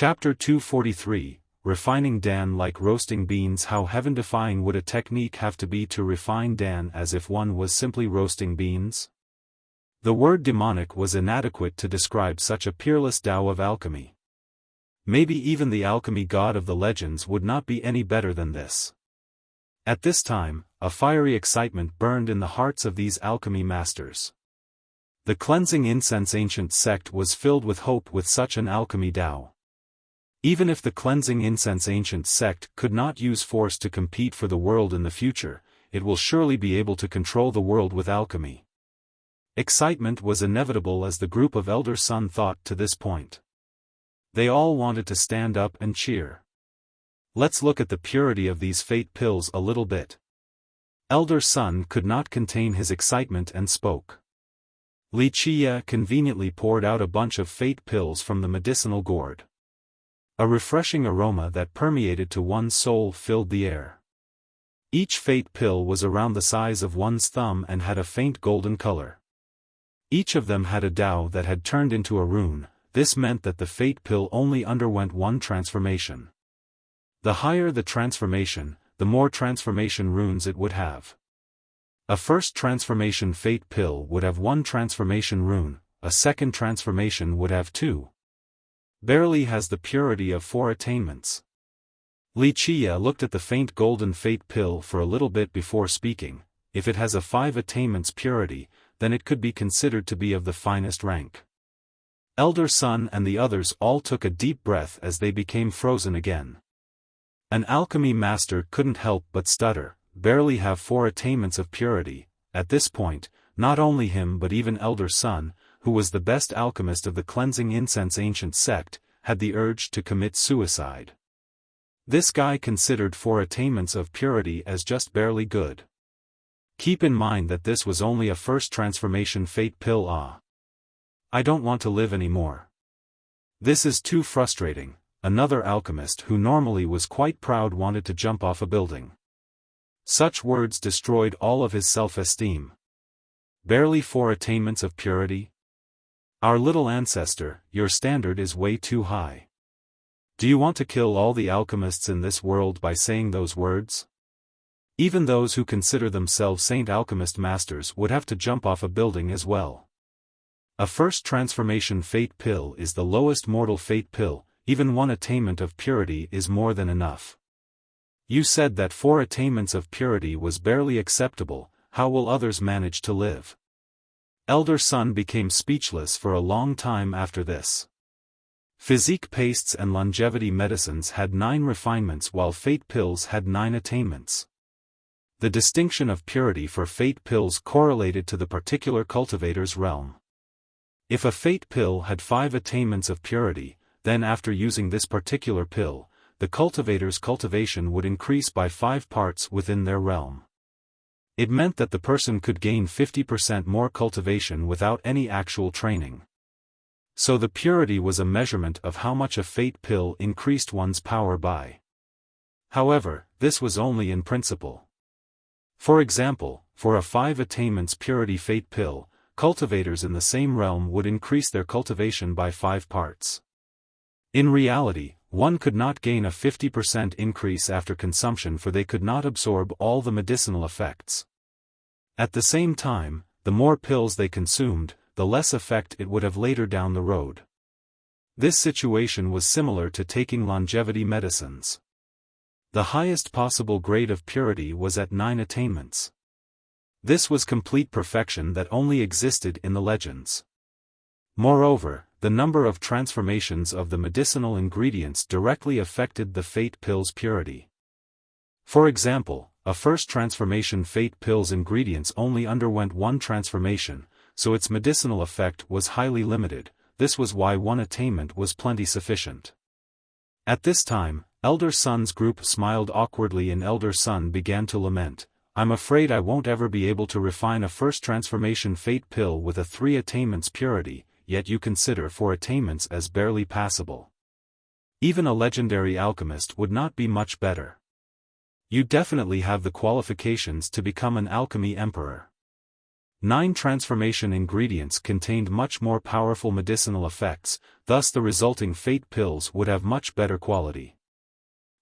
Chapter 243, Refining Dan like roasting beans. How heaven-defying would a technique have to be to refine Dan as if one was simply roasting beans? The word demonic was inadequate to describe such a peerless Tao of alchemy. Maybe even the alchemy god of the legends would not be any better than this. At this time, a fiery excitement burned in the hearts of these alchemy masters. The cleansing incense ancient sect was filled with hope with such an alchemy Tao. Even if the cleansing incense ancient sect could not use force to compete for the world in the future, it will surely be able to control the world with alchemy. Excitement was inevitable as the group of Elder Sun thought to this point. They all wanted to stand up and cheer. Let's look at the purity of these fate pills a little bit. Elder Sun could not contain his excitement and spoke. Wuxia conveniently poured out a bunch of fate pills from the medicinal gourd. A refreshing aroma that permeated to one's soul filled the air. Each fate pill was around the size of one's thumb and had a faint golden color. Each of them had a Tao that had turned into a rune. This meant that the fate pill only underwent one transformation. The higher the transformation, the more transformation runes it would have. A first transformation fate pill would have one transformation rune, a second transformation would have two. Barely has the purity of 4 attainments. Wuxia looked at the faint golden fate pill for a little bit before speaking. If it has a 5 attainments purity, then it could be considered to be of the finest rank. Elder Sun and the others all took a deep breath as they became frozen again. An alchemy master couldn't help but stutter, barely have 4 attainments of purity. At this point, not only him but even Elder Sun, who was the best alchemist of the cleansing incense ancient sect, had the urge to commit suicide. This guy considered 4 attainments of purity as just barely good. Keep in mind that this was only a first transformation fate pill. I don't want to live anymore. This is too frustrating. Another alchemist who normally was quite proud wanted to jump off a building. Such words destroyed all of his self-esteem. Barely 4 attainments of purity? Our little ancestor, your standard is way too high. Do you want to kill all the alchemists in this world by saying those words? Even those who consider themselves saint alchemist masters would have to jump off a building as well. A first transformation fate pill is the lowest mortal fate pill, even 1 attainment of purity is more than enough. You said that 4 attainments of purity was barely acceptable, how will others manage to live? Elder Sun became speechless for a long time after this. Physique pastes and longevity medicines had 9 refinements while fate pills had 9 attainments. The distinction of purity for fate pills correlated to the particular cultivator's realm. If a fate pill had 5 attainments of purity, then after using this particular pill, the cultivator's cultivation would increase by 5 parts within their realm. It meant that the person could gain 50% more cultivation without any actual training. So the purity was a measurement of how much a fate pill increased one's power by. However, this was only in principle. For example, for a 5 attainments purity fate pill, cultivators in the same realm would increase their cultivation by 5 parts. In reality, one could not gain a 50% increase after consumption, for they could not absorb all the medicinal effects. At the same time, the more pills they consumed, the less effect it would have later down the road. This situation was similar to taking longevity medicines. The highest possible grade of purity was at 9 attainments. This was complete perfection that only existed in the legends. Moreover, the number of transformations of the medicinal ingredients directly affected the fate pill's purity. For example, a first transformation fate pill's ingredients only underwent 1 transformation, so its medicinal effect was highly limited. This was why 1 attainment was plenty sufficient. At this time, Elder Sun's group smiled awkwardly and Elder Sun began to lament. I'm afraid I won't ever be able to refine a first transformation fate pill with a 3 attainments purity, yet you consider 4 attainments as barely passable. Even a legendary alchemist would not be much better. You definitely have the qualifications to become an alchemy emperor. 9 transformation ingredients contained much more powerful medicinal effects, thus the resulting fate pills would have much better quality.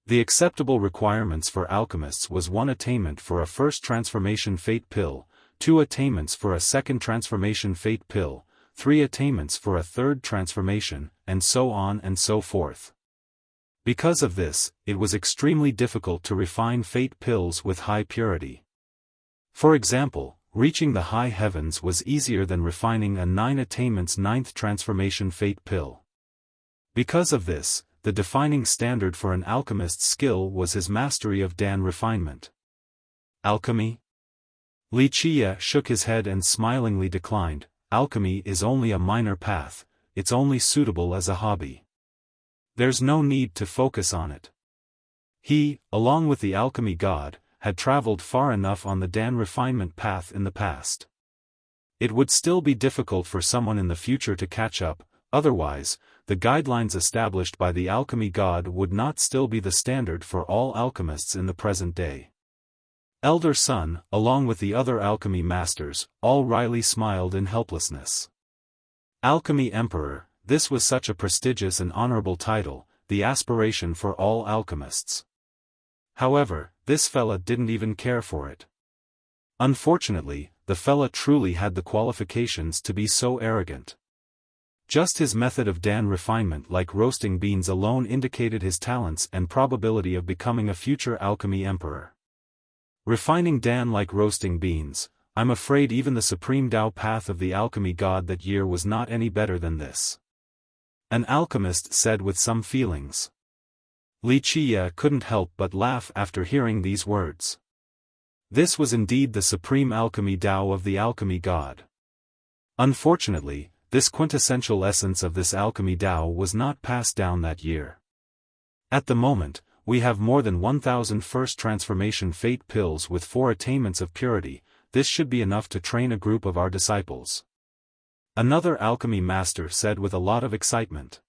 The acceptable requirements for alchemists was 1 attainment for a first transformation fate pill, 2 attainments for a second transformation fate pill, 3 attainments for a third transformation, and so on and so forth. Because of this, it was extremely difficult to refine fate pills with high purity. For example, reaching the high heavens was easier than refining a 9 attainments 9th transformation fate pill. Because of this, the defining standard for an alchemist's skill was his mastery of Dan refinement. Alchemy? Wuxia shook his head and smilingly declined. Alchemy is only a minor path, it's only suitable as a hobby. There's no need to focus on it. He, along with the alchemy god, had traveled far enough on the Dan refinement path in the past. It would still be difficult for someone in the future to catch up, otherwise, the guidelines established by the alchemy god would not still be the standard for all alchemists in the present day. Elder Sun, along with the other alchemy masters, all wryly smiled in helplessness. Alchemy Emperor, this was such a prestigious and honorable title, the aspiration for all alchemists. However, this fella didn't even care for it. Unfortunately, the fella truly had the qualifications to be so arrogant. Just his method of Dan refinement like roasting beans alone indicated his talents and probability of becoming a future alchemy emperor. Refining Dan like roasting beans, I'm afraid even the supreme Tao path of the alchemy god that year was not any better than this. An alchemist said with some feelings. Wuxia couldn't help but laugh after hearing these words. This was indeed the supreme alchemy Tao of the alchemy god. Unfortunately, this quintessential essence of this alchemy Tao was not passed down that year. At the moment, we have more than 1,000 first transformation fate pills with 4 attainments of purity. This should be enough to train a group of our disciples. Another alchemy master said with a lot of excitement.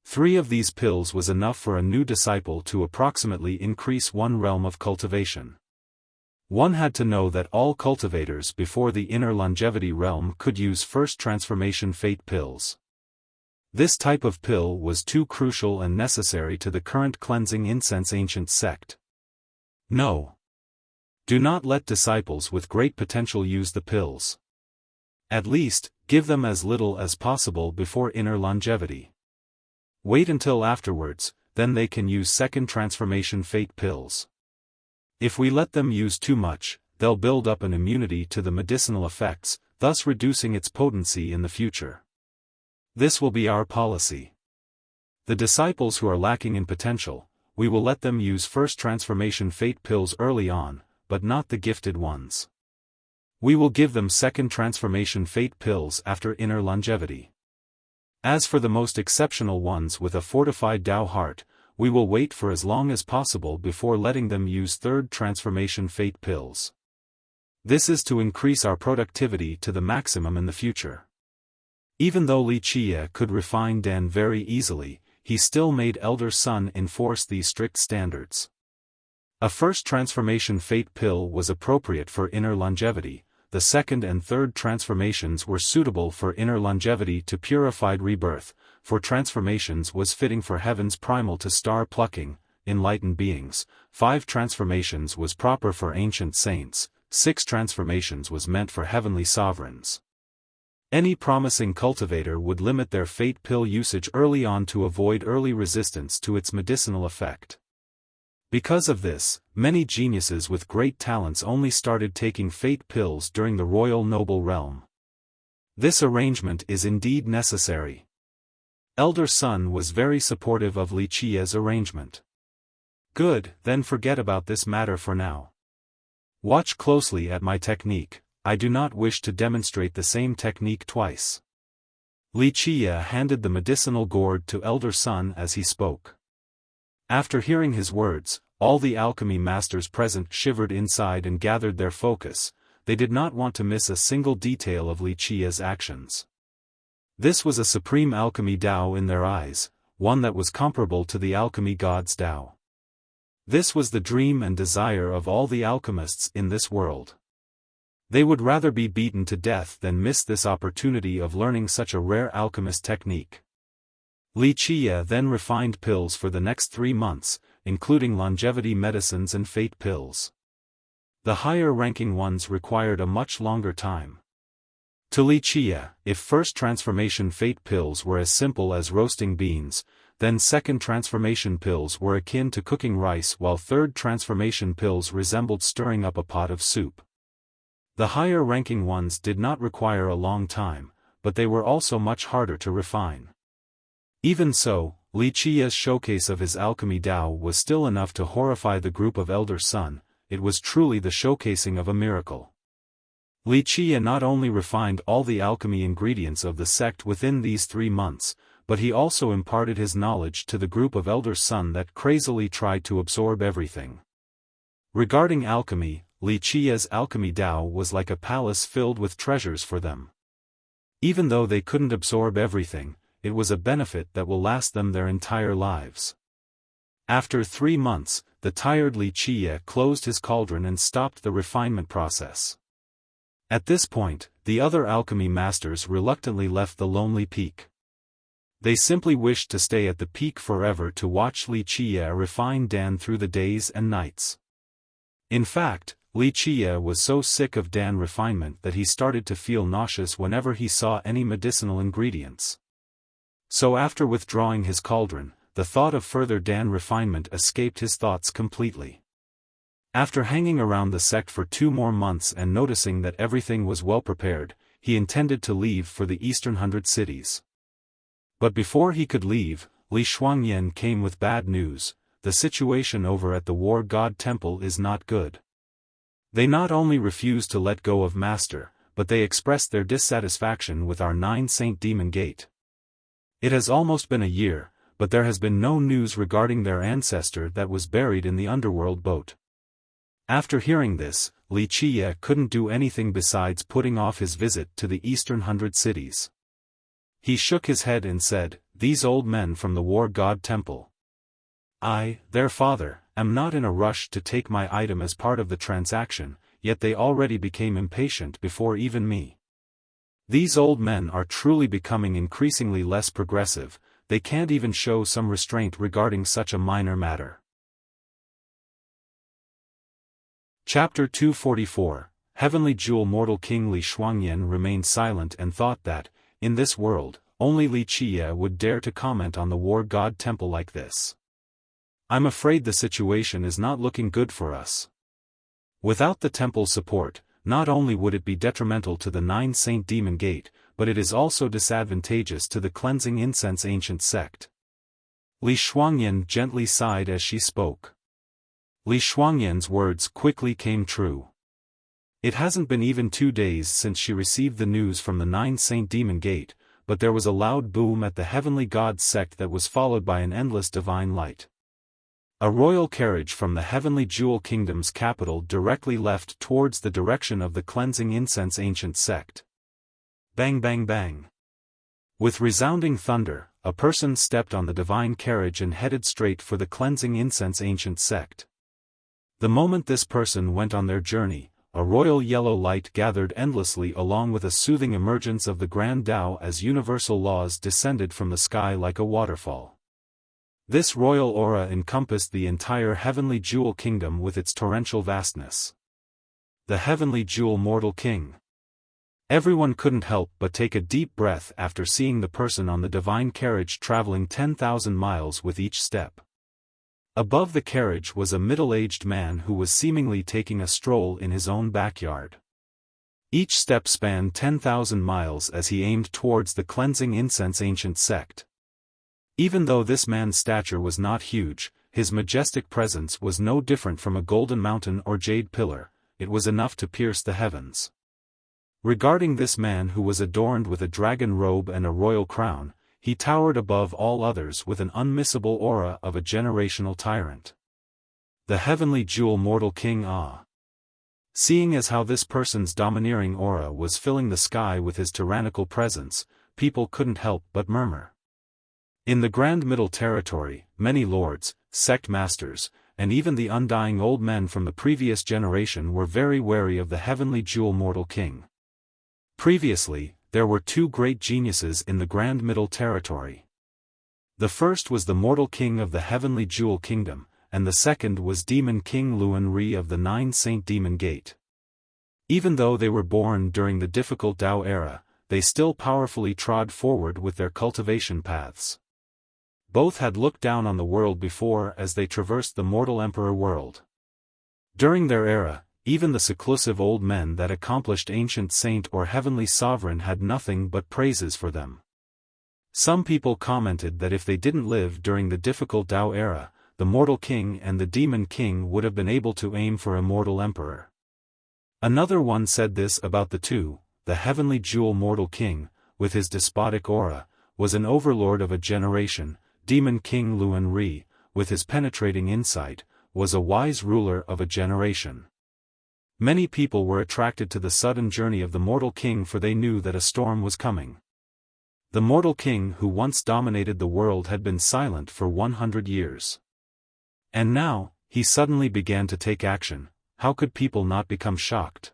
3 of these pills was enough for a new disciple to approximately increase 1 realm of cultivation. One had to know that all cultivators before the inner longevity realm could use first transformation fate pills. This type of pill was too crucial and necessary to the current cleansing incense ancient sect. No. Do not let disciples with great potential use the pills. At least, give them as little as possible before inner longevity. Wait until afterwards, then they can use second transformation fate pills. If we let them use too much, they'll build up an immunity to the medicinal effects, thus reducing its potency in the future. This will be our policy. The disciples who are lacking in potential, we will let them use first transformation fate pills early on, but not the gifted ones. We will give them second transformation fate pills after inner longevity. As for the most exceptional ones with a fortified Tao heart, we will wait for as long as possible before letting them use third transformation fate pills. This is to increase our productivity to the maximum in the future. Even though Wuxia could refine Dan very easily, he still made Elder Sun enforce these strict standards. A first transformation fate pill was appropriate for inner longevity. The second and third transformations were suitable for inner longevity to purified rebirth, for transformations was fitting for heaven's primal to star plucking, enlightened beings, 5 transformations was proper for ancient saints, 6 transformations was meant for heavenly sovereigns. Any promising cultivator would limit their fate pill usage early on to avoid early resistance to its medicinal effect. Because of this, many geniuses with great talents only started taking fate pills during the royal noble realm. This arrangement is indeed necessary. Elder Sun was very supportive of Wuxia's arrangement. Good, then forget about this matter for now. Watch closely at my technique. I do not wish to demonstrate the same technique twice. Wuxia handed the medicinal gourd to Elder Sun as he spoke. After hearing his words, all the alchemy masters present shivered inside and gathered their focus. They did not want to miss a single detail of Wuxia's actions. This was a supreme alchemy Tao in their eyes, one that was comparable to the alchemy god's Tao. This was the dream and desire of all the alchemists in this world. They would rather be beaten to death than miss this opportunity of learning such a rare alchemist technique. Li Qie then refined pills for the next 3 months, including longevity medicines and fate pills. The higher-ranking ones required a much longer time. To Li Qie, if first transformation fate pills were as simple as roasting beans, then second transformation pills were akin to cooking rice, while third transformation pills resembled stirring up a pot of soup. The higher-ranking ones did not require a long time, but they were also much harder to refine. Even so, Li Qie's showcase of his alchemy Dao was still enough to horrify the group of elder son. It was truly the showcasing of a miracle. Li Qie not only refined all the alchemy ingredients of the sect within these 3 months, but he also imparted his knowledge to the group of elder son that crazily tried to absorb everything. Regarding alchemy, Li Qie's alchemy Dao was like a palace filled with treasures for them. Even though they couldn't absorb everything, it was a benefit that will last them their entire lives. After 3 months, the tired Li Qie closed his cauldron and stopped the refinement process. At this point, the other alchemy masters reluctantly left the lonely peak. They simply wished to stay at the peak forever to watch Li Qie refine Dan through the days and nights. In fact, Li Qie was so sick of Dan refinement that he started to feel nauseous whenever he saw any medicinal ingredients. So after withdrawing his cauldron, the thought of further Dan refinement escaped his thoughts completely. After hanging around the sect for 2 more months and noticing that everything was well prepared, he intended to leave for the eastern 100 cities. But before he could leave, Li Shuangyan came with bad news. The situation over at the War God Temple is not good. They not only refuse to let go of Master, but they expressed their dissatisfaction with our 9-Saint Demon Gate. It has almost been a year, but there has been no news regarding their ancestor that was buried in the underworld boat. After hearing this, Li Qie couldn't do anything besides putting off his visit to the eastern 100 cities. He shook his head and said, "These old men from the War God Temple. I, their father, am not in a rush to take my item as part of the transaction, yet they already became impatient before even me. These old men are truly becoming increasingly less progressive. They can't even show some restraint regarding such a minor matter." Chapter 244. Heavenly Jewel Mortal King Li Shuangyan remained silent and thought that, in this world, only Li Qie would dare to comment on the War God Temple like this. "I'm afraid the situation is not looking good for us. Without the temple's support, not only would it be detrimental to the 9-Saint Demon Gate, but it is also disadvantageous to the Cleansing Incense Ancient Sect." Li Shuangyan gently sighed as she spoke. Li Shuangyan's words quickly came true. It hasn't been even 2 days since she received the news from the 9-Saint Demon Gate, but there was a loud boom at the Heavenly God sect that was followed by an endless divine light. A royal carriage from the Heavenly Jewel Kingdom's capital directly left towards the direction of the Cleansing Incense Ancient Sect. Bang bang bang. With resounding thunder, a person stepped on the divine carriage and headed straight for the Cleansing Incense Ancient Sect. The moment this person went on their journey, a royal yellow light gathered endlessly along with a soothing emergence of the Grand Tao as universal laws descended from the sky like a waterfall. This royal aura encompassed the entire Heavenly Jewel Kingdom with its torrential vastness. The Heavenly Jewel Mortal King. Everyone couldn't help but take a deep breath after seeing the person on the divine carriage traveling 10,000 miles with each step. Above the carriage was a middle-aged man who was seemingly taking a stroll in his own backyard. Each step spanned 10,000 miles as he aimed towards the Cleansing Incense Ancient Sect. Even though this man's stature was not huge, his majestic presence was no different from a golden mountain or jade pillar. It was enough to pierce the heavens. Regarding this man who was adorned with a dragon robe and a royal crown, he towered above all others with an unmissable aura of a generational tyrant. The Heavenly Jewel Mortal King. Seeing as how this person's domineering aura was filling the sky with his tyrannical presence, people couldn't help but murmur. In the Grand Middle Territory, many lords, sect masters, and even the undying old men from the previous generation were very wary of the heavenly jewel mortal king. Previously, there were two great geniuses in the Grand Middle Territory. The first was the mortal king of the heavenly jewel kingdom, and the second was Demon King Luan Ri of the Nine Saint Demon Gate. Even though they were born during the difficult Tao era, they still powerfully trod forward with their cultivation paths. Both had looked down on the world before as they traversed the mortal emperor world. During their era, even the seclusive old men that accomplished ancient saint or heavenly sovereign had nothing but praises for them. Some people commented that if they didn't live during the difficult Tao era, the mortal king and the demon king would have been able to aim for a mortal emperor. Another one said this about the two: the heavenly jewel mortal king, with his despotic aura, was an overlord of a generation; demon king Luan Ri, with his penetrating insight, was a wise ruler of a generation. Many people were attracted to the sudden journey of the mortal king, for they knew that a storm was coming. The mortal king who once dominated the world had been silent for 100 years. And now, he suddenly began to take action. How could people not become shocked?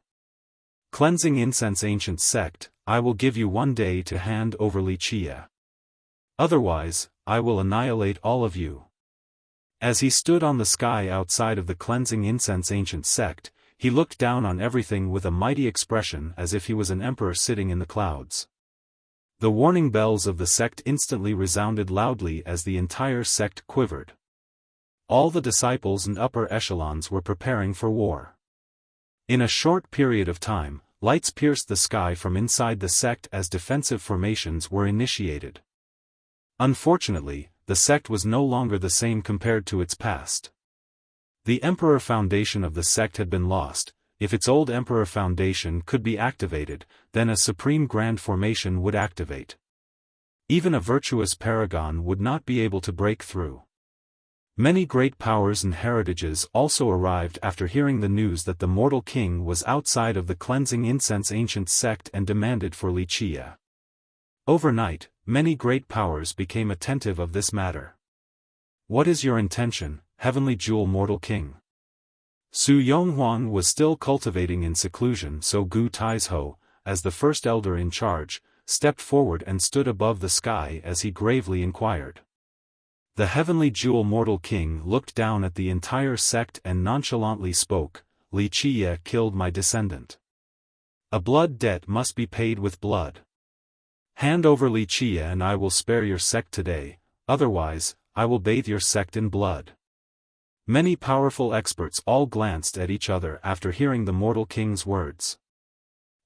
Cleansing incense ancient sect, I will give you 1 day to hand over Wuxia. Otherwise, I will annihilate all of you. As he stood on the sky outside of the cleansing incense ancient sect, he looked down on everything with a mighty expression as if he was an emperor sitting in the clouds. The warning bells of the sect instantly resounded loudly as the entire sect quivered. All the disciples and upper echelons were preparing for war. In a short period of time, lights pierced the sky from inside the sect as defensive formations were initiated. Unfortunately, the sect was no longer the same compared to its past. The Emperor Foundation of the sect had been lost. If its old Emperor Foundation could be activated, then a Supreme Grand Formation would activate. Even a virtuous paragon would not be able to break through. Many great powers and heritages also arrived after hearing the news that the mortal king was outside of the cleansing incense ancient sect and demanded for Wuxia. Overnight, many great powers became attentive of this matter. What is your intention, heavenly jewel mortal king? Su Yonghuang was still cultivating in seclusion, so Gu Taizhou, as the first elder in charge, stepped forward and stood above the sky as he gravely inquired. The heavenly jewel mortal king looked down at the entire sect and nonchalantly spoke, Wuxia killed my descendant. A blood debt must be paid with blood. Hand over Wuxia and I will spare your sect today, otherwise, I will bathe your sect in blood. Many powerful experts all glanced at each other after hearing the mortal king's words.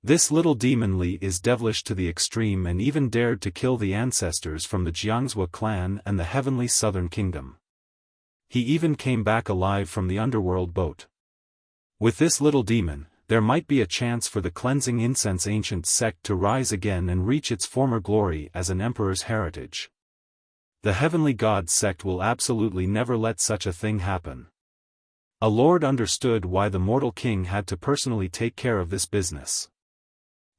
This little demon Li is devilish to the extreme and even dared to kill the ancestors from the Jiangzhou clan and the heavenly southern kingdom. He even came back alive from the underworld boat. With this little demon, there might be a chance for the cleansing incense ancient sect to rise again and reach its former glory as an emperor's heritage. The heavenly god sect will absolutely never let such a thing happen. A lord understood why the mortal king had to personally take care of this business.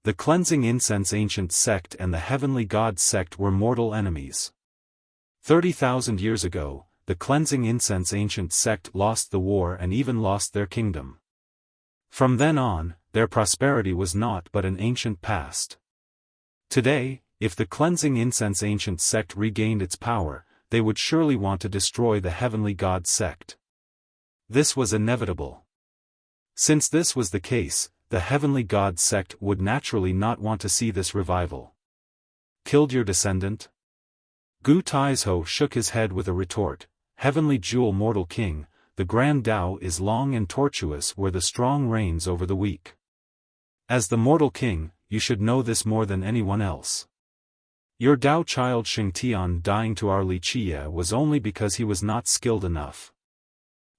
The cleansing incense ancient sect and the heavenly god sect were mortal enemies. 30,000 years ago, the cleansing incense ancient sect lost the war and even lost their kingdom. From then on, their prosperity was naught but an ancient past. Today, if the cleansing incense ancient sect regained its power, they would surely want to destroy the heavenly god sect. This was inevitable. Since this was the case, the heavenly god sect would naturally not want to see this revival. Killed your descendant? Gu Taizhou shook his head with a retort, heavenly jewel mortal king, the grand Tao is long and tortuous where the strong reigns over the weak. As the mortal king, you should know this more than anyone else. Your Tao child Xingtian dying to our Wuxia was only because he was not skilled enough.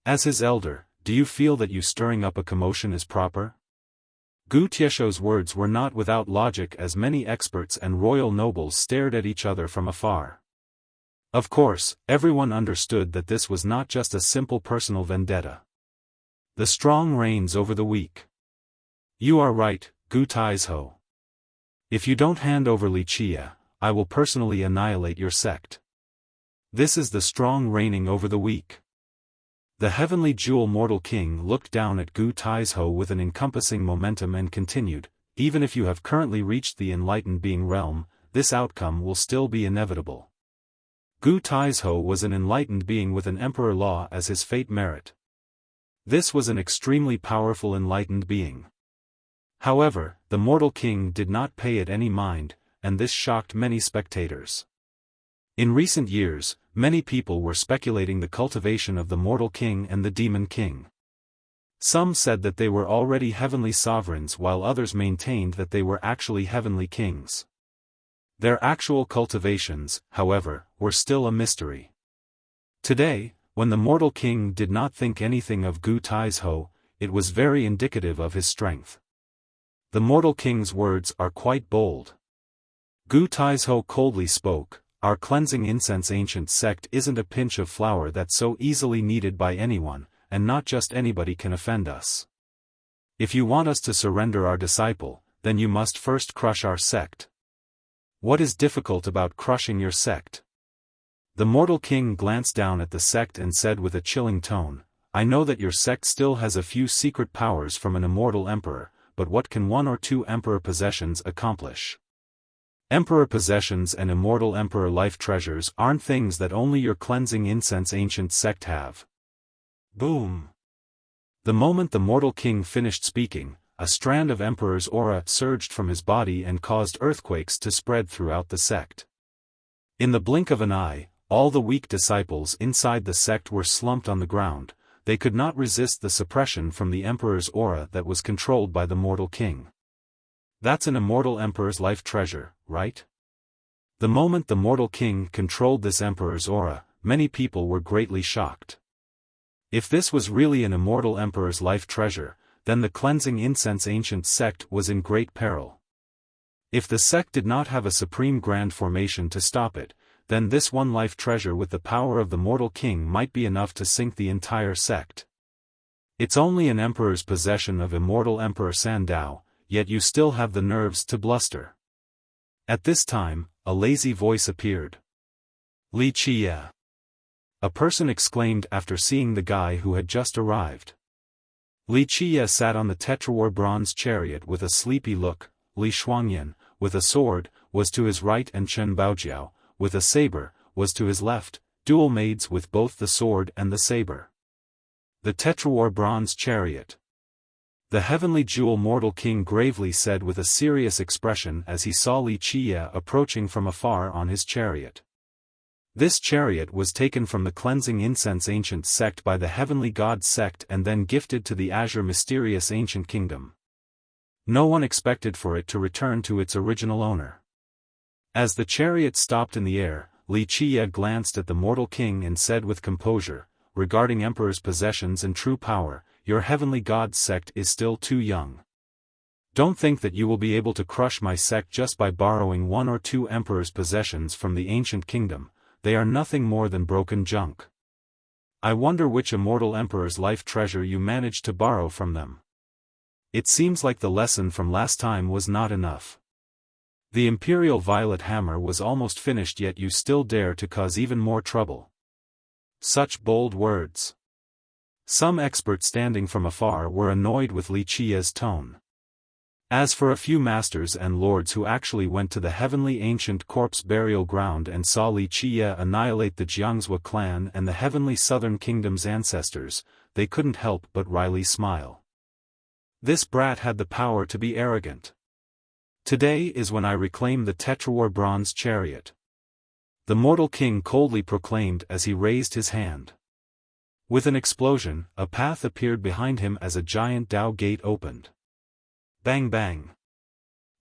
As his elder, do you feel that you stirring up a commotion is proper? Gu Tieshou's words were not without logic as many experts and royal nobles stared at each other from afar. Of course, everyone understood that this was not just a simple personal vendetta. The strong reigns over the weak. You are right, Gu Taizhou. If you don't hand over Wuxia, I will personally annihilate your sect. This is the strong reigning over the weak. The heavenly jewel mortal king looked down at Gu Taizhou with an encompassing momentum and continued, even if you have currently reached the enlightened being realm, this outcome will still be inevitable. Gu Taizhou was an enlightened being with an emperor law as his fate merit. This was an extremely powerful enlightened being. However, the mortal king did not pay it any mind, and this shocked many spectators. In recent years, many people were speculating the cultivation of the mortal king and the demon king. Some said that they were already heavenly sovereigns while others maintained that they were actually heavenly kings. Their actual cultivations, however, were still a mystery. Today, when the mortal king did not think anything of Gu Taizhou, it was very indicative of his strength. The mortal king's words are quite bold. Gu Taizhou coldly spoke, "Our cleansing incense ancient sect isn't a pinch of flour that's so easily needed by anyone, and not just anybody can offend us. If you want us to surrender our disciple, then you must first crush our sect. What is difficult about crushing your sect?" The mortal king glanced down at the sect and said with a chilling tone, "I know that your sect still has a few secret powers from an immortal emperor, but what can 1 or 2 emperor possessions accomplish? Emperor possessions and immortal emperor life treasures aren't things that only your cleansing incense ancient sect have." Boom! The moment the mortal king finished speaking, a strand of emperor's aura surged from his body and caused earthquakes to spread throughout the sect. In the blink of an eye, all the weak disciples inside the sect were slumped on the ground. They could not resist the suppression from the emperor's aura that was controlled by the mortal king. That's an immortal emperor's life treasure, right? The moment the mortal king controlled this emperor's aura, many people were greatly shocked. If this was really an immortal emperor's life treasure, then the cleansing incense ancient sect was in great peril. If the sect did not have a supreme grand formation to stop it, then this one life treasure with the power of the mortal king might be enough to sink the entire sect. It's only an emperor's possession of immortal Emperor Sandao, yet you still have the nerves to bluster. At this time, a lazy voice appeared. "Li Qie!" A person exclaimed after seeing the guy who had just arrived. Li Qie sat on the tetrawar bronze chariot with a sleepy look. Li Shuangyan, with a sword, was to his right and Chen Baojiao, with a saber, was to his left, dual maids with both the sword and the saber. The tetrawar bronze chariot. The heavenly jewel mortal king gravely said with a serious expression as he saw Li Qie approaching from afar on his chariot. This chariot was taken from the cleansing incense ancient sect by the heavenly god sect and then gifted to the azure mysterious ancient kingdom. No one expected for it to return to its original owner. As the chariot stopped in the air, Li Qie glanced at the mortal king and said with composure, "Regarding emperor's possessions and true power, your heavenly god sect is still too young. Don't think that you will be able to crush my sect just by borrowing 1 or 2 emperor's possessions from the ancient kingdom. They are nothing more than broken junk. I wonder which immortal emperor's life treasure you managed to borrow from them. It seems like the lesson from last time was not enough. The imperial violet hammer was almost finished, yet you still dare to cause even more trouble." Such bold words. Some experts standing from afar were annoyed with Li Qie's tone. As for a few masters and lords who actually went to the heavenly ancient corpse burial ground and saw Li Qie annihilate the Jiangzhou clan and the heavenly southern kingdom's ancestors, they couldn't help but wryly smile. This brat had the power to be arrogant. Today is when I reclaim the tetrawar bronze chariot. The mortal king coldly proclaimed as he raised his hand. With an explosion, a path appeared behind him as a giant Dao gate opened. Bang bang.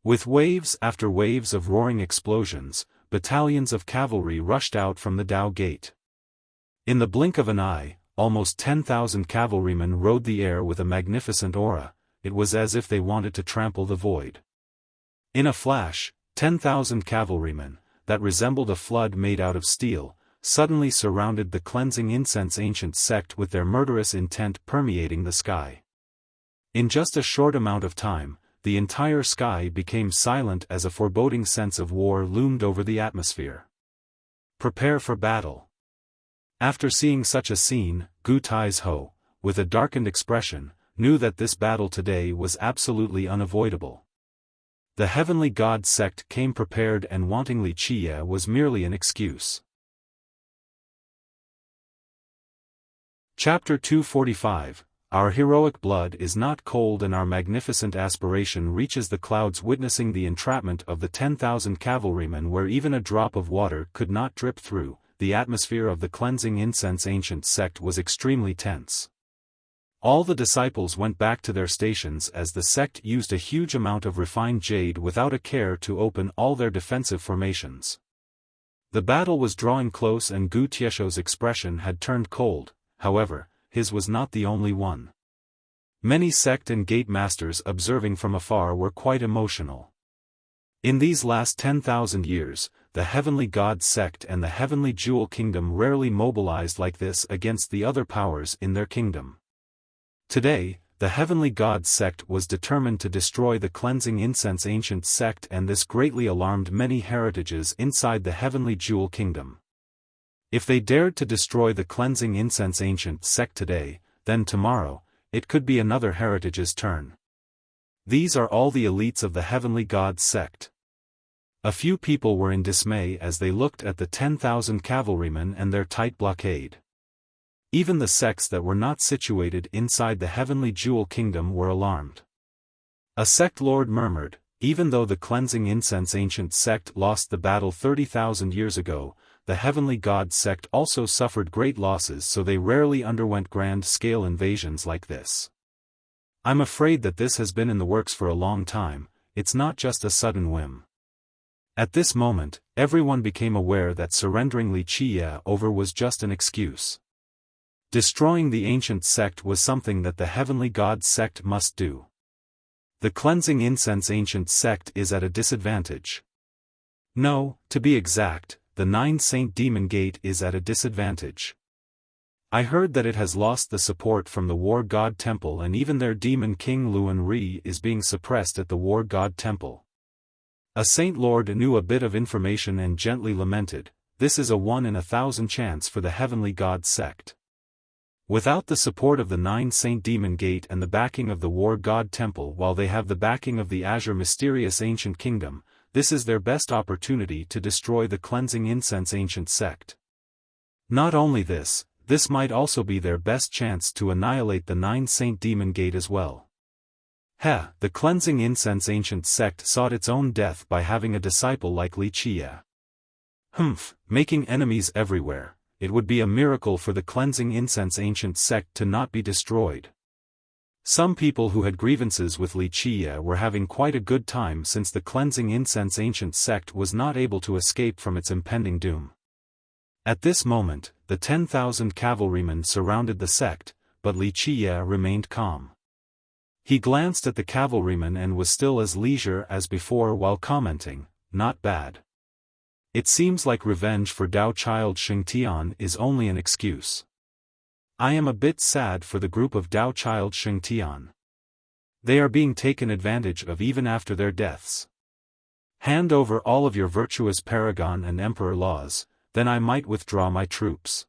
With waves after waves of roaring explosions, battalions of cavalry rushed out from the Dao gate. In the blink of an eye, almost 10,000 cavalrymen rode the air with a magnificent aura. It was as if they wanted to trample the void. In a flash, 10,000 cavalrymen, that resembled a flood made out of steel, suddenly surrounded the cleansing incense ancient sect with their murderous intent permeating the sky. In just a short amount of time, the entire sky became silent as a foreboding sense of war loomed over the atmosphere. Prepare for battle. After seeing such a scene, Gu Taizhou, with a darkened expression, knew that this battle today was absolutely unavoidable. The heavenly god sect came prepared and wanting Li Qiye was merely an excuse. Chapter 245. Our heroic blood is not cold and our magnificent aspiration reaches the clouds, witnessing the entrapment of the 10,000 cavalrymen where even a drop of water could not drip through. The atmosphere of the cleansing incense ancient sect was extremely tense. All the disciples went back to their stations as the sect used a huge amount of refined jade without a care to open all their defensive formations. The battle was drawing close and Gu Tieshou's expression had turned cold, however, his was not the only one. Many sect and gate masters observing from afar were quite emotional. In these last 10,000 years, the Heavenly God sect and the Heavenly Jewel Kingdom rarely mobilized like this against the other powers in their kingdom. Today, the Heavenly God sect was determined to destroy the cleansing incense ancient sect, and this greatly alarmed many heritages inside the Heavenly Jewel Kingdom. If they dared to destroy the cleansing incense ancient sect today, then tomorrow, it could be another heritage's turn. These are all the elites of the Heavenly God sect. A few people were in dismay as they looked at the 10,000 cavalrymen and their tight blockade. Even the sects that were not situated inside the Heavenly Jewel Kingdom were alarmed. A sect lord murmured, even though the cleansing incense ancient sect lost the battle 30,000 years ago, the Heavenly God sect also suffered great losses, so they rarely underwent grand-scale invasions like this. I'm afraid that this has been in the works for a long time, it's not just a sudden whim. At this moment, everyone became aware that surrendering Li Qiye over was just an excuse. Destroying the ancient sect was something that the Heavenly God sect must do. The cleansing incense ancient sect is at a disadvantage. No, to be exact, the 9 Saint Demon Gate is at a disadvantage. I heard that it has lost the support from the War God Temple, and even their demon king Luan Ri is being suppressed at the War God Temple. A Saint Lord knew a bit of information and gently lamented, this is a 1 in 1,000 chance for the Heavenly God sect. Without the support of the 9 Saint Demon Gate and the backing of the War God Temple, while they have the backing of the Azure Mysterious Ancient Kingdom, this is their best opportunity to destroy the cleansing incense ancient sect. Not only this might also be their best chance to annihilate the 9 Saint Demon Gate as well. The cleansing incense ancient sect sought its own death by having a disciple like Li Qiye. Making enemies everywhere, it would be a miracle for the cleansing incense ancient sect to not be destroyed. Some people who had grievances with Li Qiye were having quite a good time since the cleansing incense ancient sect was not able to escape from its impending doom. At this moment, the 10,000 cavalrymen surrounded the sect, but Li Qiye remained calm. He glanced at the cavalrymen and was still as leisure as before while commenting, not bad. It seems like revenge for Dao Child Xingtian is only an excuse. I am a bit sad for the group of Dao Child Xingtian. They are being taken advantage of even after their deaths. Hand over all of your virtuous paragon and emperor laws, then I might withdraw my troops.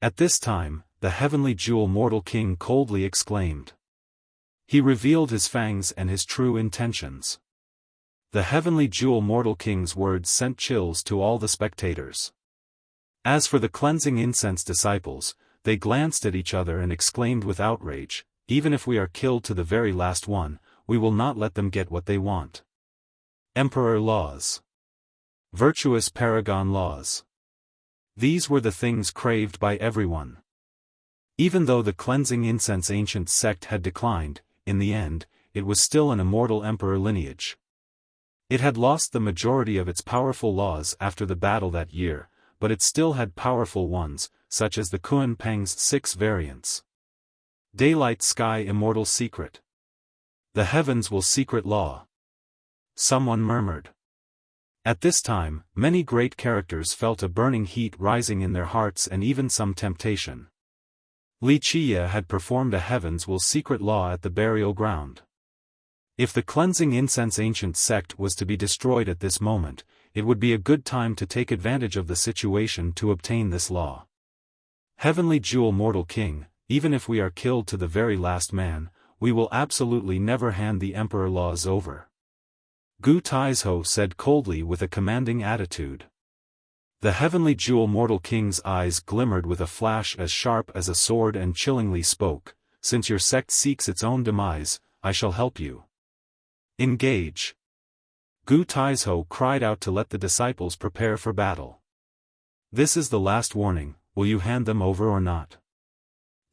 At this time, the Heavenly Jewel Mortal King coldly exclaimed. He revealed his fangs and his true intentions. The Heavenly Jewel Mortal King's words sent chills to all the spectators. As for the cleansing incense disciples, they glanced at each other and exclaimed with outrage, even if we are killed to the very last one, we will not let them get what they want. Emperor laws. Virtuous paragon laws. These were the things craved by everyone. Even though the cleansing incense ancient sect had declined, in the end, it was still an immortal emperor lineage. It had lost the majority of its powerful laws after the battle that year, but it still had powerful ones, such as the Kun Peng's 6 variants. Daylight Sky Immortal Secret. The Heavens Will Secret Law. Someone murmured. At this time, many great characters felt a burning heat rising in their hearts and even some temptation. Li Qiye had performed a Heavens Will Secret Law at the burial ground. If the cleansing incense ancient sect was to be destroyed at this moment, it would be a good time to take advantage of the situation to obtain this law. Heavenly Jewel Mortal King, even if we are killed to the very last man, we will absolutely never hand the Emperor laws over. Gu Taizhou said coldly with a commanding attitude. The Heavenly Jewel Mortal King's eyes glimmered with a flash as sharp as a sword and chillingly spoke, "Since your sect seeks its own demise, I shall help you. Engage." Gu Taizhou cried out to let the disciples prepare for battle. "This is the last warning, will you hand them over or not?"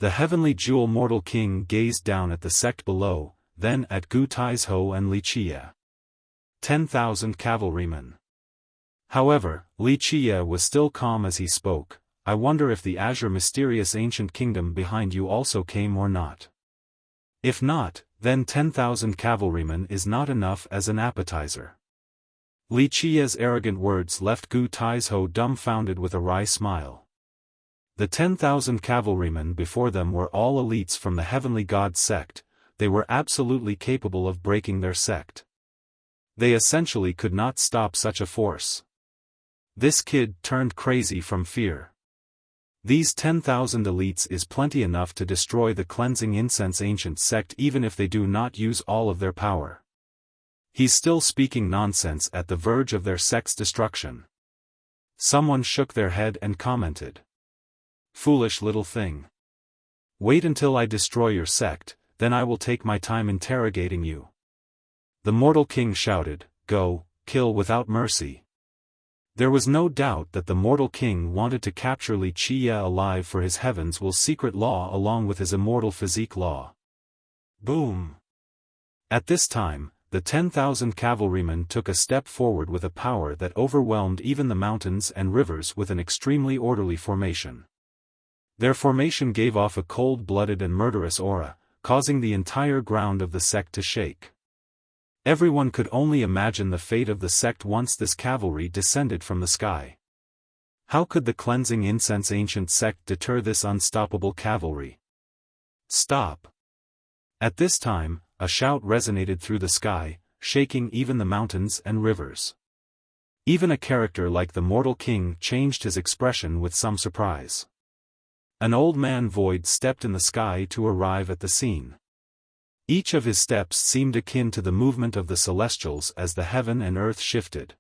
The Heavenly Jewel Mortal King gazed down at the sect below, then at Gu Taizhou and Wuxia. 10,000 cavalrymen. However, Wuxia was still calm as he spoke. "I wonder if the azure mysterious ancient kingdom behind you also came or not. If not, then 10,000 cavalrymen is not enough as an appetizer." Wuxia's arrogant words left Gu Taizhou dumbfounded with a wry smile. The 10,000 cavalrymen before them were all elites from the Heavenly God sect. They were absolutely capable of breaking their sect. They essentially could not stop such a force. This kid turned crazy from fear. These 10,000 elites is plenty enough to destroy the cleansing incense ancient sect even if they do not use all of their power. He's still speaking nonsense at the verge of their sect's destruction. Someone shook their head and commented. "Foolish little thing. Wait until I destroy your sect, then I will take my time interrogating you." The Mortal King shouted, "Go, kill without mercy." There was no doubt that the Mortal King wanted to capture Wuxia alive for his heavens will secret law along with his immortal physique law. Boom! At this time, the 10,000 cavalrymen took a step forward with a power that overwhelmed even the mountains and rivers with an extremely orderly formation. Their formation gave off a cold-blooded and murderous aura, causing the entire ground of the sect to shake. Everyone could only imagine the fate of the sect once this cavalry descended from the sky. How could the cleansing incense ancient sect deter this unstoppable cavalry? Stop! At this time, a shout resonated through the sky, shaking even the mountains and rivers. Even a character like the Mortal King changed his expression with some surprise. An old man void stepped in the sky to arrive at the scene. Each of his steps seemed akin to the movement of the celestials as the heaven and earth shifted.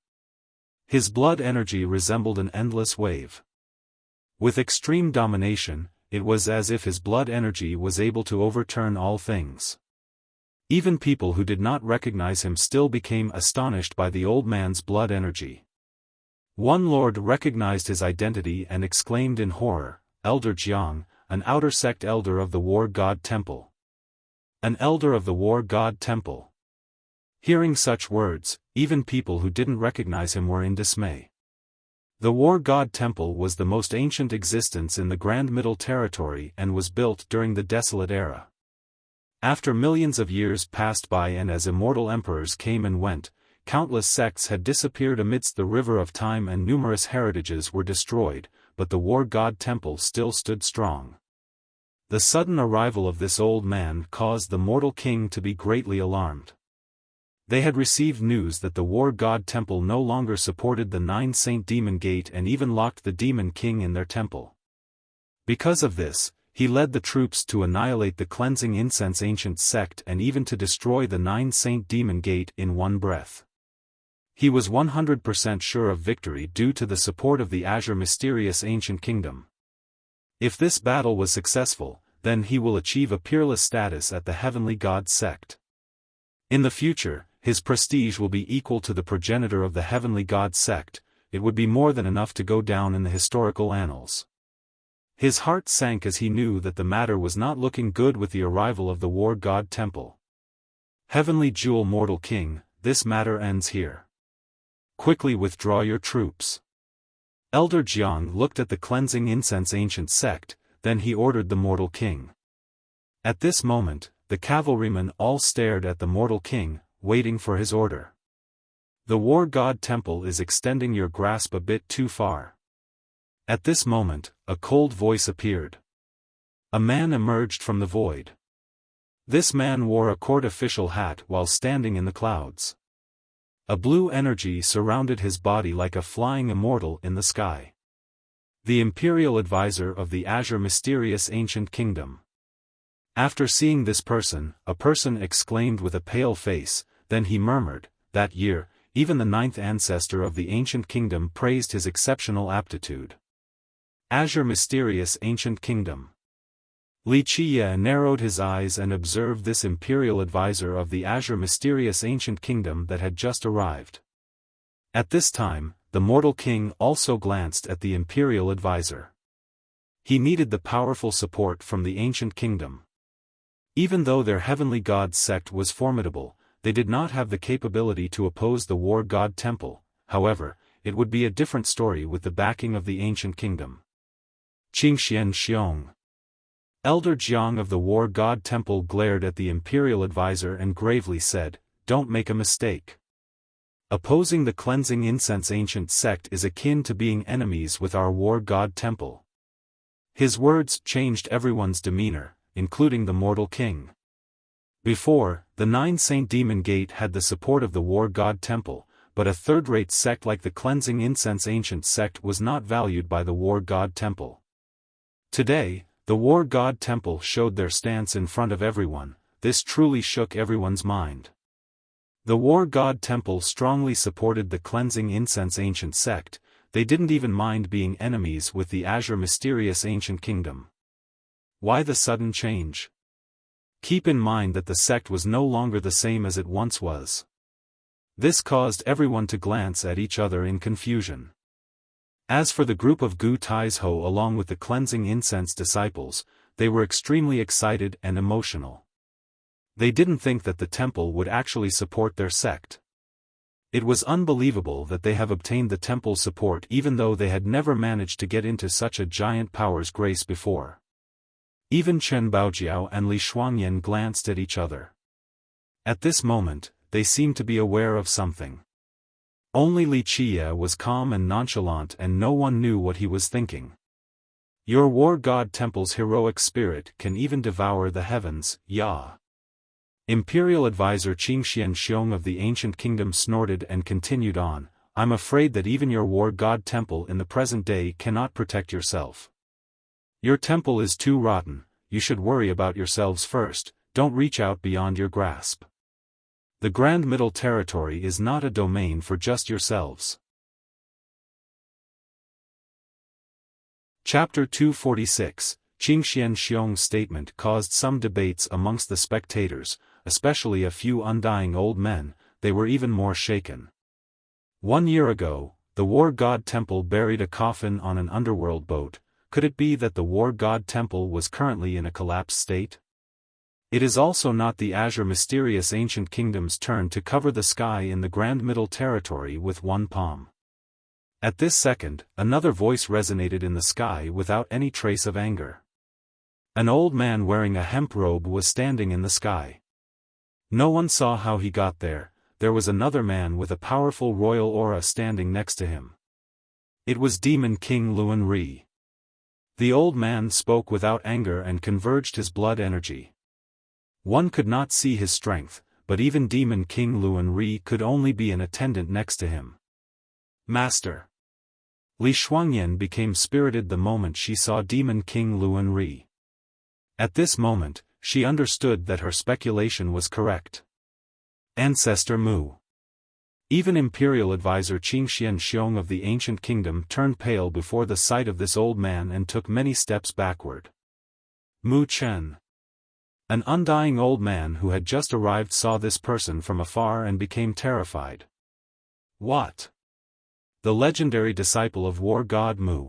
His blood energy resembled an endless wave. With extreme domination, it was as if his blood energy was able to overturn all things. Even people who did not recognize him still became astonished by the old man's blood energy. One lord recognized his identity and exclaimed in horror, "Elder Jiang, an outer sect elder of the War God Temple." An elder of the War God Temple. Hearing such words, even people who didn't recognize him were in dismay. The War God Temple was the most ancient existence in the Grand Middle Territory and was built during the Desolate Era. After millions of years passed by and as immortal emperors came and went, countless sects had disappeared amidst the river of time and numerous heritages were destroyed, but the War God Temple still stood strong. The sudden arrival of this old man caused the Mortal King to be greatly alarmed. They had received news that the War God Temple no longer supported the 9 Saint Demon Gate and even locked the Demon King in their temple. Because of this, he led the troops to annihilate the Cleansing Incense Ancient Sect and even to destroy the 9 Saint Demon Gate in one breath. He was 100% sure of victory due to the support of the Azure Mysterious Ancient Kingdom. If this battle was successful, then he will achieve a peerless status at the Heavenly God sect. In the future, his prestige will be equal to the progenitor of the Heavenly God sect. It would be more than enough to go down in the historical annals. His heart sank as he knew that the matter was not looking good with the arrival of the War God Temple. Heavenly Jewel Mortal King, this matter ends here. Quickly withdraw your troops. Elder Jiang looked at the Cleansing Incense Ancient Sect, then he ordered the Mortal King. At this moment, the cavalrymen all stared at the Mortal King, waiting for his order. The War God Temple is extending your grasp a bit too far. At this moment, a cold voice appeared. A man emerged from the void. This man wore a court official hat while standing in the clouds. A blue energy surrounded his body like a flying immortal in the sky. The imperial advisor of the Azure mysterious ancient kingdom. After seeing this person, a person exclaimed with a pale face, then he murmured, that year, even the 9th ancestor of the ancient kingdom praised his exceptional aptitude. Azure mysterious ancient kingdom. Li Qiye narrowed his eyes and observed this imperial advisor of the Azure mysterious ancient kingdom that had just arrived. At this time, the mortal king also glanced at the imperial advisor. He needed the powerful support from the ancient kingdom. Even though their heavenly god sect was formidable, they did not have the capability to oppose the war god temple. However, it would be a different story with the backing of the ancient kingdom. Qingxian Xiong. Elder Jiang of the war god temple glared at the imperial advisor and gravely said, "Don't make a mistake. Opposing the cleansing incense ancient sect is akin to being enemies with our war god temple." His words changed everyone's demeanor, including the mortal king. Before, the 9 Saint Demon Gate had the support of the war god temple, but a third-rate sect like the cleansing incense ancient sect was not valued by the war god temple. Today, the war god temple showed their stance in front of everyone. This truly shook everyone's mind. The war god temple strongly supported the cleansing incense ancient sect. They didn't even mind being enemies with the Azure mysterious ancient kingdom. Why the sudden change? Keep in mind that the sect was no longer the same as it once was. This caused everyone to glance at each other in confusion. As for the group of Gu Taizhou along with the cleansing incense disciples, they were extremely excited and emotional. They didn't think that the temple would actually support their sect. It was unbelievable that they have obtained the temple's support even though they had never managed to get into such a giant power's grace before. Even Chen Baojiao and Li Shuangyan glanced at each other. At this moment, they seemed to be aware of something. Only Li Qiye was calm and nonchalant and no one knew what he was thinking. Your war god temple's heroic spirit can even devour the heavens, Ya. Imperial advisor Qingxian Xiong of the ancient kingdom snorted and continued on, I'm afraid that even your war god temple in the present day cannot protect yourself. Your temple is too rotten, you should worry about yourselves first, don't reach out beyond your grasp. The Grand Middle Territory is not a domain for just yourselves. Chapter 246, Qingxian Xiong's statement caused some debates amongst the spectators, especially a few undying old men. They were even more shaken. 1 year ago, the war god temple buried a coffin on an underworld boat. Could it be that the war god temple was currently in a collapsed state? It is also not the Azure mysterious ancient kingdom's turn to cover the sky in the Grand Middle Territory with one palm. At this second, another voice resonated in the sky without any trace of anger. An old man wearing a hemp robe was standing in the sky. No one saw how he got there. There was another man with a powerful royal aura standing next to him. It was Demon King Luan Ri. The old man spoke without anger and converged his blood energy. One could not see his strength, but even Demon King Luan Ri could only be an attendant next to him. Master. Li Shuangyan became spirited the moment she saw Demon King Luan Ri. At this moment, she understood that her speculation was correct. Ancestor Mu. Even Imperial Advisor Qingxian Xiong of the ancient kingdom turned pale before the sight of this old man and took many steps backward. Mu Chen. An undying old man who had just arrived saw this person from afar and became terrified. What? The legendary disciple of war god Mu.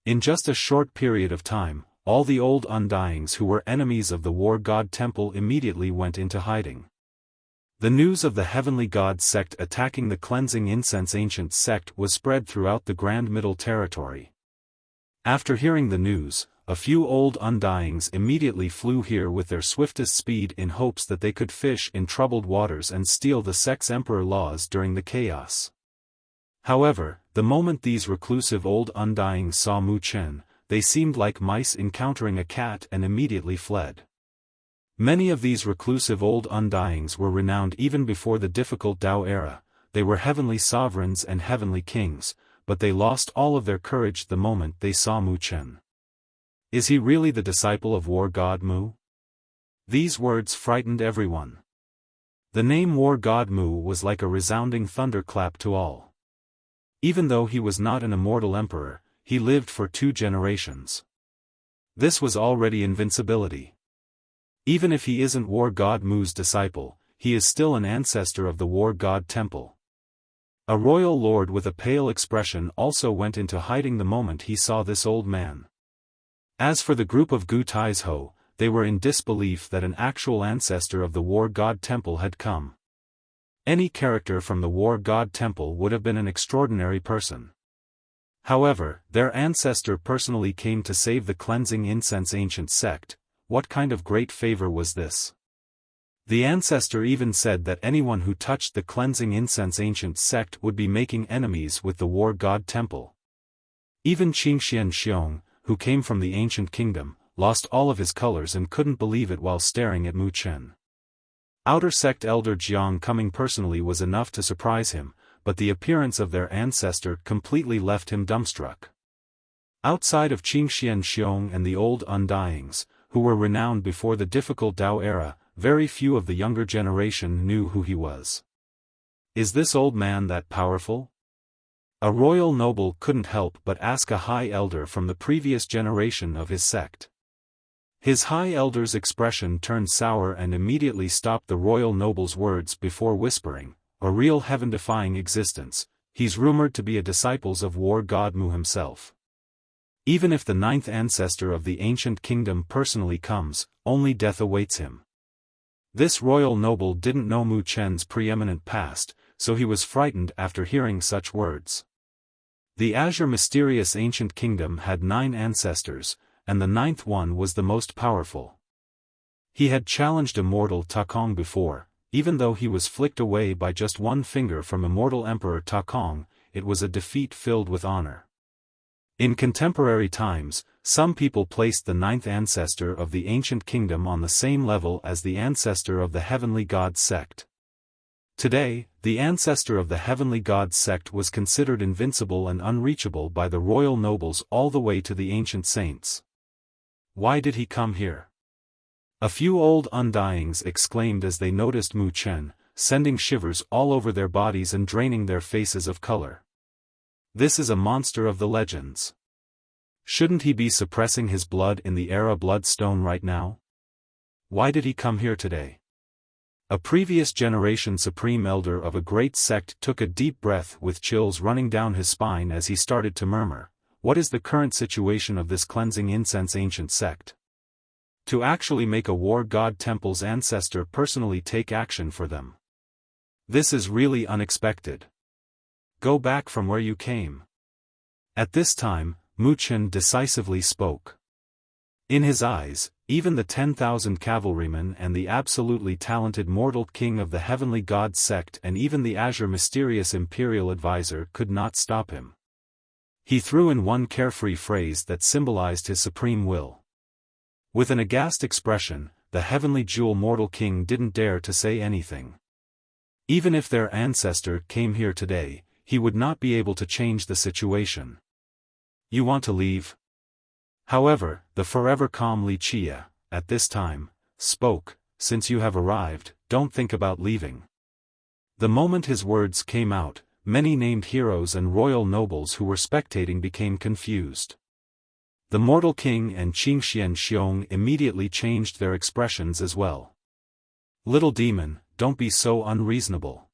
In just a short period of time, all the old undyings who were enemies of the war god temple immediately went into hiding. The news of the heavenly god sect attacking the cleansing incense ancient sect was spread throughout the Grand Middle Territory. After hearing the news, a few old undyings immediately flew here with their swiftest speed in hopes that they could fish in troubled waters and steal the sect's emperor laws during the chaos. However, the moment these reclusive old undyings saw Mu Chen, they seemed like mice encountering a cat and immediately fled. Many of these reclusive old undyings were renowned even before the difficult Tao era. They were heavenly sovereigns and heavenly kings, but they lost all of their courage the moment they saw Mu Chen. Is he really the disciple of war god Mu? These words frightened everyone. The name war god Mu was like a resounding thunderclap to all. Even though he was not an immortal emperor, he lived for 2 generations. This was already invincibility. Even if he isn't war god Mu's disciple, he is still an ancestor of the war god temple. A royal lord with a pale expression also went into hiding the moment he saw this old man. As for the group of Gu Taizhou, they were in disbelief that an actual ancestor of the war god temple had come. Any character from the war god temple would have been an extraordinary person. However, their ancestor personally came to save the cleansing incense ancient sect. What kind of great favor was this? The ancestor even said that anyone who touched the cleansing incense ancient sect would be making enemies with the war god temple. Even Qingxian Xiong, who came from the ancient kingdom, lost all of his colors and couldn't believe it while staring at Mu Chen. Outer sect elder Jiang coming personally was enough to surprise him, but the appearance of their ancestor completely left him dumbstruck. Outside of Qingxian Xiong and the old Undyings, who were renowned before the difficult Dao era, very few of the younger generation knew who he was. Is this old man that powerful? A royal noble couldn't help but ask a high elder from the previous generation of his sect. His high elder's expression turned sour and immediately stopped the royal noble's words before whispering, "A real heaven-defying existence, he's rumored to be a disciple of war god Mu himself. Even if the 9th ancestor of the ancient kingdom personally comes, only death awaits him." This royal noble didn't know Mu Chen's preeminent past, so he was frightened after hearing such words. The Azure mysterious ancient kingdom had 9 ancestors, and the 9th one was the most powerful. He had challenged immortal Ta Kong before, even though he was flicked away by just 1 finger from immortal Emperor Ta Kong, it was a defeat filled with honor. In contemporary times, some people placed the 9th ancestor of the ancient kingdom on the same level as the ancestor of the heavenly god sect. Today, the ancestor of the heavenly god sect was considered invincible and unreachable by the royal nobles all the way to the ancient saints. Why did he come here? A few old Undyings exclaimed as they noticed Mu Chen, sending shivers all over their bodies and draining their faces of color. This is a monster of the legends. Shouldn't he be suppressing his blood in the Era Bloodstone right now? Why did he come here today? A previous generation supreme elder of a great sect took a deep breath with chills running down his spine as he started to murmur, "What is the current situation of this cleansing incense ancient sect? To actually make a war god temple's ancestor personally take action for them. This is really unexpected. Go back from where you came." At this time, Mu Chen decisively spoke. In his eyes, even the 10,000 cavalrymen and the absolutely talented mortal king of the heavenly god sect and even the Azure mysterious imperial advisor could not stop him. He threw in one carefree phrase that symbolized his supreme will. With an aghast expression, the heavenly jewel mortal king didn't dare to say anything. Even if their ancestor came here today, he would not be able to change the situation. "You want to leave?" However, the forever calm Wuxia, at this time, spoke, "Since you have arrived, don't think about leaving." The moment his words came out, many named heroes and royal nobles who were spectating became confused. The mortal king and Qingxian Xiong immediately changed their expressions as well. "Little demon, don't be so unreasonable."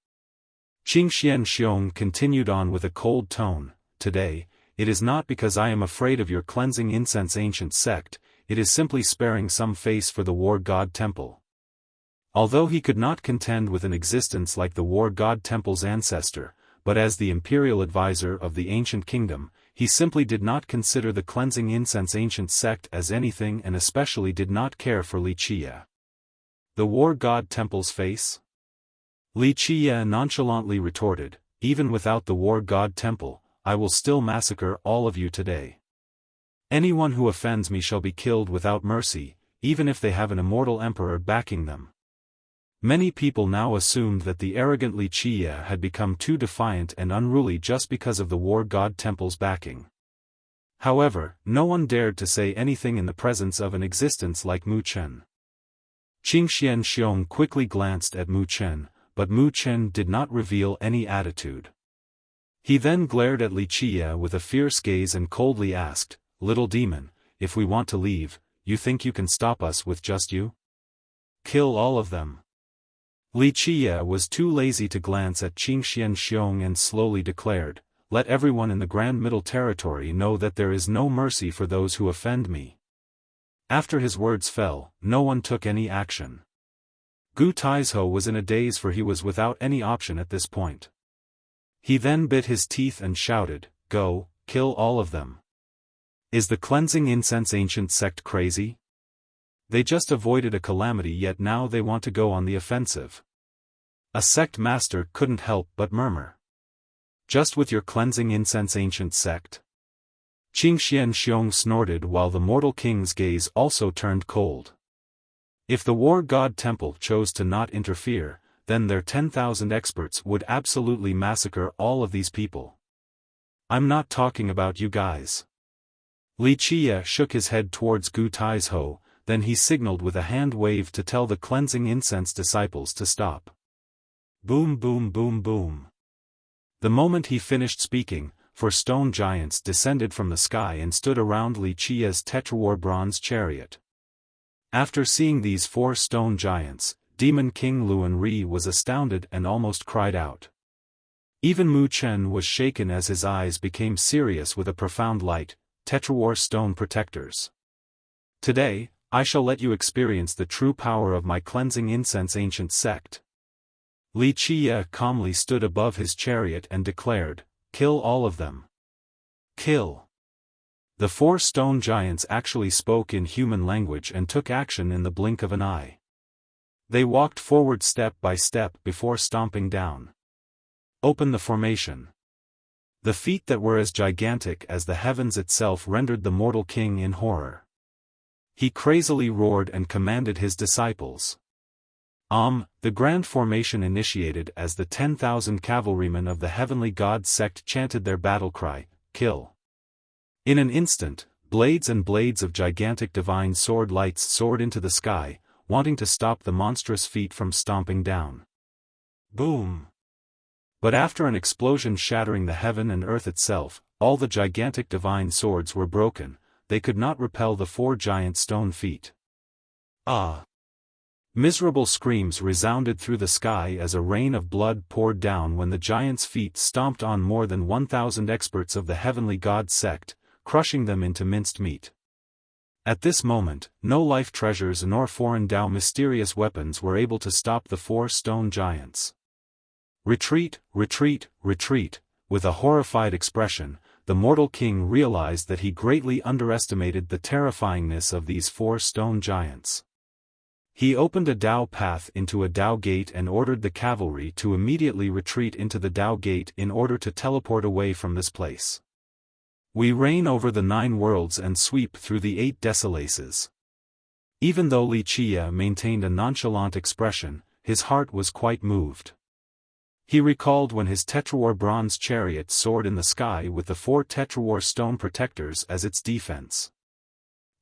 Qingxian Xiong continued on with a cold tone, "Today, it is not because I am afraid of your cleansing incense ancient sect, it is simply sparing some face for the war god temple." Although he could not contend with an existence like the war god temple's ancestor, but as the imperial advisor of the ancient kingdom, he simply did not consider the cleansing incense ancient sect as anything and especially did not care for Wuxia. The war god temple's face? Wuxia nonchalantly retorted, "Even without the war god temple, I will still massacre all of you today. Anyone who offends me shall be killed without mercy, even if they have an immortal emperor backing them." Many people now assumed that the arrogant Wuxia had become too defiant and unruly just because of the war god temple's backing. However, no one dared to say anything in the presence of an existence like Mu Chen. Qingxian Xiong quickly glanced at Mu Chen, but Mu Chen did not reveal any attitude. He then glared at Wuxia with a fierce gaze and coldly asked, "Little demon, if we want to leave, you think you can stop us with just you? Kill all of them." Wuxia was too lazy to glance at Qingxian Xiong and slowly declared, "Let everyone in the Grand Middle Territory know that there is no mercy for those who offend me." After his words fell, no one took any action. Gu Taizhou was in a daze, for he was without any option at this point. He then bit his teeth and shouted, "Go, kill all of them. Is the cleansing incense ancient sect crazy? They just avoided a calamity, yet now they want to go on the offensive." A sect master couldn't help but murmur. "Just with your cleansing incense ancient sect?" Qingxian Xiong snorted while the mortal king's gaze also turned cold. If the war god temple chose to not interfere, then their 10,000 experts would absolutely massacre all of these people. "I'm not talking about you guys." Wuxia shook his head towards Gu Taizhou, then he signaled with a hand wave to tell the cleansing incense disciples to stop. Boom, boom, boom, boom. The moment he finished speaking, 4 stone giants descended from the sky and stood around Wuxia's tetrawar bronze chariot. After seeing these 4 stone giants, Demon King Luan Ri was astounded and almost cried out. Even Mu Chen was shaken as his eyes became serious with a profound light. Tetrawar stone protectors. Today, I shall let you experience the true power of my cleansing incense ancient sect. Wuxia calmly stood above his chariot and declared, "Kill all of them. Kill." The 4 stone giants actually spoke in human language and took action in the blink of an eye. They walked forward step by step before stomping down. Open the formation. The feet that were as gigantic as the heavens itself rendered the mortal king in horror. He crazily roared and commanded his disciples. The grand formation initiated as the 10,000 cavalrymen of the heavenly god sect chanted their battle cry, "Kill." In an instant, blades and blades of gigantic divine sword lights soared into the sky, wanting to stop the monstrous feet from stomping down. Boom! But after an explosion shattering the heaven and earth itself, all the gigantic divine swords were broken. They could not repel the 4 giant stone feet. Ah! Miserable screams resounded through the sky as a rain of blood poured down when the giants' feet stomped on more than 1,000 experts of the heavenly god sect, crushing them into minced meat. At this moment, no life treasures nor foreign Dao mysterious weapons were able to stop the 4 stone giants. "Retreat, retreat, retreat." With a horrified expression, the mortal king realized that he greatly underestimated the terrifyingness of these 4 stone giants. He opened a Dao path into a Dao gate and ordered the cavalry to immediately retreat into the Dao gate in order to teleport away from this place. "We reign over the 9 worlds and sweep through the 8 desolaces." Even though Wuxia maintained a nonchalant expression, his heart was quite moved. He recalled when his tetrawar bronze chariot soared in the sky with the 4 tetrawar stone protectors as its defense.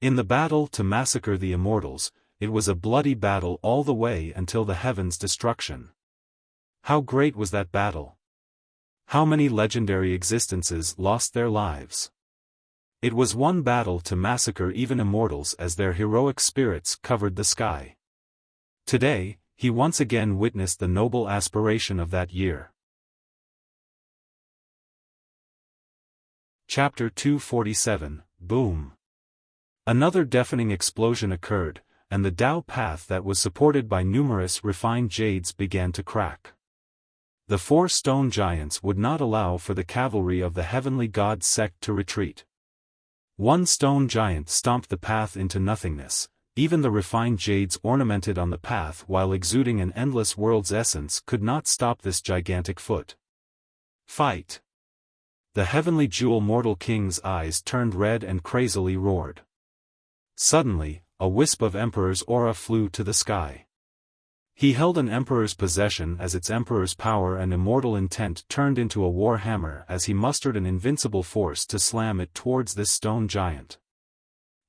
In the battle to massacre the immortals, it was a bloody battle all the way until the heaven's destruction. How great was that battle? How many legendary existences lost their lives? It was one battle to massacre even immortals as their heroic spirits covered the sky. Today, he once again witnessed the noble aspiration of that year. Chapter 247, Boom. Another deafening explosion occurred, and the Dao path that was supported by numerous refined jades began to crack. The 4 stone giants would not allow for the cavalry of the heavenly god sect to retreat. One stone giant stomped the path into nothingness. Even the refined jades ornamented on the path while exuding an endless world's essence could not stop this gigantic foot. Fight! The heavenly jewel mortal king's eyes turned red and crazily roared. Suddenly, a wisp of emperor's aura flew to the sky. He held an emperor's possession as its emperor's power and immortal intent turned into a war hammer as he mustered an invincible force to slam it towards this stone giant.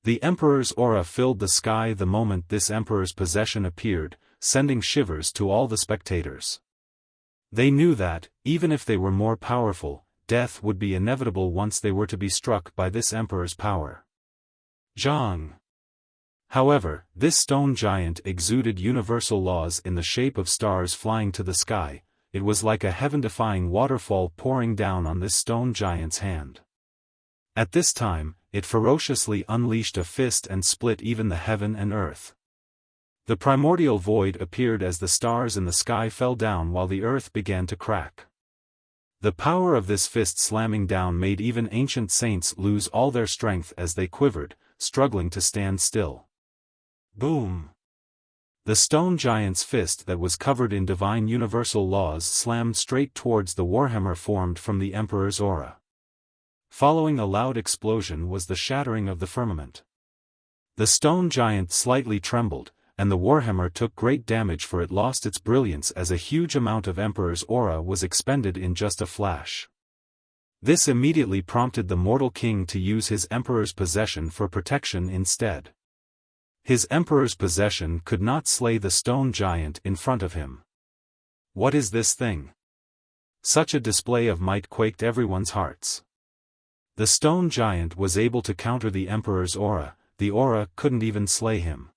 The emperor's aura filled the sky the moment this emperor's possession appeared, sending shivers to all the spectators. They knew that, even if they were more powerful, death would be inevitable once they were to be struck by this emperor's power. Zhang. However, this stone giant exuded universal laws in the shape of stars flying to the sky. It was like a heaven-defying waterfall pouring down on this stone giant's hand. At this time, it ferociously unleashed a fist and split even the heaven and earth. The primordial void appeared as the stars in the sky fell down while the earth began to crack. The power of this fist slamming down made even ancient saints lose all their strength as they quivered, struggling to stand still. Boom! The stone giant's fist that was covered in divine universal laws slammed straight towards the warhammer formed from the emperor's aura. Following a loud explosion was the shattering of the firmament. The stone giant slightly trembled, and the warhammer took great damage, for it lost its brilliance as a huge amount of emperor's aura was expended in just a flash. This immediately prompted the mortal king to use his emperor's possession for protection instead. His emperor's possession could not slay the stone giant in front of him. What is this thing? Such a display of might quaked everyone's hearts. The stone giant was able to counter the emperor's aura. The aura couldn't even slay him.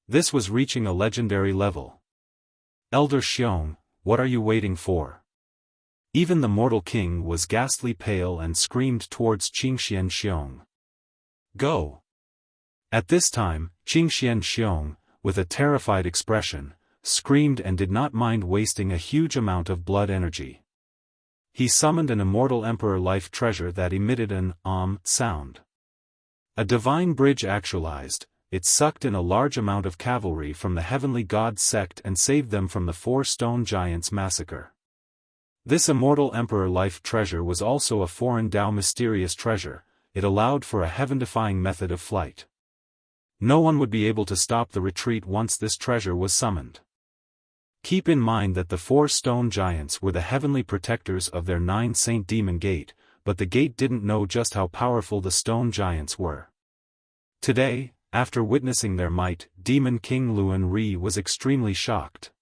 This was reaching a legendary level. Elder Xiong, what are you waiting for? Even the mortal king was ghastly pale and screamed towards Qingxian Xiong. Go! At this time, Qingxian Xiong, with a terrified expression, screamed and did not mind wasting a huge amount of blood energy. He summoned an immortal emperor life treasure that emitted an sound. A divine bridge actualized. It sucked in a large amount of cavalry from the heavenly god sect and saved them from the 4 stone giants' massacre. This immortal emperor life treasure was also a foreign Dao mysterious treasure. It allowed for a heaven-defying method of flight. No one would be able to stop the retreat once this treasure was summoned. Keep in mind that the 4 stone giants were the heavenly protectors of their 9 Saint Demon Gate, but the gate didn't know just how powerful the stone giants were. Today, after witnessing their might, Demon King Luan Ri was extremely shocked.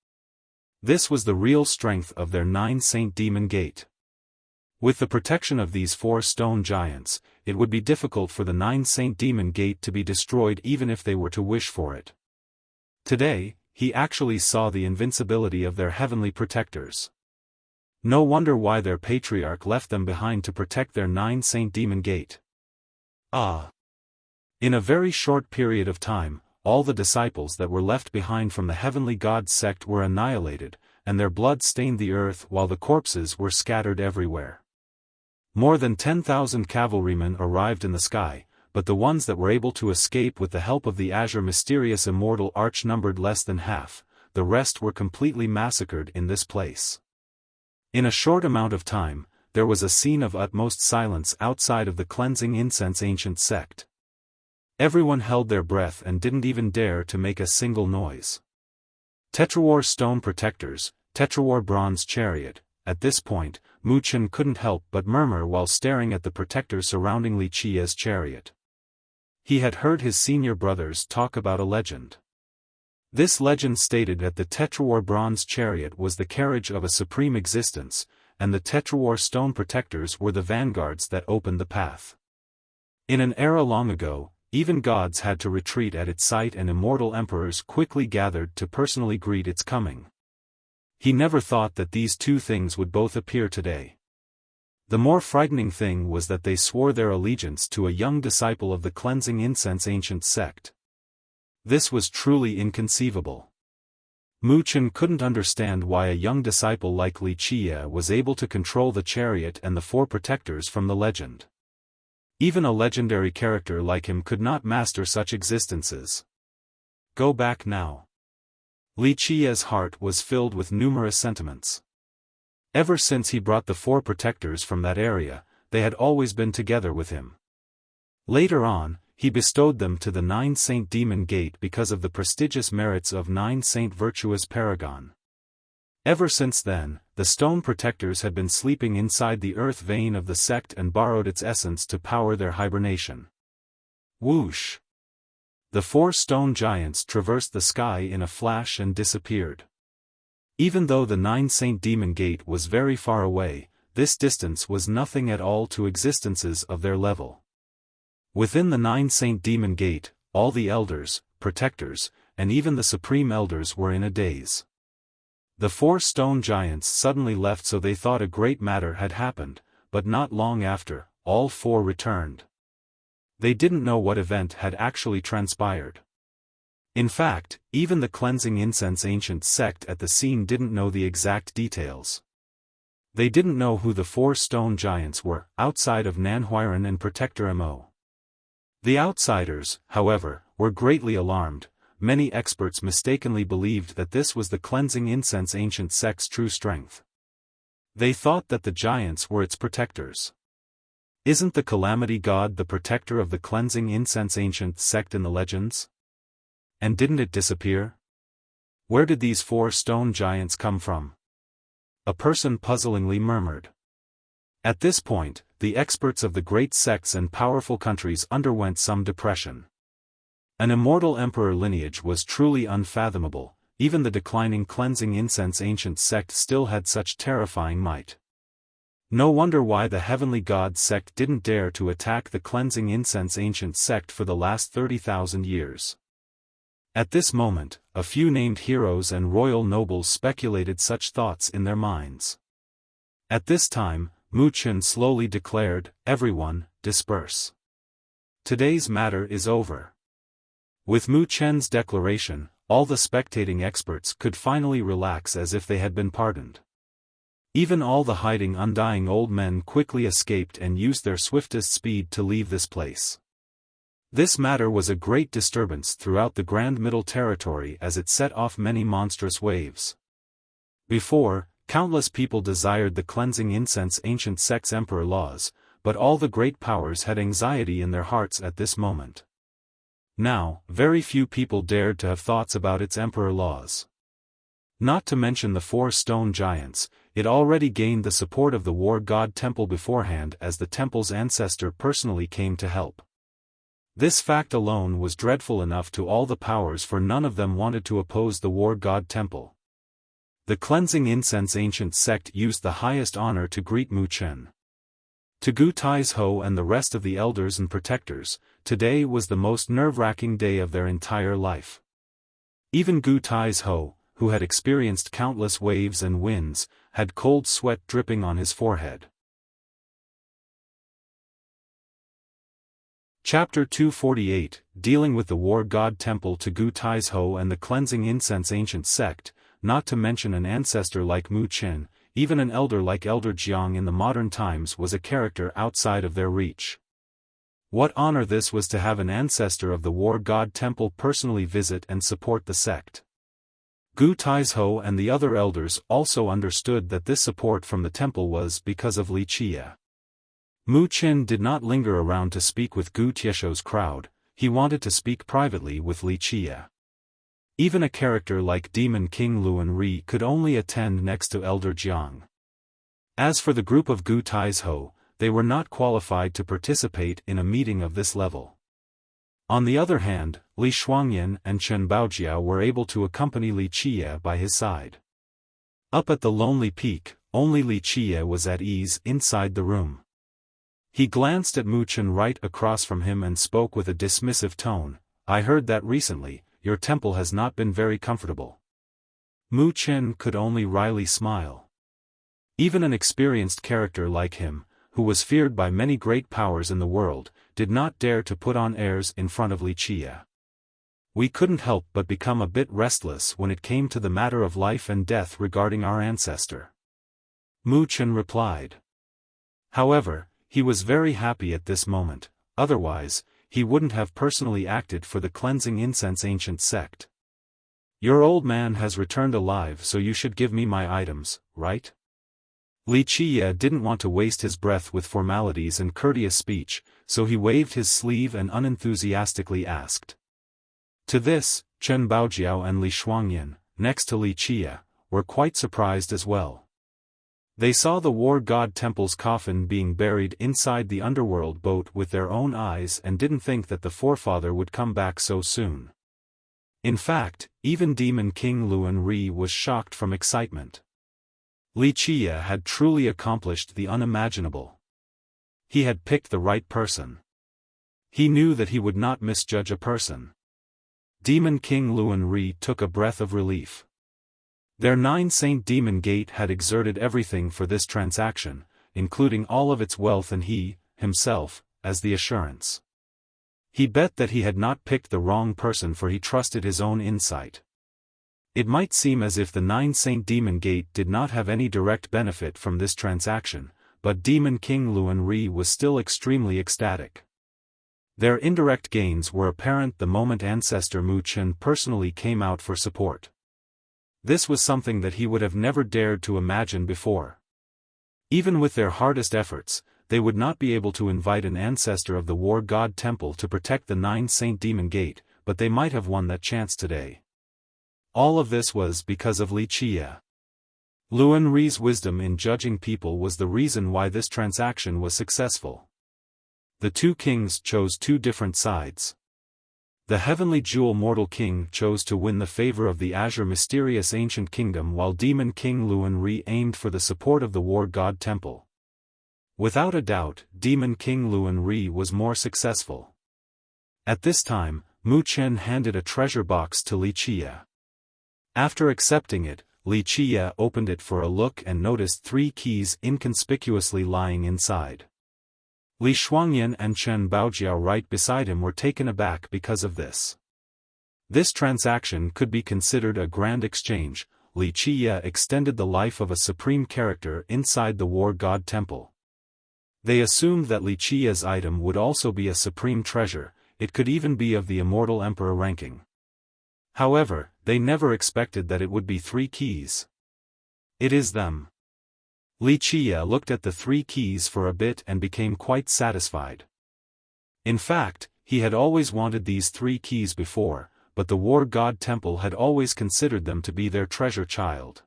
This was the real strength of their 9 Saint Demon Gate. With the protection of these 4 stone giants, it would be difficult for the 9 Saint Demon Gate to be destroyed even if they were to wish for it. Today, he actually saw the invincibility of their heavenly protectors. No wonder why their patriarch left them behind to protect their 9 Saint Demon Gate. In a very short period of time, all the disciples that were left behind from the heavenly god sect were annihilated, and their blood stained the earth while the corpses were scattered everywhere. More than 10,000 cavalrymen arrived in the sky, but the ones that were able to escape with the help of the Azure mysterious immortal arch numbered less than half. The rest were completely massacred in this place. In a short amount of time, there was a scene of utmost silence outside of the cleansing incense ancient sect. Everyone held their breath and didn't even dare to make a single noise. Tetrawar Stone Protectors, Tetrawar Bronze Chariot. At this point, Mu Chen couldn't help but murmur while staring at the protectors surrounding Li Qi's chariot. He had heard his senior brothers talk about a legend. This legend stated that the Tetrawar Bronze Chariot was the carriage of a supreme existence, and the Tetrawar Stone Protectors were the vanguards that opened the path. In an era long ago, even gods had to retreat at its sight, and immortal emperors quickly gathered to personally greet its coming. He never thought that these 2 things would both appear today. The more frightening thing was that they swore their allegiance to a young disciple of the cleansing incense ancient sect. This was truly inconceivable. Mu Chen couldn't understand why a young disciple like Li Qi was able to control the chariot and the 4 protectors from the legend. Even a legendary character like him could not master such existences. Go back now. Li Qi's heart was filled with numerous sentiments. Ever since he brought the 4 protectors from that area, they had always been together with him. Later on, he bestowed them to the 9-saint demon gate because of the prestigious merits of 9-saint virtuous paragon. Ever since then, the stone protectors had been sleeping inside the earth vein of the sect and borrowed its essence to power their hibernation. Whoosh! The 4 stone giants traversed the sky in a flash and disappeared. Even though the 9-saint demon gate was very far away, this distance was nothing at all to existences of their level. Within the 9-saint demon gate, all the elders, protectors, and even the supreme elders were in a daze. The 4 stone giants suddenly left, so they thought a great matter had happened, but not long after, all 4 returned. They didn't know what event had actually transpired. In fact, even the cleansing incense ancient sect at the scene didn't know the exact details. They didn't know who the 4 stone giants were, outside of Nanhuiran and Protector Mo. The outsiders, however, were greatly alarmed. Many experts mistakenly believed that this was the cleansing incense ancient sect's true strength. They thought that the giants were its protectors. Isn't the calamity god the protector of the cleansing incense ancient sect in the legends? And didn't it disappear? Where did these 4 stone giants come from? A person puzzlingly murmured. At this point, the experts of the great sects and powerful countries underwent some depression. An immortal emperor lineage was truly unfathomable. Even the declining cleansing incense ancient sect still had such terrifying might. No wonder why the heavenly god sect didn't dare to attack the cleansing incense ancient sect for the last 30,000 years. At this moment, a few named heroes and royal nobles speculated such thoughts in their minds. At this time, Mu Chen slowly declared, "Everyone, disperse. Today's matter is over." With Mu Chen's declaration, all the spectating experts could finally relax as if they had been pardoned. Even all the hiding undying old men quickly escaped and used their swiftest speed to leave this place. This matter was a great disturbance throughout the Grand Middle Territory as it set off many monstrous waves. Before, countless people desired the cleansing incense ancient sect's emperor laws, but all the great powers had anxiety in their hearts at this moment. Now, very few people dared to have thoughts about its emperor laws. Not to mention the 4 stone giants, it already gained the support of the war god temple beforehand, as the temple's ancestor personally came to help. This fact alone was dreadful enough to all the powers, for none of them wanted to oppose the war god temple. The cleansing incense ancient sect used the highest honor to greet Mu Chen. To Gu Taizhou and the rest of the elders and protectors, today was the most nerve-wracking day of their entire life. Even Gu Taizhou, who had experienced countless waves and winds, had cold sweat dripping on his forehead. Chapter 248, Dealing with the War God Temple. To Gu Taizhou and the cleansing incense ancient sect, not to mention an ancestor like Mu Chen, even an elder like Elder Jiang in the modern times was a character outside of their reach. What honor this was to have an ancestor of the war god temple personally visit and support the sect. Gu Taizhou and the other elders also understood that this support from the temple was because of Li Qie. Mu Chen did not linger around to speak with Gu Tieshou's crowd, he wanted to speak privately with Li Qie. Even a character like Demon King Luan Ri could only attend next to Elder Jiang. As for the group of Gu Taizhou, they were not qualified to participate in a meeting of this level. On the other hand, Li Shuangyan and Chen Baojia were able to accompany Li Qie by his side. Up at the lonely peak, only Li Qie was at ease inside the room. He glanced at Mu Chen right across from him and spoke with a dismissive tone, "I heard that recently, your temple has not been very comfortable." Mu Chen could only wryly smile. Even an experienced character like him, who was feared by many great powers in the world, did not dare to put on airs in front of Li Qie. "We couldn't help but become a bit restless when it came to the matter of life and death regarding our ancestor," Mu Chen replied. However, he was very happy at this moment, otherwise, he wouldn't have personally acted for the cleansing incense ancient sect. "Your old man has returned alive, so you should give me my items, right?" Li Qiye didn't want to waste his breath with formalities and courteous speech, so he waved his sleeve and unenthusiastically asked. To this, Chen Baojiao and Li Shuangyan, next to Li Qiye, were quite surprised as well. They saw the war god temple's coffin being buried inside the underworld boat with their own eyes and didn't think that the forefather would come back so soon. In fact, even Demon King Luan Ri was shocked from excitement. Li Qiye had truly accomplished the unimaginable. He had picked the right person. He knew that he would not misjudge a person. Demon King Luan Ri took a breath of relief. Their 9-saint demon gate had exerted everything for this transaction, including all of its wealth and he, himself, as the assurance. He bet that he had not picked the wrong person, for he trusted his own insight. It might seem as if the 9-saint demon gate did not have any direct benefit from this transaction, but Demon King Luan Ri was still extremely ecstatic. Their indirect gains were apparent the moment Ancestor Mu Chen personally came out for support. This was something that he would have never dared to imagine before. Even with their hardest efforts, they would not be able to invite an ancestor of the War God Temple to protect the 9-saint demon gate, but they might have won that chance today. All of this was because of Li Qiye. Luan Ri's wisdom in judging people was the reason why this transaction was successful. The two kings chose two different sides. The Heavenly Jewel Mortal King chose to win the favor of the Azure Mysterious Ancient Kingdom, while Demon King Luan Ri aimed for the support of the War God Temple. Without a doubt, Demon King Luan Ri was more successful. At this time, Mu Chen handed a treasure box to Li Qiye. After accepting it, Li Qiye opened it for a look and noticed 3 keys inconspicuously lying inside. Li Shuangyan and Chen Baojiao right beside him were taken aback because of this. This transaction could be considered a grand exchange. Li Qiye extended the life of a supreme character inside the War God Temple. They assumed that Li Qiye's item would also be a supreme treasure, it could even be of the Immortal Emperor ranking. However, they never expected that it would be 3 keys. It is them. Li Qiye looked at the 3 keys for a bit and became quite satisfied. In fact, he had always wanted these 3 keys before, but the War God Temple had always considered them to be their treasure child.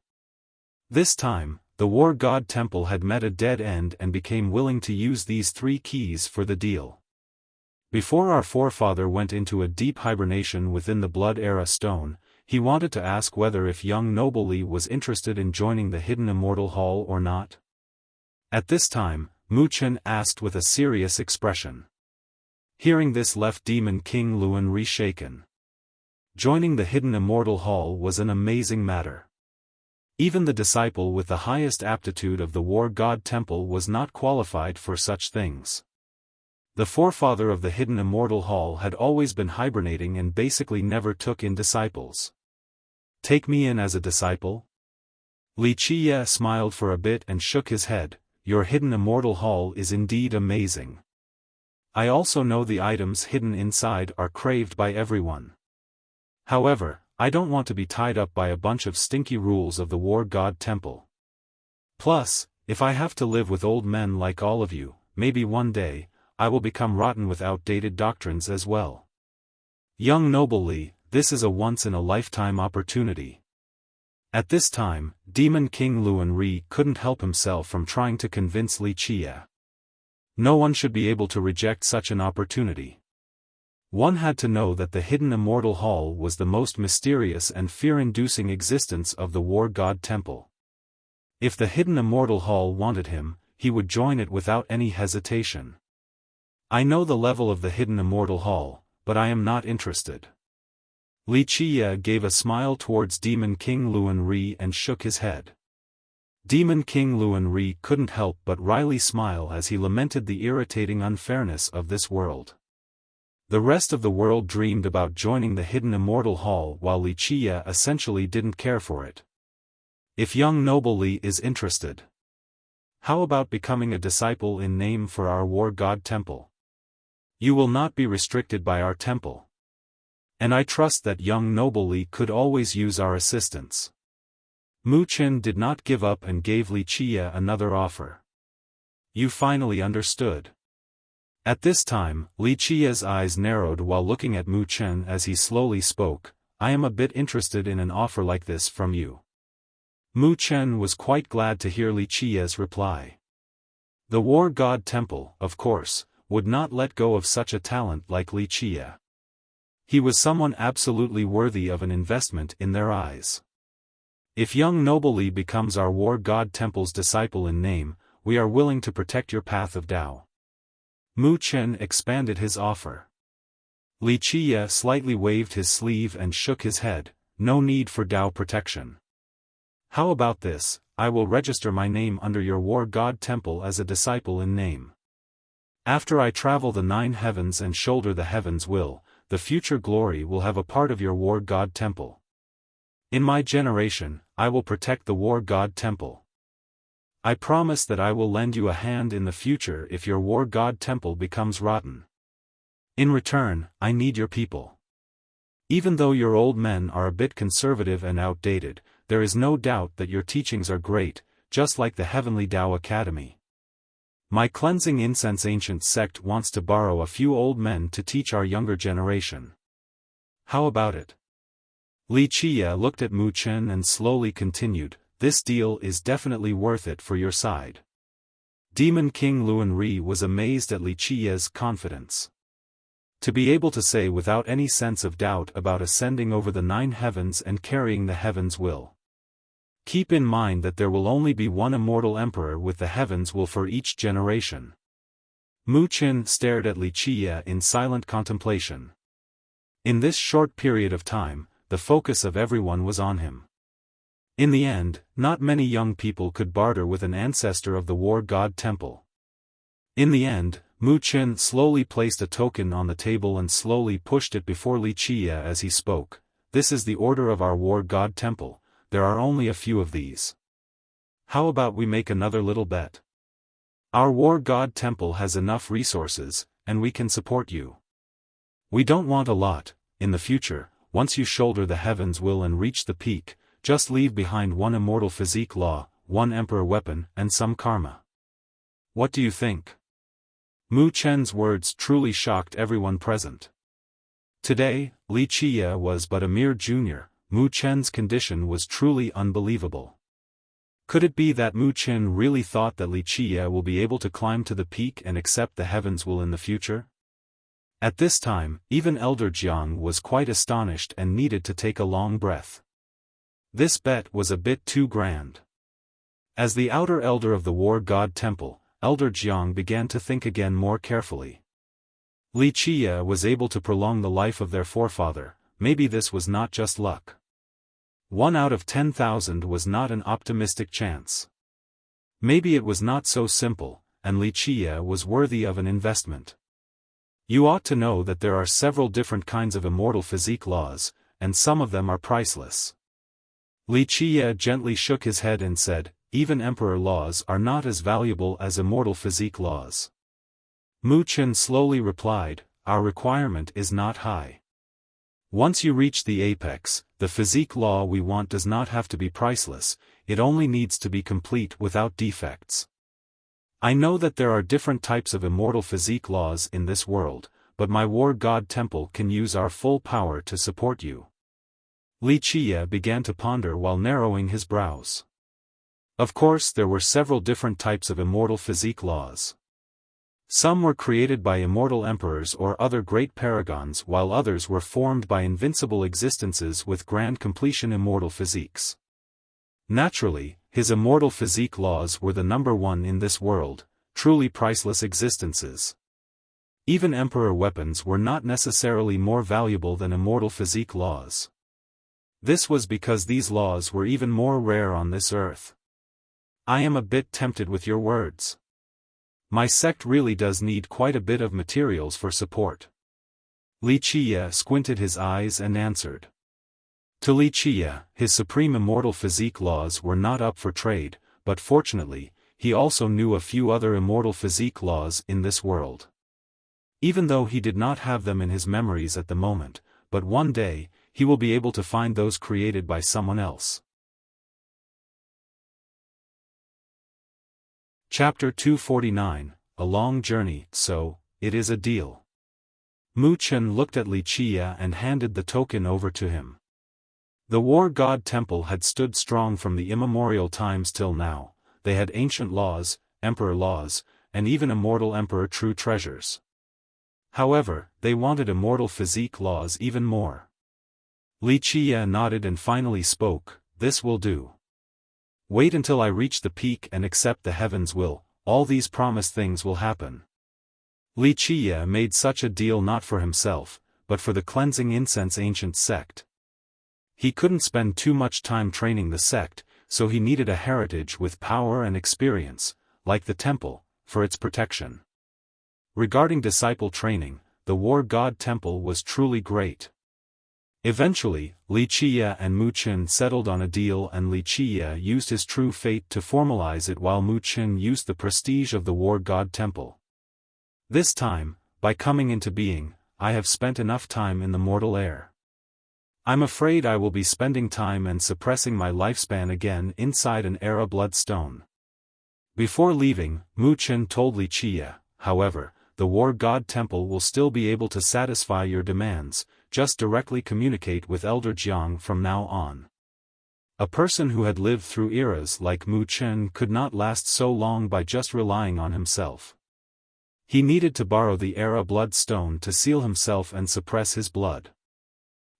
This time, the War God Temple had met a dead end and became willing to use these 3 keys for the deal. Before our forefather went into a deep hibernation within the Blood Era Stone, he wanted to ask whether if young Noble Li was interested in joining the Hidden Immortal Hall or not. At this time, Mu Chen asked with a serious expression. Hearing this left Demon King Luan Ri shaken. Joining the Hidden Immortal Hall was an amazing matter. Even the disciple with the highest aptitude of the War God Temple was not qualified for such things. The forefather of the Hidden Immortal Hall had always been hibernating and basically never took in disciples. Take me in as a disciple? Li Qiye smiled for a bit and shook his head. Your Hidden Immortal Hall is indeed amazing. I also know the items hidden inside are craved by everyone. However, I don't want to be tied up by a bunch of stinky rules of the War God Temple. Plus, if I have to live with old men like all of you, maybe one day, I will become rotten with outdated doctrines as well. Young Noble Li, this is a once-in-a-lifetime opportunity. At this time, Demon King Luan Ri couldn't help himself from trying to convince Li Qiye. No one should be able to reject such an opportunity. One had to know that the Hidden Immortal Hall was the most mysterious and fear-inducing existence of the War God Temple. If the Hidden Immortal Hall wanted him, he would join it without any hesitation. I know the level of the Hidden Immortal Hall, but I am not interested. Li Qiye gave a smile towards Demon King Luan Ri and shook his head. Demon King Luan Ri couldn't help but wryly smile as he lamented the irritating unfairness of this world. The rest of the world dreamed about joining the Hidden Immortal Hall while Li Qiye essentially didn't care for it. If young Noble Li is interested, how about becoming a disciple in name for our War God Temple? You will not be restricted by our temple. And I trust that young Noble Li could always use our assistance. Mu Chen did not give up and gave Li Qie another offer. You finally understood. At this time, Li Qie's eyes narrowed while looking at Mu Chen as he slowly spoke. I am a bit interested in an offer like this from you. Mu Chen was quite glad to hear Li Qie's reply. The war god temple, of course, would not let go of such a talent like Li Qie. He was someone absolutely worthy of an investment in their eyes. If young noble Li becomes our war god temple's disciple in name, we are willing to protect your path of Tao. Mu Chen expanded his offer. Li Qie slightly waved his sleeve and shook his head. No need for Tao protection. How about this? I will register my name under your war god temple as a disciple in name. After I travel the 9 heavens and shoulder the heavens will, the future glory will have a part of your war god temple. In my generation, I will protect the war god temple. I promise that I will lend you a hand in the future if your war god temple becomes rotten. In return, I need your people. Even though your old men are a bit conservative and outdated, there is no doubt that your teachings are great, just like the Heavenly Tao Academy. My cleansing incense ancient sect wants to borrow a few old men to teach our younger generation. How about it? Li Qie looked at Mu Chen and slowly continued, this deal is definitely worth it for your side. Demon King Luan Ri was amazed at Li Qie's confidence. To be able to say without any sense of doubt about ascending over the 9 heavens and carrying the heavens will. Keep in mind that there will only be one immortal emperor with the heavens will for each generation. Mu Chen stared at Li Qie in silent contemplation. In this short period of time, the focus of everyone was on him. In the end, not many young people could barter with an ancestor of the war god temple. In the end, Mu Chen slowly placed a token on the table and slowly pushed it before Li Qie as he spoke. This is the order of our war god temple. There are only a few of these. How about we make another little bet? Our war god temple has enough resources, and we can support you. We don't want a lot. In the future, once you shoulder the heavens will and reach the peak, just leave behind one immortal physique law, one emperor weapon, and some karma. What do you think? Mu Chen's words truly shocked everyone present. Today, Li Qie was but a mere junior. Mu Chen's condition was truly unbelievable. Could it be that Mu Chen really thought that Li Qie will be able to climb to the peak and accept the heavens will in the future? At this time, even Elder Jiang was quite astonished and needed to take a long breath. This bet was a bit too grand. As the outer elder of the war god temple, Elder Jiang began to think again more carefully. Li Qie was able to prolong the life of their forefather. Maybe this was not just luck. 1 out of 10,000 was not an optimistic chance. Maybe it was not so simple, and Li Qie was worthy of an investment. You ought to know that there are several different kinds of immortal physique laws, and some of them are priceless. Li Qie gently shook his head and said, even emperor laws are not as valuable as immortal physique laws. Mu Chen slowly replied, our requirement is not high. Once you reach the apex, the physique law we want does not have to be priceless, it only needs to be complete without defects. I know that there are different types of immortal physique laws in this world, but my war god temple can use our full power to support you. Li Qie began to ponder while narrowing his brows. Of course there were several different types of immortal physique laws. Some were created by immortal emperors or other great paragons while others were formed by invincible existences with grand completion immortal physiques. Naturally, his immortal physique laws were the number one in this world, truly priceless existences. Even emperor weapons were not necessarily more valuable than immortal physique laws. This was because these laws were even more rare on this earth. I am a bit tempted with your words. My sect really does need quite a bit of materials for support. Li Qie squinted his eyes and answered. To Li Qie, his supreme immortal physique laws were not up for trade, but fortunately, he also knew a few other immortal physique laws in this world. Even though he did not have them in his memories at the moment, but one day, he will be able to find those created by someone else. Chapter 249, A Long Journey. So, it is a deal. Mu Chen looked at Li Qia and handed the token over to him. The War God Temple had stood strong from the immemorial times till now. They had ancient laws, emperor laws, and even immortal emperor true treasures. However, they wanted immortal physique laws even more. Li Qia nodded and finally spoke, "This will do. Wait until I reach the peak and accept the heaven's will, all these promised things will happen." Li Qia made such a deal not for himself, but for the cleansing incense ancient sect. He couldn't spend too much time training the sect, so he needed a heritage with power and experience, like the temple, for its protection. Regarding disciple training, the War God Temple was truly great. Eventually, Li Qia and Mu Chen settled on a deal, and Li Qia used his true fate to formalize it while Mu Chen used the prestige of the War God Temple. This time, by coming into being, I have spent enough time in the mortal air. I'm afraid I will be spending time and suppressing my lifespan again inside an era bloodstone. Before leaving, Mu Chen told Li Qia, however, the War God Temple will still be able to satisfy your demands, just directly communicate with Elder Jiang from now on. A person who had lived through eras like Mu Chen could not last so long by just relying on himself. He needed to borrow the era bloodstone to seal himself and suppress his blood.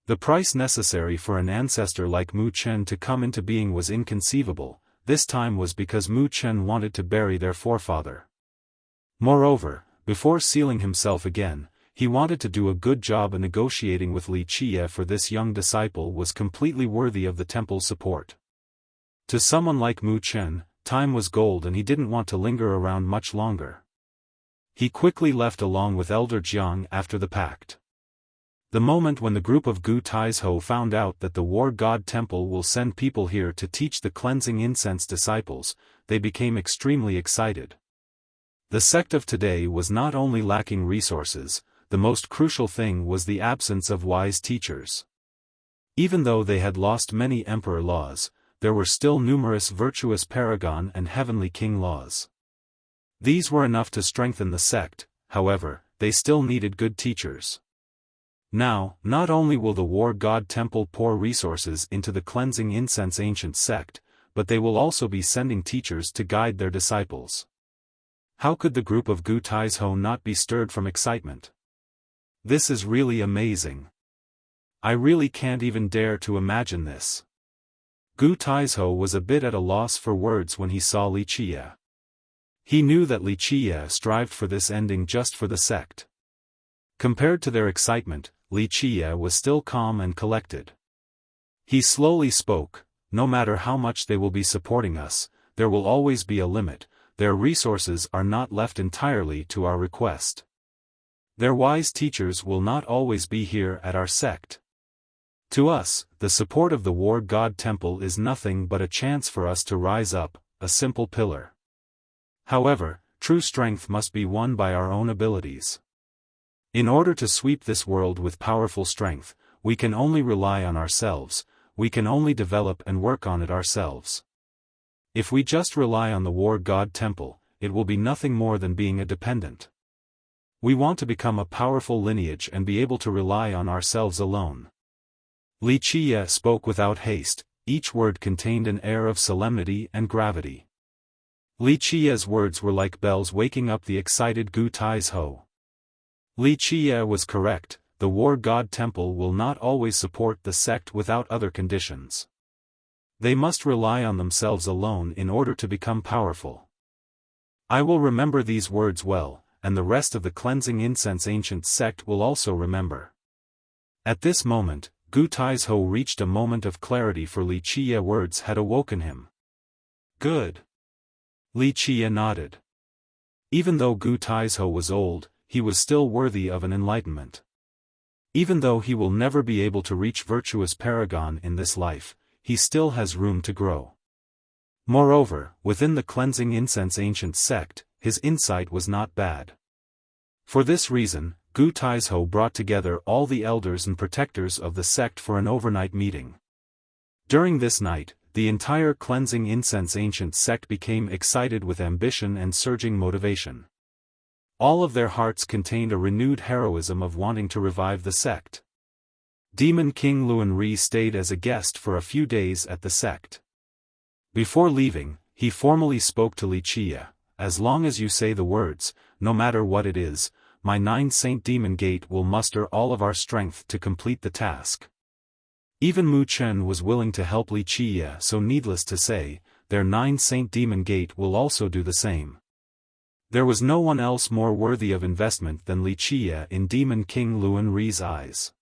The price necessary for an ancestor like Mu Chen to come into being was inconceivable. This time was because Mu Chen wanted to bury their forefather. Moreover, before sealing himself again, he wanted to do a good job in negotiating with Li Qia, for this young disciple was completely worthy of the temple's support. To someone like Mu Chen, time was gold and he didn't want to linger around much longer. He quickly left along with Elder Jiang after the pact. The moment when the group of Gu Taizhou found out that the War God Temple will send people here to teach the cleansing incense disciples, they became extremely excited. The sect of today was not only lacking resources, the most crucial thing was the absence of wise teachers. Even though they had lost many emperor laws, there were still numerous virtuous paragon and heavenly king laws. These were enough to strengthen the sect, however, they still needed good teachers. Now, not only will the War God Temple pour resources into the cleansing incense ancient sect, but they will also be sending teachers to guide their disciples. How could the group of Gu Taizhou not be stirred from excitement? This is really amazing. I really can't even dare to imagine this. Gu Taizhou was a bit at a loss for words when he saw Li Qia. He knew that Li Qia strived for this ending just for the sect. Compared to their excitement, Li Qia was still calm and collected. He slowly spoke, "No matter how much they will be supporting us, there will always be a limit. Their resources are not left entirely to our request. Their wise teachers will not always be here at our sect. To us, the support of the War God Temple is nothing but a chance for us to rise up, a simple pillar. However, true strength must be won by our own abilities. In order to sweep this world with powerful strength, we can only rely on ourselves, we can only develop and work on it ourselves. If we just rely on the War God Temple, it will be nothing more than being a dependent. We want to become a powerful lineage and be able to rely on ourselves alone." Li Qia spoke without haste, each word contained an air of solemnity and gravity. Li Qia's words were like bells waking up the excited Gu Taizhou. Li Qia was correct, the War God Temple will not always support the sect without other conditions. They must rely on themselves alone in order to become powerful. I will remember these words well, and the rest of the cleansing incense ancient sect will also remember. At this moment, Gu Taizhou reached a moment of clarity, for Li Qia words had awoken him. Good. Li Qia nodded. Even though Gu Taizhou was old, he was still worthy of an enlightenment. Even though he will never be able to reach virtuous paragon in this life, he still has room to grow. Moreover, within the cleansing incense ancient sect, his insight was not bad. For this reason, Gu Taizhou brought together all the elders and protectors of the sect for an overnight meeting. During this night, the entire cleansing incense ancient sect became excited with ambition and surging motivation. All of their hearts contained a renewed heroism of wanting to revive the sect. Demon King Luanri stayed as a guest for a few days at the sect. Before leaving, he formally spoke to Wuxia, "As long as you say the words, no matter what it is, my 9-saint demon gate will muster all of our strength to complete the task." Even Mu Chen was willing to help Wuxia, so needless to say, their 9-saint demon gate will also do the same. There was no one else more worthy of investment than Wuxia in Demon King Luanri's eyes.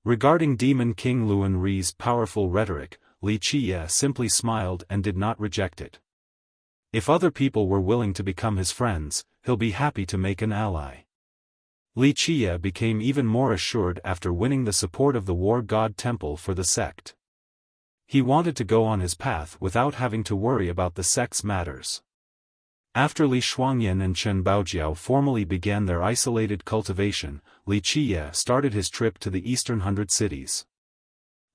Regarding Demon King Luanri's powerful rhetoric, Wuxia simply smiled and did not reject it. If other people were willing to become his friends, he'll be happy to make an ally. Wuxia became even more assured after winning the support of the War God Temple for the sect. He wanted to go on his path without having to worry about the sect's matters. After Li Shuangyan and Chen Baojiao formally began their isolated cultivation, Wuxia started his trip to the Eastern 100 Cities.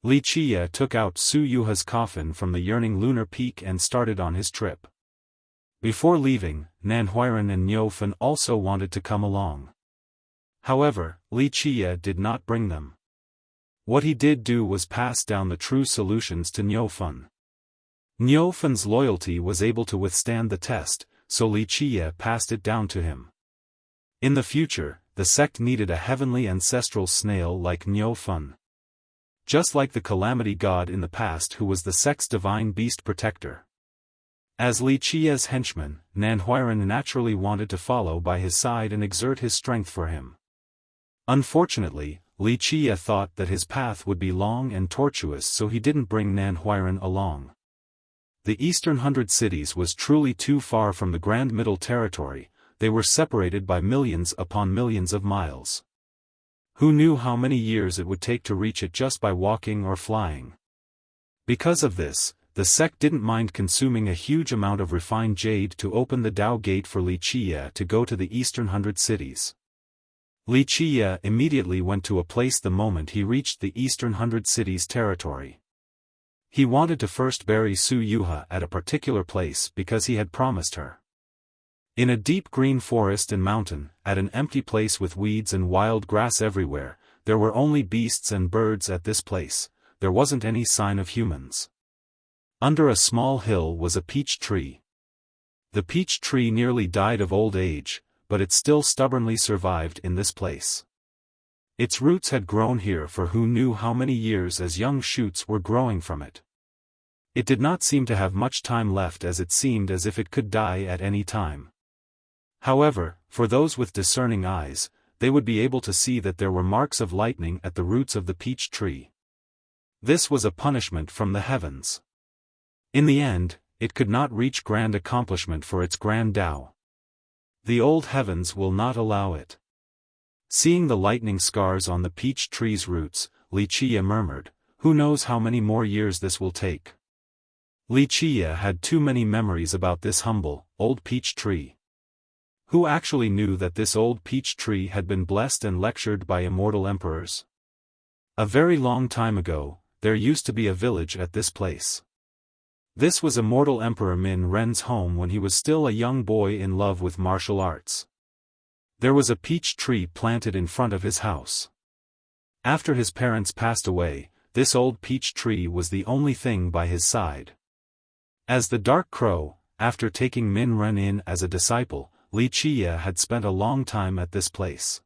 Wuxia took out Su Yuha's coffin from the yearning lunar peak and started on his trip. Before leaving, Nan Huiran and Xiaofan also wanted to come along. However, Wuxia did not bring them. What he did do was pass down the true solutions to Xiaofan. Xiaofan's loyalty was able to withstand the test, so Wuxia passed it down to him. In the future, the sect needed a heavenly ancestral snail like Xiaofan. Just like the calamity god in the past who was the sect's divine beast protector. As Wuxia's henchman, Nan Huiran naturally wanted to follow by his side and exert his strength for him. Unfortunately, Wuxia thought that his path would be long and tortuous, so he didn't bring Nan Huiran along. The Eastern 100 Cities was truly too far from the Grand Middle Territory, they were separated by millions upon millions of miles. Who knew how many years it would take to reach it just by walking or flying? Because of this, the sect didn't mind consuming a huge amount of refined jade to open the Dao Gate for Wuxia to go to the Eastern 100 Cities. Wuxia immediately went to a place the moment he reached the Eastern 100 Cities territory. He wanted to first bury Su Yuha at a particular place because he had promised her. In a deep green forest and mountain, at an empty place with weeds and wild grass everywhere, there were only beasts and birds at this place, there wasn't any sign of humans. Under a small hill was a peach tree. The peach tree nearly died of old age, but it still stubbornly survived in this place. Its roots had grown here for who knew how many years as young shoots were growing from it. It did not seem to have much time left as it seemed as if it could die at any time. However, for those with discerning eyes, they would be able to see that there were marks of lightning at the roots of the peach tree. This was a punishment from the heavens. In the end, it could not reach grand accomplishment for its grand Tao. The old heavens will not allow it. Seeing the lightning scars on the peach tree's roots, Wuxia murmured, "Who knows how many more years this will take?" Wuxia had too many memories about this humble, old peach tree. Who actually knew that this old peach tree had been blessed and lectured by immortal emperors? A very long time ago, there used to be a village at this place. This was immortal Emperor Min Ren's home when he was still a young boy in love with martial arts. There was a peach tree planted in front of his house. After his parents passed away, this old peach tree was the only thing by his side. As the Dark Crow, after taking Min Ren in as a disciple, Wuxia had spent a long time at this place.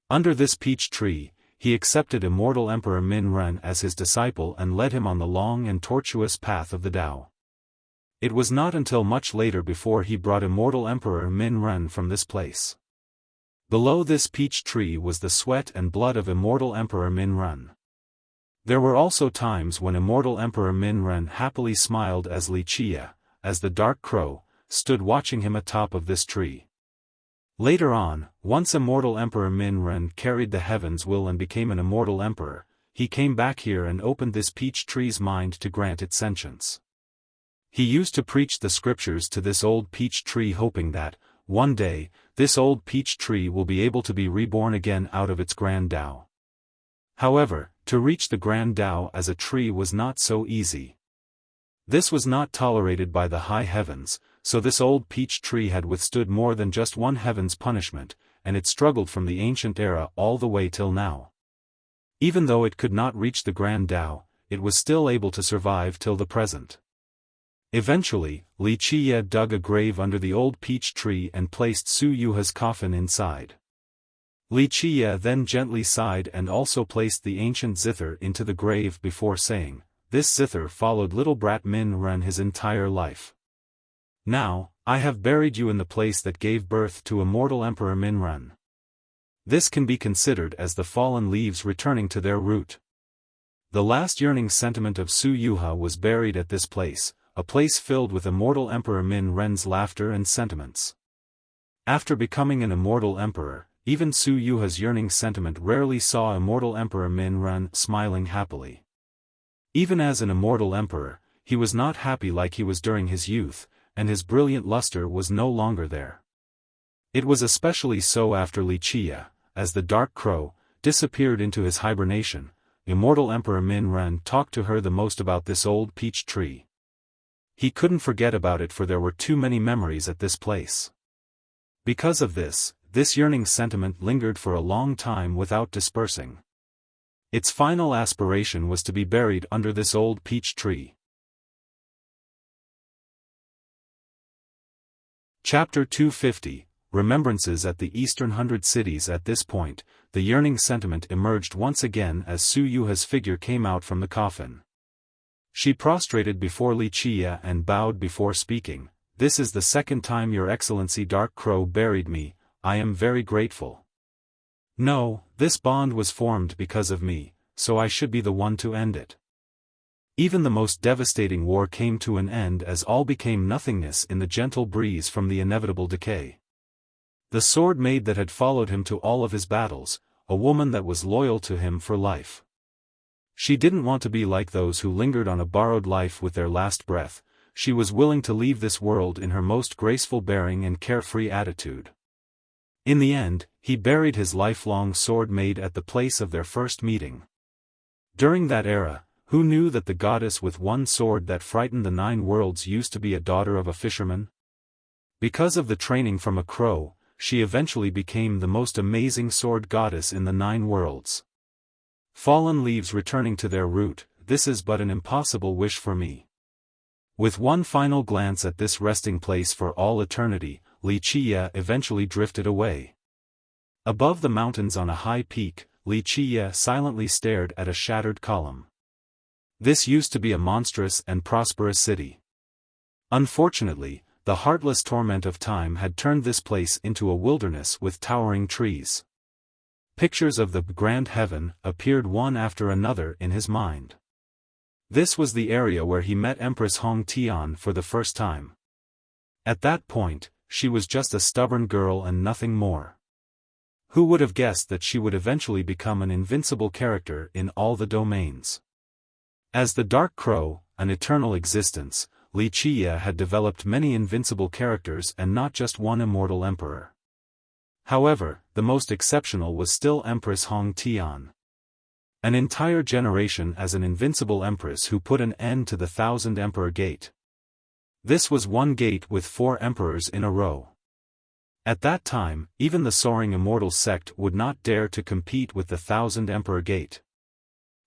Under this peach tree, he accepted immortal Emperor Min Ren as his disciple and led him on the long and tortuous path of the Tao. It was not until much later before he brought immortal Emperor Min Ren from this place. Below this peach tree was the sweat and blood of immortal Emperor Min Ren. There were also times when immortal Emperor Min Ren happily smiled as Wuxia, as the Dark Crow, stood watching him atop of this tree. Later on, once immortal Emperor Min Ren carried the heaven's will and became an immortal emperor, he came back here and opened this peach tree's mind to grant it sentience. He used to preach the scriptures to this old peach tree hoping that, one day, this old peach tree will be able to be reborn again out of its grand Tao. However, to reach the grand Tao as a tree was not so easy. This was not tolerated by the high heavens, so this old peach tree had withstood more than just one heaven's punishment, and it struggled from the ancient era all the way till now. Even though it could not reach the Grand Tao, it was still able to survive till the present. Eventually, Li Qiye dug a grave under the old peach tree and placed Su Yuha's coffin inside. Li Qiye then gently sighed and also placed the ancient zither into the grave before saying, "This zither followed little brat Min Ren his entire life. Now, I have buried you in the place that gave birth to immortal Emperor Min Ren. This can be considered as the fallen leaves returning to their root." The last yearning sentiment of Su Yuha was buried at this place, a place filled with immortal Emperor Min Ren's laughter and sentiments. After becoming an immortal emperor, even Su Yuha's yearning sentiment rarely saw immortal Emperor Min Ren smiling happily. Even as an immortal emperor, he was not happy like he was during his youth, and his brilliant luster was no longer there. It was especially so after Li Qiye, as the dark crow disappeared into his hibernation. Immortal Emperor Min Ren talked to her the most about this old peach tree. He couldn't forget about it, for there were too many memories at this place. Because of this yearning sentiment lingered for a long time without dispersing. Its final aspiration was to be buried under this old peach tree. Chapter 250, Remembrances at the Eastern Hundred Cities. At this point, the yearning sentiment emerged once again as Su Yuha's figure came out from the coffin. She prostrated before Li Qiye and bowed before speaking. "This is the second time Your Excellency Dark Crow buried me. I am very grateful. No, this bond was formed because of me, so I should be the one to end it." Even the most devastating war came to an end as all became nothingness in the gentle breeze from the inevitable decay. The sword maid that had followed him to all of his battles, a woman that was loyal to him for life. She didn't want to be like those who lingered on a borrowed life with their last breath. She was willing to leave this world in her most graceful bearing and carefree attitude. In the end, he buried his lifelong sword maid at the place of their first meeting. During that era, who knew that the goddess with one sword that frightened the 9 worlds used to be a daughter of a fisherman? Because of the training from a crow, she eventually became the most amazing sword goddess in the 9 worlds. Fallen leaves returning to their root, this is but an impossible wish for me. With one final glance at this resting place for all eternity, Li Qiye eventually drifted away. Above the mountains on a high peak, Li Qiye silently stared at a shattered column. This used to be a monstrous and prosperous city. Unfortunately, the heartless torment of time had turned this place into a wilderness with towering trees. Pictures of the grand heaven appeared one after another in his mind. This was the area where he met Empress Hong Tian for the first time. At that point, she was just a stubborn girl and nothing more. Who would have guessed that she would eventually become an invincible character in all the domains? As the Dark Crow, an eternal existence, Li Qiye had developed many invincible characters and not just one immortal emperor. However, the most exceptional was still Empress Hong Tian. An entire generation as an invincible empress who put an end to the 1000 Emperor Gate. This was one gate with 4 emperors in a row. At that time, even the soaring immortal sect would not dare to compete with the 1000 Emperor Gate.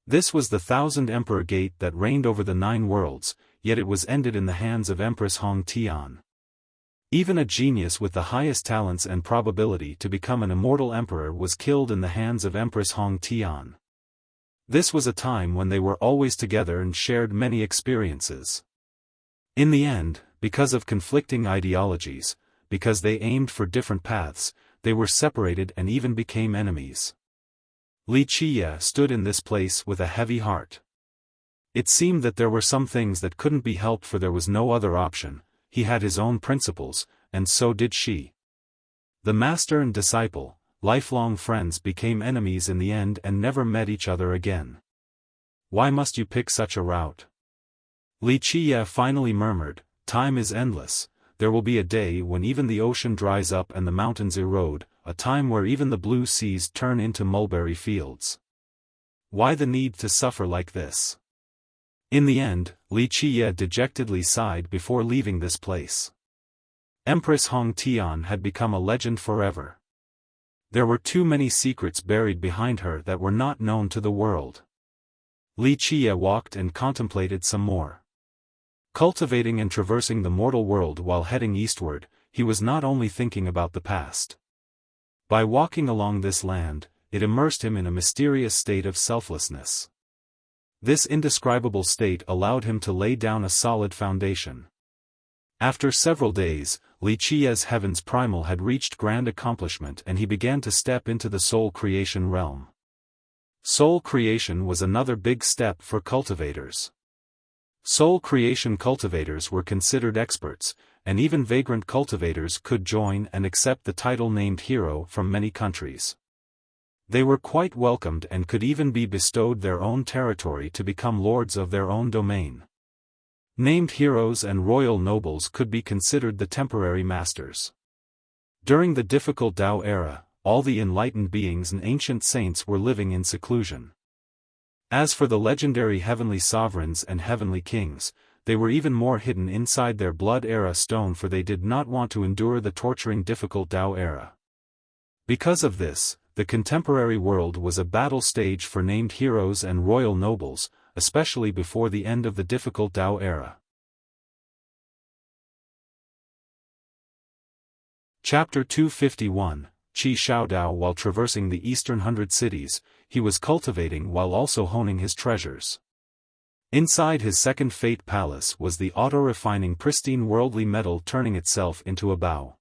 This was the 1000 Emperor Gate that reigned over the 9 worlds, yet it was ended in the hands of Empress Hong Tian. Even a genius with the highest talents and probability to become an immortal emperor was killed in the hands of Empress Hong Tian. This was a time when they were always together and shared many experiences. In the end, because of conflicting ideologies, because they aimed for different paths, they were separated and even became enemies. Li Qiye stood in this place with a heavy heart. It seemed that there were some things that couldn't be helped, for there was no other option. He had his own principles, and so did she. The master and disciple, lifelong friends, became enemies in the end and never met each other again. Why must you pick such a route? Li Qiye finally murmured, "Time is endless. There will be a day when even the ocean dries up and the mountains erode, a time where even the blue seas turn into mulberry fields. Why the need to suffer like this?" In the end, Li Qiye dejectedly sighed before leaving this place. Empress Hong Tian had become a legend forever. There were too many secrets buried behind her that were not known to the world. Li Qiye walked and contemplated some more. Cultivating and traversing the mortal world while heading eastward, he was not only thinking about the past. By walking along this land, it immersed him in a mysterious state of selflessness. This indescribable state allowed him to lay down a solid foundation. After several days, Li Qiye's heaven's primal had reached grand accomplishment and he began to step into the soul creation realm. Soul creation was another big step for cultivators. Soul creation cultivators were considered experts, and even vagrant cultivators could join and accept the title named hero from many countries. They were quite welcomed and could even be bestowed their own territory to become lords of their own domain. Named heroes and royal nobles could be considered the temporary masters. During the difficult Tao era, all the enlightened beings and ancient saints were living in seclusion. As for the legendary heavenly sovereigns and heavenly kings, they were even more hidden inside their blood era stone, for they did not want to endure the torturing difficult Tao era. Because of this, the contemporary world was a battle stage for named heroes and royal nobles, especially before the end of the difficult Tao era. Chapter 251, Qi Shaodao. While traversing the eastern 100 cities, he was cultivating while also honing his treasures. Inside his second fate palace was the auto-refining pristine worldly metal turning itself into a bow.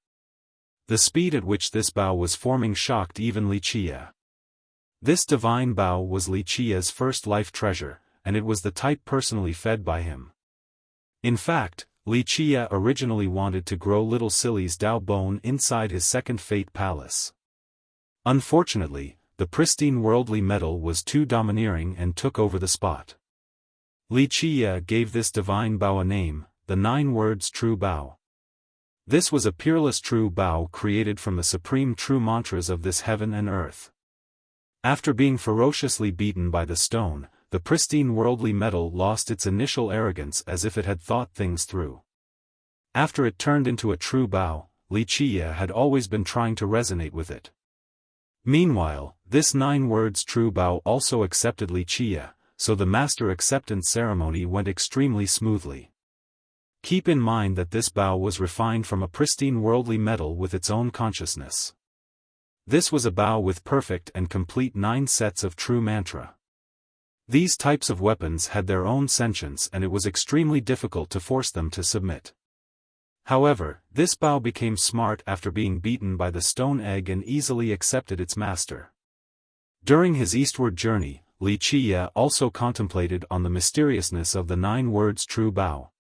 The speed at which this bow was forming shocked even Li Qiye. This divine bow was Li Qiye's first life treasure, and it was the type personally fed by him. In fact, Li Qiye originally wanted to grow little Silly's Dao bone inside his second fate palace. Unfortunately, the pristine worldly metal was too domineering and took over the spot. Li Qiye gave this divine bow a name, the 9 words True Bow. This was a peerless true bow created from the supreme true mantras of this heaven and earth. After being ferociously beaten by the stone, the pristine worldly metal lost its initial arrogance as if it had thought things through. After it turned into a true bow, Li Qiye had always been trying to resonate with it. Meanwhile, this 9 words true bow also accepted Li Qiye, so the master acceptance ceremony went extremely smoothly. Keep in mind that this bow was refined from a pristine worldly metal with its own consciousness. This was a bow with perfect and complete 9 sets of true mantra. These types of weapons had their own sentience and it was extremely difficult to force them to submit. However, this bow became smart after being beaten by the stone egg and easily accepted its master. During his eastward journey, Li Qiye also contemplated on the mysteriousness of the 9 words true bow.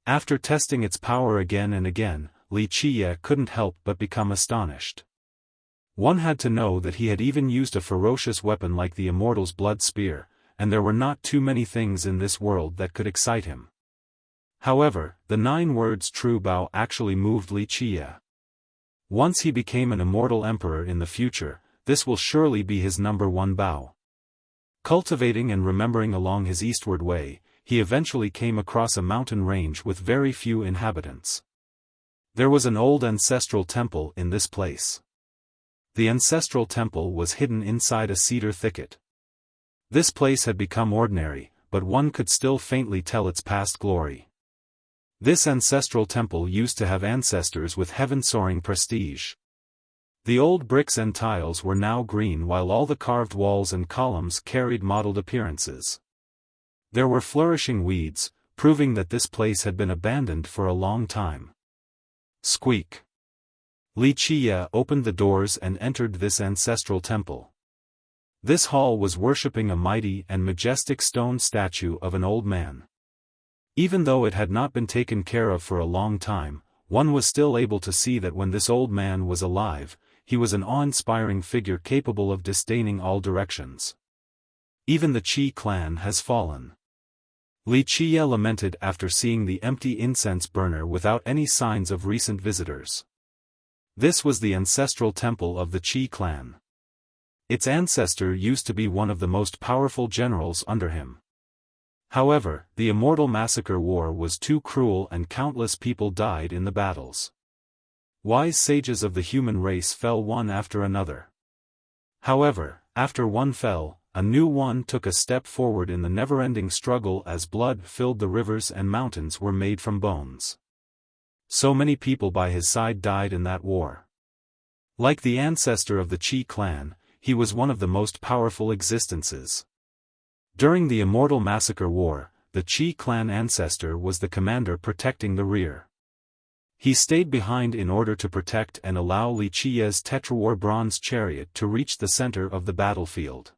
After testing its power again and again, Li Qiye couldn't help but become astonished. One had to know that he had even used a ferocious weapon like the immortal's blood spear, and there were not too many things in this world that could excite him. However, the 9 words true bow actually moved Li Qiye. Once he became an immortal emperor in the future, this will surely be his #1 bow. Cultivating and remembering along his eastward way, he eventually came across a mountain range with very few inhabitants. There was an old ancestral temple in this place. The ancestral temple was hidden inside a cedar thicket. This place had become ordinary, but one could still faintly tell its past glory. This ancestral temple used to have ancestors with heaven-soaring prestige. The old bricks and tiles were now green while all the carved walls and columns carried mottled appearances. There were flourishing weeds, proving that this place had been abandoned for a long time. Squeak! Li Qiye opened the doors and entered this ancestral temple. This hall was worshipping a mighty and majestic stone statue of an old man. Even though it had not been taken care of for a long time, one was still able to see that when this old man was alive, he was an awe-inspiring figure capable of disdaining all directions. Even the Qi clan has fallen. Li Qiye lamented after seeing the empty incense burner without any signs of recent visitors. This was the ancestral temple of the Qi clan. Its ancestor used to be one of the most powerful generals under him. However, the Immortal Massacre War was too cruel and countless people died in the battles. Wise sages of the human race fell one after another. However, after one fell, a new one took a step forward in the never-ending struggle as blood filled the rivers and mountains were made from bones. So many people by his side died in that war. Like the ancestor of the Qi clan, he was one of the most powerful existences. During the Immortal Massacre War, the Qi clan ancestor was the commander protecting the rear. He stayed behind in order to protect and allow Li Qiye's Tetrawar bronze chariot to reach the center of the battlefield.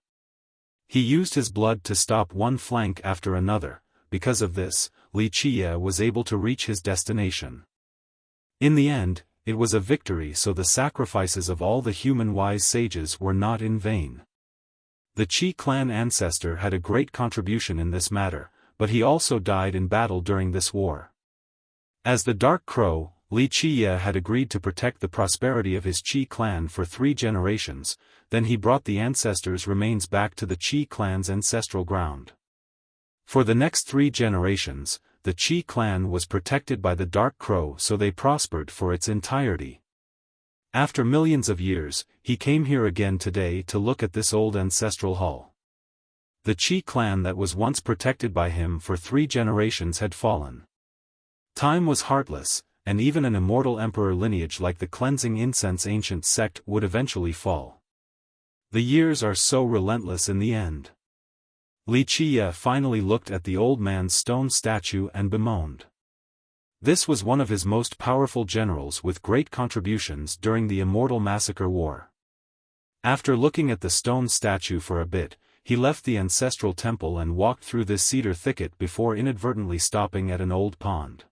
He used his blood to stop one flank after another. Because of this, Li Qiye was able to reach his destination. In the end, it was a victory, so the sacrifices of all the human wise sages were not in vain. The Qi clan ancestor had a great contribution in this matter, but he also died in battle during this war. As the Dark Crow, Li Qiye had agreed to protect the prosperity of his Qi clan for 3 generations, then he brought the ancestors' remains back to the Qi clan's ancestral ground. For the next 3 generations, the Qi clan was protected by the Dark Crow, so they prospered for its entirety. After millions of years, he came here again today to look at this old ancestral hall. The Qi clan that was once protected by him for 3 generations had fallen. Time was heartless, and even an immortal emperor lineage like the Cleansing Incense ancient sect would eventually fall. The years are so relentless in the end. Li Qiye finally looked at the old man's stone statue and bemoaned. This was one of his most powerful generals with great contributions during the Immortal Massacre War. After looking at the stone statue for a bit, he left the ancestral temple and walked through this cedar thicket before inadvertently stopping at an old pond.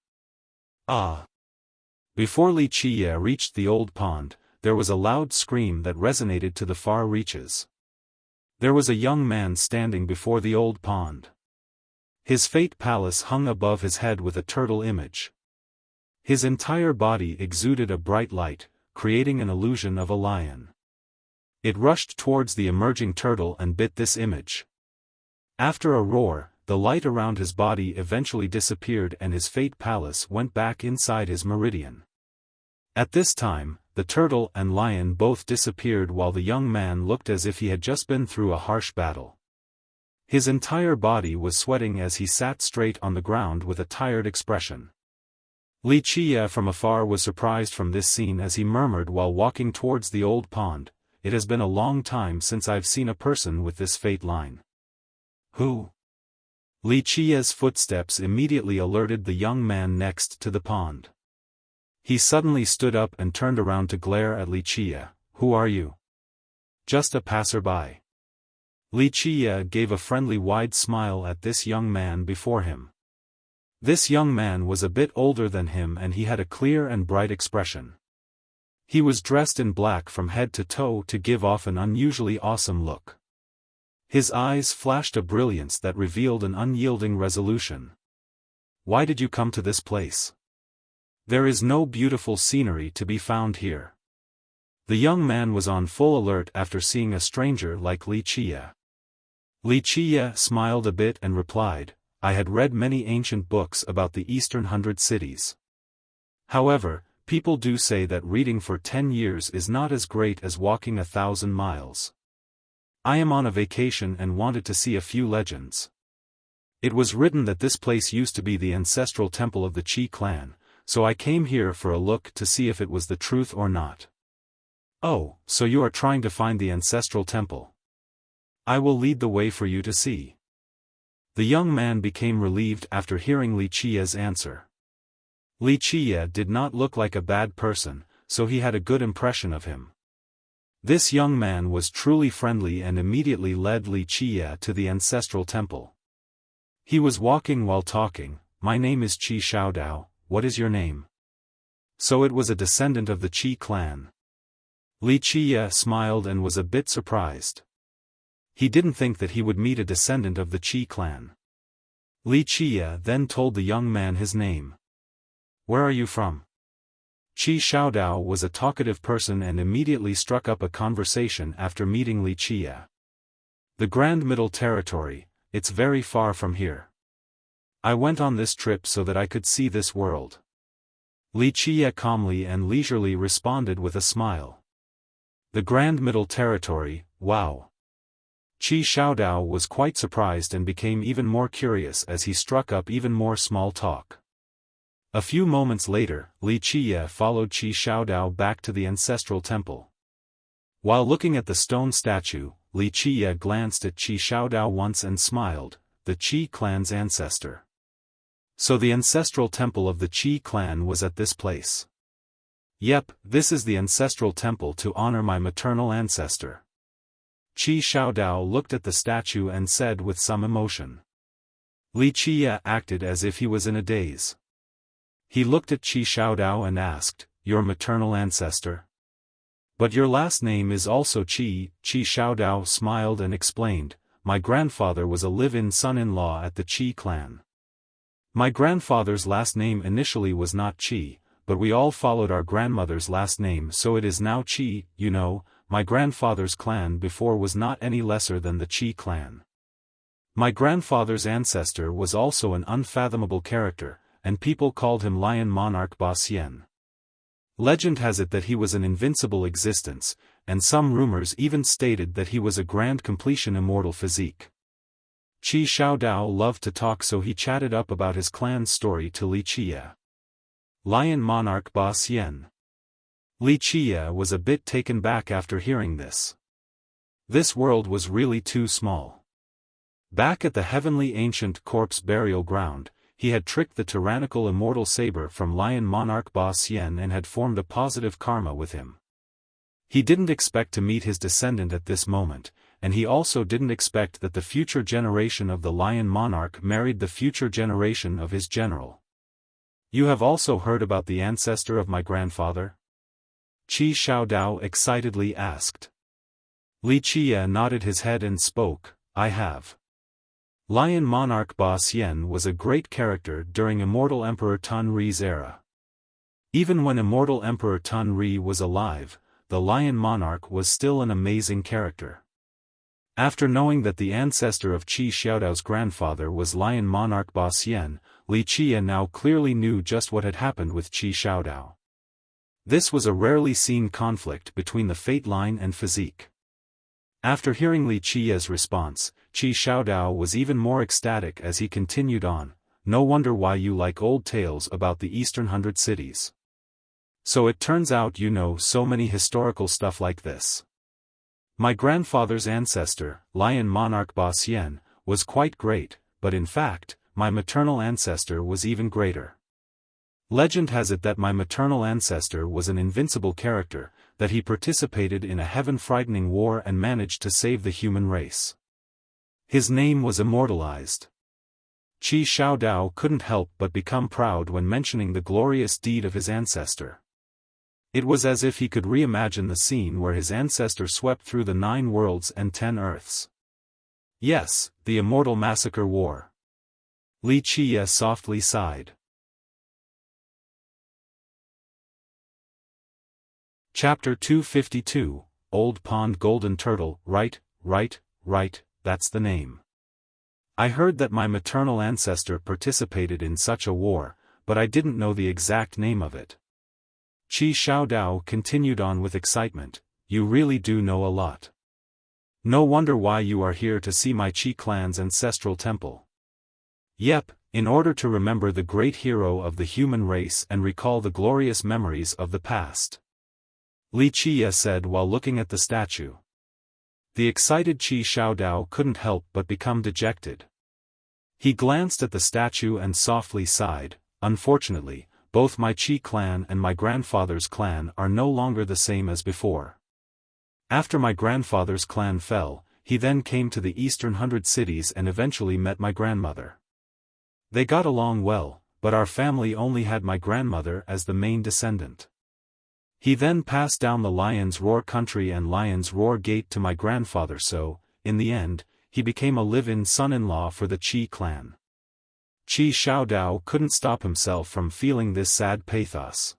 Ah! Before Li Qiye reached the old pond, there was a loud scream that resonated to the far reaches. There was a young man standing before the old pond. His fate palace hung above his head with a turtle image. His entire body exuded a bright light, creating an illusion of a lion. It rushed towards the emerging turtle and bit this image. After a roar, the light around his body eventually disappeared and his fate palace went back inside his meridian. At this time, the turtle and lion both disappeared while the young man looked as if he had just been through a harsh battle. His entire body was sweating as he sat straight on the ground with a tired expression. Li Qiye from afar was surprised from this scene as he murmured while walking towards the old pond, "It has been a long time since I've seen a person with this fate line." Who? Li Qiye's footsteps immediately alerted the young man next to the pond. He suddenly stood up and turned around to glare at Li Qiye. "Who are you?" "Just a passerby." Li Qiye gave a friendly wide smile at this young man before him. This young man was a bit older than him and he had a clear and bright expression. He was dressed in black from head to toe to give off an unusually awesome look. His eyes flashed a brilliance that revealed an unyielding resolution. "Why did you come to this place? There is no beautiful scenery to be found here." The young man was on full alert after seeing a stranger like Li Qiye. Li Qiye smiled a bit and replied, "I had read many ancient books about the Eastern 100 cities. However, people do say that reading for 10 years is not as great as walking 1,000 miles. I am on a vacation and wanted to see a few legends. It was written that this place used to be the ancestral temple of the Qi clan, so I came here for a look to see if it was the truth or not." "Oh, so you are trying to find the ancestral temple. I will lead the way for you to see." The young man became relieved after hearing Li Qiye's answer. Li Qiye did not look like a bad person, so he had a good impression of him. This young man was truly friendly and immediately led Li Qiye to the ancestral temple. He was walking while talking. "My name is Qi Xiaodao, what is your name?" So it was a descendant of the Qi clan. Li Qiye smiled and was a bit surprised. He didn't think that he would meet a descendant of the Qi clan. Li Qiye then told the young man his name. "Where are you from?" Qi Xiaodao was a talkative person and immediately struck up a conversation after meeting Li Qiye. "The Grand Middle Territory, it's very far from here. I went on this trip so that I could see this world. Wuxia calmly and leisurely responded with a smile. The Grand Middle Territory, wow. Qi Xiaodao was quite surprised and became even more curious as he struck up even more small talk. A few moments later, Wuxia followed Qi Xiaodao back to the ancestral temple. While looking at the stone statue, Wuxia glanced at Qi Xiaodao once and smiled, the Qi clan's ancestor. So the ancestral temple of the Qi clan was at this place. Yep, this is the ancestral temple to honor my maternal ancestor. Qi Xiaodao looked at the statue and said with some emotion. Wuxia acted as if he was in a daze. He looked at Qi Xiaodao and asked, "Your maternal ancestor? But your last name is also Qi." Qi Xiaodao smiled and explained, "My grandfather was a live-in son-in-law at the Qi clan. My grandfather's last name initially was not Qi, but we all followed our grandmother's last name, so it is now Qi. You know, my grandfather's clan before was not any lesser than the Qi clan. My grandfather's ancestor was also an unfathomable character, and people called him Lion Monarch Ba Xian. Legend has it that he was an invincible existence, and some rumors even stated that he was a grand completion immortal physique." Qi Xiaodao loved to talk, so he chatted up about his clan's story to Wuxia. Lion Monarch Ba Xian. Wuxia was a bit taken back after hearing this. This world was really too small. Back at the heavenly ancient corpse burial ground, he had tricked the tyrannical immortal saber from Lion Monarch Ba Xian and had formed a positive karma with him. He didn't expect to meet his descendant at this moment, and he also didn't expect that the future generation of the Lion Monarch married the future generation of his general. "You have also heard about the ancestor of my grandfather?" Qi Xiaodao excitedly asked. Wuxia nodded his head and spoke, "I have. Lion Monarch Ba Xian was a great character during Immortal Emperor Tun Ri's era. Even when Immortal Emperor Tun Ri was alive, the Lion Monarch was still an amazing character." After knowing that the ancestor of Qi Xiaodao's grandfather was Lion Monarch Ba Xian, Wuxia now clearly knew just what had happened with Qi Xiaodao. This was a rarely seen conflict between the fate line and physique. After hearing Wuxia's response, Qi Xiaodao was even more ecstatic as he continued on, "No wonder why you like old tales about the Eastern 100 Cities. So it turns out you know so many historical stuff like this. My grandfather's ancestor, Lion Monarch Ba Xian, was quite great, but in fact, my maternal ancestor was even greater. Legend has it that my maternal ancestor was an invincible character, that he participated in a heaven-frightening war and managed to save the human race. His name was immortalized." Qi Xiaodao couldn't help but become proud when mentioning the glorious deed of his ancestor. It was as if he could reimagine the scene where his ancestor swept through the 9 worlds and 10 earths. Yes, the immortal massacre war. Wuxia softly sighed. Chapter 252, Old Pond Golden Turtle. Right, that's the name. I heard that my maternal ancestor participated in such a war, but I didn't know the exact name of it. Qi Xiaodao continued on with excitement, "You really do know a lot. No wonder why you are here to see my Qi clan's ancestral temple." "Yep, in order to remember the great hero of the human race and recall the glorious memories of the past," Wuxia said while looking at the statue. The excited Qi Xiaodao couldn't help but become dejected. He glanced at the statue and softly sighed, "Unfortunately, both my Qi clan and my grandfather's clan are no longer the same as before. After my grandfather's clan fell, he then came to the Eastern 100 Cities and eventually met my grandmother. They got along well, but our family only had my grandmother as the main descendant. He then passed down the Lion's Roar country and Lion's Roar Gate to my grandfather, so, in the end, he became a live-in son-in-law for the Qi clan." Qi Xiaodao couldn't stop himself from feeling this sad pathos.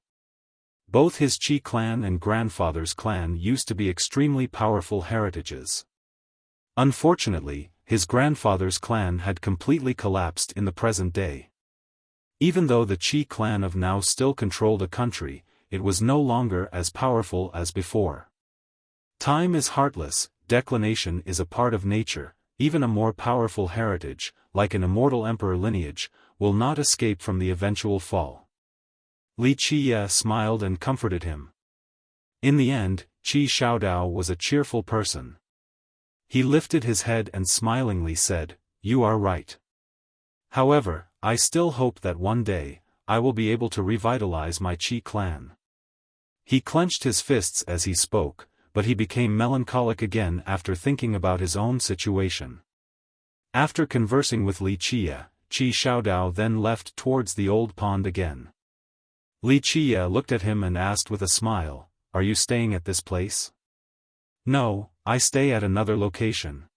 Both his Qi clan and grandfather's clan used to be extremely powerful heritages. Unfortunately, his grandfather's clan had completely collapsed in the present day. Even though the Qi clan of now still controlled a country, it was no longer as powerful as before. Time is heartless, declination is a part of nature, even a more powerful heritage, like an immortal emperor lineage, will not escape from the eventual fall. Li Qiye smiled and comforted him. In the end, Qi Xiaodao was a cheerful person. He lifted his head and smilingly said, "You are right. However, I still hope that one day, I will be able to revitalize my Qi clan." He clenched his fists as he spoke, but he became melancholic again after thinking about his own situation. After conversing with Li Qiye, Qi Xiaodao then left towards the old pond again. Li Qiye looked at him and asked with a smile, "Are you staying at this place?" "No, I stay at another location."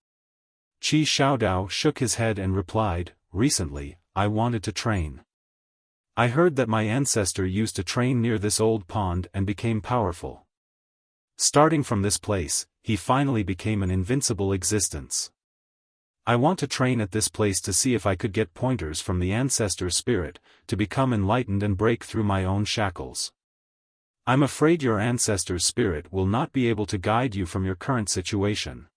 Qi Xiaodao shook his head and replied, "Recently, I wanted to train. I heard that my ancestor used to train near this old pond and became powerful. Starting from this place, he finally became an invincible existence. I want to train at this place to see if I could get pointers from the ancestor spirit, to become enlightened and break through my own shackles. I'm afraid your ancestor's spirit will not be able to guide you from your current situation."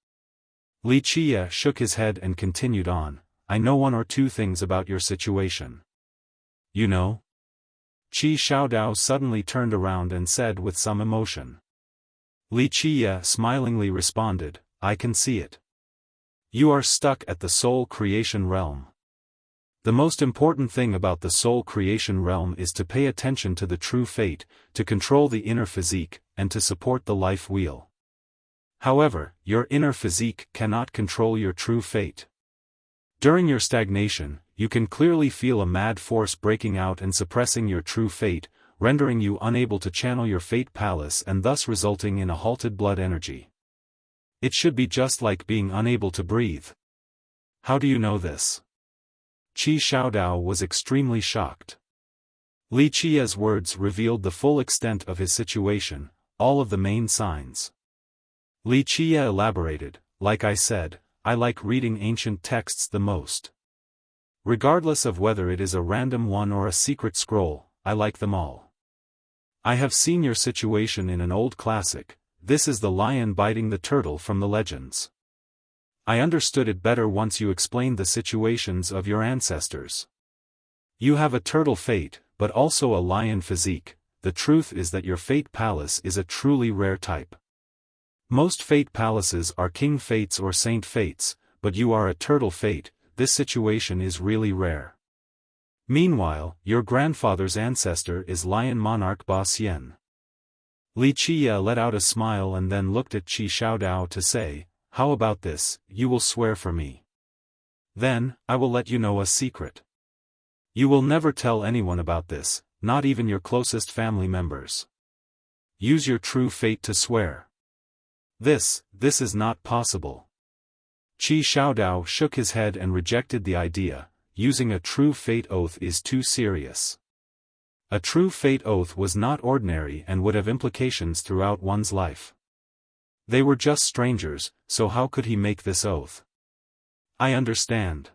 Li Qiye shook his head and continued on, "I know one or two things about your situation." "You know?" Qi Xiaodao suddenly turned around and said with some emotion. Li Qiye smilingly responded, "I can see it. You are stuck at the soul creation realm. The most important thing about the soul creation realm is to pay attention to the true fate, to control the inner physique, and to support the life wheel. However, your inner physique cannot control your true fate. During your stagnation, you can clearly feel a mad force breaking out and suppressing your true fate, rendering you unable to channel your fate palace and thus resulting in a halted blood energy. It should be just like being unable to breathe." "How do you know this?" Qi Xiaodao was extremely shocked. Li Qiye's words revealed the full extent of his situation, all of the main signs. Li Qiye elaborated, "Like I said, I like reading ancient texts the most. Regardless of whether it is a random one or a secret scroll, I like them all. I have seen your situation in an old classic. This is the lion biting the turtle from the legends. I understood it better once you explained the situations of your ancestors. You have a turtle fate, but also a lion physique. The truth is that your fate palace is a truly rare type. Most fate palaces are king fates or saint fates, but you are a turtle fate. This situation is really rare. Meanwhile, your grandfather's ancestor is lion monarch Ba Xian." Li Qiye let out a smile and then looked at Qi Xiaodao to say, "How about this, you will swear for me. Then, I will let you know a secret. You will never tell anyone about this, not even your closest family members. Use your true fate to swear." This is not possible." Qi Xiaodao shook his head and rejected the idea. Using a true fate oath is too serious. A true fate oath was not ordinary and would have implications throughout one's life. They were just strangers, so how could he make this oath? "I understand.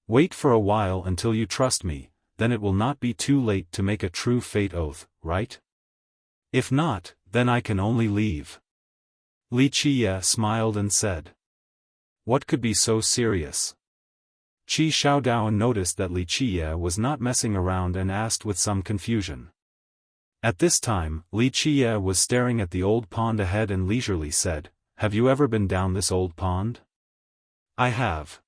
Wait for a while until you trust me, then it will not be too late to make a true fate oath, right? If not, then I can only leave." Li Qiye smiled and said. "What could be so serious?" Qi Xiaodao noticed that Li Qiye was not messing around and asked with some confusion. At this time, Li Qiye was staring at the old pond ahead and leisurely said, "Have you ever been down this old pond?" "I have."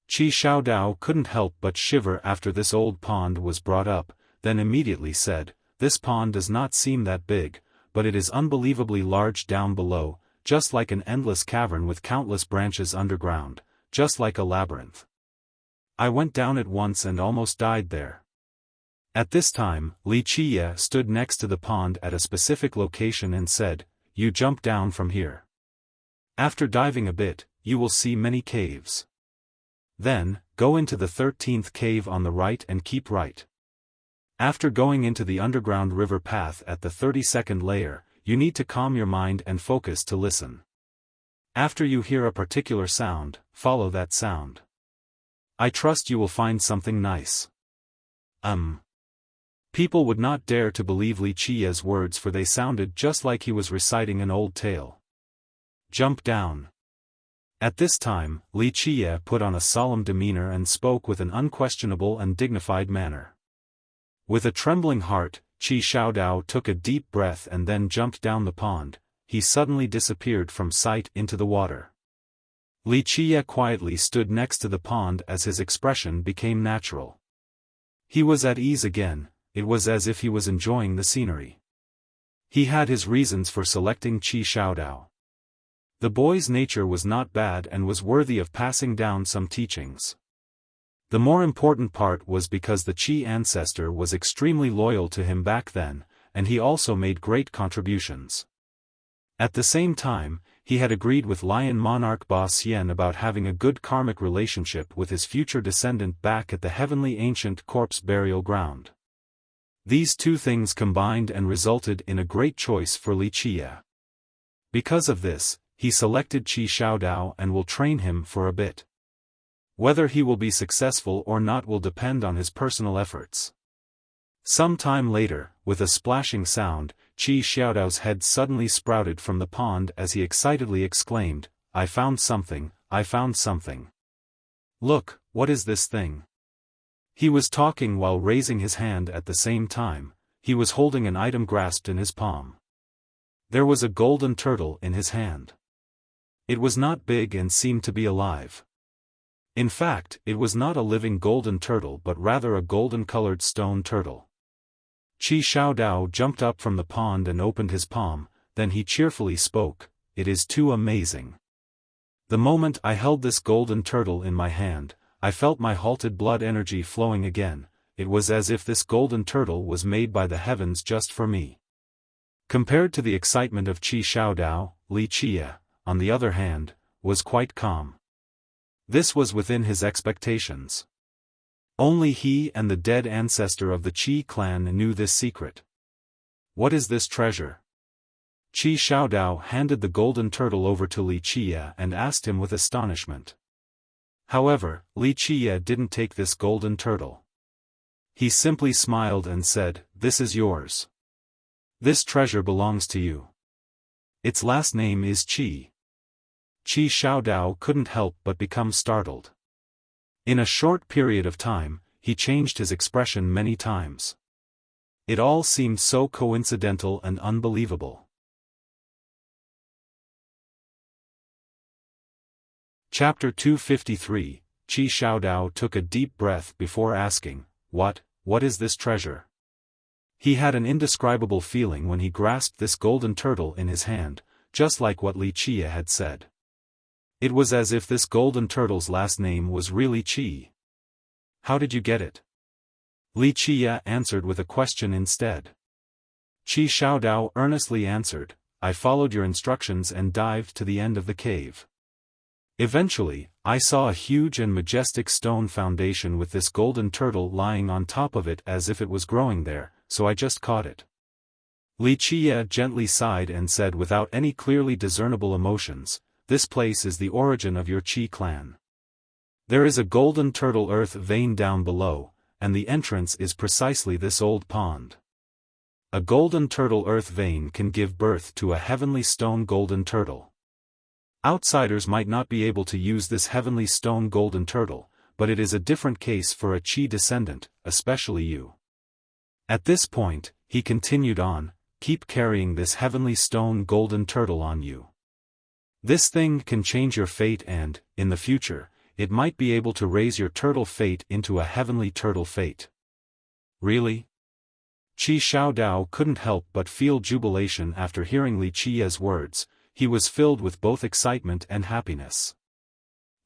Qi Xiaodao couldn't help but shiver after this old pond was brought up, then immediately said, "This pond does not seem that big, but it is unbelievably large down below, just like an endless cavern with countless branches underground, just like a labyrinth. I went down it once and almost died there." At this time, Li Qiye stood next to the pond at a specific location and said, "You jump down from here. After diving a bit, you will see many caves. Then, go into the 13th cave on the right and keep right. After going into the underground river path at the 32nd layer, you need to calm your mind and focus to listen. After you hear a particular sound, follow that sound. I trust you will find something nice. People would not dare to believe Li Qia's words, for they sounded just like he was reciting an old tale. Jump down. At this time, Li Qia put on a solemn demeanor and spoke with an unquestionable and dignified manner. With a trembling heart, Qi Xiaodao took a deep breath and then jumped down the pond. He suddenly disappeared from sight into the water. Li Qia quietly stood next to the pond as his expression became natural. He was at ease again. It was as if he was enjoying the scenery. He had his reasons for selecting Qi Xiaodao. The boy's nature was not bad and was worthy of passing down some teachings. The more important part was because the Qi ancestor was extremely loyal to him back then, and he also made great contributions. At the same time, he had agreed with Lion Monarch Ba Xian about having a good karmic relationship with his future descendant back at the heavenly ancient corpse burial ground. These two things combined and resulted in a great choice for Li Qia. Because of this, he selected Qi Xiaodao and will train him for a bit. Whether he will be successful or not will depend on his personal efforts. Some time later, with a splashing sound, Qi Xiaodao's head suddenly sprouted from the pond as he excitedly exclaimed, "I found something, I found something. Look, what is this thing?" He was talking while raising his hand at the same time. He was holding an item grasped in his palm. There was a golden turtle in his hand. It was not big and seemed to be alive. In fact, it was not a living golden turtle but rather a golden-colored stone turtle. Qi Xiaodao jumped up from the pond and opened his palm, then he cheerfully spoke, "It is too amazing. The moment I held this golden turtle in my hand, I felt my halted blood energy flowing again. It was as if this golden turtle was made by the heavens just for me." Compared to the excitement of Qi Xiaodao, Li Qia, on the other hand, was quite calm. This was within his expectations. Only he and the dead ancestor of the Qi clan knew this secret. "What is this treasure?" Qi Xiaodao handed the golden turtle over to Li Qia and asked him with astonishment. However, Li Qia didn't take this golden turtle. He simply smiled and said, "This is yours. This treasure belongs to you. Its last name is Qi." Qi Xiaodao couldn't help but become startled. In a short period of time, he changed his expression many times. It all seemed so coincidental and unbelievable. Chapter 253, Qi Xiaodao took a deep breath before asking, What is this treasure?" He had an indescribable feeling when he grasped this golden turtle in his hand, just like what Li Qia had said. It was as if this golden turtle's last name was really Qi. "How did you get it?" Li Qia answered with a question instead. Qi Xiaodao earnestly answered, "I followed your instructions and dived to the end of the cave. Eventually, I saw a huge and majestic stone foundation with this golden turtle lying on top of it as if it was growing there, so I just caught it." Li Qia gently sighed and said without any clearly discernible emotions, "This place is the origin of your Qi clan. There is a golden turtle earth vein down below, and the entrance is precisely this old pond. A golden turtle earth vein can give birth to a heavenly stone golden turtle. Outsiders might not be able to use this heavenly stone golden turtle, but it is a different case for a Qi descendant, especially you. At this point, he continued on, keep carrying this heavenly stone golden turtle on you. This thing can change your fate and, in the future, it might be able to raise your turtle fate into a heavenly turtle fate." "Really?" Qi Xiaodao couldn't help but feel jubilation after hearing Li Qia's words. He was filled with both excitement and happiness.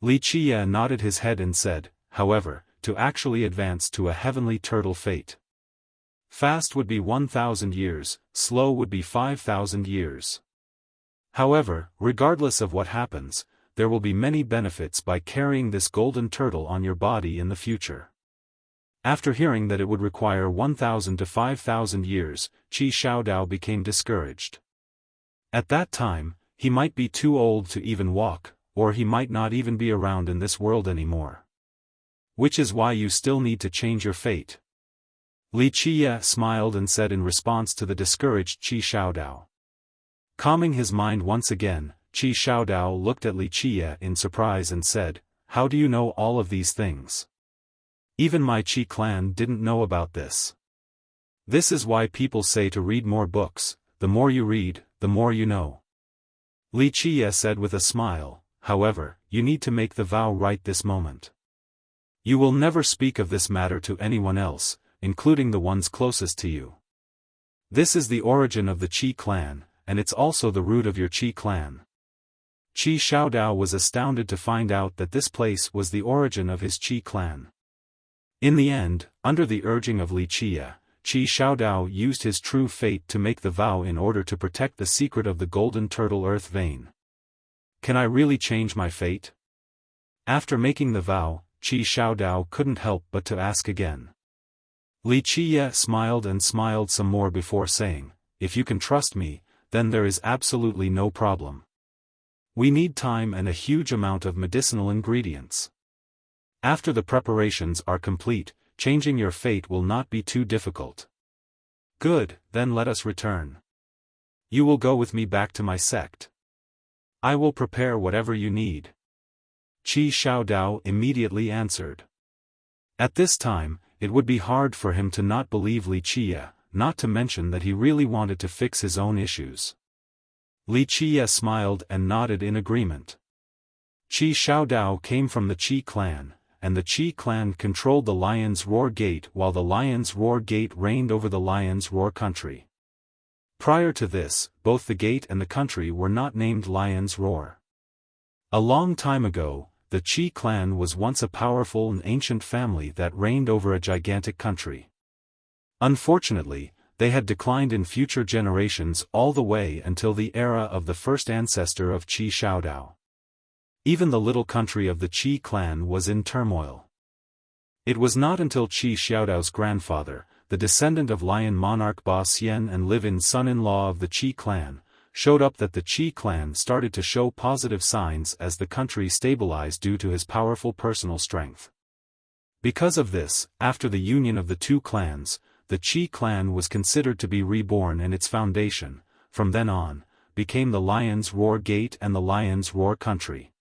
Li Qia nodded his head and said, "However, to actually advance to a heavenly turtle fate, fast would be 1,000 years, slow would be 5,000 years. However, regardless of what happens, there will be many benefits by carrying this golden turtle on your body in the future." After hearing that it would require 1,000 to 5,000 years, Qi Xiaodao became discouraged. At that time, he might be too old to even walk, or he might not even be around in this world anymore. Which is why you still need to change your fate. Li Qiye smiled and said in response to the discouraged Qi Xiaodao. Calming his mind once again, Qi Xiaodao looked at Li Qiye in surprise and said, "How do you know all of these things? Even my Qi clan didn't know about this." This is why people say to read more books. The more you read, the more you know. Li Qiye said with a smile, "However, you need to make the vow right this moment. You will never speak of this matter to anyone else, including the ones closest to you. This is the origin of the Qi clan, and it's also the root of your Qi clan." Qi Xiaodao was astounded to find out that this place was the origin of his Qi clan. In the end, under the urging of Li Qiye, Qi Xiaodao used his true fate to make the vow in order to protect the secret of the golden turtle earth vein. Can I really change my fate? After making the vow, Qi Xiaodao couldn't help but to ask again. Li Qiye smiled and smiled some more before saying, "If you can trust me, then there is absolutely no problem. We need time and a huge amount of medicinal ingredients. After the preparations are complete, changing your fate will not be too difficult." "Good, then let us return. You will go with me back to my sect. I will prepare whatever you need." Qi Xiaodao immediately answered. At this time, it would be hard for him to not believe Li Qiye, not to mention that he really wanted to fix his own issues. Li Qiye smiled and nodded in agreement. Qi Xiaodao came from the Qi clan, and the Qi clan controlled the Lion's Roar Gate while the Lion's Roar Gate reigned over the Lion's Roar country. Prior to this, both the gate and the country were not named Lion's Roar. A long time ago, the Qi clan was once a powerful and ancient family that reigned over a gigantic country. Unfortunately, they had declined in future generations all the way until the era of the first ancestor of Qi Xiaodao. Even the little country of the Qi clan was in turmoil. It was not until Qi Xiaodao's grandfather, the descendant of Lion monarch Ba Xian and live-in son-in-law of the Qi clan, showed up that the Qi clan started to show positive signs as the country stabilized due to his powerful personal strength. Because of this, after the union of the two clans, the Qi clan was considered to be reborn and its foundation, from then on, became the Lion's Roar Gate and the Lion's Roar country.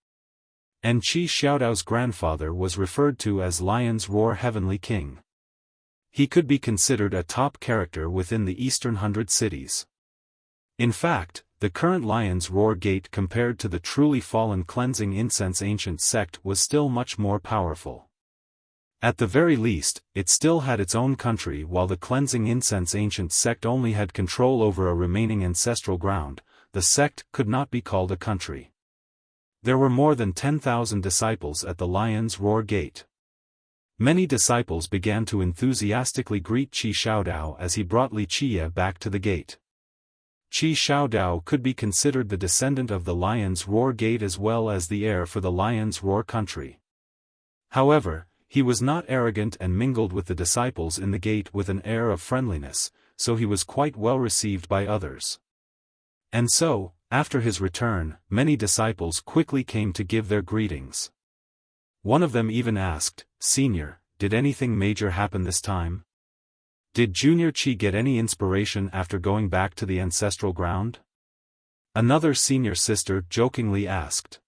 And Qi Xiaodao's grandfather was referred to as Lion's Roar Heavenly King. He could be considered a top character within the Eastern Hundred Cities. In fact, the current Lion's Roar Gate compared to the truly fallen Cleansing Incense ancient sect was still much more powerful. At the very least, it still had its own country while the Cleansing Incense ancient sect only had control over a remaining ancestral ground. The sect could not be called a country. There were more than 10,000 disciples at the Lion's Roar Gate. Many disciples began to enthusiastically greet Qi Xiaodao as he brought Li Qiye back to the gate. Qi Xiaodao could be considered the descendant of the Lion's Roar Gate as well as the heir for the Lion's Roar country. However, he was not arrogant and mingled with the disciples in the gate with an air of friendliness, so he was quite well received by others. And so, after his return, many disciples quickly came to give their greetings. One of them even asked, "Senior, did anything major happen this time? Did Junior Qi get any inspiration after going back to the ancestral ground?" Another senior sister jokingly asked.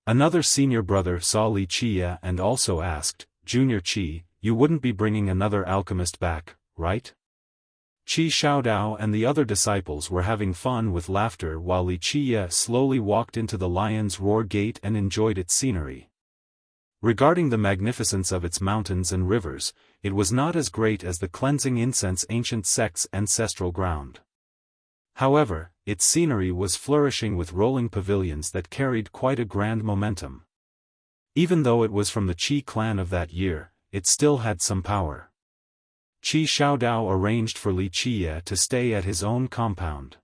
Another senior brother saw Li Qiye and also asked, "Junior Qi, you wouldn't be bringing another alchemist back, right?" Qi Xiaodao and the other disciples were having fun with laughter while Li Qiye slowly walked into the Lion's Roar Gate and enjoyed its scenery. Regarding the magnificence of its mountains and rivers, it was not as great as the Cleansing Incense ancient sect's ancestral ground. However, its scenery was flourishing with rolling pavilions that carried quite a grand momentum. Even though it was from the Qi clan of that year, it still had some power. Qi Xiaodao arranged for Li Qiye to stay at his own compound.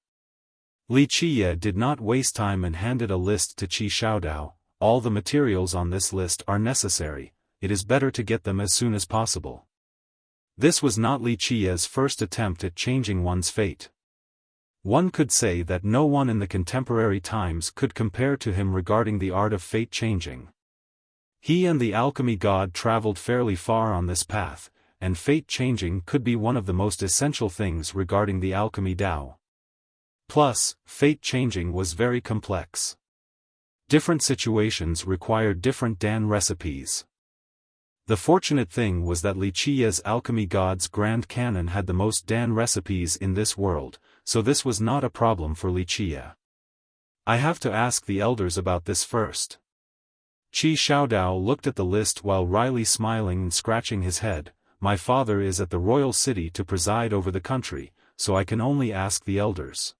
Li Qiye did not waste time and handed a list to Qi Xiaodao. "All the materials on this list are necessary, it is better to get them as soon as possible." This was not Li Qiye's first attempt at changing one's fate. One could say that no one in the contemporary times could compare to him regarding the art of fate changing. He and the alchemy god traveled fairly far on this path, and fate changing could be one of the most essential things regarding the alchemy Tao. Plus, fate changing was very complex. Different situations required different Dan recipes. The fortunate thing was that Wuxia's alchemy god's grand canon had the most Dan recipes in this world, so this was not a problem for Wuxia. I have to ask the elders about this first. Qi Xiaodao looked at the list while wryly smiling and scratching his head. My father is at the royal city to preside over the country, so I can only ask the elders.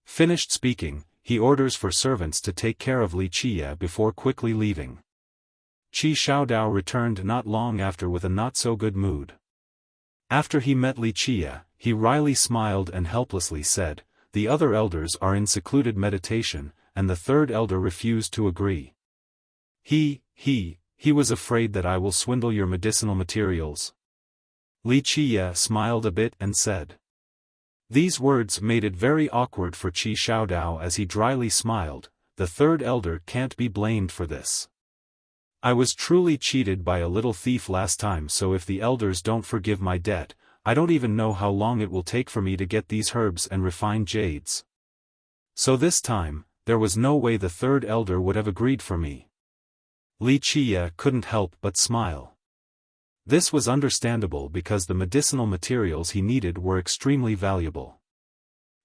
Finished speaking, he orders for servants to take care of Wuxia before quickly leaving. Qi Xiaodao returned not long after with a not-so-good mood. After he met Wuxia, he wryly smiled and helplessly said, "The other elders are in secluded meditation, and the third elder refused to agree. He was afraid that I will swindle your medicinal materials." Wuxia smiled a bit and said. These words made it very awkward for Qi Xiaodao as he dryly smiled. The third elder can't be blamed for this. I was truly cheated by a little thief last time, so if the elders don't forgive my debt, I don't even know how long it will take for me to get these herbs and refined jades. So this time, there was no way the third elder would have agreed for me. Wuxia couldn't help but smile. This was understandable because the medicinal materials he needed were extremely valuable.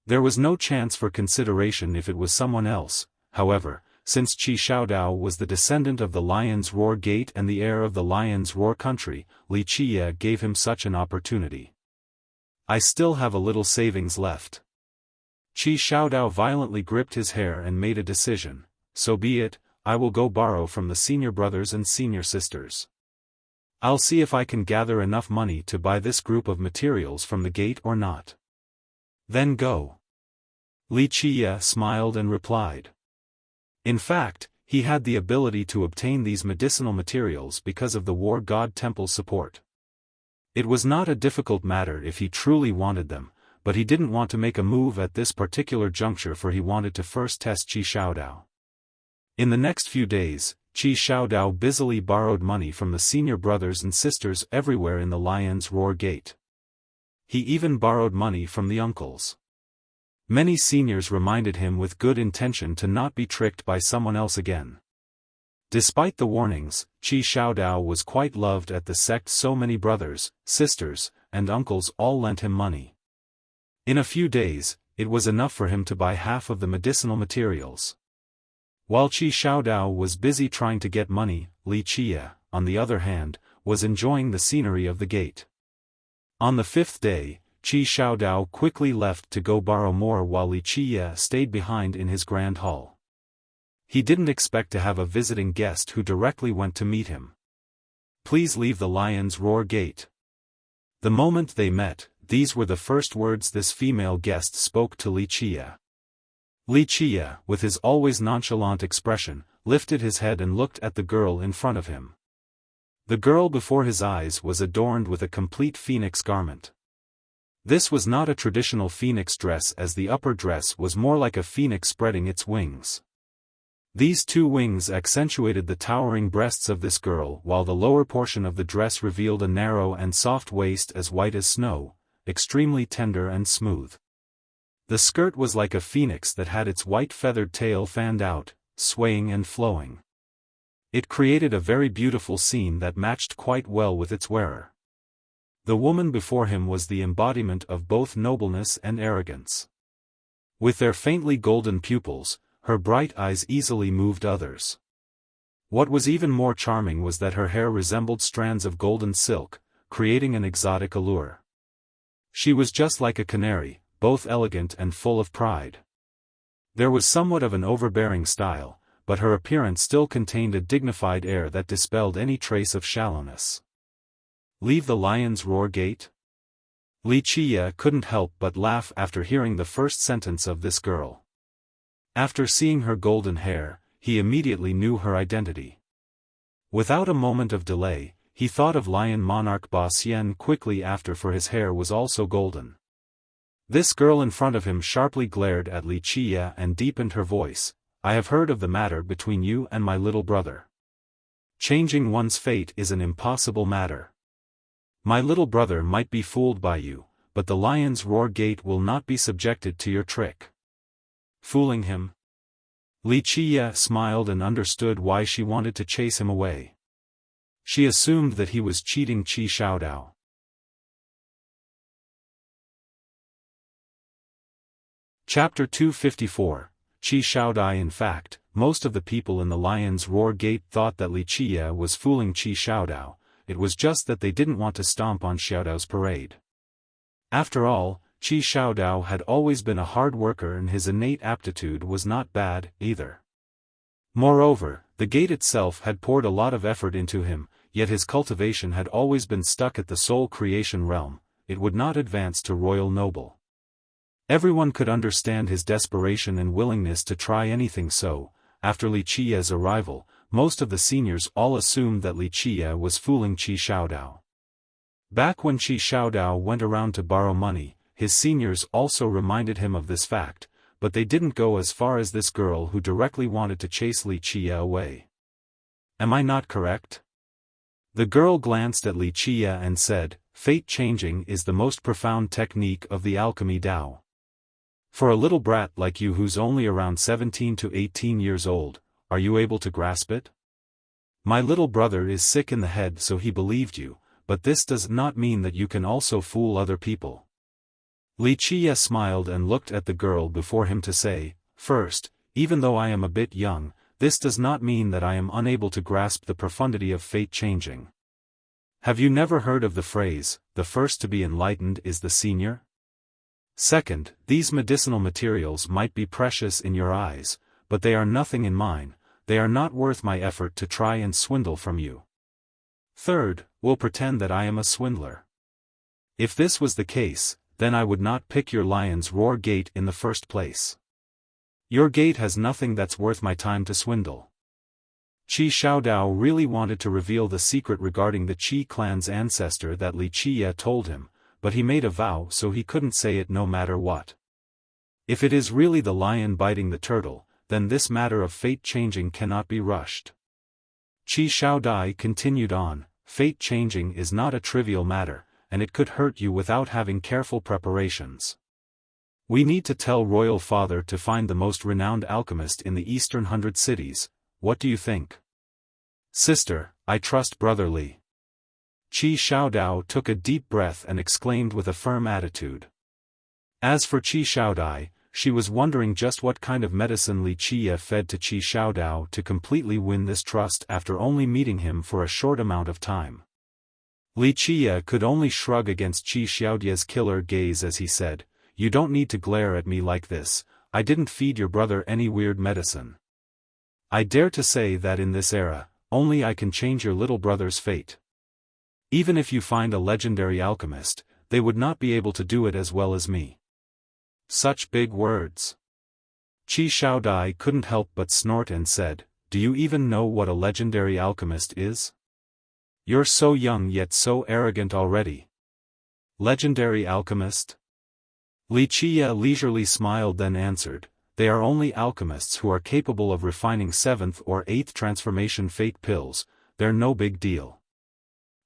There was no chance for consideration if it was someone else. However, since Qi Xiaodao was the descendant of the Lion's Roar Gate and the heir of the Lion's Roar country, Wuxia gave him such an opportunity. I still have a little savings left. Qi Xiaodao violently gripped his hair and made a decision. So be it, I will go borrow from the senior brothers and senior sisters. I'll see if I can gather enough money to buy this group of materials from the gate or not. Then go. Wuxia smiled and replied. In fact, he had the ability to obtain these medicinal materials because of the War God Temple's support. It was not a difficult matter if he truly wanted them, but he didn't want to make a move at this particular juncture, for he wanted to first test Qi Xiaodao. In the next few days, Qi Xiaodao busily borrowed money from the senior brothers and sisters everywhere in the Lion's Roar Gate. He even borrowed money from the uncles. Many seniors reminded him with good intention to not be tricked by someone else again. Despite the warnings, Qi Xiaodao was quite loved at the sect. So many brothers, sisters, and uncles all lent him money. In a few days, it was enough for him to buy half of the medicinal materials. While Qi Xiaodao was busy trying to get money, Wuxia, on the other hand, was enjoying the scenery of the gate. On the fifth day, Qi Xiaodao quickly left to go borrow more while Wuxia stayed behind in his grand hall. He didn't expect to have a visiting guest who directly went to meet him. "Please leave the Lion's Roar Gate." The moment they met, these were the first words this female guest spoke to Wuxia. Wuxia, with his always nonchalant expression, lifted his head and looked at the girl in front of him. The girl before his eyes was adorned with a complete phoenix garment. This was not a traditional phoenix dress, as the upper dress was more like a phoenix spreading its wings. These two wings accentuated the towering breasts of this girl, while the lower portion of the dress revealed a narrow and soft waist as white as snow, extremely tender and smooth. The skirt was like a phoenix that had its white feathered tail fanned out, swaying and flowing. It created a very beautiful scene that matched quite well with its wearer. The woman before him was the embodiment of both nobleness and arrogance. With their faintly golden pupils, her bright eyes easily moved others. What was even more charming was that her hair resembled strands of golden silk, creating an exotic allure. She was just like a canary, both elegant and full of pride. There was somewhat of an overbearing style, but her appearance still contained a dignified air that dispelled any trace of shallowness. "Leave the Lion's Roar Gate?" Wuxia couldn't help but laugh after hearing the first sentence of this girl. After seeing her golden hair, he immediately knew her identity. Without a moment of delay, he thought of Lion Monarch Ba Xian quickly after, for his hair was also golden. This girl in front of him sharply glared at Wuxia and deepened her voice. I have heard of the matter between you and my little brother. Changing one's fate is an impossible matter. My little brother might be fooled by you, but the Lion's Roar Gate will not be subjected to your trick. Fooling him? Wuxia smiled and understood why she wanted to chase him away. She assumed that he was cheating Qi Xiaodao. Chapter 254. Qi Xiaodai. In fact, most of the people in the Lion's Roar Gate thought that Wuxia was fooling Qi Xiaodao. It was just that they didn't want to stomp on Xiaodao's parade. After all, Qi Xiaodao had always been a hard worker and his innate aptitude was not bad, either. Moreover, the gate itself had poured a lot of effort into him, yet his cultivation had always been stuck at the soul creation realm. It would not advance to royal noble. Everyone could understand his desperation and willingness to try anything, so, after Wuxia's arrival, most of the seniors all assumed that Wuxia was fooling Qi Xiaodao. Back when Qi Xiaodao went around to borrow money, his seniors also reminded him of this fact, but they didn't go as far as this girl who directly wanted to chase Wuxia away. Am I not correct? The girl glanced at Wuxia and said, fate changing is the most profound technique of the alchemy Dao. For a little brat like you who's only around 17 to 18 years old, are you able to grasp it? My little brother is sick in the head, so he believed you, but this does not mean that you can also fool other people. Wuxia smiled and looked at the girl before him to say, first, even though I am a bit young, this does not mean that I am unable to grasp the profundity of fate changing. Have you never heard of the phrase, the first to be enlightened is the senior? Second, these medicinal materials might be precious in your eyes, but they are nothing in mine. They are not worth my effort to try and swindle from you. Third, we'll pretend that I am a swindler. If this was the case, then I would not pick your Lion's Roar Gate in the first place. Your gate has nothing that's worth my time to swindle. Qi Xiaodao really wanted to reveal the secret regarding the Qi clan's ancestor that Wuxia told him, but he made a vow so he couldn't say it no matter what. If it is really the lion biting the turtle, then this matter of fate changing cannot be rushed. Qi Xiaodai continued on, fate changing is not a trivial matter, and it could hurt you without having careful preparations. We need to tell Royal Father to find the most renowned alchemist in the Eastern 100 cities. What do you think? Sister, I trust Brother Li. Qi Xiaodao took a deep breath and exclaimed with a firm attitude. As for Qi Xiaodai, she was wondering just what kind of medicine Wuxia fed to Qi Xiaodao to completely win this trust after only meeting him for a short amount of time. Wuxia could only shrug against Qi Xiaodia's killer gaze as he said, you don't need to glare at me like this, I didn't feed your brother any weird medicine. I dare to say that in this era, only I can change your little brother's fate. Even if you find a legendary alchemist, they would not be able to do it as well as me. Such big words. Qi Xiaodai couldn't help but snort and said, do you even know what a legendary alchemist is? You're so young yet so arrogant already. Legendary alchemist? Wuxia leisurely smiled then answered, they are only alchemists who are capable of refining 7th or 8th transformation fate pills, they're no big deal.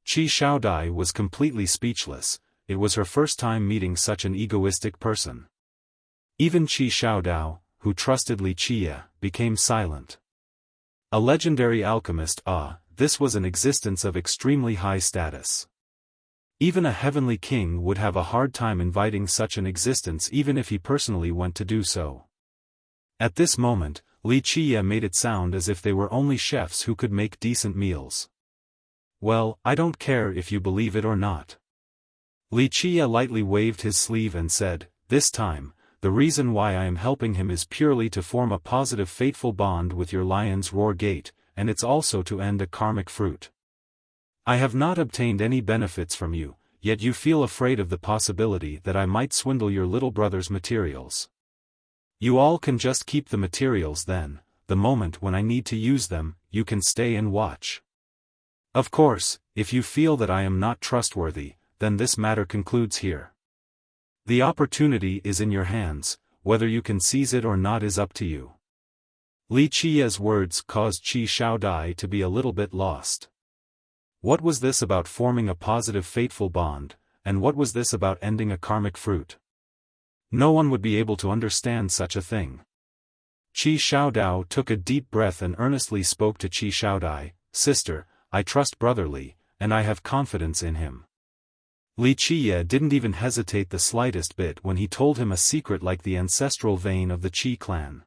Qi Xiaodai was completely speechless, it was her first time meeting such an egoistic person. Even Qi Xiaodao, who trusted Wuxia, became silent. A legendary alchemist, this was an existence of extremely high status. Even a heavenly king would have a hard time inviting such an existence even if he personally went to do so. At this moment, Wuxia made it sound as if they were only chefs who could make decent meals. Well, I don't care if you believe it or not. Wuxia lightly waved his sleeve and said, this time, the reason why I am helping him is purely to form a positive fateful bond with your Lion's Roar Gate, and it's also to end a karmic fruit. I have not obtained any benefits from you, yet you feel afraid of the possibility that I might swindle your little brother's materials. You all can just keep the materials then, the moment when I need to use them, you can stay and watch. Of course, if you feel that I am not trustworthy, then this matter concludes here. The opportunity is in your hands, whether you can seize it or not is up to you. Li Qiya's words caused Qi Xiaodai to be a little bit lost. What was this about forming a positive fateful bond, and what was this about ending a karmic fruit? No one would be able to understand such a thing. Qi Xiaodao took a deep breath and earnestly spoke to Qi Xiaodai, "Sister, I trust Brother Li, and I have confidence in him." Li Qiya didn't even hesitate the slightest bit when he told him a secret like the ancestral vein of the Qi clan.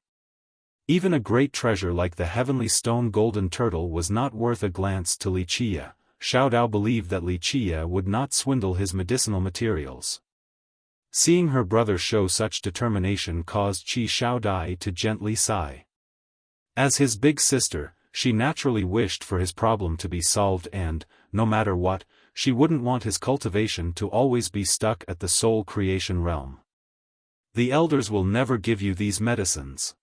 Even a great treasure like the heavenly stone golden turtle was not worth a glance to Li Qiya. Xiaodao believed that Li Qiya would not swindle his medicinal materials. Seeing her brother show such determination caused Qi Xiaodai to gently sigh. As his big sister, she naturally wished for his problem to be solved and, no matter what, she wouldn't want his cultivation to always be stuck at the soul creation realm. The elders will never give you these medicines.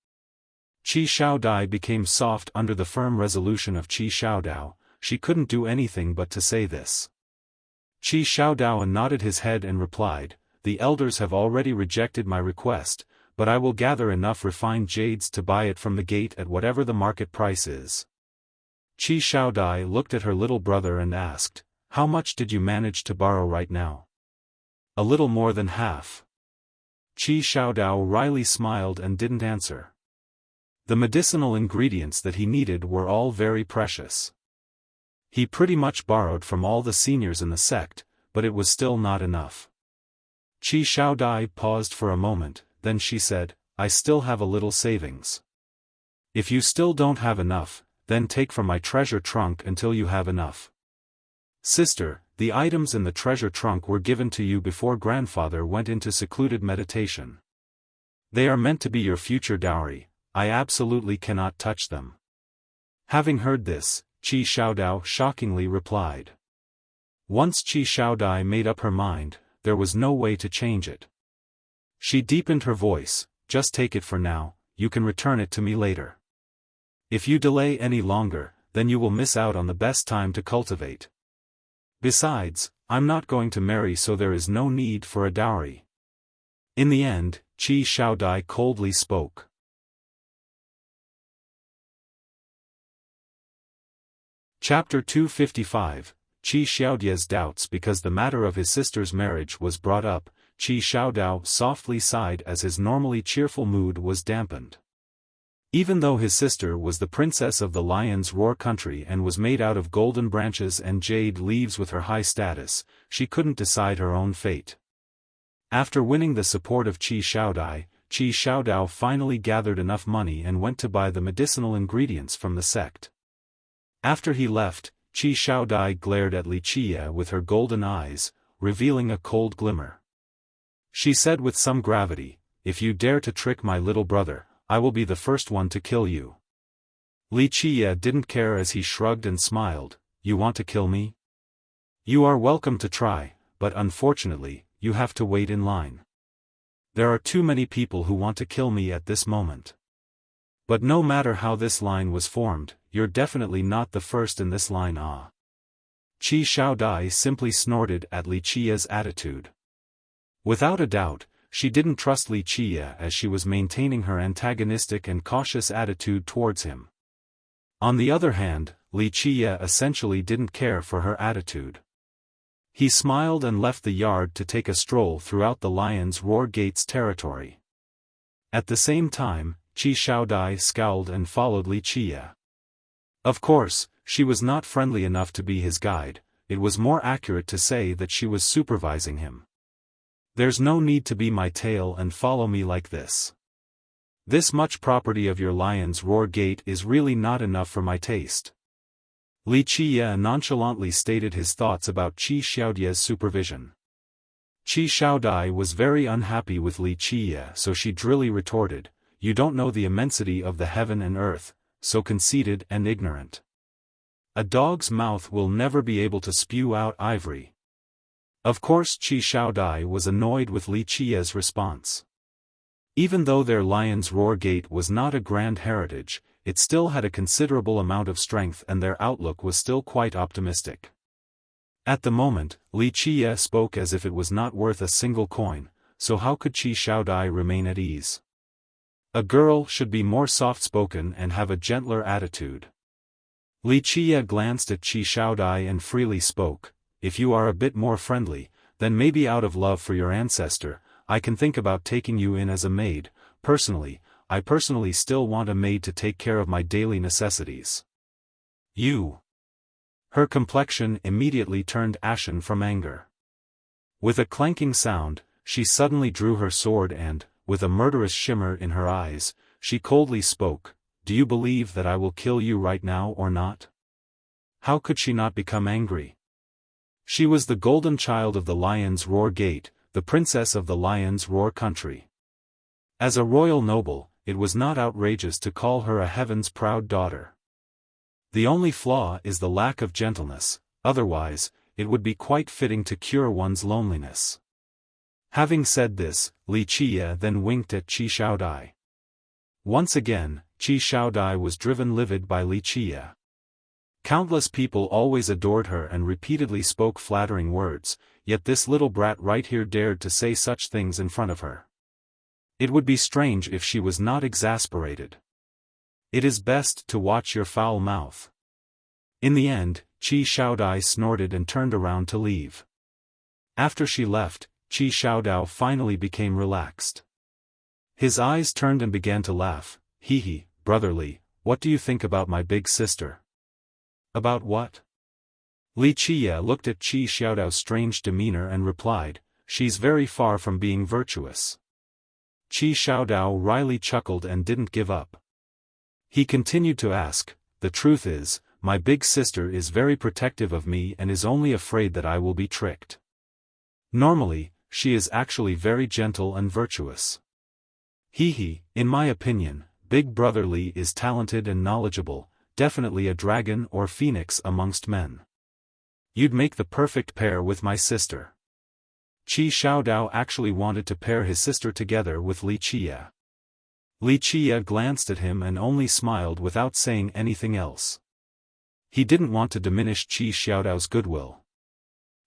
Qi Xiaodai became soft under the firm resolution of Qi Xiaodao. She couldn't do anything but to say this. Qi Xiaodao nodded his head and replied, "The elders have already rejected my request, but I will gather enough refined jades to buy it from the gate at whatever the market price is." Qi Xiaodai looked at her little brother and asked, "How much did you manage to borrow right now?" "A little more than half." Qi Xiaodao wryly smiled and didn't answer. The medicinal ingredients that he needed were all very precious. He pretty much borrowed from all the seniors in the sect, but it was still not enough. Qi Xiaodai paused for a moment, then she said, "I still have a little savings. If you still don't have enough, then take from my treasure trunk until you have enough." "Sister, the items in the treasure trunk were given to you before grandfather went into secluded meditation. They are meant to be your future dowry. I absolutely cannot touch them." Having heard this, Qi Xiaodao shockingly replied. Once Qi Xiaodai made up her mind, there was no way to change it. She deepened her voice, "Just take it for now, you can return it to me later. If you delay any longer, then you will miss out on the best time to cultivate. Besides, I'm not going to marry, so there is no need for a dowry." In the end, Qi Xiaodai coldly spoke. Chapter 255, Qi Xiaodia's doubts. Because the matter of his sister's marriage was brought up, Qi Xiaodao softly sighed as his normally cheerful mood was dampened. Even though his sister was the princess of the Lion's Roar country and was made out of golden branches and jade leaves with her high status, she couldn't decide her own fate. After winning the support of Qi Xiaodao finally gathered enough money and went to buy the medicinal ingredients from the sect. After he left, Qi Xiaodai glared at Li Qiya with her golden eyes, revealing a cold glimmer. She said with some gravity, "If you dare to trick my little brother, I will be the first one to kill you." Li Qiya didn't care as he shrugged and smiled, "You want to kill me? You are welcome to try, but unfortunately, you have to wait in line. There are too many people who want to kill me at this moment. But no matter how this line was formed, you're definitely not the first in this line." Qi Xiaodai simply snorted at Li Qiya's attitude. Without a doubt, she didn't trust Li Qiya as she was maintaining her antagonistic and cautious attitude towards him. On the other hand, Li Qiya essentially didn't care for her attitude. He smiled and left the yard to take a stroll throughout the Lion's Roar Gate's territory. At the same time, Qi Xiaodai scowled and followed Li Qiya. Of course, she was not friendly enough to be his guide, it was more accurate to say that she was supervising him. "There's no need to be my tail and follow me like this. This much property of your Lion's Roar Gate is really not enough for my taste." Li Qiya nonchalantly stated his thoughts about Qi Xiaodia's supervision. Qi Xiaodai was very unhappy with Li Qiya, so she drily retorted, "You don't know the immensity of the heaven and earth, so conceited and ignorant. A dog's mouth will never be able to spew out ivory." Of course Qi Xiaodai was annoyed with Li Qiya's response. Even though their Lion's Roar Gate was not a grand heritage, it still had a considerable amount of strength and their outlook was still quite optimistic. At the moment, Li Qiya spoke as if it was not worth a single coin, so how could Qi Xiaodai remain at ease? A girl should be more soft-spoken and have a gentler attitude. Li Qia glanced at Qi Xiaodai and freely spoke, if you are a bit more friendly, then maybe out of love for your ancestor, I can think about taking you in as a maid. I personally still want a maid to take care of my daily necessities. You. Her complexion immediately turned ashen from anger. With a clanking sound, she suddenly drew her sword and, with a murderous shimmer in her eyes, she coldly spoke, "Do you believe that I will kill you right now or not?" How could she not become angry? She was the golden child of the Lion's Roar Gate, the princess of the Lion's Roar country. As a royal noble, it was not outrageous to call her a heaven's proud daughter. The only flaw is the lack of gentleness, otherwise, it would be quite fitting to cure one's loneliness. Having said this, Li Qia then winked at Qi Xiaodai. Once again, Qi Xiaodai was driven livid by Li Qia. Countless people always adored her and repeatedly spoke flattering words, yet this little brat right here dared to say such things in front of her. It would be strange if she was not exasperated. It is best to watch your foul mouth. In the end, Qi Xiaodai snorted and turned around to leave. After she left, Qi Xiaodai finally became relaxed. His eyes turned and began to laugh. Hee, brotherly, what do you think about my big sister? About what? Li Qia looked at Qi Xiaodai's strange demeanor and replied, she's very far from being virtuous. Qi Xiaodai wryly chuckled and didn't give up. He continued to ask, the truth is, my big sister is very protective of me and is only afraid that I will be tricked. Normally, she is actually very gentle and virtuous. In my opinion, Big Brother Li is talented and knowledgeable, definitely a dragon or phoenix amongst men. You'd make the perfect pair with my sister. Qi Xiaodai actually wanted to pair his sister together with Li Qia. Li Qia glanced at him and only smiled without saying anything else. He didn't want to diminish Qi Xiaodai's goodwill.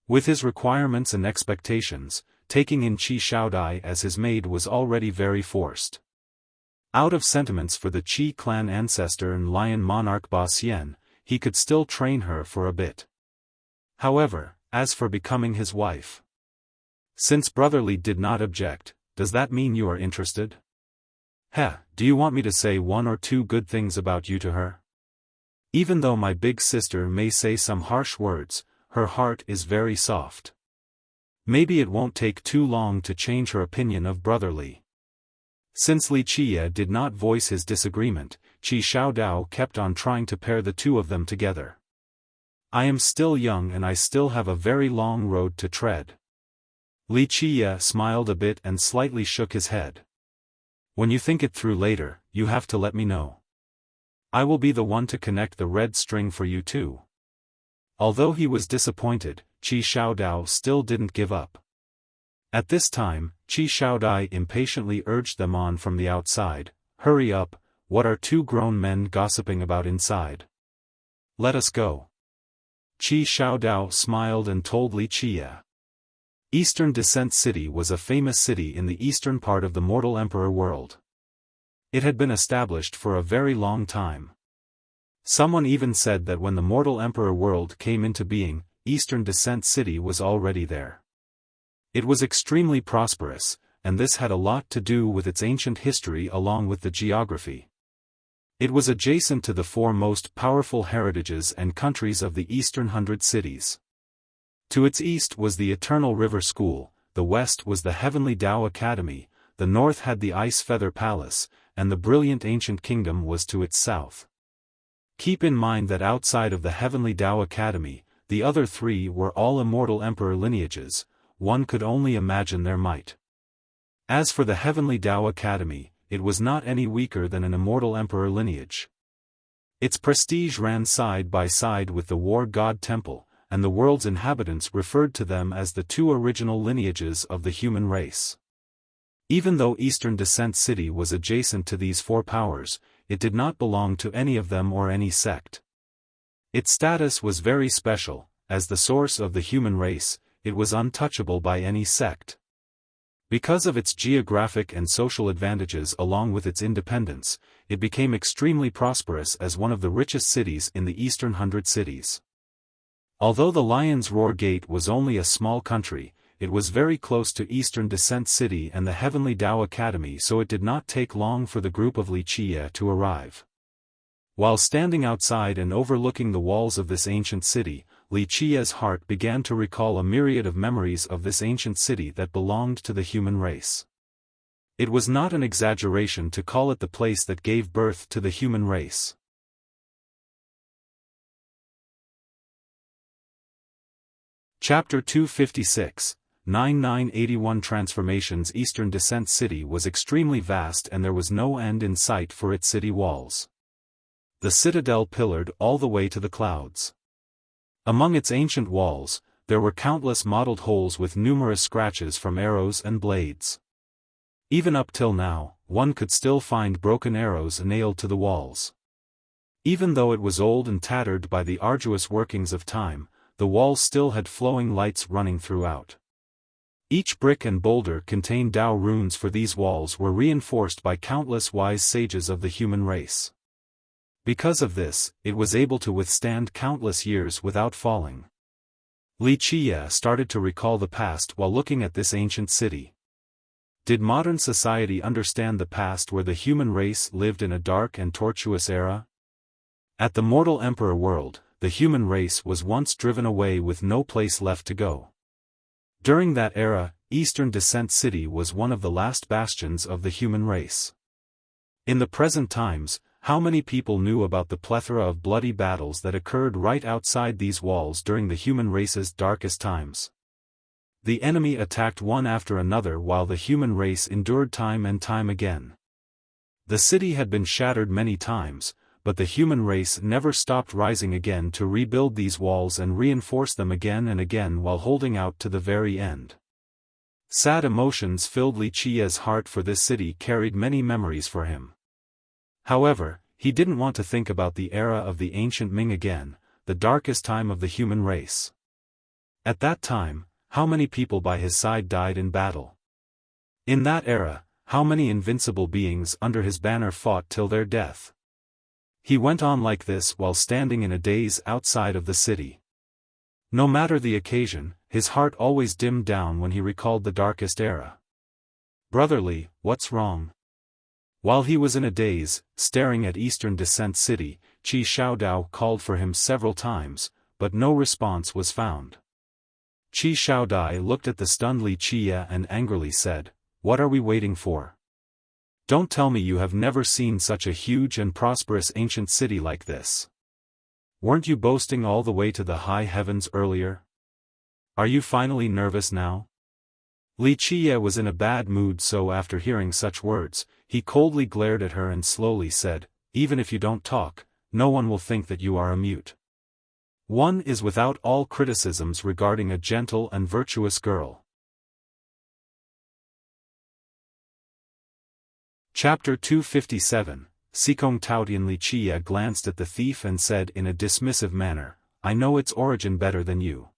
With his requirements and expectations, taking in Qi Xiaodai as his maid was already very forced. Out of sentiments for the Qi clan ancestor and lion monarch Ba Xian, he could still train her for a bit. However, as for becoming his wife. Since Brotherly did not object, does that mean you are interested? Do you want me to say one or two good things about you to her? Even though my big sister may say some harsh words, her heart is very soft. Maybe it won't take too long to change her opinion of Brotherly. Since Li Qia did not voice his disagreement, Qi Xiaodai kept on trying to pair the two of them together. I am still young and I still have a very long road to tread. Li Qia smiled a bit and slightly shook his head. When you think it through later, you have to let me know. I will be the one to connect the red string for you too. Although he was disappointed, Qi Xiaodai still didn't give up. At this time, Qi Xiaodai impatiently urged them on from the outside, hurry up, what are two grown men gossiping about inside? Let us go. Qi Xiaodai smiled and told Li Qia. Eastern Descent City was a famous city in the eastern part of the mortal emperor world. It had been established for a very long time. Someone even said that when the mortal emperor world came into being, Eastern Descent City was already there. It was extremely prosperous, and this had a lot to do with its ancient history along with the geography. It was adjacent to the four most powerful heritages and countries of the Eastern Hundred Cities. To its east was the Eternal River School, the west was the Heavenly Tao Academy, the north had the Ice Feather Palace, and the brilliant ancient kingdom was to its south. Keep in mind that outside of the Heavenly Tao Academy, the other three were all immortal emperor lineages, one could only imagine their might. As for the Heavenly Tao Academy, it was not any weaker than an immortal emperor lineage. Its prestige ran side by side with the War God Temple, and the world's inhabitants referred to them as the two original lineages of the human race. Even though Eastern Descent City was adjacent to these four powers, it did not belong to any of them or any sect. Its status was very special, as the source of the human race, it was untouchable by any sect. Because of its geographic and social advantages along with its independence, it became extremely prosperous as one of the richest cities in the Eastern Hundred Cities. Although the Lion's Roar Gate was only a small country, it was very close to Eastern Descent City and the Heavenly Tao Academy, so it did not take long for the group of Wuxia to arrive. While standing outside and overlooking the walls of this ancient city, Wuxia's heart began to recall a myriad of memories of this ancient city that belonged to the human race. It was not an exaggeration to call it the place that gave birth to the human race. Chapter 256, 9981 Transformations. Eastern Descent City was extremely vast and there was no end in sight for its city walls. The citadel pillared all the way to the clouds. Among its ancient walls, there were countless mottled holes with numerous scratches from arrows and blades. Even up till now, one could still find broken arrows nailed to the walls. Even though it was old and tattered by the arduous workings of time, the walls still had flowing lights running throughout. Each brick and boulder contained Tao runes, for these walls were reinforced by countless wise sages of the human race. Because of this, it was able to withstand countless years without falling. Wuxia started to recall the past while looking at this ancient city. Did modern society understand the past where the human race lived in a dark and tortuous era? At the mortal emperor world, the human race was once driven away with no place left to go. During that era, Eastern Descent City was one of the last bastions of the human race. In the present times, how many people knew about the plethora of bloody battles that occurred right outside these walls during the human race's darkest times? The enemy attacked one after another while the human race endured time and time again. The city had been shattered many times, but the human race never stopped rising again to rebuild these walls and reinforce them again and again while holding out to the very end. Sad emotions filled Wuxia's heart, for this city carried many memories for him. However, he didn't want to think about the era of the ancient Ming again, the darkest time of the human race. At that time, how many people by his side died in battle? In that era, how many invincible beings under his banner fought till their death? He went on like this while standing in a daze outside of the city. No matter the occasion, his heart always dimmed down when he recalled the darkest era. "Brotherly, what's wrong?" While he was in a daze, staring at Eastern Descent City, Qi Xiaodao called for him several times, but no response was found. Qi Xiaodai looked at the stunned Wuxia and angrily said, "What are we waiting for? Don't tell me you have never seen such a huge and prosperous ancient city like this. Weren't you boasting all the way to the high heavens earlier? Are you finally nervous now?" Wuxia was in a bad mood, so after hearing such words, he coldly glared at her and slowly said, "Even if you don't talk, no one will think that you are a mute. One is without all criticisms regarding a gentle and virtuous girl." Chapter 257, Sikong Taotian. Wuxia glanced at the thief and said in a dismissive manner, "I know its origin better than you."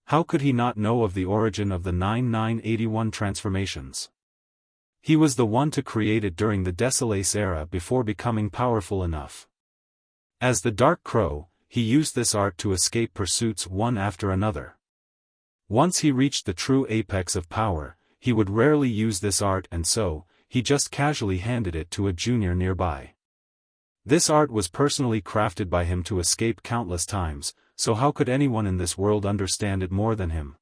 How could he not know of the origin of the 9981 transformations? He was the one to create it during the Desolace era before becoming powerful enough. As the Dark Crow, he used this art to escape pursuits one after another. Once he reached the true apex of power, he would rarely use this art, and so, he just casually handed it to a junior nearby. This art was personally crafted by him to escape countless times, so how could anyone in this world understand it more than him?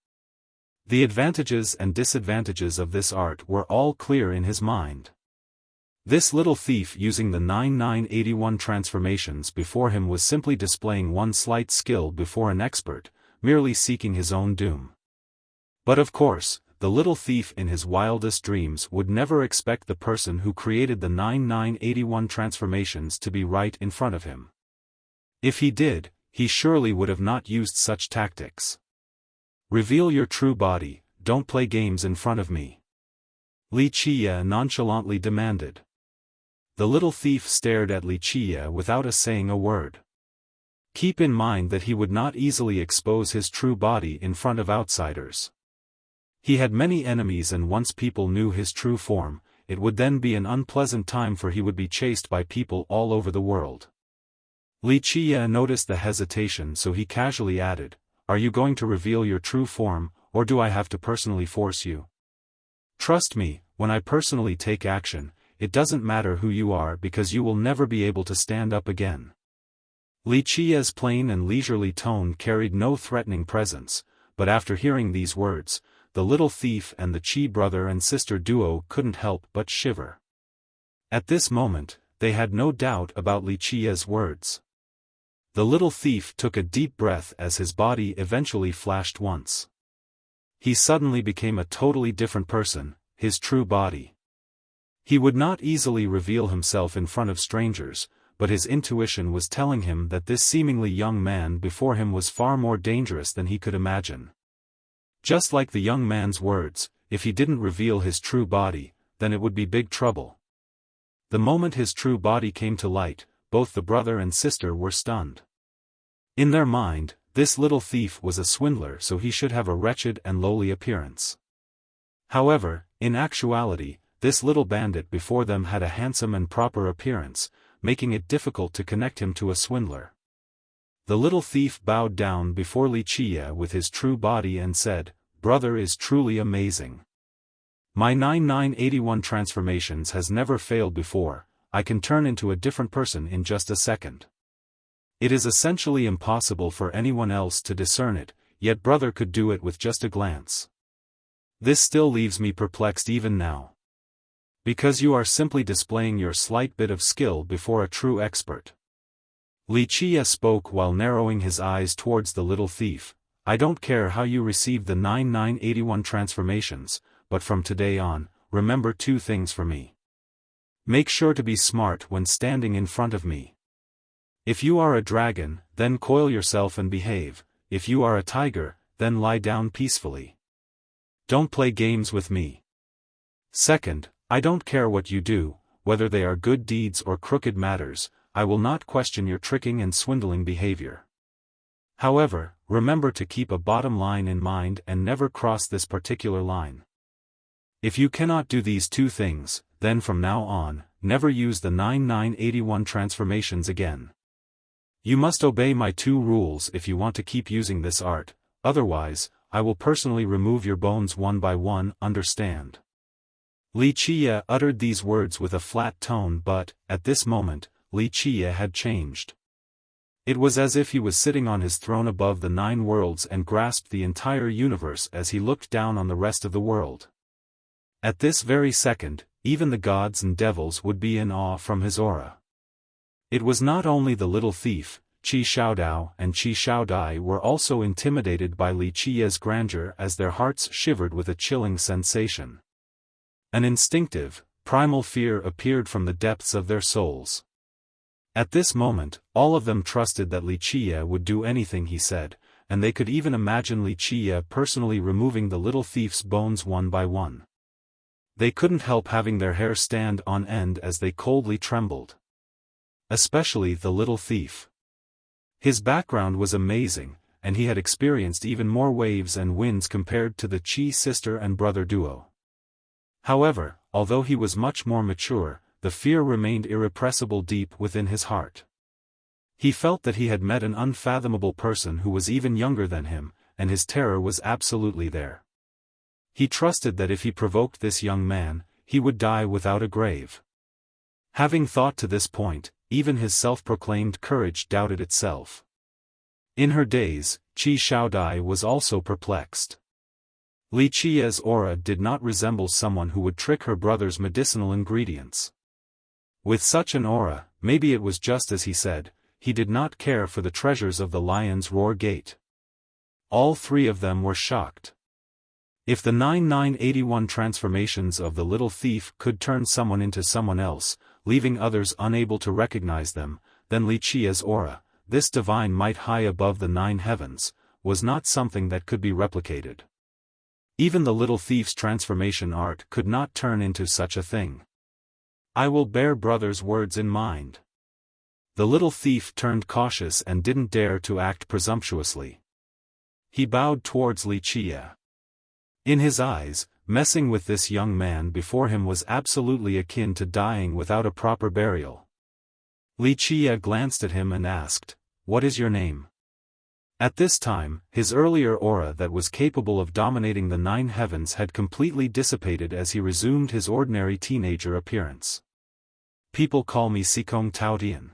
The advantages and disadvantages of this art were all clear in his mind. This little thief using the 9981 transformations before him was simply displaying one slight skill before an expert, merely seeking his own doom. But of course, the little thief in his wildest dreams would never expect the person who created the 9981 transformations to be right in front of him. If he did, he surely would have not used such tactics. "Reveal your true body, don't play games in front of me," Wuxia nonchalantly demanded. The little thief stared at Wuxia without saying a word. Keep in mind that he would not easily expose his true body in front of outsiders. He had many enemies, and once people knew his true form, it would then be an unpleasant time, for he would be chased by people all over the world. Li Qiye noticed the hesitation, so he casually added, "Are you going to reveal your true form, or do I have to personally force you? Trust me, when I personally take action, it doesn't matter who you are, because you will never be able to stand up again." Li Qiye's plain and leisurely tone carried no threatening presence, but after hearing these words, the little thief and the Qi brother and sister duo couldn't help but shiver. At this moment, they had no doubt about Li Qiye's words. The little thief took a deep breath as his body eventually flashed once. He suddenly became a totally different person, his true body. He would not easily reveal himself in front of strangers, but his intuition was telling him that this seemingly young man before him was far more dangerous than he could imagine. Just like the young man's words, if he didn't reveal his true body, then it would be big trouble. The moment his true body came to light, both the brother and sister were stunned. In their mind, this little thief was a swindler, so he should have a wretched and lowly appearance. However, in actuality, this little bandit before them had a handsome and proper appearance, making it difficult to connect him to a swindler. The little thief bowed down before Li Qiye with his true body and said, "Brother is truly amazing. My 9981 transformations has never failed before. I can turn into a different person in just a second. It is essentially impossible for anyone else to discern it, yet brother could do it with just a glance. This still leaves me perplexed even now. Because you are simply displaying your slight bit of skill before a true expert." Li Qiye spoke while narrowing his eyes towards the little thief. "I don't care how you receive the 9981 transformations, but from today on, remember two things for me. Make sure to be smart when standing in front of me. If you are a dragon, then coil yourself and behave. If you are a tiger, then lie down peacefully. Don't play games with me. Second, I don't care what you do, whether they are good deeds or crooked matters, I will not question your tricking and swindling behavior. However, remember to keep a bottom line in mind and never cross this particular line. If you cannot do these two things, then from now on, never use the 9981 transformations again. You must obey my two rules if you want to keep using this art, otherwise, I will personally remove your bones one by one, understand?" Li Qiye uttered these words with a flat tone, but, at this moment, Li Qiye had changed. It was as if he was sitting on his throne above the 9 worlds and grasped the entire universe as he looked down on the rest of the world. At this very second, even the gods and devils would be in awe from his aura. It was not only the little thief, Qi Xiaodao and Qi Xiaodai were also intimidated by Li Qiye's grandeur, as their hearts shivered with a chilling sensation. An instinctive, primal fear appeared from the depths of their souls. At this moment, all of them trusted that Li Qiye would do anything he said, and they could even imagine Li Qiye personally removing the little thief's bones one by one. They couldn't help having their hair stand on end as they coldly trembled. Especially the little thief. His background was amazing, and he had experienced even more waves and winds compared to the Qi sister and brother duo. However, although he was much more mature, the fear remained irrepressible deep within his heart. He felt that he had met an unfathomable person who was even younger than him, and his terror was absolutely there. He trusted that if he provoked this young man, he would die without a grave. Having thought to this point, even his self-proclaimed courage doubted itself. In her daze, Qi Xiaodai was also perplexed. Li Qiye's aura did not resemble someone who would trick her brother's medicinal ingredients. With such an aura, maybe it was just as he said, he did not care for the treasures of the Lion's Roar Gate. All three of them were shocked. If the 9981 transformations of the little thief could turn someone into someone else, leaving others unable to recognize them, then Li Qiye's aura, this divine might high above the 9 heavens, was not something that could be replicated. Even the little thief's transformation art could not turn into such a thing. I will bear brother's words in mind. The little thief turned cautious and didn't dare to act presumptuously. He bowed towards Li Qiye. In his eyes, messing with this young man before him was absolutely akin to dying without a proper burial. Wuxia glanced at him and asked, "What is your name?" At this time, his earlier aura that was capable of dominating the 9 heavens had completely dissipated as he resumed his ordinary teenager appearance. "People call me Xikong Taotian.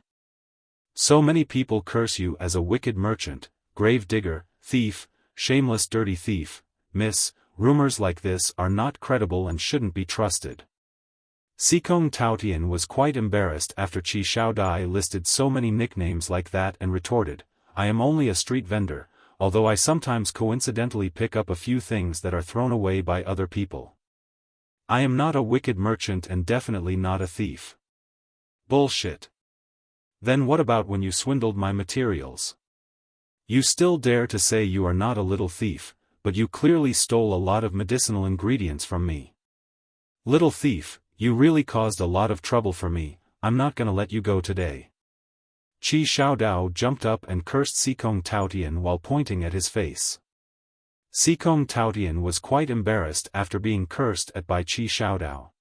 So many people curse you as a wicked merchant, grave digger, thief, shameless dirty thief, miss. Rumors like this are not credible and shouldn't be trusted." Xikong Taotian was quite embarrassed after Qi Xiaodai listed so many nicknames like that and retorted, "I am only a street vendor, although I sometimes coincidentally pick up a few things that are thrown away by other people. I am not a wicked merchant and definitely not a thief." "Bullshit. Then what about when you swindled my materials? You still dare to say you are not a little thief, but you clearly stole a lot of medicinal ingredients from me. Little thief, you really caused a lot of trouble for me. I'm not gonna let you go today." Qi Xiaodao jumped up and cursed Xikong Taotian while pointing at his face. Xikong Taotian was quite embarrassed after being cursed at by Qi Xiaodao.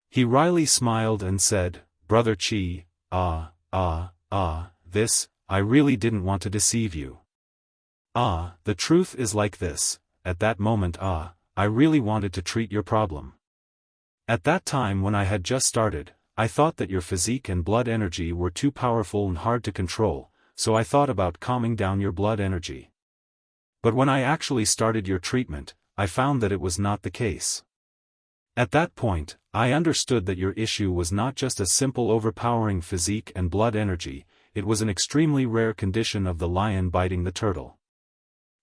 He wryly smiled and said, "Brother Qi, this, I really didn't want to deceive you. The truth is like this, at that moment I really wanted to treat your problem. At that time when I had just started, I thought that your physique and blood energy were too powerful and hard to control, so I thought about calming down your blood energy. But when I actually started your treatment, I found that it was not the case. At that point, I understood that your issue was not just a simple overpowering physique and blood energy, it was an extremely rare condition of the lion biting the turtle.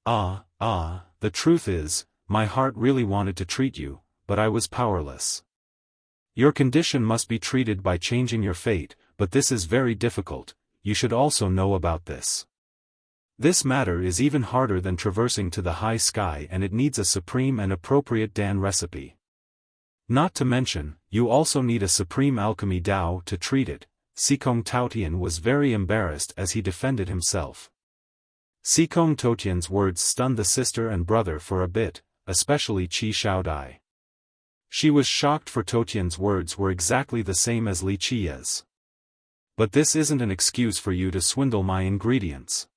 The truth is, my heart really wanted to treat you, but I was powerless. Your condition must be treated by changing your fate, but this is very difficult, you should also know about this. This matter is even harder than traversing to the high sky and it needs a supreme and appropriate Dan recipe. Not to mention, you also need a supreme alchemy Dao to treat it." Xikong Taotian was very embarrassed as he defended himself. Xikong Taotian's words stunned the sister and brother for a bit, especially Qi Xiaodai. She was shocked for Taotian's words were exactly the same as Li Qi's. "But this isn't an excuse for you to swindle my ingredients."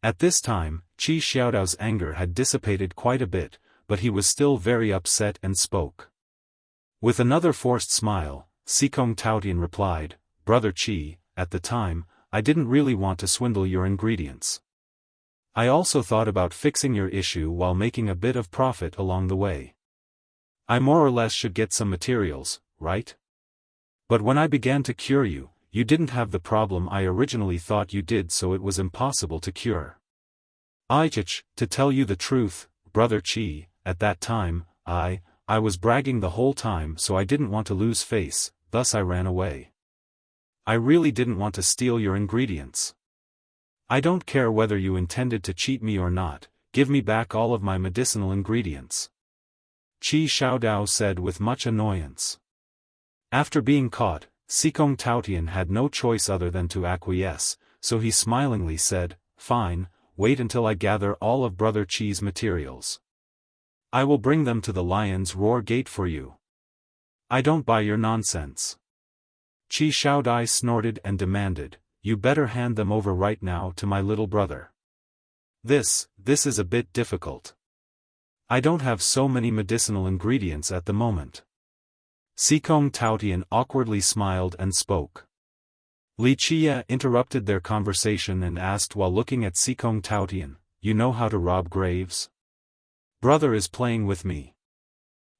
At this time, Qi Xiaodao's anger had dissipated quite a bit, but he was still very upset and spoke. With another forced smile, Xikong Taotian replied, "Brother Qi, at the time, I didn't really want to swindle your ingredients. I also thought about fixing your issue while making a bit of profit along the way. I more or less should get some materials, right? But when I began to cure you, you didn't have the problem I originally thought you did, so it was impossible to cure. To tell you the truth, Brother Qi, at that time, I was bragging the whole time, so I didn't want to lose face, thus I ran away. I really didn't want to steal your ingredients. I don't care whether you intended to cheat me or not, give me back all of my medicinal ingredients." Qi Xiaodao said with much annoyance. After being caught, Xikong Taotian had no choice other than to acquiesce, so he smilingly said, "Fine, wait until I gather all of Brother Qi's materials. I will bring them to the Lion's Roar Gate for you. I don't buy your nonsense." Qi Xiaodai snorted and demanded, "You better hand them over right now to my little brother. This is a bit difficult. I don't have so many medicinal ingredients at the moment." Xikong Taotian awkwardly smiled and spoke. Li Qia interrupted their conversation and asked while looking at Xikong Taotian, "You know how to rob graves? Brother is playing with me.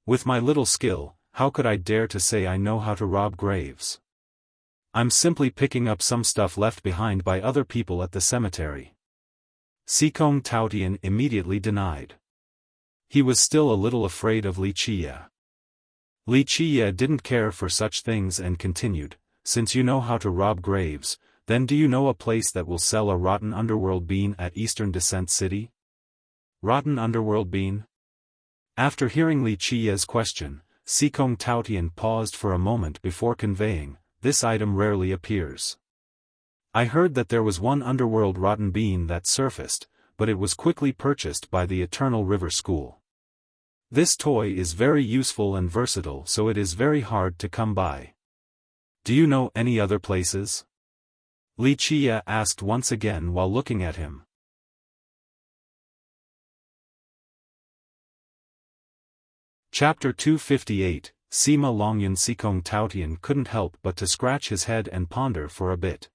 With my little skill, how could I dare to say I know how to rob graves? I'm simply picking up some stuff left behind by other people at the cemetery." Xikong Taotian immediately denied. He was still a little afraid of Li Qia. Li Qia didn't care for such things and continued, "Since you know how to rob graves, then do you know a place that will sell a rotten underworld bean at Eastern Descent City?" Rotten underworld bean? After hearing Li Qia's question, Xikong Taotian paused for a moment before conveying, "This item rarely appears. I heard that there was one underworld rotten bean that surfaced, but it was quickly purchased by the Eternal River School. This toy is very useful and versatile, so it is very hard to come by. Do you know any other places? Wuxia asked once again while looking at him. Chapter 258, Sima Longyun Sikong Taotian couldn't help but to scratch his head and ponder for a bit.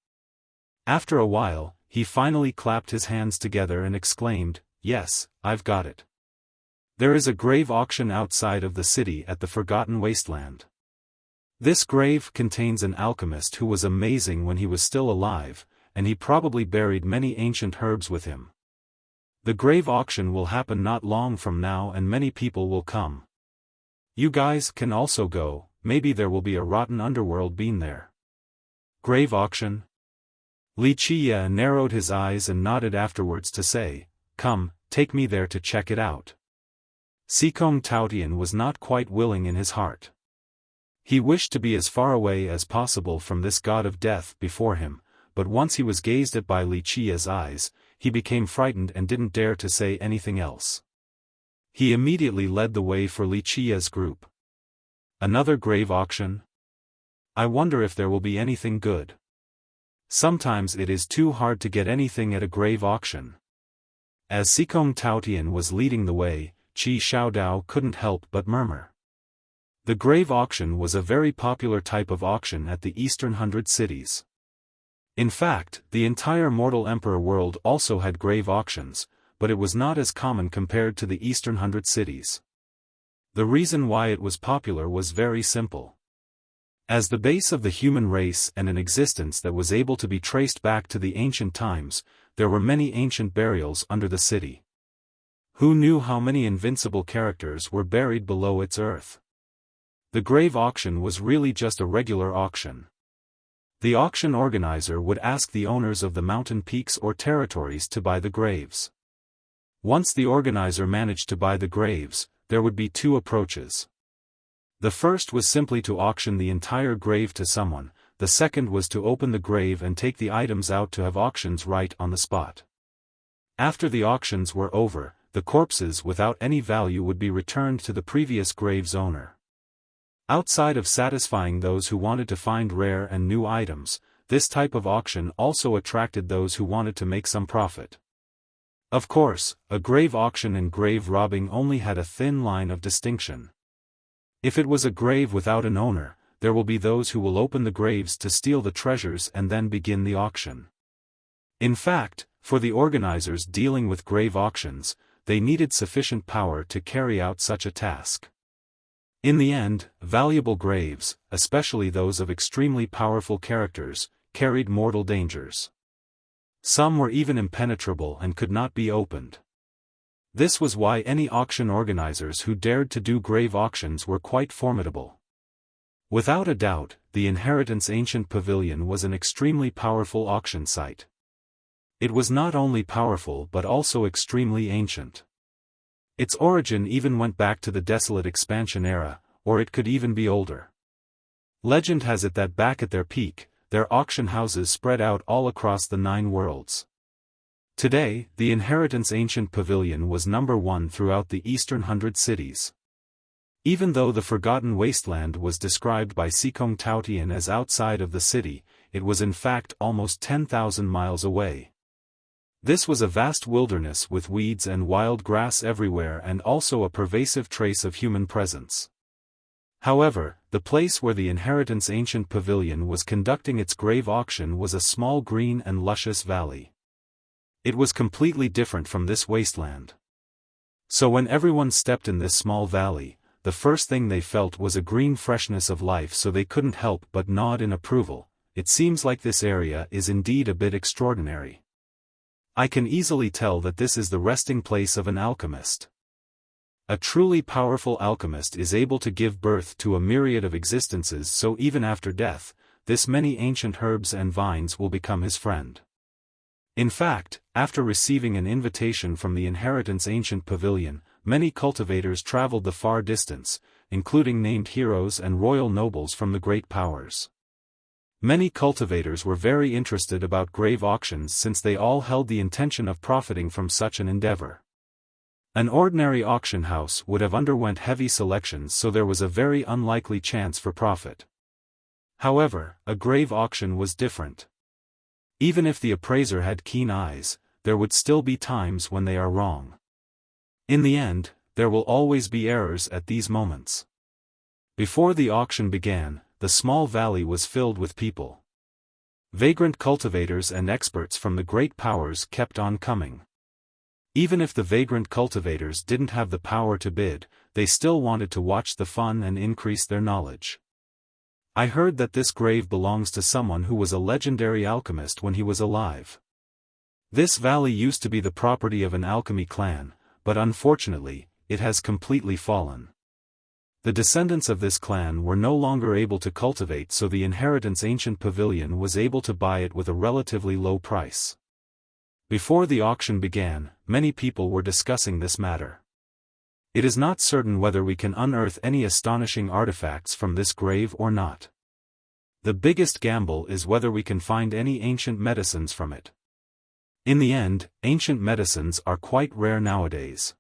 After a while, he finally clapped his hands together and exclaimed, "Yes, I've got it. There is a grave auction outside of the city at the Forgotten Wasteland. This grave contains an alchemist who was amazing when he was still alive, and he probably buried many ancient herbs with him. The grave auction will happen not long from now and many people will come. You guys can also go, maybe there will be a rotten underworld being there." Grave auction? Wuxia narrowed his eyes and nodded afterwards to say, "Come, take me there to check it out." Sikong Taotian was not quite willing in his heart. He wished to be as far away as possible from this god of death before him, but once he was gazed at by Wuxia's eyes, he became frightened and didn't dare to say anything else. He immediately led the way for Wuxia's group. Another grave auction? I wonder if there will be anything good. Sometimes it is too hard to get anything at a grave auction. As Sikong Taotian was leading the way, Qi Xiaodao couldn't help but murmur. The grave auction was a very popular type of auction at the Eastern 100 cities. In fact, the entire mortal emperor world also had grave auctions, but it was not as common compared to the Eastern 100 cities. The reason why it was popular was very simple. As the base of the human race and an existence that was able to be traced back to the ancient times, there were many ancient burials under the city. Who knew how many invincible characters were buried below its earth? The grave auction was really just a regular auction. The auction organizer would ask the owners of the mountain peaks or territories to buy the graves. Once the organizer managed to buy the graves, there would be two approaches. The first was simply to auction the entire grave to someone, the second was to open the grave and take the items out to have auctions right on the spot. After the auctions were over, the corpses without any value would be returned to the previous grave's owner. Outside of satisfying those who wanted to find rare and new items, this type of auction also attracted those who wanted to make some profit. Of course, a grave auction and grave robbing only had a thin line of distinction. If it was a grave without an owner, there will be those who will open the graves to steal the treasures and then begin the auction. In fact, for the organizers dealing with grave auctions, they needed sufficient power to carry out such a task. In the end, valuable graves, especially those of extremely powerful characters, carried mortal dangers. Some were even impenetrable and could not be opened. This was why any auction organizers who dared to do grave auctions were quite formidable. Without a doubt, the Inheritance Ancient Pavilion was an extremely powerful auction site. It was not only powerful but also extremely ancient. Its origin even went back to the Desolate Expansion era, or it could even be older. Legend has it that back at their peak, their auction houses spread out all across the 9 worlds. Today, the Inheritance Ancient Pavilion was number 1 throughout the Eastern 100 cities. Even though the Forgotten Wasteland was described by Sikong Taotian as outside of the city, it was in fact almost 10,000 miles away. This was a vast wilderness with weeds and wild grass everywhere and also a pervasive trace of human presence. However, the place where the Inheritance Ancient Pavilion was conducting its grave auction was a small green and luscious valley. It was completely different from this wasteland. So when everyone stepped in this small valley, the first thing they felt was a green freshness of life, so they couldn't help but nod in approval. It seems like this area is indeed a bit extraordinary. I can easily tell that this is the resting place of an alchemist. A truly powerful alchemist is able to give birth to a myriad of existences, so even after death, this many ancient herbs and vines will become his friend. In fact, after receiving an invitation from the Inheritance Ancient Pavilion, many cultivators traveled the far distance, including named heroes and royal nobles from the great powers. Many cultivators were very interested about grave auctions since they all held the intention of profiting from such an endeavor. An ordinary auction house would have underwent heavy selections, so there was a very unlikely chance for profit. However, a grave auction was different. Even if the appraiser had keen eyes, there would still be times when they are wrong. In the end, there will always be errors at these moments. Before the auction began, the small valley was filled with people. Vagrant cultivators and experts from the great powers kept on coming. Even if the vagrant cultivators didn't have the power to bid, they still wanted to watch the fun and increase their knowledge. I heard that this grave belongs to someone who was a legendary alchemist when he was alive. This valley used to be the property of an alchemy clan, but unfortunately, it has completely fallen. The descendants of this clan were no longer able to cultivate, so the inheritance ancient pavilion was able to buy it with a relatively low price. Before the auction began, many people were discussing this matter. It is not certain whether we can unearth any astonishing artifacts from this grave or not. The biggest gamble is whether we can find any ancient medicines from it. In the end, ancient medicines are quite rare nowadays.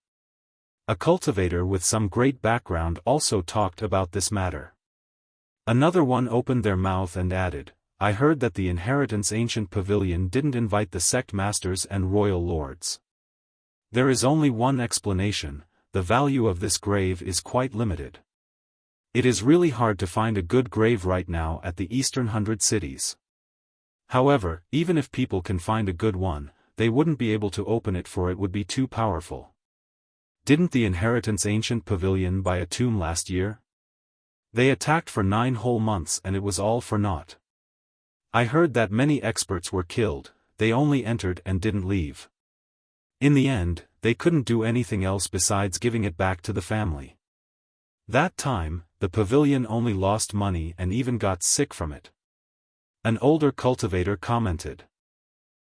A cultivator with some great background also talked about this matter. Another one opened their mouth and added, "I heard that the inheritance ancient pavilion didn't invite the sect masters and royal lords. There is only one explanation: the value of this grave is quite limited. It is really hard to find a good grave right now at the Eastern 100 cities. However, even if people can find a good one, they wouldn't be able to open it, for it would be too powerful. Didn't the inheritance ancient pavilion buy a tomb last year? They attacked for 9 whole months and it was all for naught. I heard that many experts were killed, they only entered and didn't leave. In the end, they couldn't do anything else besides giving it back to the family. That time, the pavilion only lost money and even got sick from it." An older cultivator commented.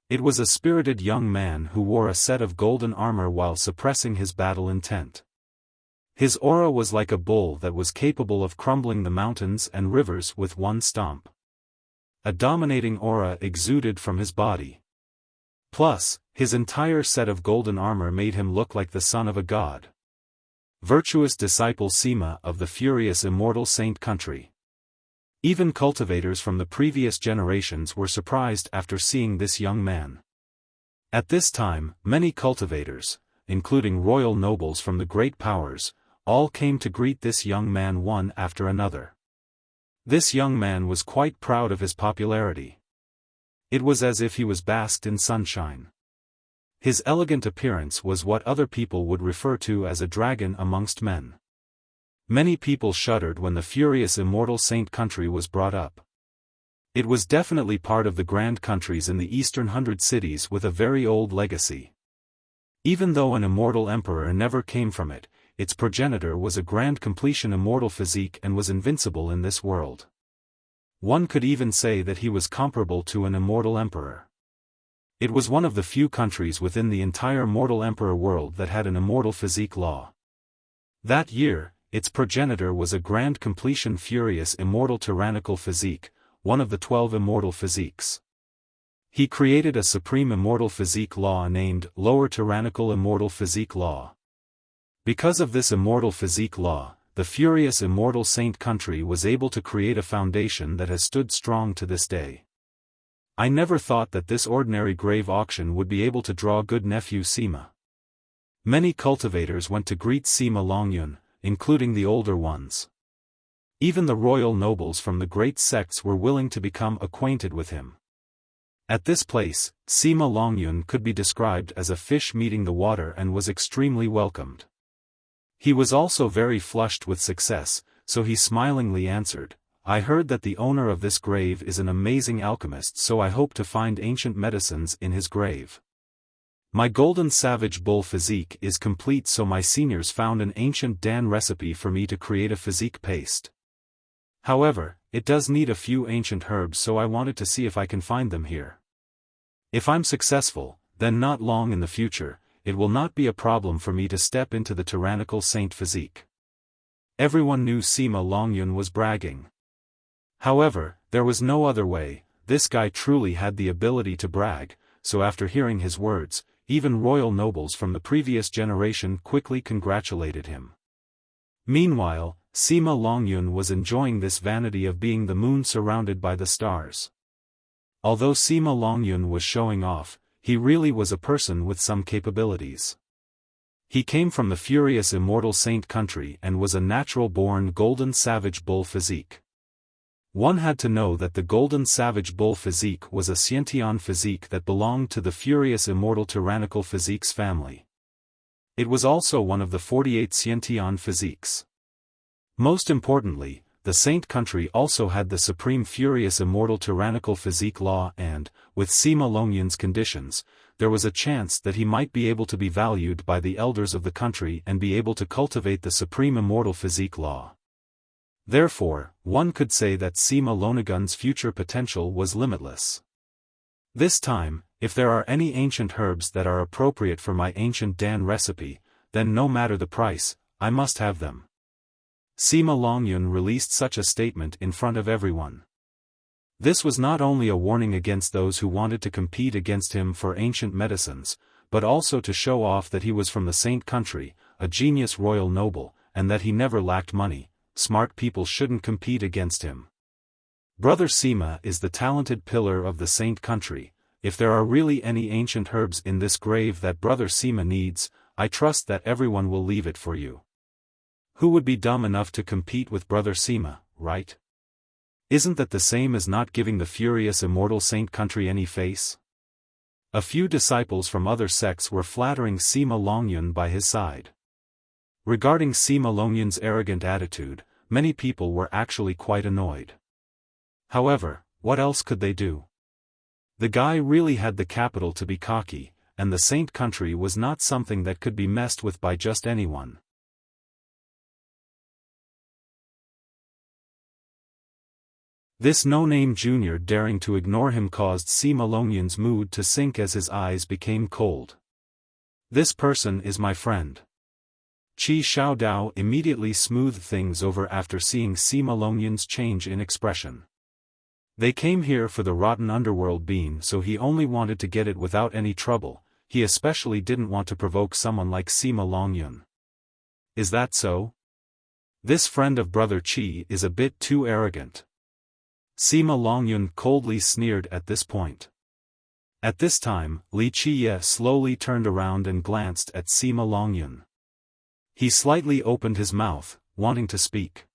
It was a spirited young man who wore a set of golden armor while suppressing his battle intent. His aura was like a bull that was capable of crumbling the mountains and rivers with one stomp. A dominating aura exuded from his body. Plus, his entire set of golden armor made him look like the son of a god. Virtuous disciple Sima of the furious immortal saint country. Even cultivators from the previous generations were surprised after seeing this young man. At this time, many cultivators, including royal nobles from the great powers, all came to greet this young man one after another. This young man was quite proud of his popularity. It was as if he was basked in sunshine. His elegant appearance was what other people would refer to as a dragon amongst men. Many people shuddered when the furious immortal saint country was brought up. It was definitely part of the grand countries in the Eastern 100 cities with a very old legacy. Even though an immortal emperor never came from it, its progenitor was a grand completion immortal physique and was invincible in this world. One could even say that he was comparable to an immortal emperor. It was one of the few countries within the entire mortal emperor world that had an immortal physique law. That year, its progenitor was a grand completion furious immortal tyrannical physique, one of the 12 immortal physiques. He created a supreme immortal physique law named Lower Tyrannical Immortal Physique Law. Because of this immortal physique law, the furious immortal saint country was able to create a foundation that has stood strong to this day. I never thought that this ordinary grave auction would be able to draw good nephew Sima. Many cultivators went to greet Sima Longyun, including the older ones. Even the royal nobles from the great sects were willing to become acquainted with him. At this place, Sima Longyun could be described as a fish meeting the water and was extremely welcomed. He was also very flushed with success, so he smilingly answered, "I heard that the owner of this grave is an amazing alchemist, so I hope to find ancient medicines in his grave. My golden savage bull physique is complete, so my seniors found an ancient Dan recipe for me to create a physique paste. However, it does need a few ancient herbs, so I wanted to see if I can find them here. If I'm successful, then not long in the future, it will not be a problem for me to step into the tyrannical saint physique." Everyone knew Sima Longyun was bragging. However, there was no other way. This guy truly had the ability to brag, so after hearing his words, even royal nobles from the previous generation quickly congratulated him. Meanwhile, Sima Longyun was enjoying this vanity of being the moon surrounded by the stars. Although Sima Longyun was showing off, he really was a person with some capabilities. He came from the furious immortal saint country and was a natural-born golden savage bull physique. One had to know that the golden savage bull physique was a Xiantian physique that belonged to the furious immortal tyrannical physiques family. It was also one of the 48 Xiantian physiques. Most importantly, the saint country also had the supreme furious immortal tyrannical physique law and, with Sima Longyun's conditions, there was a chance that he might be able to be valued by the elders of the country and be able to cultivate the supreme immortal physique law. Therefore, one could say that Sima Longyun's future potential was limitless. This time, if there are any ancient herbs that are appropriate for my ancient Dan recipe, then no matter the price, I must have them. Sima Longyun released such a statement in front of everyone. This was not only a warning against those who wanted to compete against him for ancient medicines, but also to show off that he was from the saint country, a genius royal noble, and that he never lacked money. Smart people shouldn't compete against him. Brother Sima is the talented pillar of the saint country. If there are really any ancient herbs in this grave that Brother Sima needs, I trust that everyone will leave it for you. Who would be dumb enough to compete with Brother Sima, right? Isn't that the same as not giving the furious immortal saint country any face? A few disciples from other sects were flattering Sima Longyun by his side. Regarding Sima Longyun's arrogant attitude, many people were actually quite annoyed. However, what else could they do? The guy really had the capital to be cocky, and the saint country was not something that could be messed with by just anyone. This no-name junior daring to ignore him caused Sima Longyun's mood to sink as his eyes became cold. This person is my friend. Qi Xiaodao immediately smoothed things over after seeing Sima Longyun's change in expression. They came here for the rotten underworld bean, so he only wanted to get it without any trouble. He especially didn't want to provoke someone like Sima Longyun. Is that so? This friend of Brother Qi is a bit too arrogant. Sima Longyun coldly sneered at this point. At this time, Li Qiye slowly turned around and glanced at Sima Longyun. He slightly opened his mouth, wanting to speak.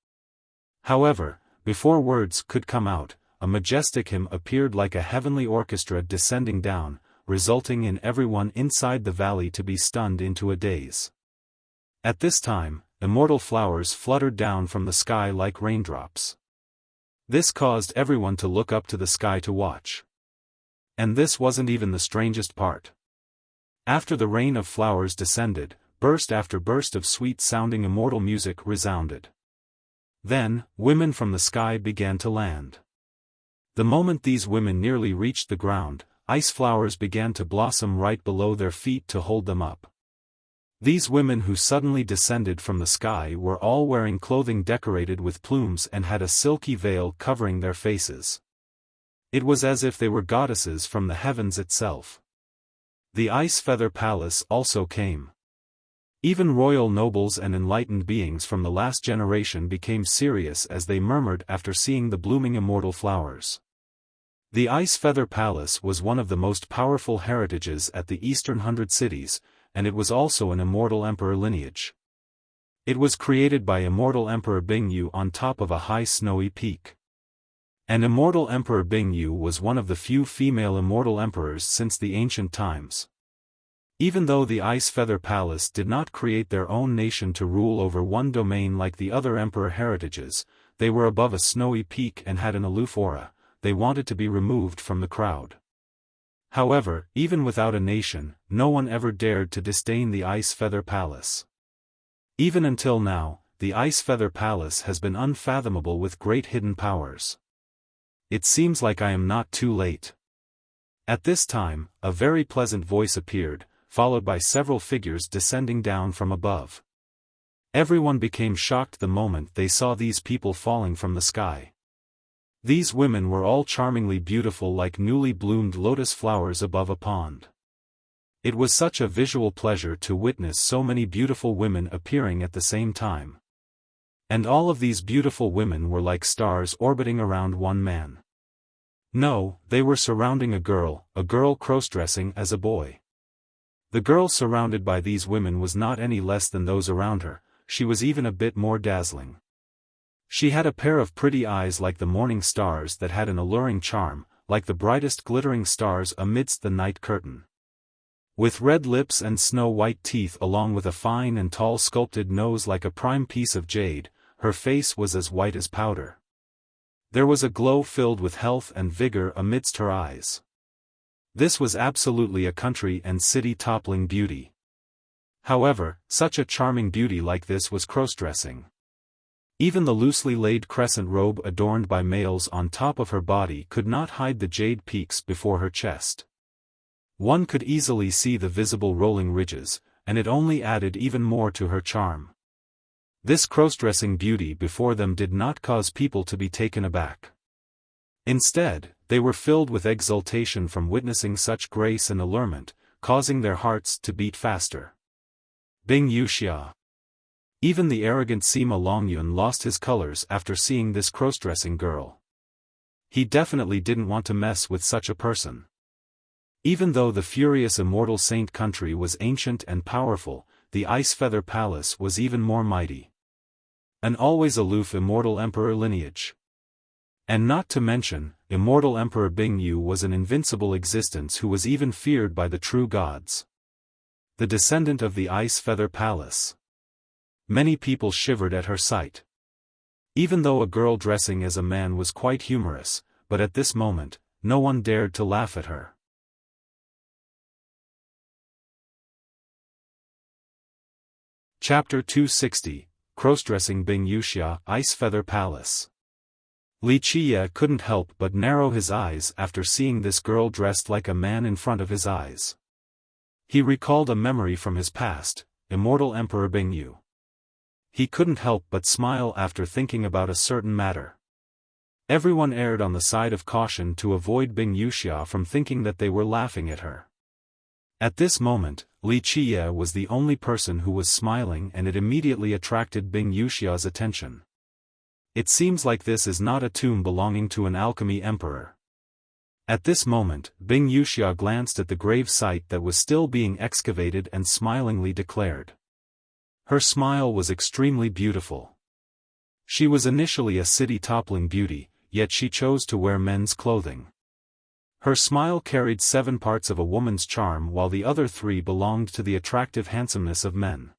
However, before words could come out, a majestic hymn appeared like a heavenly orchestra descending down, resulting in everyone inside the valley to be stunned into a daze. At this time, immortal flowers fluttered down from the sky like raindrops. This caused everyone to look up to the sky to watch. And this wasn't even the strangest part. After the rain of flowers descended, burst after burst of sweet-sounding immortal music resounded. Then, women from the sky began to land. The moment these women nearly reached the ground, ice flowers began to blossom right below their feet to hold them up. These women who suddenly descended from the sky were all wearing clothing decorated with plumes and had a silky veil covering their faces. It was as if they were goddesses from the heavens itself. The Ice Feather Palace also came. Even royal nobles and enlightened beings from the last generation became serious as they murmured after seeing the blooming immortal flowers. The Ice Feather Palace was one of the most powerful heritages at the Eastern 100 cities, and it was also an immortal emperor lineage. It was created by immortal Emperor Bingyu on top of a high snowy peak. And immortal Emperor Bingyu was one of the few female immortal emperors since the ancient times. Even though the Ice Feather Palace did not create their own nation to rule over one domain like the other emperor heritages, they were above a snowy peak and had an aloof aura. They wanted to be removed from the crowd. However, even without a nation, no one ever dared to disdain the Ice Feather Palace. Even until now, the Ice Feather Palace has been unfathomable with great hidden powers. It seems like I am not too late. At this time, a very pleasant voice appeared, followed by several figures descending down from above. Everyone became shocked the moment they saw these people falling from the sky. These women were all charmingly beautiful like newly bloomed lotus flowers above a pond. It was such a visual pleasure to witness so many beautiful women appearing at the same time. And all of these beautiful women were like stars orbiting around one man. No, they were surrounding a girl cross-dressing as a boy. The girl surrounded by these women was not any less than those around her, she was even a bit more dazzling. She had a pair of pretty eyes like the morning stars that had an alluring charm, like the brightest glittering stars amidst the night curtain. With red lips and snow-white teeth along with a fine and tall sculpted nose like a prime piece of jade, her face was as white as powder. There was a glow filled with health and vigor amidst her eyes. This was absolutely a country and city-toppling beauty. However, such a charming beauty like this was cross-dressing. Even the loosely laid crescent robe adorned by males on top of her body could not hide the jade peaks before her chest. One could easily see the visible rolling ridges, and it only added even more to her charm. This cross-dressing beauty before them did not cause people to be taken aback. Instead, they were filled with exultation from witnessing such grace and allurement, causing their hearts to beat faster. Bing Wuxia. Even the arrogant Sima Longyun lost his colors after seeing this cross-dressing girl. He definitely didn't want to mess with such a person. Even though the furious immortal saint country was ancient and powerful, the Ice Feather Palace was even more mighty. An always aloof immortal emperor lineage. And not to mention, immortal Emperor Bing Yu was an invincible existence who was even feared by the true gods. The descendant of the Ice Feather Palace. Many people shivered at her sight. Even though a girl dressing as a man was quite humorous, but at this moment, no one dared to laugh at her. Chapter 260, Cross-dressing Bing Wuxia, Ice Feather Palace. Li Qiye couldn't help but narrow his eyes after seeing this girl dressed like a man in front of his eyes. He recalled a memory from his past, immortal Emperor Bing Yu. He couldn't help but smile after thinking about a certain matter. Everyone erred on the side of caution to avoid Bing Wuxia from thinking that they were laughing at her. At this moment, Li Qiye was the only person who was smiling, and it immediately attracted Bing Wuxia's attention. It seems like this is not a tomb belonging to an alchemy emperor. At this moment, Bing Wuxia glanced at the grave site that was still being excavated and smilingly declared. Her smile was extremely beautiful. She was initially a city-toppling beauty, yet she chose to wear men's clothing. Her smile carried 7 parts of a woman's charm while the other 3 belonged to the attractive handsomeness of men.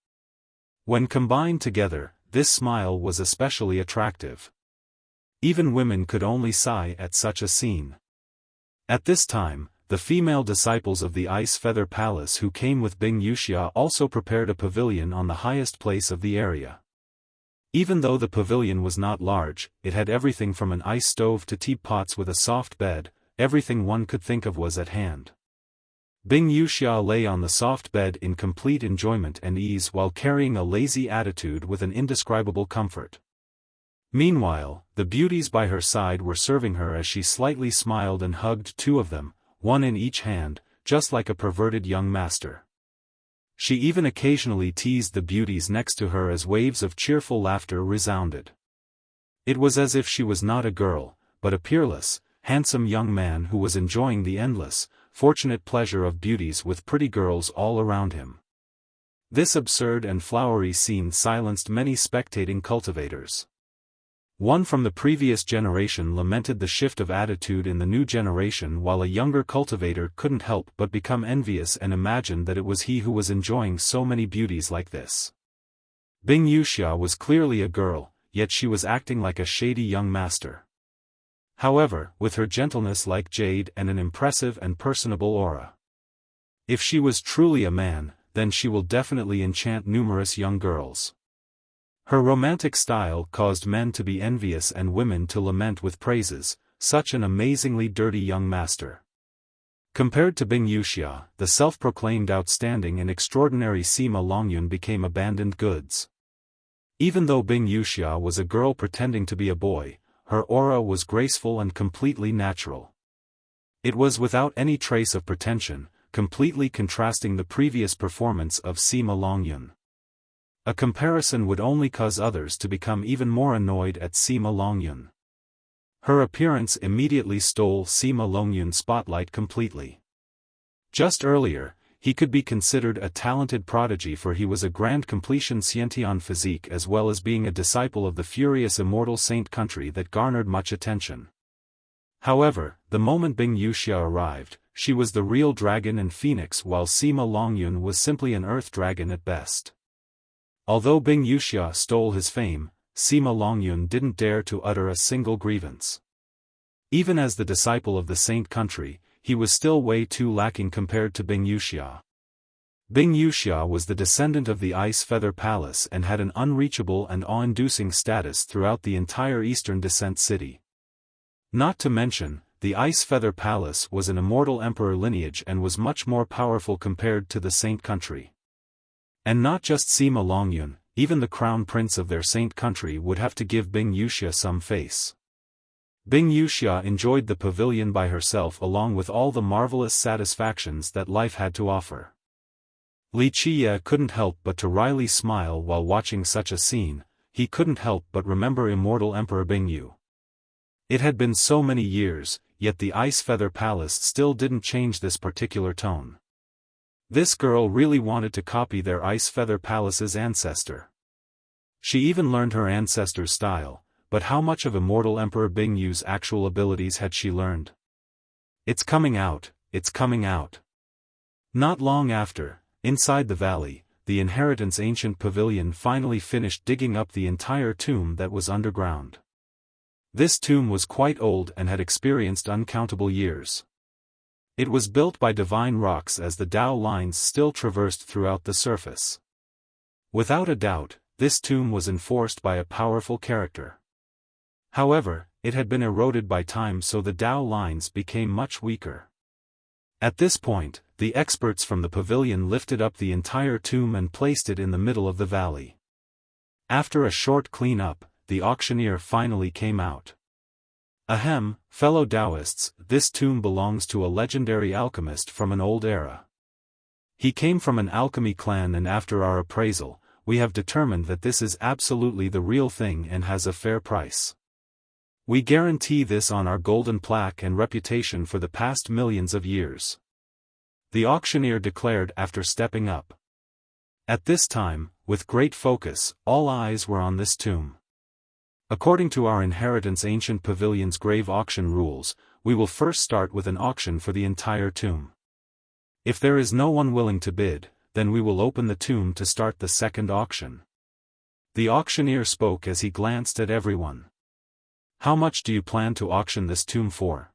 When combined together, this smile was especially attractive. Even women could only sigh at such a scene. At this time, the female disciples of the Ice Feather Palace who came with Bing Wuxia also prepared a pavilion on the highest place of the area. Even though the pavilion was not large, it had everything from an ice stove to teapots with a soft bed, everything one could think of was at hand. Bing Wuxia lay on the soft bed in complete enjoyment and ease while carrying a lazy attitude with an indescribable comfort. Meanwhile, the beauties by her side were serving her as she slightly smiled and hugged 2 of them, one in each hand, just like a perverted young master. She even occasionally teased the beauties next to her as waves of cheerful laughter resounded. It was as if she was not a girl, but a peerless, handsome young man who was enjoying the endless, fortunate pleasure of beauties with pretty girls all around him. This absurd and flowery scene silenced many spectating cultivators. One from the previous generation lamented the shift of attitude in the new generation, while a younger cultivator couldn't help but become envious and imagined that it was he who was enjoying so many beauties like this. Bing Wuxia was clearly a girl, yet she was acting like a shady young master. However, with her gentleness like jade and an impressive and personable aura. If she was truly a man, then she will definitely enchant numerous young girls. Her romantic style caused men to be envious and women to lament with praises, such an amazingly dirty young master. Compared to Bing Wuxia, the self-proclaimed outstanding and extraordinary Sima Longyun became abandoned goods. Even though Bing Wuxia was a girl pretending to be a boy, her aura was graceful and completely natural. It was without any trace of pretension, completely contrasting the previous performance of Sima Longyun. A comparison would only cause others to become even more annoyed at Sima Longyun. Her appearance immediately stole Sima Longyun's spotlight completely. Just earlier, he could be considered a talented prodigy, for he was a grand completion Xiantian physique as well as being a disciple of the furious immortal saint country that garnered much attention. However, the moment Wuxia arrived, she was the real dragon and phoenix, while Sima Longyun was simply an earth dragon at best. Although Wuxia stole his fame, Sima Longyun didn't dare to utter a single grievance. Even as the disciple of the saint country, he was still way too lacking compared to Wuxia. Wuxia was the descendant of the Ice Feather Palace and had an unreachable and awe-inducing status throughout the entire Eastern Descent City. Not to mention, the Ice Feather Palace was an immortal emperor lineage and was much more powerful compared to the saint country. And not just Sima Longyun, even the crown prince of their saint country would have to give Wuxia some face. Wuxia enjoyed the pavilion by herself along with all the marvelous satisfactions that life had to offer. Li Qiye couldn't help but to wryly smile while watching such a scene. He couldn't help but remember immortal Emperor Bingyu. It had been so many years, yet the Ice Feather Palace still didn't change this particular tone. This girl really wanted to copy their Ice Feather Palace's ancestor. She even learned her ancestor's style, but how much of immortal Emperor Bingyu's actual abilities had she learned? It's coming out, it's coming out. Not long after, inside the valley, the Inheritance Ancient Pavilion finally finished digging up the entire tomb that was underground. This tomb was quite old and had experienced uncountable years. It was built by divine rocks as the Tao lines still traversed throughout the surface. Without a doubt, this tomb was enforced by a powerful character. However, it had been eroded by time, so the Tao lines became much weaker. At this point, the experts from the pavilion lifted up the entire tomb and placed it in the middle of the valley. After a short clean-up, the auctioneer finally came out. Ahem, fellow Taoists, this tomb belongs to a legendary alchemist from an old era. He came from an alchemy clan, and after our appraisal, we have determined that this is absolutely the real thing and has a fair price. We guarantee this on our golden plaque and reputation for the past millions of years. The auctioneer declared after stepping up. At this time, with great focus, all eyes were on this tomb. According to our Inheritance Ancient Pavilion's grave auction rules, we will first start with an auction for the entire tomb. If there is no one willing to bid, then we will open the tomb to start the second auction. The auctioneer spoke as he glanced at everyone. How much do you plan to auction this tomb for?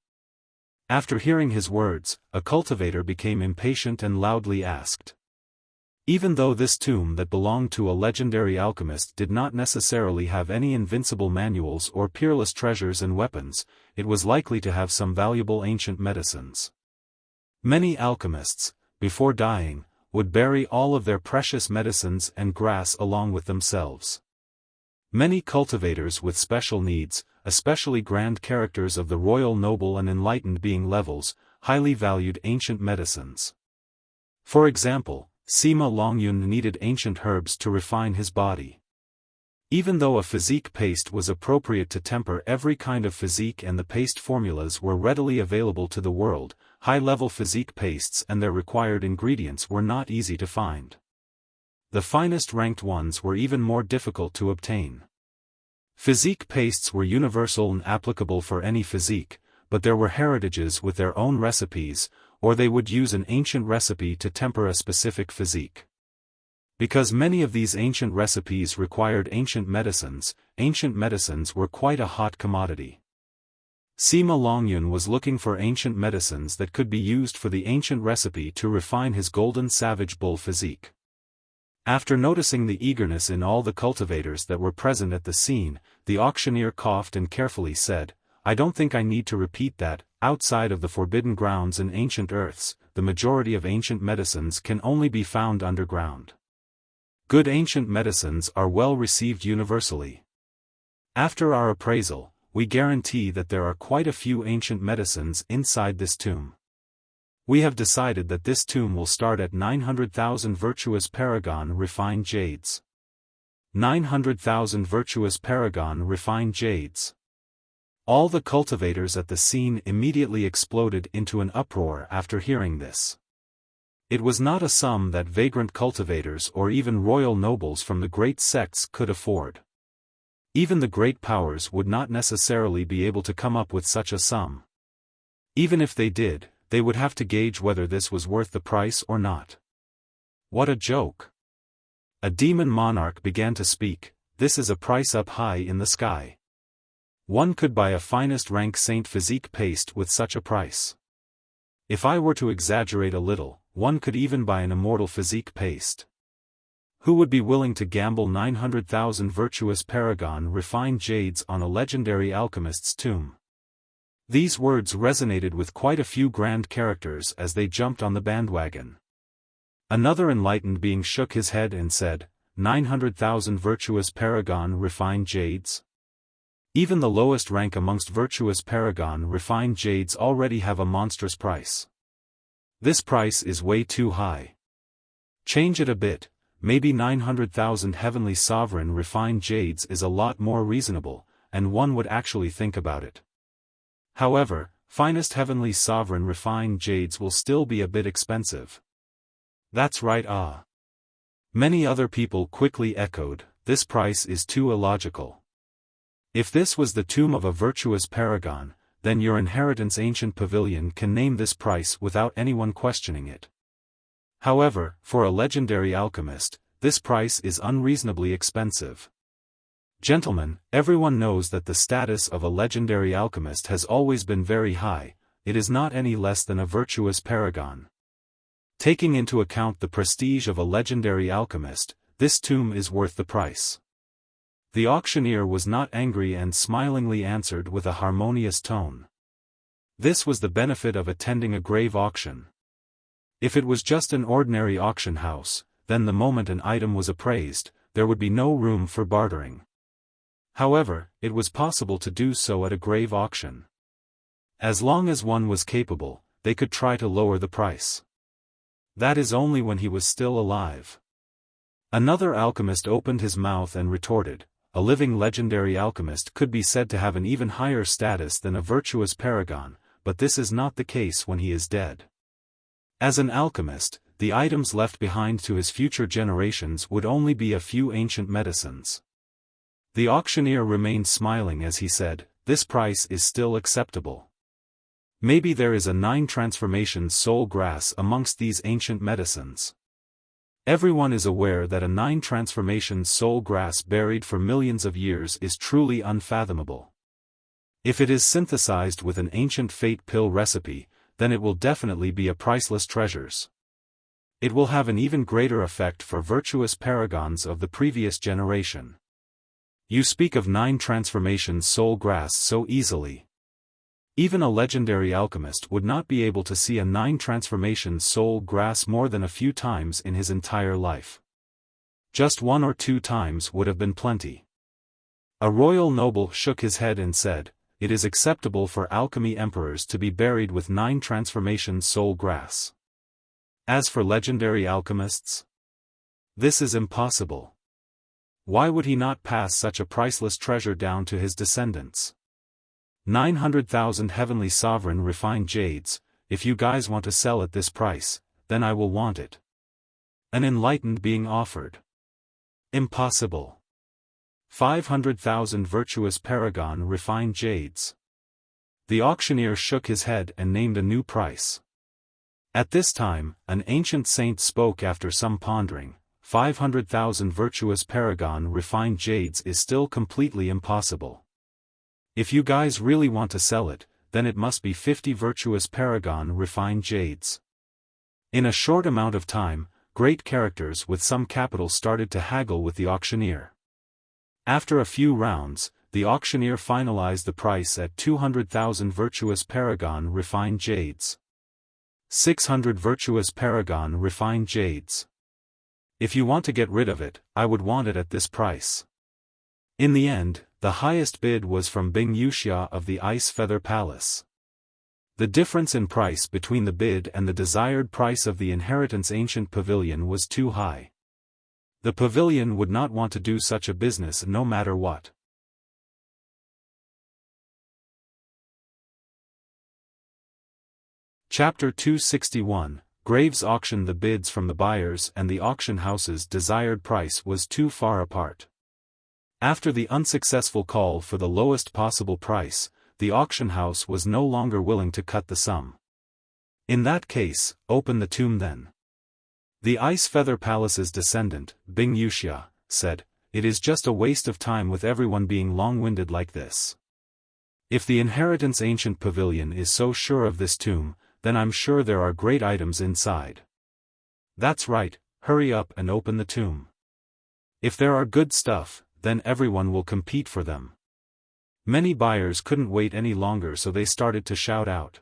After hearing his words, a cultivator became impatient and loudly asked. Even though this tomb that belonged to a legendary alchemist did not necessarily have any invincible manuals or peerless treasures and weapons, it was likely to have some valuable ancient medicines. Many alchemists, before dying, would bury all of their precious medicines and grass along with themselves. Many cultivators with special needs, especially grand characters of the royal noble and enlightened being levels, highly valued ancient medicines. For example, Sima Longyun needed ancient herbs to refine his body. Even though a physique paste was appropriate to temper every kind of physique and the paste formulas were readily available to the world, high-level physique pastes and their required ingredients were not easy to find. The finest ranked ones were even more difficult to obtain. Physique pastes were universal and applicable for any physique, but there were heritages with their own recipes, or they would use an ancient recipe to temper a specific physique. Because many of these ancient recipes required ancient medicines were quite a hot commodity. Sima Longyun was looking for ancient medicines that could be used for the ancient recipe to refine his golden savage bull physique. After noticing the eagerness in all the cultivators that were present at the scene, the auctioneer coughed and carefully said, I don't think I need to repeat that, outside of the forbidden grounds and ancient earths, the majority of ancient medicines can only be found underground. Good ancient medicines are well received universally. After our appraisal, we guarantee that there are quite a few ancient medicines inside this tomb. We have decided that this tomb will start at 900,000 virtuous paragon refined jades. 900,000 virtuous paragon refined jades. All the cultivators at the scene immediately exploded into an uproar after hearing this. It was not a sum that vagrant cultivators or even royal nobles from the great sects could afford. Even the great powers would not necessarily be able to come up with such a sum. Even if they did, they would have to gauge whether this was worth the price or not. What a joke! A demon monarch began to speak. This is a price up high in the sky. One could buy a finest rank Saint Physique paste with such a price. If I were to exaggerate a little, one could even buy an immortal physique paste. Who would be willing to gamble 900,000 virtuous paragon refined jades on a legendary alchemist's tomb? These words resonated with quite a few grand characters as they jumped on the bandwagon. Another enlightened being shook his head and said, 900,000 virtuous paragon refined jades? Even the lowest rank amongst virtuous paragon refined jades already have a monstrous price. This price is way too high. Change it a bit, maybe 900,000 heavenly sovereign refined jades is a lot more reasonable, and one would actually think about it. However, finest heavenly sovereign refined jades will still be a bit expensive. That's right. Many other people quickly echoed, this price is too illogical. If this was the tomb of a virtuous paragon, then your inheritance ancient pavilion can name this price without anyone questioning it. However, for a legendary alchemist, this price is unreasonably expensive. Gentlemen, everyone knows that the status of a legendary alchemist has always been very high. It is not any less than a virtuous paragon. Taking into account the prestige of a legendary alchemist, this tomb is worth the price. The auctioneer was not angry and smilingly answered with a harmonious tone. This was the benefit of attending a grave auction. If it was just an ordinary auction house, then the moment an item was appraised, there would be no room for bartering. However, it was possible to do so at a grave auction. As long as one was capable, they could try to lower the price. That is only when he was still alive. Another alchemist opened his mouth and retorted, a living legendary alchemist could be said to have an even higher status than a virtuous paragon, but this is not the case when he is dead. As an alchemist, the items left behind to his future generations would only be a few ancient medicines. The auctioneer remained smiling as he said, this price is still acceptable. Maybe there is a 9 transformations soul grass amongst these ancient medicines. Everyone is aware that a 9 transformations soul grass buried for millions of years is truly unfathomable. If it is synthesized with an ancient fate pill recipe, then it will definitely be a priceless treasures. It will have an even greater effect for virtuous paragons of the previous generation. You speak of 9 transformations soul grass so easily. Even a legendary alchemist would not be able to see a 9 transformations soul grass more than a few times in his entire life. Just 1 or 2 times would have been plenty. A royal noble shook his head and said, it is acceptable for alchemy emperors to be buried with 9 transformations soul grass. As for legendary alchemists, this is impossible. Why would he not pass such a priceless treasure down to his descendants? 900,000 heavenly sovereign refined jades, if you guys want to sell at this price, then I will want it. An enlightened being offered. Impossible. 500,000 virtuous paragon refined jades. The auctioneer shook his head and named a new price. At this time, an ancient saint spoke after some pondering, 500,000 virtuous paragon refined jades is still completely impossible. If you guys really want to sell it, then it must be 50 virtuous paragon refined jades. In a short amount of time, great characters with some capital started to haggle with the auctioneer. After a few rounds, the auctioneer finalized the price at 200,000 virtuous paragon refined jades. 600 virtuous paragon refined jades. If you want to get rid of it, I would want it at this price. In the end, the highest bid was from Wuxia of the Ice Feather Palace. The difference in price between the bid and the desired price of the inheritance ancient pavilion was too high. The pavilion would not want to do such a business no matter what. Chapter 261, Graves auctioned the bids from the buyers and the auction house's desired price was too far apart. After the unsuccessful call for the lowest possible price, the auction house was no longer willing to cut the sum. In that case, open the tomb then. The Ice Feather Palace's descendant, Bing Wuxia, said, "It is just a waste of time with everyone being long-winded like this. If the inheritance ancient pavilion is so sure of this tomb, then I'm sure there are great items inside. That's right, hurry up and open the tomb. If there are good stuff, then everyone will compete for them." Many buyers couldn't wait any longer, so they started to shout out.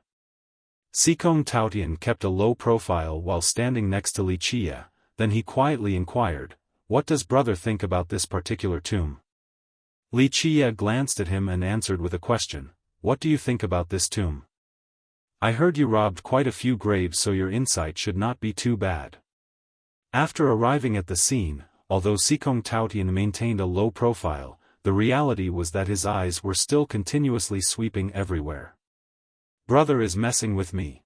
Xikong Taotian kept a low profile while standing next to Wuxia, then he quietly inquired, "What does brother think about this particular tomb?" Wuxia glanced at him and answered with a question, "What do you think about this tomb? I heard you robbed quite a few graves, so your insight should not be too bad." After arriving at the scene, although Xikong Taotian maintained a low profile, the reality was that his eyes were still continuously sweeping everywhere. "Brother is messing with me.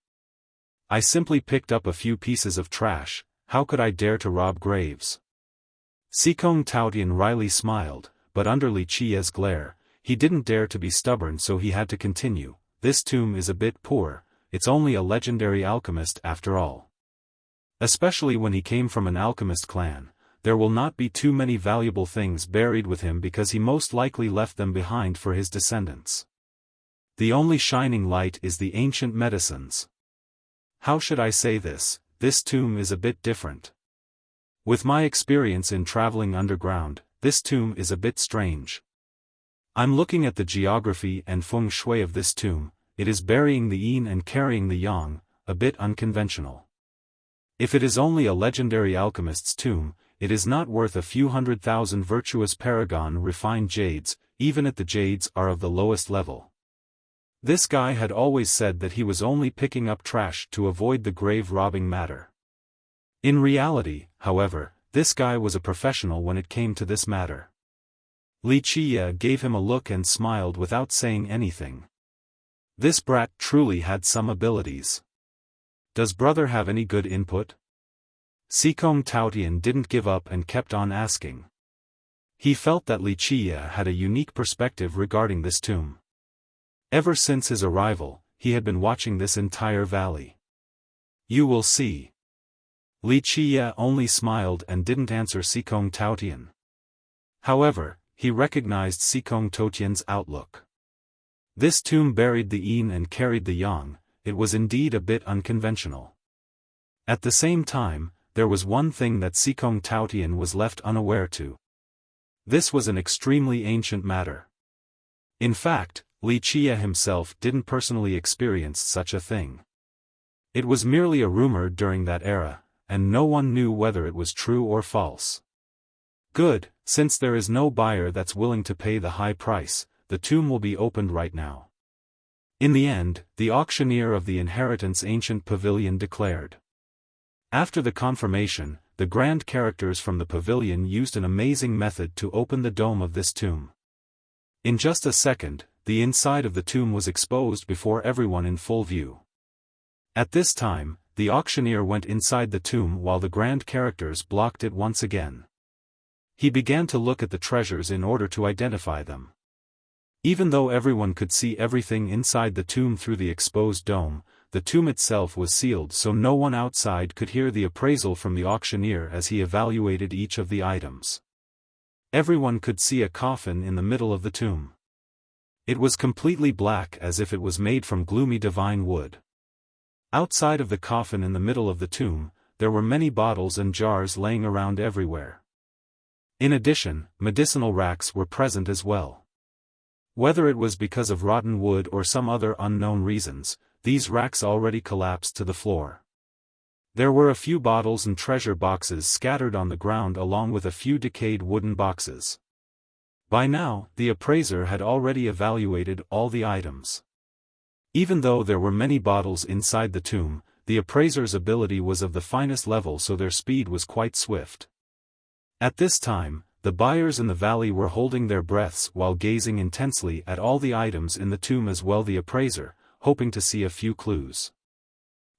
I simply picked up a few pieces of trash, how could I dare to rob graves?" Xikong Taotian wryly smiled, but under Wuxia's glare, he didn't dare to be stubborn, so he had to continue, "This tomb is a bit poor, it's only a legendary alchemist after all. Especially when he came from an alchemist clan, there will not be too many valuable things buried with him because he most likely left them behind for his descendants. The only shining light is the ancient medicines. How should I say this tomb is a bit different. With my experience in traveling underground, this tomb is a bit strange. I'm looking at the geography and feng shui of this tomb, it is burying the yin and carrying the yang, a bit unconventional. If it is only a legendary alchemist's tomb, it is not worth a few 100,000 virtuous paragon refined jades, even if the jades are of the lowest level." This guy had always said that he was only picking up trash to avoid the grave robbing matter. In reality, however, this guy was a professional when it came to this matter. Wuxia gave him a look and smiled without saying anything. This brat truly had some abilities. "Does brother have any good input?" Xikong Taotian didn't give up and kept on asking. He felt that Wuxia had a unique perspective regarding this tomb. Ever since his arrival, he had been watching this entire valley. "You will see." Wuxia only smiled and didn't answer Xikong Taotian. However, he recognized Xikong Taotian's outlook. This tomb buried the yin and carried the yang, it was indeed a bit unconventional. At the same time, there was one thing that Xikong Taotian was left unaware to. This was an extremely ancient matter. In fact, Wuxia himself didn't personally experience such a thing. It was merely a rumor during that era, and no one knew whether it was true or false. Good, since there is no buyer that's willing to pay the high price, the tomb will be opened right now. In the end, the auctioneer of the inheritance ancient pavilion declared. After the confirmation, the grand characters from the pavilion used an amazing method to open the dome of this tomb. In just a second, the inside of the tomb was exposed before everyone in full view. At this time, the auctioneer went inside the tomb while the grand characters blocked it once again. He began to look at the treasures in order to identify them. Even though everyone could see everything inside the tomb through the exposed dome, the tomb itself was sealed so no one outside could hear the appraisal from the auctioneer as he evaluated each of the items. Everyone could see a coffin in the middle of the tomb. It was completely black as if it was made from gloomy divine wood. Outside of the coffin in the middle of the tomb, there were many bottles and jars laying around everywhere. In addition, medicinal racks were present as well. Whether it was because of rotten wood or some other unknown reasons, these racks already collapsed to the floor. There were a few bottles and treasure boxes scattered on the ground along with a few decayed wooden boxes. By now, the appraiser had already evaluated all the items. Even though there were many bottles inside the tomb, the appraiser's ability was of the finest level, so their speed was quite swift. At this time, the buyers in the valley were holding their breaths while gazing intensely at all the items in the tomb, as well the appraiser, hoping to see a few clues.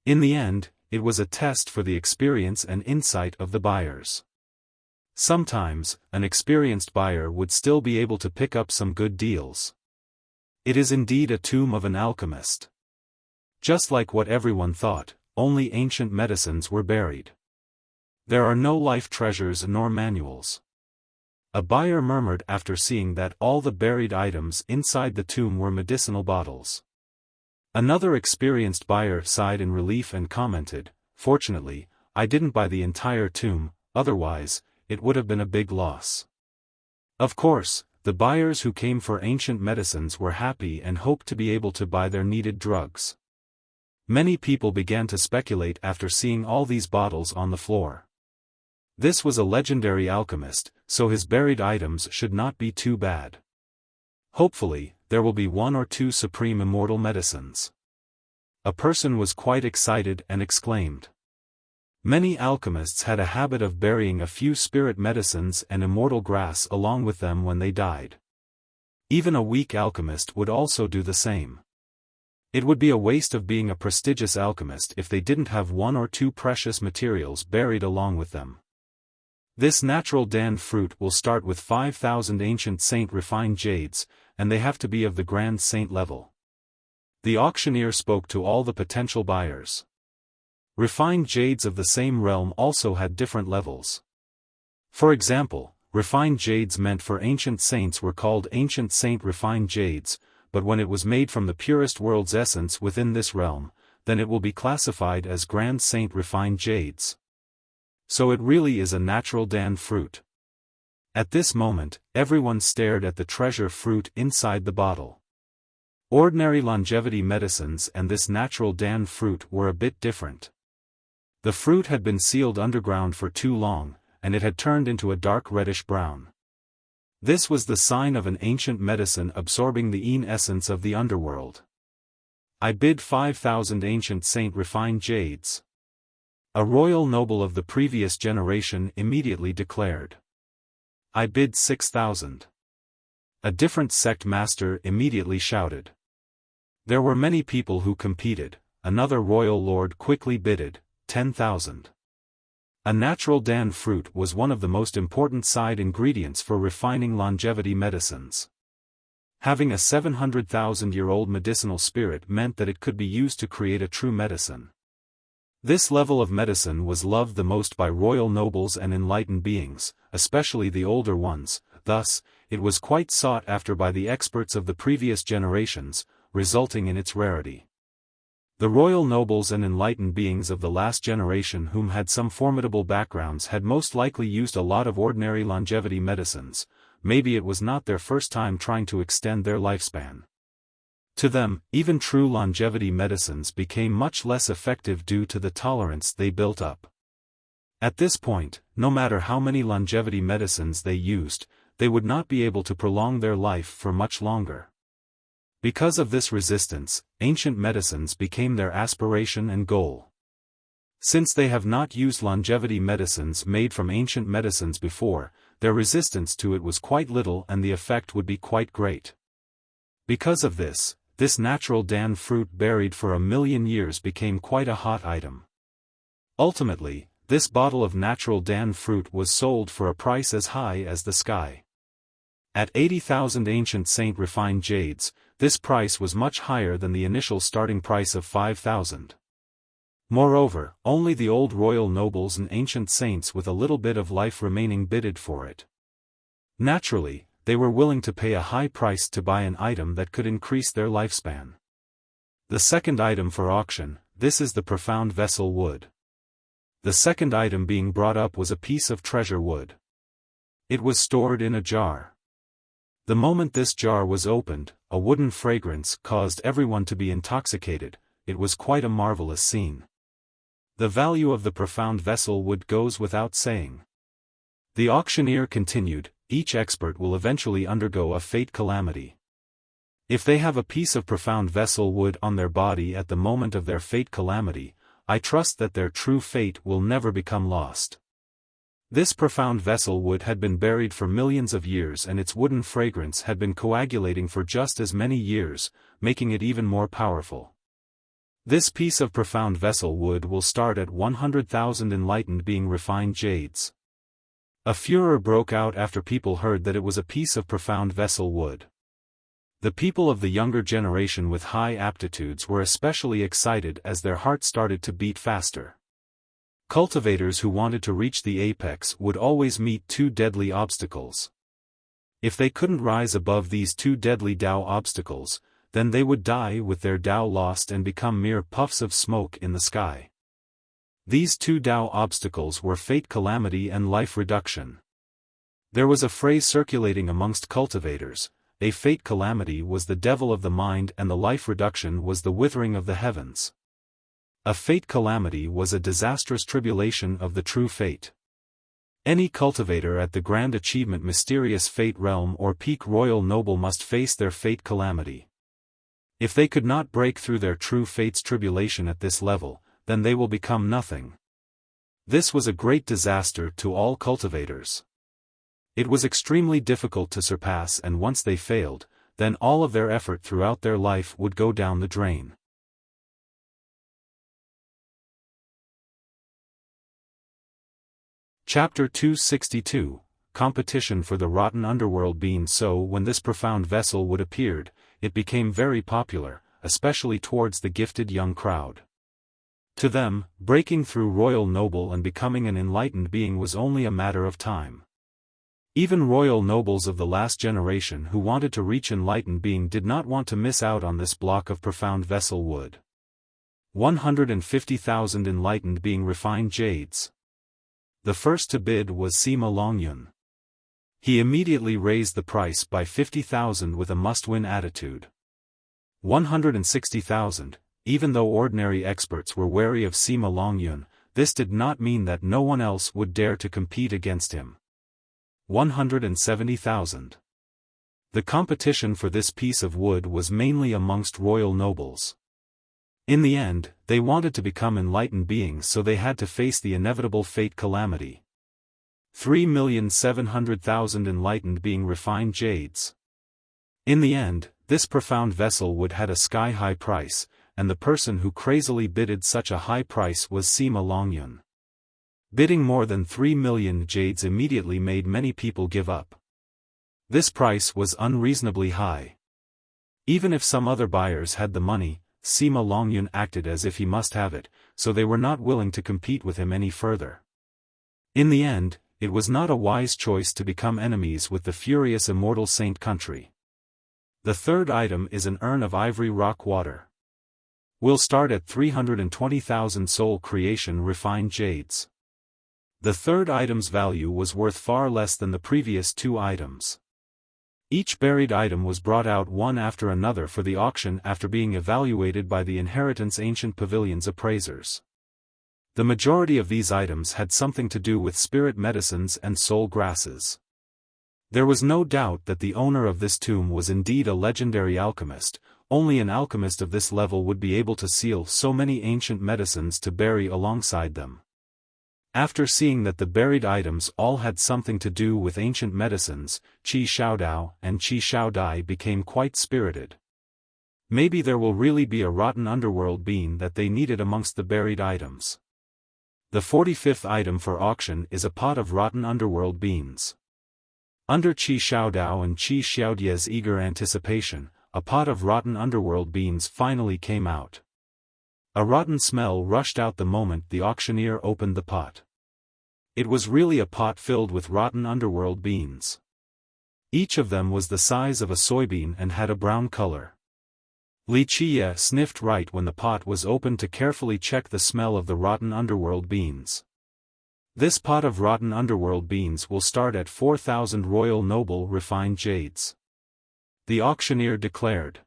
In the end, it was a test for the experience and insight of the buyers. Sometimes, an experienced buyer would still be able to pick up some good deals. It is indeed a tomb of an alchemist. Just like what everyone thought, only ancient medicines were buried. There are no life treasures nor manuals. A buyer murmured after seeing that all the buried items inside the tomb were medicinal bottles. Another experienced buyer sighed in relief and commented, "Fortunately, I didn't buy the entire tomb, otherwise, it would have been a big loss." Of course, the buyers who came for ancient medicines were happy and hoped to be able to buy their needed drugs. Many people began to speculate after seeing all these bottles on the floor. This was a legendary alchemist, so his buried items should not be too bad. Hopefully, there will be one or two supreme immortal medicines. A person was quite excited and exclaimed. Many alchemists had a habit of burying a few spirit medicines and immortal grass along with them when they died. Even a weak alchemist would also do the same. It would be a waste of being a prestigious alchemist if they didn't have one or two precious materials buried along with them. This natural Dan fruit will start with 5,000 ancient saint refined jades, and they have to be of the grand saint level. The auctioneer spoke to all the potential buyers. Refined jades of the same realm also had different levels. For example, refined jades meant for ancient saints were called ancient saint refined jades, but when it was made from the purest world's essence within this realm, then it will be classified as grand saint refined jades. So it really is a natural Dan fruit. At this moment, everyone stared at the treasure fruit inside the bottle. Ordinary longevity medicines and this natural Dan fruit were a bit different. The fruit had been sealed underground for too long, and it had turned into a dark reddish brown. This was the sign of an ancient medicine absorbing the essence of the underworld. "I bid 5,000 ancient saint refined jades." A royal noble of the previous generation immediately declared. "I bid 6,000. A different sect master immediately shouted. There were many people who competed. Another royal lord quickly bidded 10,000. A natural Dan fruit was one of the most important side ingredients for refining longevity medicines. Having a 700,000-year-old medicinal spirit meant that it could be used to create a true medicine. This level of medicine was loved the most by royal nobles and enlightened beings, especially the older ones, thus, it was quite sought after by the experts of the previous generations, resulting in its rarity. The royal nobles and enlightened beings of the last generation whom had some formidable backgrounds had most likely used a lot of ordinary longevity medicines. Maybe it was not their first time trying to extend their lifespan. To them, even true longevity medicines became much less effective due to the tolerance they built up. At this point, no matter how many longevity medicines they used, they would not be able to prolong their life for much longer. Because of this resistance, ancient medicines became their aspiration and goal. Since they have not used longevity medicines made from ancient medicines before, their resistance to it was quite little and the effect would be quite great. Because of this natural Dan fruit buried for 1,000,000 years became quite a hot item. Ultimately, this bottle of natural Dan fruit was sold for a price as high as the sky. At 80,000 ancient saint refined jades, this price was much higher than the initial starting price of 5,000. Moreover, only the old royal nobles and ancient saints with a little bit of life remaining bidded for it. Naturally, they were willing to pay a high price to buy an item that could increase their lifespan. The second item for auction, this is the profound vessel wood. The second item being brought up was a piece of treasure wood. It was stored in a jar. The moment this jar was opened, a wooden fragrance caused everyone to be intoxicated. It was quite a marvelous scene. The value of the profound vessel wood goes without saying. The auctioneer continued, each expert will eventually undergo a fate calamity. If they have a piece of profound vessel wood on their body at the moment of their fate calamity, I trust that their true fate will never become lost. This profound vessel wood had been buried for millions of years and its wooden fragrance had been coagulating for just as many years, making it even more powerful. This piece of profound vessel wood will start at 100,000 enlightened being refined jades. A furor broke out after people heard that it was a piece of profound vessel wood. The people of the younger generation with high aptitudes were especially excited as their hearts started to beat faster. Cultivators who wanted to reach the apex would always meet two deadly obstacles. If they couldn't rise above these two deadly Tao obstacles, then they would die with their Tao lost and become mere puffs of smoke in the sky. These two Tao obstacles were fate calamity and life reduction. There was a phrase circulating amongst cultivators: a fate calamity was the devil of the mind and the life reduction was the withering of the heavens. A fate calamity was a disastrous tribulation of the true fate. Any cultivator at the grand achievement mysterious fate realm or peak royal noble must face their fate calamity. If they could not break through their true fate's tribulation at this level, then they will become nothing. This was a great disaster to all cultivators. It was extremely difficult to surpass, and once they failed, then all of their effort throughout their life would go down the drain. Chapter 262, Competition for the Rotten Underworld Bean. So when this profound vessel wood appeared, it became very popular, especially towards the gifted young crowd. To them, breaking through royal noble and becoming an enlightened being was only a matter of time. Even royal nobles of the last generation who wanted to reach enlightened being did not want to miss out on this block of profound vessel wood. 150,000 enlightened being refined jades. The first to bid was Sima Longyun. He immediately raised the price by 50,000 with a must-win attitude. 160,000, even though ordinary experts were wary of Sima Longyun, this did not mean that no one else would dare to compete against him. 170,000. The competition for this piece of wood was mainly amongst royal nobles. In the end, they wanted to become enlightened beings, so they had to face the inevitable fate calamity. 3,700,000 enlightened being refined jades. In the end, this profound vessel wood had a sky-high price, and the person who crazily bidded such a high price was Sima Longyun. Bidding more than 3 million jades immediately made many people give up. This price was unreasonably high. Even if some other buyers had the money, Sima Longyun acted as if he must have it, so they were not willing to compete with him any further. In the end, it was not a wise choice to become enemies with the furious immortal saint country. The third item is an urn of ivory rock water. Will start at 320,000 soul creation refined jades. The third item's value was worth far less than the previous two items. Each buried item was brought out one after another for the auction after being evaluated by the Inheritance Ancient Pavilion's appraisers. The majority of these items had something to do with spirit medicines and soul grasses. There was no doubt that the owner of this tomb was indeed a legendary alchemist. Only an alchemist of this level would be able to seal so many ancient medicines to bury alongside them. After seeing that the buried items all had something to do with ancient medicines, Qi Xiaodao and Qi Xiaodai became quite spirited. Maybe there will really be a rotten underworld bean that they needed amongst the buried items. The 45th item for auction is a pot of rotten underworld beans. Under Qi Xiaodao and Qi Xiaodie's eager anticipation, a pot of rotten underworld beans finally came out. A rotten smell rushed out the moment the auctioneer opened the pot. It was really a pot filled with rotten underworld beans. Each of them was the size of a soybean and had a brown color. Li Qiye sniffed right when the pot was opened to carefully check the smell of the rotten underworld beans. This pot of rotten underworld beans will start at 4,000 royal noble refined jades. The auctioneer declared.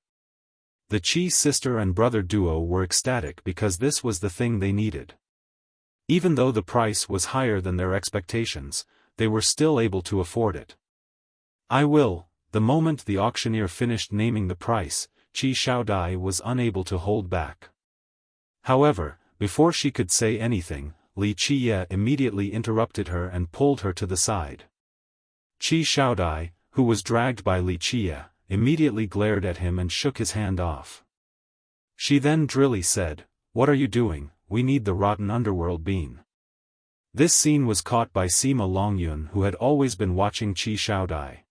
The Qi sister and brother duo were ecstatic because this was the thing they needed. Even though the price was higher than their expectations, they were still able to afford it. I will, The moment the auctioneer finished naming the price, Qi Xiaodai was unable to hold back. However, before she could say anything, Li Qiye immediately interrupted her and pulled her to the side. Qi Xiaodai, who was dragged by Li Qiye, immediately glared at him and shook his hand off. She then drily said, "What are you doing? We need the rotten underworld bean." This scene was caught by Sima Longyun, who had always been watching Qi Xiaodai.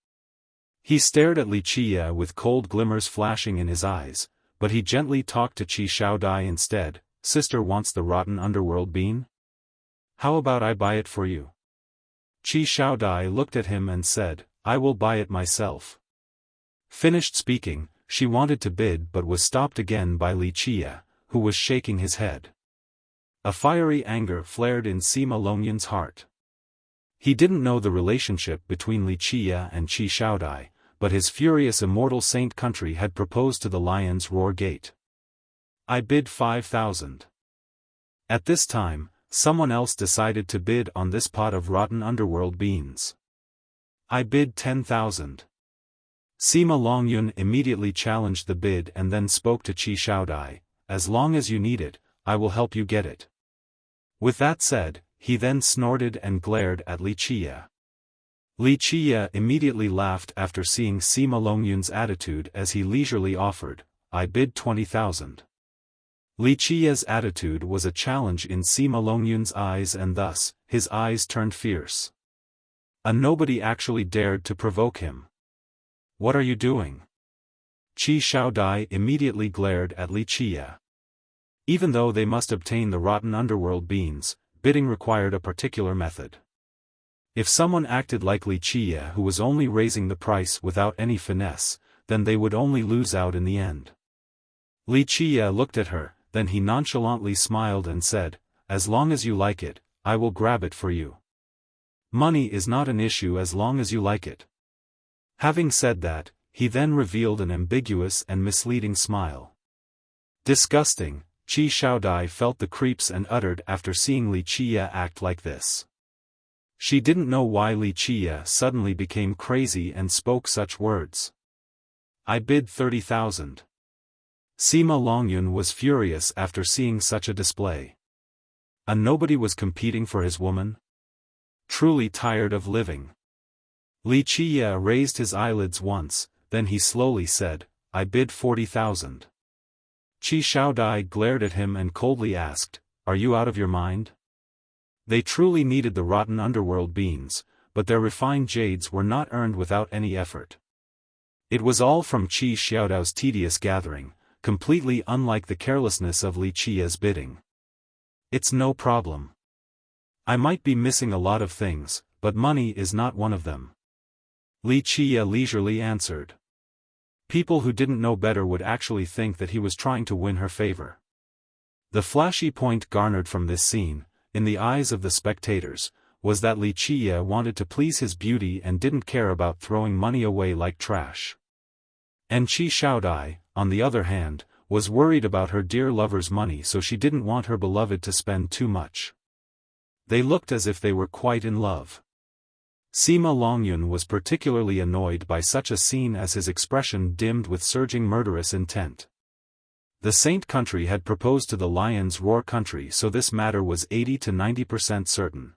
He stared at Li Qiye with cold glimmers flashing in his eyes, but he gently talked to Qi Xiaodai instead. "Sister wants the rotten underworld bean? How about I buy it for you?" Qi Xiaodai looked at him and said, "I will buy it myself." Finished speaking, she wanted to bid but was stopped again by Li Qiye, who was shaking his head. A fiery anger flared in Sima Longyun's heart. He didn't know the relationship between Li Qiye and Qi Xiaodai, but his furious immortal saint country had proposed to the Lion's Roar Gate. "I bid 5,000. At this time, someone else decided to bid on this pot of rotten underworld beans. "I bid 10,000. Sima Longyun immediately challenged the bid and then spoke to Qi Xiaodai, "As long as you need it, I will help you get it." With that said, he then snorted and glared at Li Qiye. Li Qiye immediately laughed after seeing Sima Longyun's attitude as he leisurely offered, "I bid 20,000. Li Qiye's attitude was a challenge in Sima Longyun's eyes, and thus, his eyes turned fierce. Nobody actually dared to provoke him. "What are you doing?" Qi Xiaodai immediately glared at Li Qiye. Even though they must obtain the rotten underworld beans, bidding required a particular method. If someone acted like Li Qiye, who was only raising the price without any finesse, then they would only lose out in the end. Li Qiye looked at her, then he nonchalantly smiled and said, "As long as you like it, I will grab it for you. Money is not an issue as long as you like it." Having said that, he then revealed an ambiguous and misleading smile. Disgusting, Qi Xiaodai felt the creeps and uttered after seeing Li Qiye act like this. She didn't know why Li Qiye suddenly became crazy and spoke such words. "I bid 30,000. Sima Longyun was furious after seeing such a display. Nobody was competing for his woman? Truly tired of living. Li Qiye raised his eyelids once, then he slowly said, "I bid 40,000. Qi Xiaodai glared at him and coldly asked, "Are you out of your mind?" They truly needed the rotten underworld beans, but their refined jades were not earned without any effort. It was all from Qi Xiaodai's tedious gathering, completely unlike the carelessness of Li Qiye's bidding. "It's no problem. I might be missing a lot of things, but money is not one of them," Li Qiye leisurely answered. People who didn't know better would actually think that he was trying to win her favor. The flashy point garnered from this scene, in the eyes of the spectators, was that Li Qiye wanted to please his beauty and didn't care about throwing money away like trash. And Qi Xiaodai, on the other hand, was worried about her dear lover's money, so she didn't want her beloved to spend too much. They looked as if they were quite in love. Sima Longyun was particularly annoyed by such a scene as his expression dimmed with surging murderous intent. The Saint country had proposed to the Lion's Roar country, so this matter was 80 to 90% certain.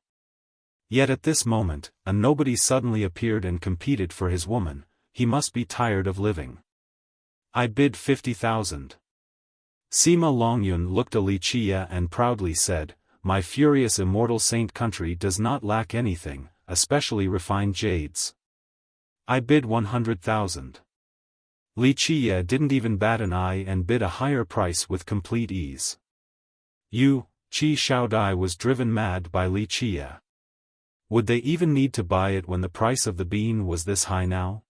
Yet at this moment, a nobody suddenly appeared and competed for his woman. He must be tired of living. "I bid 50,000. Sima Longyun looked at Li Qiye and proudly said, "My furious immortal saint country does not lack anything, especially refined jades. I bid 100,000. Li Qiye didn't even bat an eye and bid a higher price with complete ease. Qi Xiaodai was driven mad by Li Qiye. Would they even need to buy it when the price of the bean was this high now?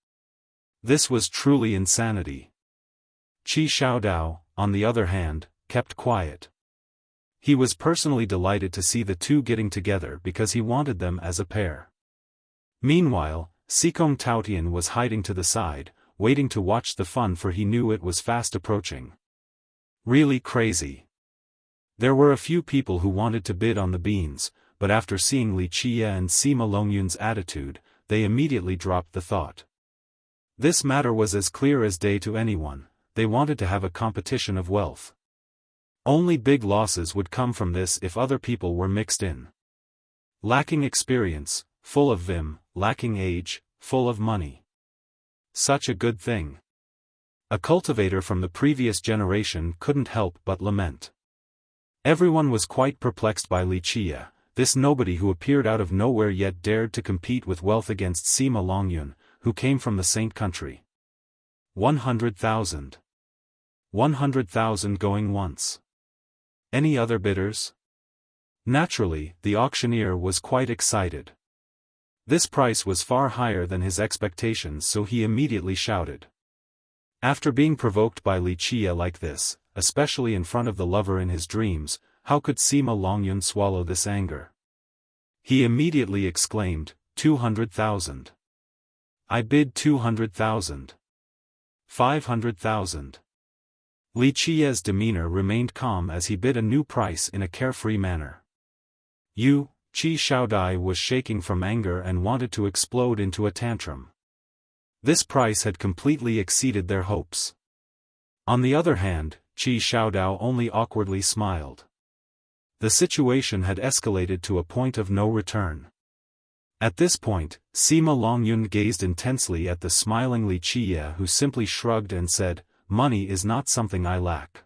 This was truly insanity. Qi Xiaodai, on the other hand, kept quiet. He was personally delighted to see the two getting together because he wanted them as a pair. Meanwhile, Sikong Taotian was hiding to the side, waiting to watch the fun, for he knew it was fast approaching. Really crazy. There were a few people who wanted to bid on the beans, but after seeing Li Qiye and Sima Longyun's attitude, they immediately dropped the thought. This matter was as clear as day to anyone. They wanted to have a competition of wealth. Only big losses would come from this if other people were mixed in. Lacking experience, full of vim, lacking age, full of money. Such a good thing. A cultivator from the previous generation couldn't help but lament. Everyone was quite perplexed by Wuxia, this nobody who appeared out of nowhere yet dared to compete with wealth against Sima Longyun, who came from the Saint country. 100,000. 100,000 going once. Any other bidders? Naturally, the auctioneer was quite excited. This price was far higher than his expectations, so he immediately shouted. After being provoked by Wuxia like this, especially in front of the lover in his dreams, how could Sima Longyun swallow this anger? He immediately exclaimed, 200,000. I bid 200,000. 500,000. Wuxia's demeanor remained calm as he bid a new price in a carefree manner. Qi Xiaodai was shaking from anger and wanted to explode into a tantrum. This price had completely exceeded their hopes. On the other hand, Qi Xiaodai only awkwardly smiled. The situation had escalated to a point of no return. At this point, Sima Longyun gazed intensely at the smiling Wuxia, who simply shrugged and said, "Money is not something I lack.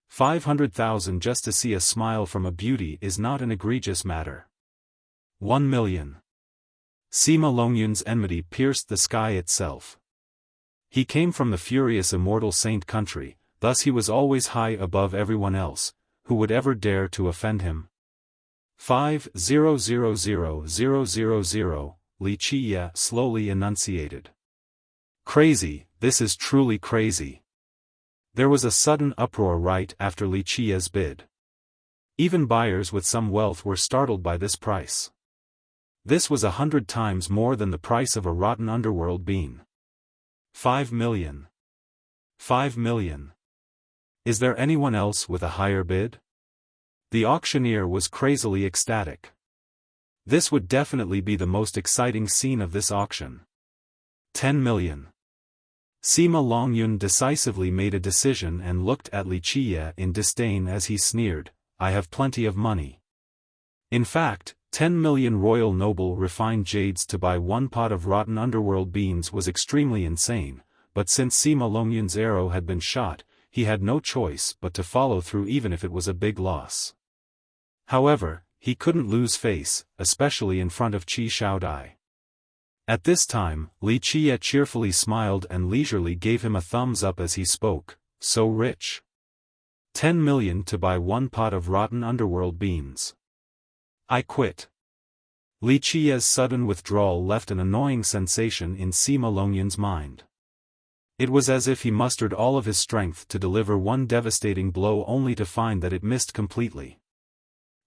500,000 just to see a smile from a beauty is not an egregious matter. 1 million. Sima Longyun's enmity pierced the sky itself. He came from the furious immortal Saint country, thus he was always high above everyone else. Who would ever dare to offend him? 5,000,000, Wuxia slowly enunciated. Crazy, this is truly crazy. There was a sudden uproar right after Wuxia's bid. Even buyers with some wealth were startled by this price. This was 100 times more than the price of a rotten underworld bean. 5 million. 5 million. Is there anyone else with a higher bid? The auctioneer was crazily ecstatic. This would definitely be the most exciting scene of this auction. 10 million. Sima Longyun decisively made a decision and looked at Wuxia in disdain as he sneered, "I have plenty of money." In fact, 10 million royal noble refined jades to buy one pot of rotten underworld beans was extremely insane, but since Sima Longyun's arrow had been shot, he had no choice but to follow through even if it was a big loss. However, he couldn't lose face, especially in front of Qi Xiaodai. At this time, Wuxia cheerfully smiled and leisurely gave him a thumbs up as he spoke, "So rich. 10 million to buy one pot of rotten underworld beans. I quit." Wuxia's sudden withdrawal left an annoying sensation in Sima Longyun's mind. It was as if he mustered all of his strength to deliver one devastating blow only to find that it missed completely.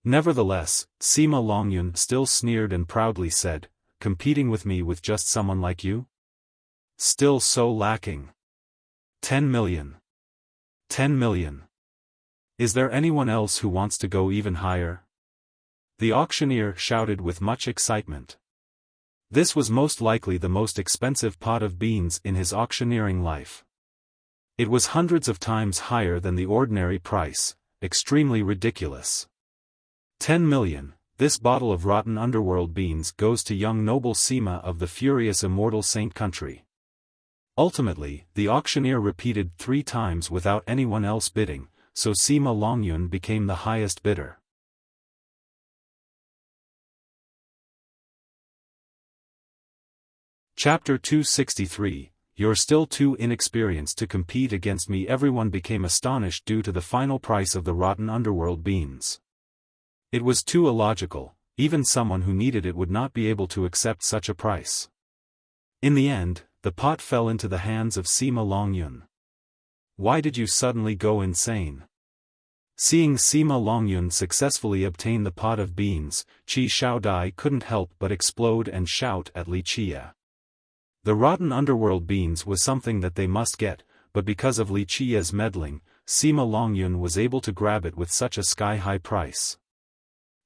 Nevertheless, Sima Longyun still sneered and proudly said, "Competing with me with just someone like you? Still so lacking. 10 million. 10 million. Is there anyone else who wants to go even higher?" The auctioneer shouted with much excitement. This was most likely the most expensive pot of beans in his auctioneering life. It was hundreds of times higher than the ordinary price, extremely ridiculous. 10 million, this bottle of rotten underworld beans goes to young noble Sima of the furious immortal Saint country. Ultimately, the auctioneer repeated 3 times without anyone else bidding, so Sima Longyun became the highest bidder. Chapter 263, You're still too inexperienced to compete against me. Everyone became astonished due to the final price of the rotten underworld beans. It was too illogical, even someone who needed it would not be able to accept such a price. In the end, the pot fell into the hands of Sima Longyun. Why did you suddenly go insane? Seeing Sima Longyun successfully obtain the pot of beans, Qi Xiaodai couldn't help but explode and shout at Wuxia. The rotten underworld beans was something that they must get, but because of Wuxia's meddling, Sima Longyun was able to grab it with such a sky-high price.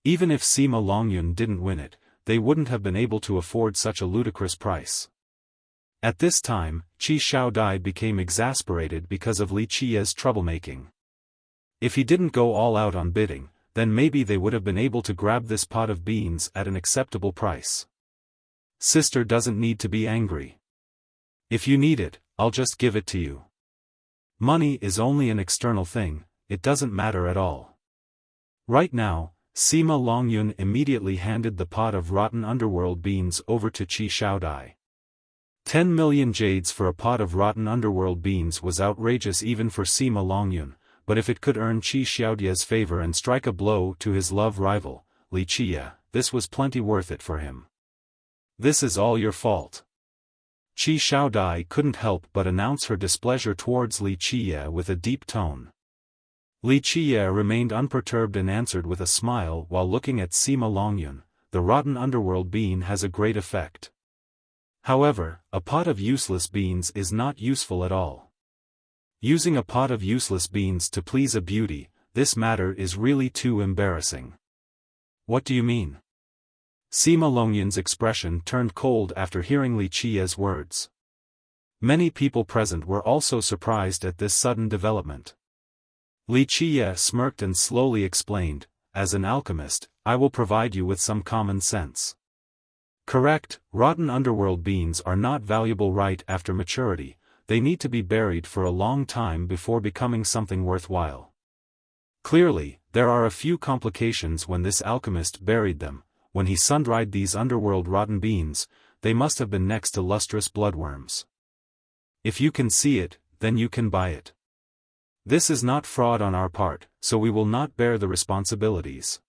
Even if Sima Longyun didn't win it, they wouldn't have been able to afford such a ludicrous price. At this time, Qi Xiaodai became exasperated because of Li Qiya's troublemaking. If he didn't go all out on bidding, then maybe they would have been able to grab this pot of beans at an acceptable price. Sister doesn't need to be angry. If you need it, I'll just give it to you. Money is only an external thing, it doesn't matter at all. Right now, Sima Longyun immediately handed the pot of rotten underworld beans over to Qi Xiaodai. 10 million jades for a pot of rotten underworld beans was outrageous even for Sima Longyun, but if it could earn Qi Xiaodai's favor and strike a blow to his love rival, Li Qiya, this was plenty worth it for him. This is all your fault. Qi Xiaodai couldn't help but announce her displeasure towards Li Qiya with a deep tone. Li Qiya remained unperturbed and answered with a smile while looking at Sima Longyun, the rotten underworld bean has a great effect. However, a pot of useless beans is not useful at all. Using a pot of useless beans to please a beauty, this matter is really too embarrassing. What do you mean? Sima Longyun's expression turned cold after hearing Li Qiya's words. Many people present were also surprised at this sudden development. Li Qiya smirked and slowly explained, as an alchemist, I will provide you with some common sense. Correct, rotten underworld beans are not valuable right after maturity, they need to be buried for a long time before becoming something worthwhile. Clearly, there are a few complications when this alchemist buried them. When he sun-dried these underworld rotten beans, they must have been next to lustrous bloodworms. If you can see it, then you can buy it. This is not fraud on our part, so we will not bear the responsibilities.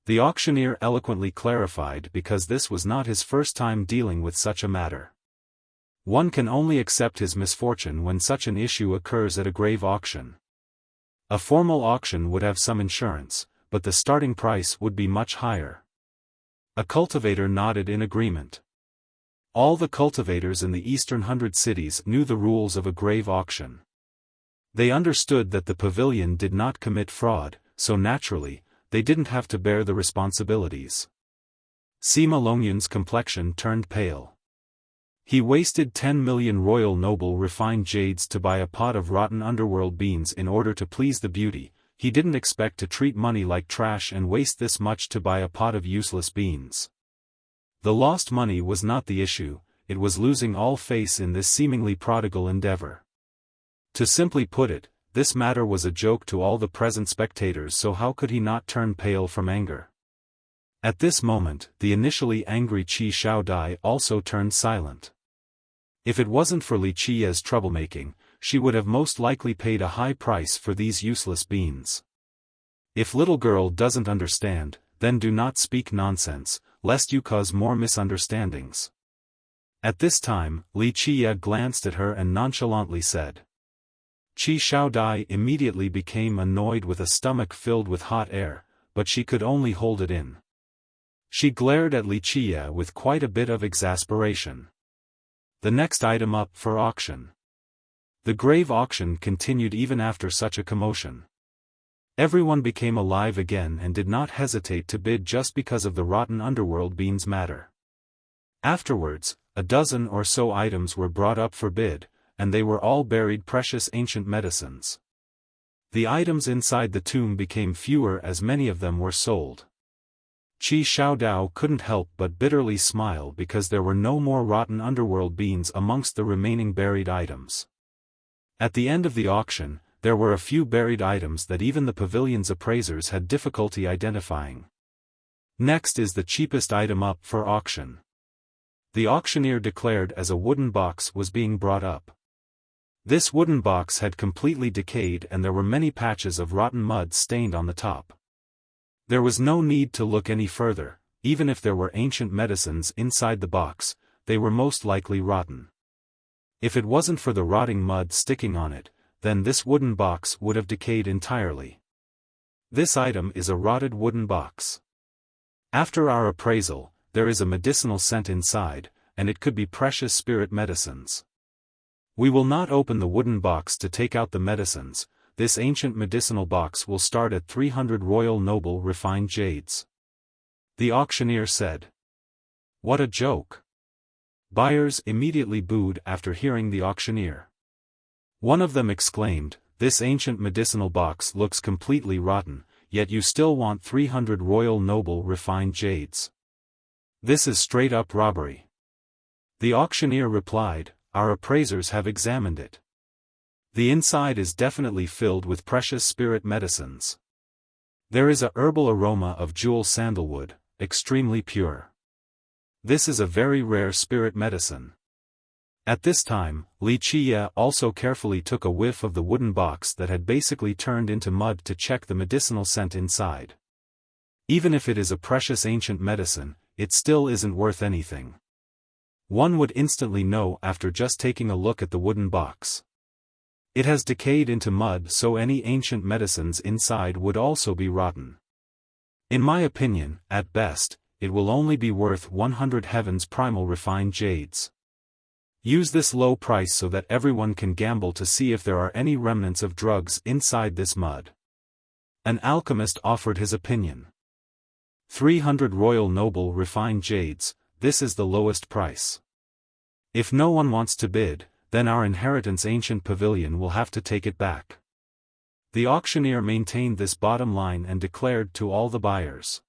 The auctioneer eloquently clarified because this was not his first time dealing with such a matter. One can only accept his misfortune when such an issue occurs at a grave auction. A formal auction would have some insurance, but the starting price would be much higher. A cultivator nodded in agreement. All the cultivators in the eastern 100 cities knew the rules of a grave auction. They understood that the pavilion did not commit fraud, so naturally, they didn't have to bear the responsibilities. Sima Longyun's complexion turned pale. He wasted 10 million royal noble refined jades to buy a pot of rotten underworld beans in order to please the beauty. He didn't expect to treat money like trash and waste this much to buy a pot of useless beans. The lost money was not the issue, it was losing all faith in this seemingly prodigal endeavor. To simply put it, this matter was a joke to all the present spectators, so how could he not turn pale from anger? At this moment, the initially angry Qi Xiaodai also turned silent. If it wasn't for Li Qiya's troublemaking, she would have most likely paid a high price for these useless beans. If little girl doesn't understand, then do not speak nonsense, lest you cause more misunderstandings. At this time, Li Qiya glanced at her and nonchalantly said. Qi Xiaodai immediately became annoyed with a stomach filled with hot air, but she could only hold it in. She glared at Li Qiya with quite a bit of exasperation. The next item up for auction. The grave auction continued even after such a commotion. Everyone became alive again and did not hesitate to bid just because of the rotten underworld beans matter. Afterwards, a dozen or so items were brought up for bid, and they were all buried precious ancient medicines. The items inside the tomb became fewer as many of them were sold. Qi Xiaodao couldn't help but bitterly smile because there were no more rotten underworld beans amongst the remaining buried items. At the end of the auction, there were a few buried items that even the pavilion's appraisers had difficulty identifying. Next is the cheapest item up for auction. The auctioneer declared as a wooden box was being brought up. This wooden box had completely decayed and there were many patches of rotten mud stained on the top. There was no need to look any further, even if there were ancient medicines inside the box, they were most likely rotten. If it wasn't for the rotting mud sticking on it, then this wooden box would have decayed entirely. This item is a rotted wooden box. After our appraisal, there is a medicinal scent inside, and it could be precious spirit medicines. We will not open the wooden box to take out the medicines. This ancient medicinal box will start at 300 royal noble refined jades. The auctioneer said. What a joke! Buyers immediately booed after hearing the auctioneer. One of them exclaimed, "This ancient medicinal box looks completely rotten, yet you still want 300 royal noble refined jades. This is straight-up robbery." The auctioneer replied, "Our appraisers have examined it. The inside is definitely filled with precious spirit medicines. There is a herbal aroma of jewel sandalwood, extremely pure. This is a very rare spirit medicine." At this time, Wuxia also carefully took a whiff of the wooden box that had basically turned into mud to check the medicinal scent inside. Even if it is a precious ancient medicine, it still isn't worth anything. One would instantly know after just taking a look at the wooden box. It has decayed into mud, so any ancient medicines inside would also be rotten. In my opinion, at best, it will only be worth 100 heavens primal refined jades. Use this low price so that everyone can gamble to see if there are any remnants of drugs inside this mud. An alchemist offered his opinion. 300 royal noble refined jades, this is the lowest price. If no one wants to bid, then our inheritance ancient pavilion will have to take it back. The auctioneer maintained this bottom line and declared to all the buyers.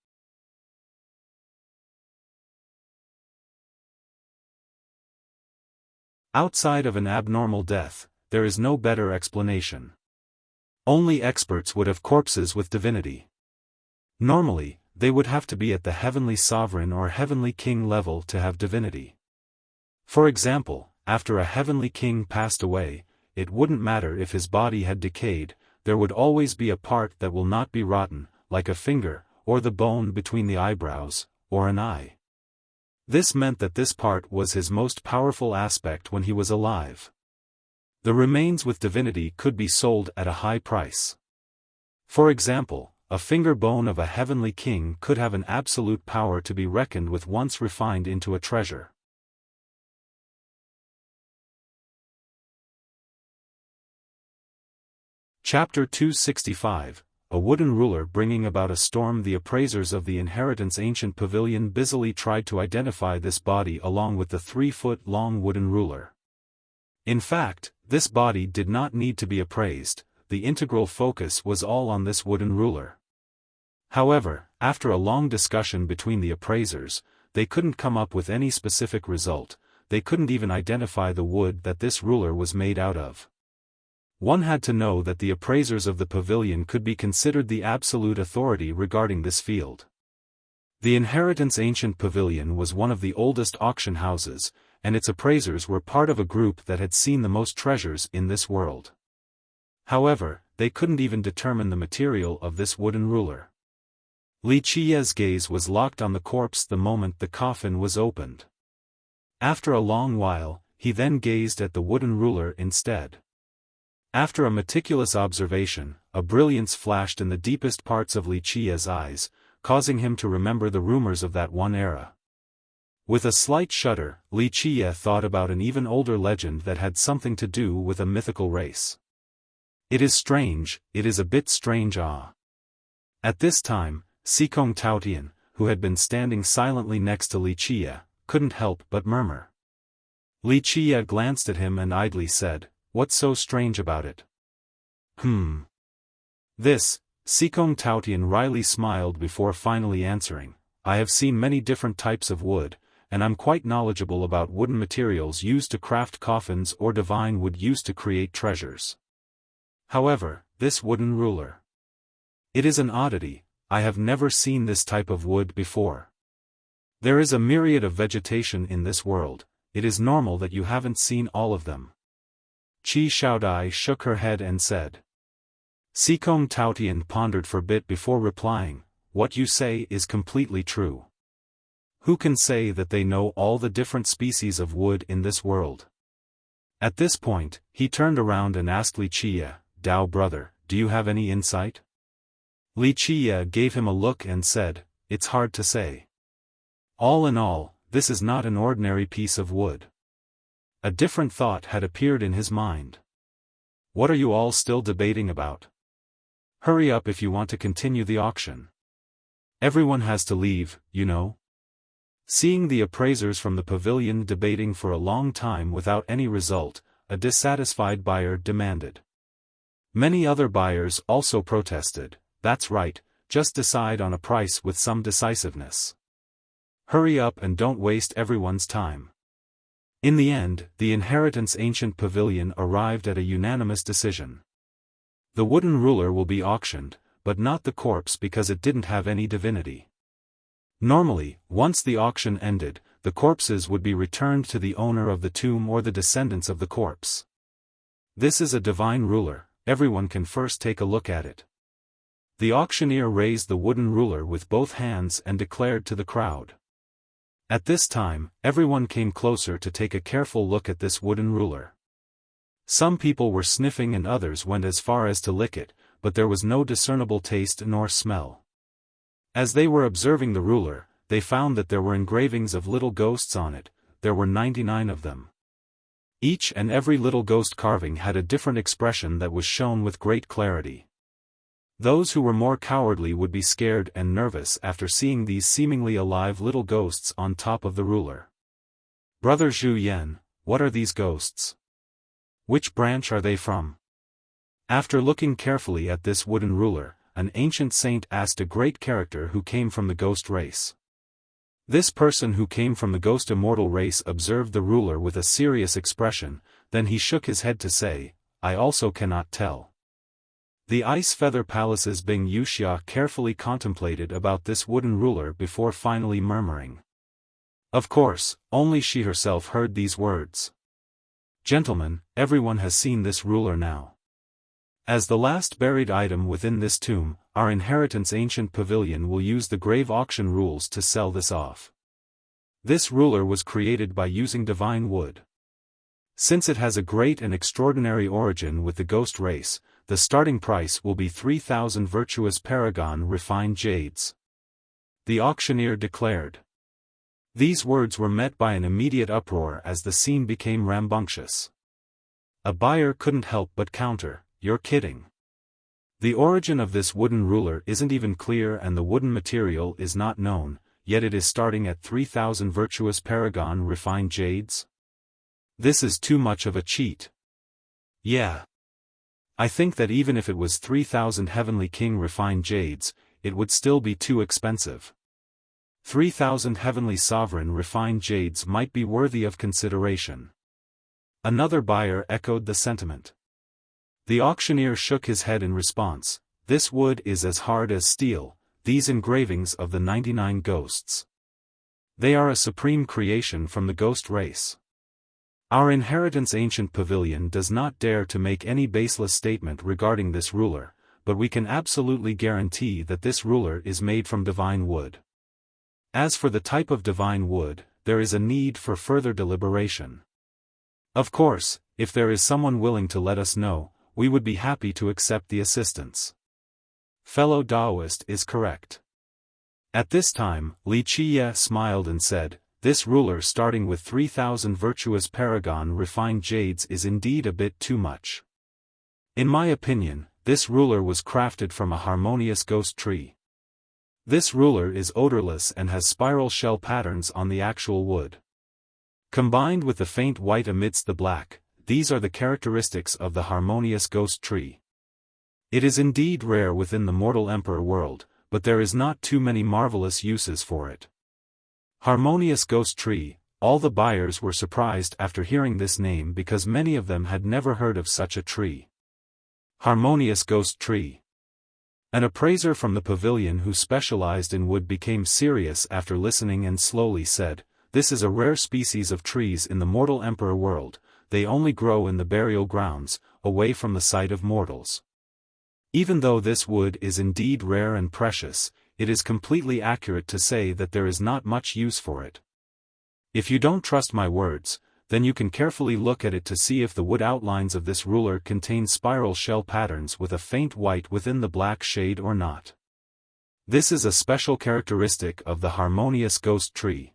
Outside of an abnormal death, there is no better explanation. Only experts would have corpses with divinity. Normally, they would have to be at the heavenly sovereign or heavenly king level to have divinity. For example, after a heavenly king passed away, it wouldn't matter if his body had decayed, there would always be a part that will not be rotten, like a finger, or the bone between the eyebrows, or an eye. This meant that this part was his most powerful aspect when he was alive. The remains with divinity could be sold at a high price. For example, a finger bone of a heavenly king could have an absolute power to be reckoned with once refined into a treasure. Chapter 265, A Wooden Ruler Bringing About a Storm. The appraisers of the inheritance ancient pavilion busily tried to identify this body along with the 3-foot-long wooden ruler. In fact, this body did not need to be appraised, the integral focus was all on this wooden ruler. However, after a long discussion between the appraisers, they couldn't come up with any specific result, they couldn't even identify the wood that this ruler was made out of. One had to know that the appraisers of the pavilion could be considered the absolute authority regarding this field. The inheritance ancient pavilion was one of the oldest auction houses, and its appraisers were part of a group that had seen the most treasures in this world. However, they couldn't even determine the material of this wooden ruler. Wuxia's gaze was locked on the corpse the moment the coffin was opened. After a long while, he then gazed at the wooden ruler instead. After a meticulous observation, a brilliance flashed in the deepest parts of Wuxia's eyes, causing him to remember the rumors of that one era. With a slight shudder, Wuxia thought about an even older legend that had something to do with a mythical race. It is strange, it is a bit strange. At this time, Xikong Taotian, who had been standing silently next to Wuxia, couldn't help but murmur. Wuxia glanced at him and idly said, "What's so strange about it?" This, Xikong Taotian wryly smiled before finally answering, "I have seen many different types of wood, and I'm quite knowledgeable about wooden materials used to craft coffins or divine wood used to create treasures. However, this wooden ruler. It is an oddity, I have never seen this type of wood before. There is a myriad of vegetation in this world, it is normal that you haven't seen all of them." Qi Shaodai shook her head and said. Xikong Taotian pondered for a bit before replying, "What you say is completely true. Who can say that they know all the different species of wood in this world?" At this point, he turned around and asked Wuxia, "Dao brother, do you have any insight?" Wuxia gave him a look and said, "It's hard to say. All in all, this is not an ordinary piece of wood." A different thought had appeared in his mind. "What are you all still debating about? Hurry up if you want to continue the auction. Everyone has to leave, you know." Seeing the appraisers from the pavilion debating for a long time without any result, a dissatisfied buyer demanded. Many other buyers also protested, "That's right, just decide on a price with some decisiveness. Hurry up and don't waste everyone's time." In the end, the inheritance ancient pavilion arrived at a unanimous decision. The wooden ruler will be auctioned, but not the corpse because it didn't have any divinity. Normally, once the auction ended, the corpses would be returned to the owner of the tomb or the descendants of the corpse. This is a divine ruler, everyone can first take a look at it. The auctioneer raised the wooden ruler with both hands and declared to the crowd. At this time, everyone came closer to take a careful look at this wooden ruler. Some people were sniffing and others went as far as to lick it, but there was no discernible taste nor smell. As they were observing the ruler, they found that there were engravings of little ghosts on it. There were 99 of them. Each and every little ghost carving had a different expression that was shown with great clarity. Those who were more cowardly would be scared and nervous after seeing these seemingly alive little ghosts on top of the ruler. "Brother Zhu Yan, what are these ghosts? Which branch are they from?" After looking carefully at this wooden ruler, an ancient saint asked a great character who came from the ghost race. This person who came from the ghost immortal race observed the ruler with a serious expression, then he shook his head to say, "I also cannot tell." The Ice Feather Palace's Bing Wuxia carefully contemplated about this wooden ruler before finally murmuring. Of course, only she herself heard these words. "Gentlemen, everyone has seen this ruler now. As the last buried item within this tomb, our inheritance ancient pavilion will use the grave auction rules to sell this off. This ruler was created by using divine wood. Since it has a great and extraordinary origin with the ghost race, the starting price will be 3,000 virtuous paragon refined jades," the auctioneer declared. These words were met by an immediate uproar as the scene became rambunctious. A buyer couldn't help but counter, "You're kidding. The origin of this wooden ruler isn't even clear and the wooden material is not known, yet it is starting at 3,000 virtuous paragon refined jades? This is too much of a cheat." "Yeah. I think that even if it was 3,000 heavenly king refined jades, it would still be too expensive. 3,000 heavenly sovereign refined jades might be worthy of consideration." Another buyer echoed the sentiment. The auctioneer shook his head in response, "This wood is as hard as steel, these engravings of the 99 ghosts. They are a supreme creation from the ghost race. Our inheritance ancient pavilion does not dare to make any baseless statement regarding this ruler, but we can absolutely guarantee that this ruler is made from divine wood. As for the type of divine wood, there is a need for further deliberation. Of course, if there is someone willing to let us know, we would be happy to accept the assistance. Fellow Taoist is correct." At this time, Li Qiye smiled and said, "This ruler starting with 3,000 virtuous paragon refined jades is indeed a bit too much. In my opinion, this ruler was crafted from a harmonious ghost tree. This ruler is odorless and has spiral shell patterns on the actual wood. Combined with the faint white amidst the black, these are the characteristics of the harmonious ghost tree. It is indeed rare within the mortal emperor world, but there is not too many marvelous uses for it." Harmonious ghost tree. All the buyers were surprised after hearing this name because many of them had never heard of such a tree. Harmonious ghost tree. An appraiser from the pavilion who specialized in wood became serious after listening and slowly said, "This is a rare species of trees in the mortal emperor world. They only grow in the burial grounds, away from the sight of mortals. Even though this wood is indeed rare and precious, it is completely accurate to say that there is not much use for it. If you don't trust my words, then you can carefully look at it to see if the wood outlines of this ruler contain spiral shell patterns with a faint white within the black shade or not. This is a special characteristic of the harmonious ghost tree."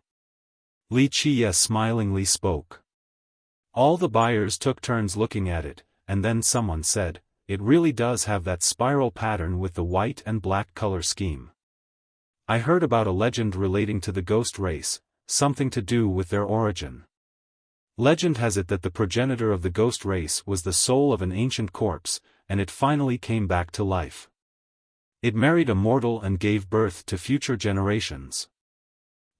Li Qiye smilingly spoke. All the buyers took turns looking at it, and then someone said, "It really does have that spiral pattern with the white and black color scheme. I heard about a legend relating to the ghost race, something to do with their origin. Legend has it that the progenitor of the ghost race was the soul of an ancient corpse, and it finally came back to life. It married a mortal and gave birth to future generations.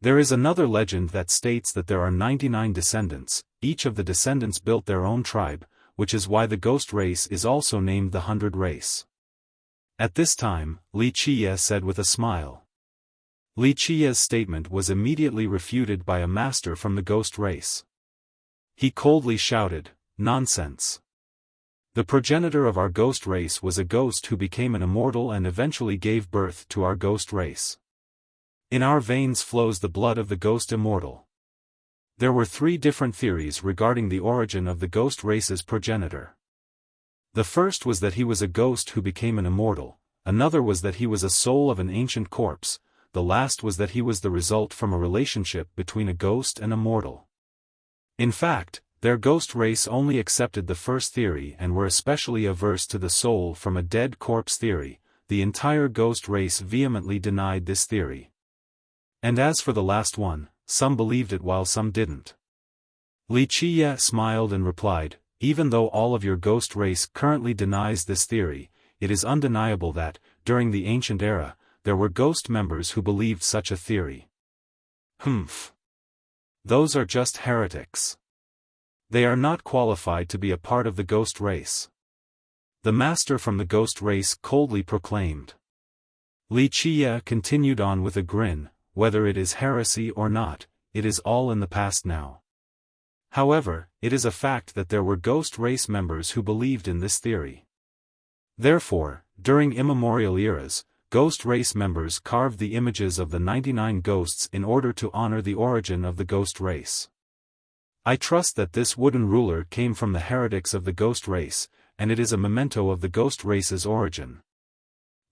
There is another legend that states that there are 99 descendants. Each of the descendants built their own tribe, which is why the ghost race is also named the 100 race. At this time, Li Qie said with a smile. Li Qie's statement was immediately refuted by a master from the ghost race. He coldly shouted, "Nonsense! The progenitor of our ghost race was a ghost who became an immortal and eventually gave birth to our ghost race. In our veins flows the blood of the ghost immortal." There were 3 different theories regarding the origin of the ghost race's progenitor. The first was that he was a ghost who became an immortal, another was that he was a soul of an ancient corpse, the last was that he was the result from a relationship between a ghost and a mortal. In fact, their ghost race only accepted the first theory and were especially averse to the soul from a dead corpse theory. The entire ghost race vehemently denied this theory. And as for the last one, some believed it while some didn't. Li Qie smiled and replied, "Even though all of your ghost race currently denies this theory, it is undeniable that, during the ancient era, there were ghost members who believed such a theory." Humph. Those are just heretics. They are not qualified to be a part of the ghost race. The master from the ghost race coldly proclaimed. Li Qie continued on with a grin, "Whether it is heresy or not, it is all in the past now. However, it is a fact that there were ghost race members who believed in this theory. Therefore, during immemorial eras, ghost race members carved the images of the 99 ghosts in order to honor the origin of the ghost race. I trust that this wooden ruler came from the heretics of the ghost race, and it is a memento of the ghost race's origin.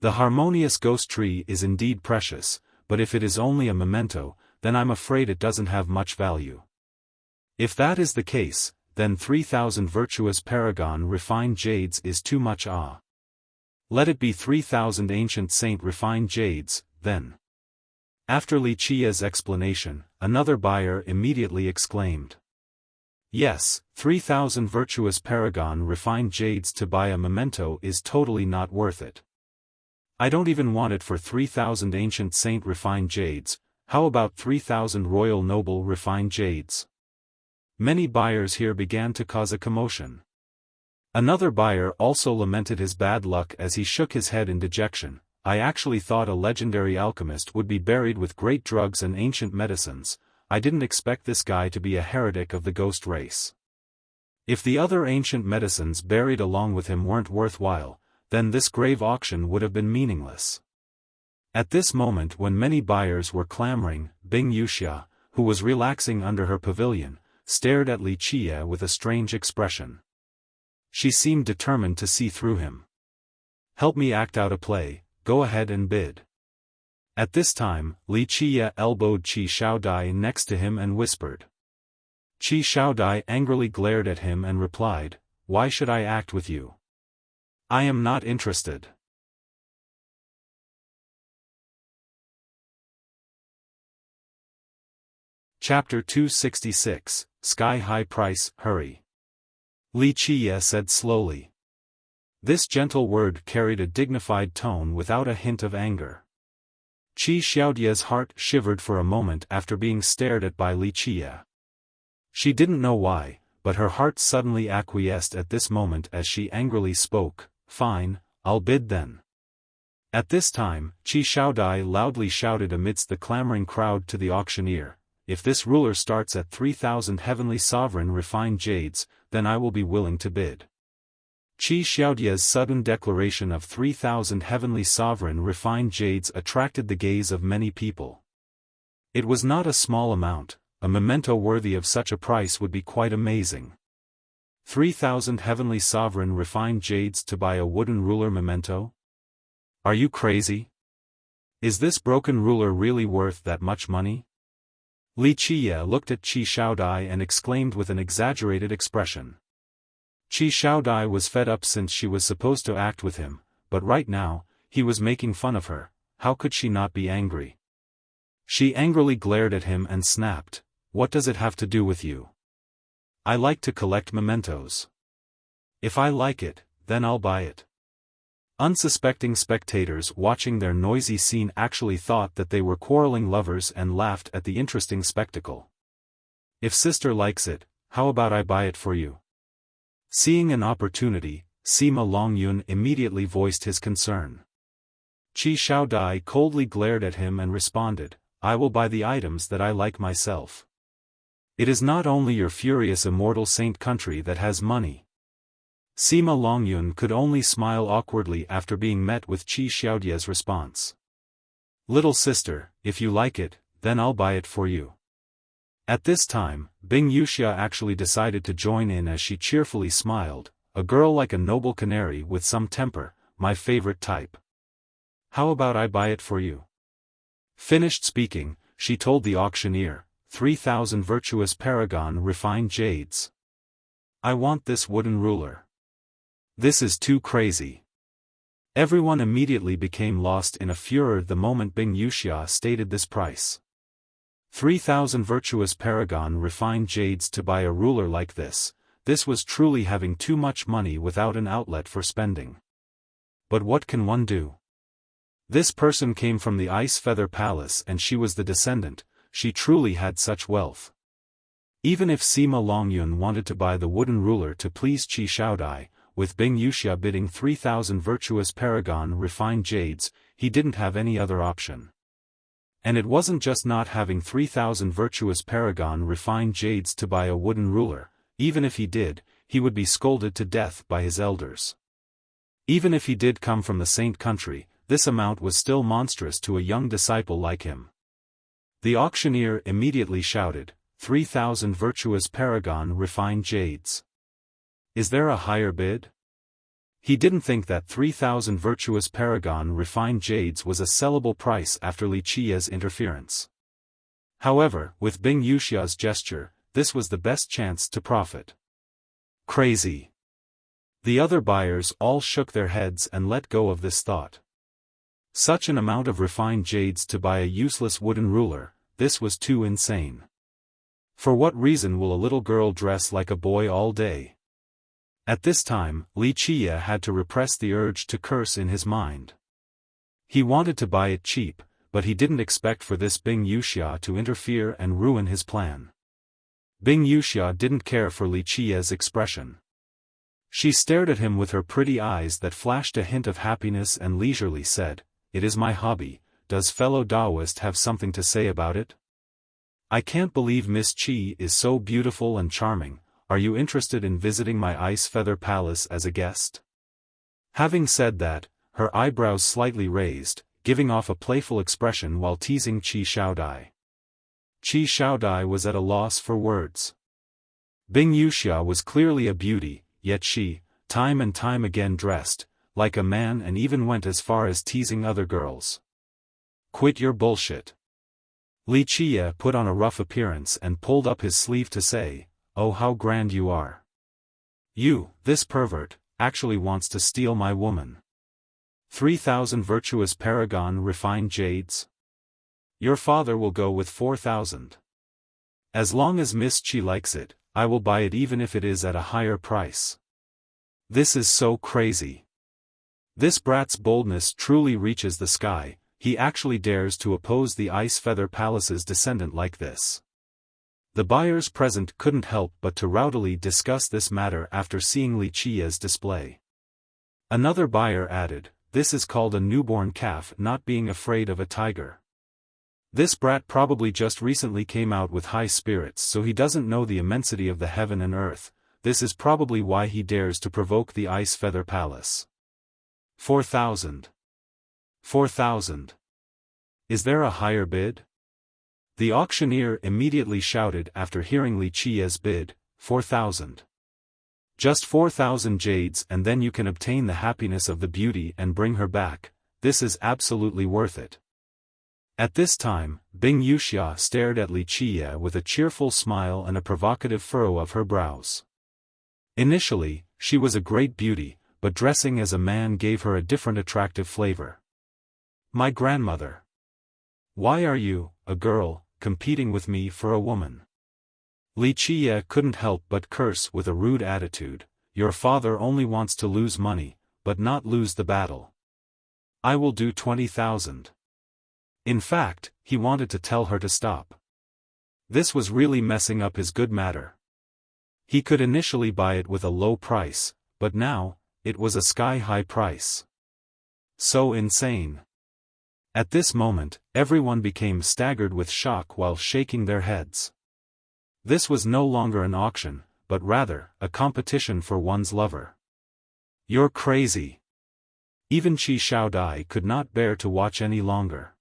The harmonious ghost tree is indeed precious, but if it is only a memento, then I'm afraid it doesn't have much value. If that is the case, then 3,000 virtuous paragon refined jades is too much. Let it be 3,000 ancient saint refined jades, then." After Li Qie's explanation, another buyer immediately exclaimed. "Yes, 3,000 virtuous paragon refined jades to buy a memento is totally not worth it. I don't even want it for 3,000 ancient saint refined jades. How about 3,000 royal noble refined jades?" Many buyers here began to cause a commotion. Another buyer also lamented his bad luck as he shook his head in dejection. "I actually thought a legendary alchemist would be buried with great drugs and ancient medicines. I didn't expect this guy to be a heretic of the ghost race. If the other ancient medicines buried along with him weren't worthwhile, then this grave auction would have been meaningless." At this moment when many buyers were clamoring, Bing Wuxia, who was relaxing under her pavilion, stared at Li Qie with a strange expression. She seemed determined to see through him. "Help me act out a play, go ahead and bid." At this time, Li Qie elbowed Qi Xiaodai next to him and whispered. Qi Xiaodai angrily glared at him and replied, "Why should I act with you? I am not interested." Chapter 266, Sky High Price, Hurry. Li Qie said slowly. This gentle word carried a dignified tone without a hint of anger. Qi Xiaodai's heart shivered for a moment after being stared at by Li Qie. She didn't know why, but her heart suddenly acquiesced at this moment as she angrily spoke, "Fine, I'll bid then." At this time, Qi Xiaodai loudly shouted amidst the clamoring crowd to the auctioneer, "If this ruler starts at 3,000 heavenly sovereign refined jades, then I will be willing to bid." Qi Xiaodai's sudden declaration of 3,000 heavenly sovereign refined jades attracted the gaze of many people. It was not a small amount. A memento worthy of such a price would be quite amazing. 3,000 heavenly sovereign refined jades to buy a wooden ruler memento? Are you crazy? Is this broken ruler really worth that much money? Li Qie looked at Qi Xiaodai and exclaimed with an exaggerated expression. Qi Xiaodai was fed up since she was supposed to act with him, but right now, he was making fun of her. How could she not be angry? She angrily glared at him and snapped, "What does it have to do with you? I like to collect mementos. If I like it, then I'll buy it." Unsuspecting spectators watching their noisy scene actually thought that they were quarreling lovers and laughed at the interesting spectacle. "If sister likes it, how about I buy it for you?" Seeing an opportunity, Sima Longyun immediately voiced his concern. Qi Xiaodai coldly glared at him and responded, "I will buy the items that I like myself. It is not only your furious immortal saint country that has money." Sima Longyun could only smile awkwardly after being met with Qi Xiaodai's response. "Little sister, if you like it, then I'll buy it for you." At this time, Bing Wuxia actually decided to join in as she cheerfully smiled, "A girl like a noble canary with some temper, my favorite type. How about I buy it for you?" Finished speaking, she told the auctioneer, 3,000 virtuous paragon refined jades. "I want this wooden ruler. This is too crazy." Everyone immediately became lost in a furor the moment Bing Wuxia stated this price. 3,000 virtuous paragon refined jades to buy a ruler like this was truly having too much money without an outlet for spending. But what can one do? This person came from the Ice Feather Palace and she was the descendant, she truly had such wealth. Even if Sima Longyun wanted to buy the wooden ruler to please Qi Xiaodai, with Bing Wuxia bidding 3,000 virtuous paragon refined jades, he didn't have any other option. And it wasn't just not having 3,000 virtuous paragon refined jades to buy a wooden ruler, even if he did, he would be scolded to death by his elders. Even if he did come from the saint country, this amount was still monstrous to a young disciple like him. The auctioneer immediately shouted, 3,000 virtuous paragon refined jades. Is there a higher bid? He didn't think that 3,000 virtuous paragon refined jades was a sellable price after Li Qia's interference. However, with Bing Wuxia's gesture, this was the best chance to profit. Crazy. The other buyers all shook their heads and let go of this thought. Such an amount of refined jades to buy a useless wooden ruler, this was too insane. For what reason will a little girl dress like a boy all day? At this time, Li Qia had to repress the urge to curse in his mind. He wanted to buy it cheap, but he didn't expect for this Bing Wuxia to interfere and ruin his plan. Bing Wuxia didn't care for Li Qia's expression. She stared at him with her pretty eyes that flashed a hint of happiness and leisurely said, "It is my hobby, does fellow Taoist have something to say about it? I can't believe Miss Qi is so beautiful and charming. Are you interested in visiting my Ice Feather Palace as a guest?" Having said that, her eyebrows slightly raised, giving off a playful expression while teasing Qi Xiaodai. Qi Xiaodai was at a loss for words. Bing Wuxia was clearly a beauty, yet she, time and time again dressed like a man and even went as far as teasing other girls. "Quit your bullshit." Li Qia put on a rough appearance and pulled up his sleeve to say, "Oh, how grand you are. You, this pervert, actually wants to steal my woman. 3,000 virtuous paragon refined jades? Your father will go with 4,000. As long as Miss Qi likes it, I will buy it even if it is at a higher price. This is so crazy. This brat's boldness truly reaches the sky, he actually dares to oppose the Ice Feather Palace's descendant like this." The buyers present couldn't help but to rowdily discuss this matter after seeing Li Qia's display. Another buyer added, "This is called a newborn calf not being afraid of a tiger. This brat probably just recently came out with high spirits so he doesn't know the immensity of the heaven and earth, this is probably why he dares to provoke the Ice Feather Palace. 4,000. 4,000. Is there a higher bid?" The auctioneer immediately shouted after hearing Li Qia's bid, 4,000. Just 4,000 jades and then you can obtain the happiness of the beauty and bring her back, this is absolutely worth it. At this time, Bing Wuxia stared at Li Qia with a cheerful smile and a provocative furrow of her brows. Initially, she was a great beauty, but dressing as a man gave her a different attractive flavor. "My grandmother." Why are you, a girl, competing with me for a woman? Li Qiye couldn't help but curse with a rude attitude. Your father only wants to lose money, but not lose the battle. I will do 20,000. In fact, he wanted to tell her to stop. This was really messing up his good matter. He could initially buy it with a low price, but now, it was a sky-high price. So insane. At this moment, everyone became staggered with shock while shaking their heads. This was no longer an auction, but rather, a competition for one's lover. You're crazy. Even Qi Xiaodai could not bear to watch any longer.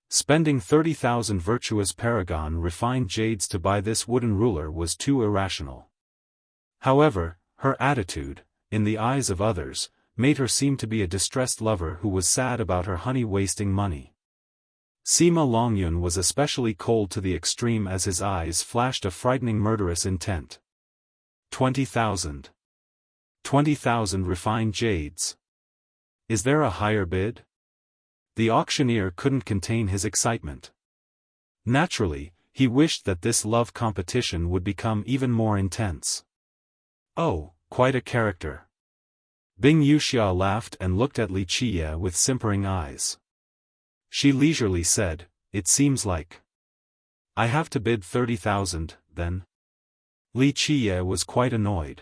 Spending 30,000 virtuous paragon refined jades to buy this wooden ruler was too irrational. However, her attitude, in the eyes of others, made her seem to be a distressed lover who was sad about her honey wasting money. Sima Longyun was especially cold to the extreme as his eyes flashed a frightening murderous intent. 20,000. 20,000 refined jades. Is there a higher bid? The auctioneer couldn't contain his excitement. Naturally, he wished that this love competition would become even more intense. Oh, quite a character. Bing Wuxia laughed and looked at Li Qiye with simpering eyes. She leisurely said, "It seems like I have to bid 30,000, then?" Li Qiye was quite annoyed.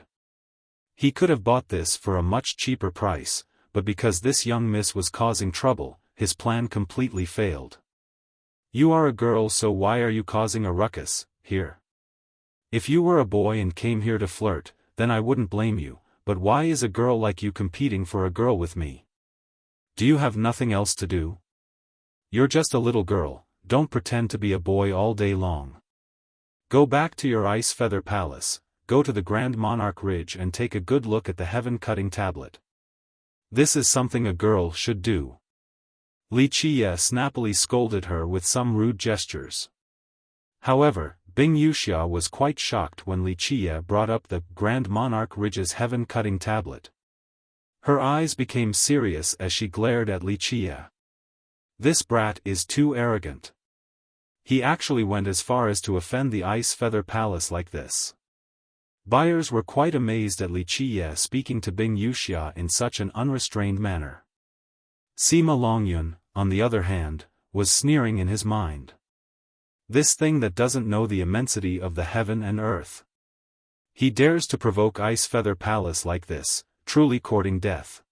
He could have bought this for a much cheaper price, but because this young miss was causing trouble, his plan completely failed. You are a girl, so why are you causing a ruckus here? If you were a boy and came here to flirt, then I wouldn't blame you, but why is a girl like you competing for a girl with me? Do you have nothing else to do? You're just a little girl, don't pretend to be a boy all day long. Go back to your ice feather palace, go to the Grand Monarch Ridge and take a good look at the heaven-cutting tablet. This is something a girl should do. Li Qiye snappily scolded her with some rude gestures. However, Bing Wuxia was quite shocked when Li Qiye brought up the Grand Monarch Ridge's heaven-cutting tablet. Her eyes became serious as she glared at Li Qiye. This brat is too arrogant. He actually went as far as to offend the Ice Feather Palace like this. Buyers were quite amazed at Li Qiye speaking to Bing Wuxia in such an unrestrained manner. Sima Longyun, on the other hand, was sneering in his mind. This thing that doesn't know the immensity of the heaven and earth. He dares to provoke Ice Feather Palace like this, truly courting death.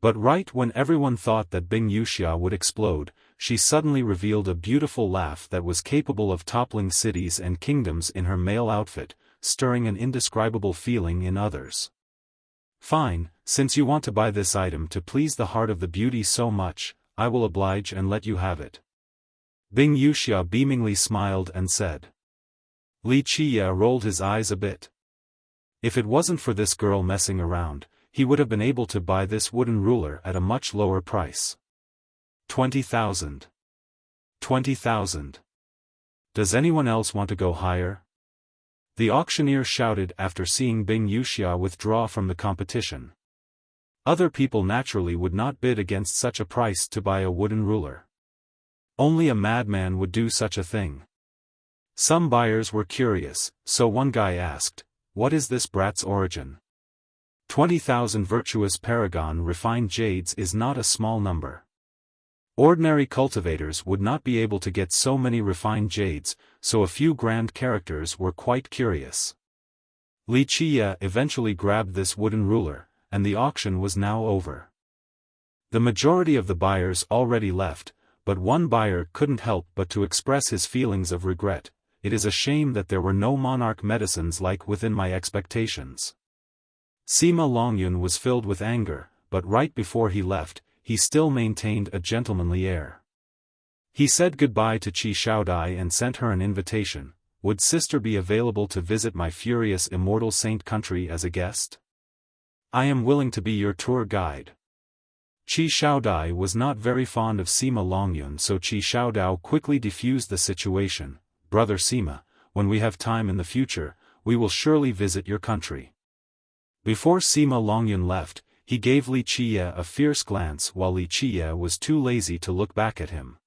But right when everyone thought that Bing Wuxia would explode, she suddenly revealed a beautiful laugh that was capable of toppling cities and kingdoms in her male outfit, stirring an indescribable feeling in others. Fine, since you want to buy this item to please the heart of the beauty so much, I will oblige and let you have it. Bing Wuxia beamingly smiled and said. Li Qiye rolled his eyes a bit. If it wasn't for this girl messing around, he would have been able to buy this wooden ruler at a much lower price. 20,000. 20,000. Does anyone else want to go higher? The auctioneer shouted after seeing Bing Wuxia withdraw from the competition. Other people naturally would not bid against such a price to buy a wooden ruler. Only a madman would do such a thing. Some buyers were curious, so one guy asked, "What is this brat's origin?" 20,000 virtuous paragon refined jades is not a small number. Ordinary cultivators would not be able to get so many refined jades, so a few grand characters were quite curious. Li Qiye eventually grabbed this wooden ruler, and the auction was now over. The majority of the buyers already left, but one buyer couldn't help but to express his feelings of regret. It is a shame that there were no monarch medicines like within my expectations. Sima Longyun was filled with anger, but right before he left, he still maintained a gentlemanly air. He said goodbye to Qi Xiaodai and sent her an invitation. Would sister be available to visit my furious immortal saint country as a guest? I am willing to be your tour guide. Qi Xiaodai was not very fond of Sima Longyun, so Qi Xiaodai quickly defused the situation. Brother Sima, when we have time in the future, we will surely visit your country. Before Sima Longyun left, he gave Li Qiye a fierce glance while Li Qiye was too lazy to look back at him.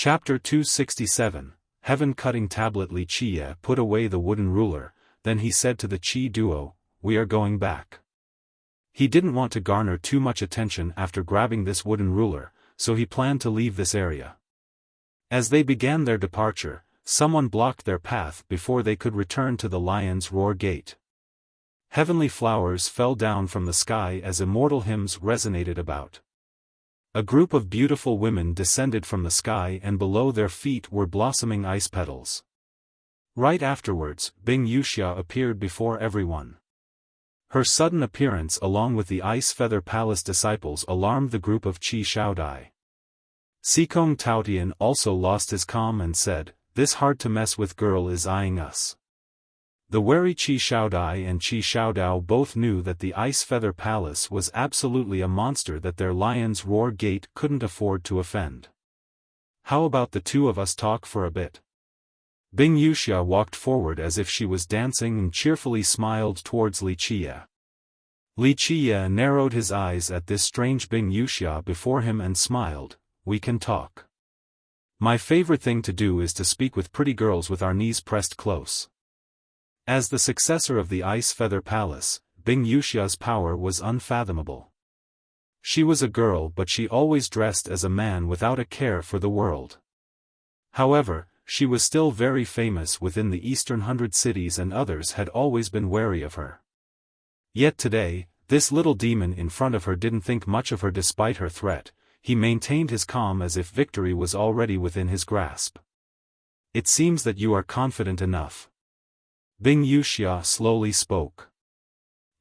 Chapter 267, Heaven-Cutting Tablet. Li Qie put away the wooden ruler, then he said to the Qi duo, "We are going back." He didn't want to garner too much attention after grabbing this wooden ruler, so he planned to leave this area. As they began their departure, someone blocked their path before they could return to the Lion's Roar Gate. Heavenly flowers fell down from the sky as immortal hymns resonated about. A group of beautiful women descended from the sky, and below their feet were blossoming ice petals. Right afterwards, Bing Wuxia appeared before everyone. Her sudden appearance along with the Ice Feather Palace disciples alarmed the group of Qi Shaodai. Sikong Taotian also lost his calm and said, "This hard-to-mess-with girl is eyeing us." The wary Qi Shaodai and Qi Shaodao both knew that the Ice Feather Palace was absolutely a monster that their Lion's Roar Gate couldn't afford to offend. "How about the two of us talk for a bit?" Bing Wuxia walked forward as if she was dancing and cheerfully smiled towards Li Qie. Li Qie narrowed his eyes at this strange Bing Wuxia before him and smiled, "We can talk. My favorite thing to do is to speak with pretty girls with our knees pressed close." As the successor of the Ice Feather Palace, Bing Wuxia's power was unfathomable. She was a girl, but she always dressed as a man without a care for the world. However, she was still very famous within the Eastern 100 cities, and others had always been wary of her. Yet today, this little demon in front of her didn't think much of her despite her threat. He maintained his calm as if victory was already within his grasp. "It seems that you are confident enough." Bing Wuxia slowly spoke.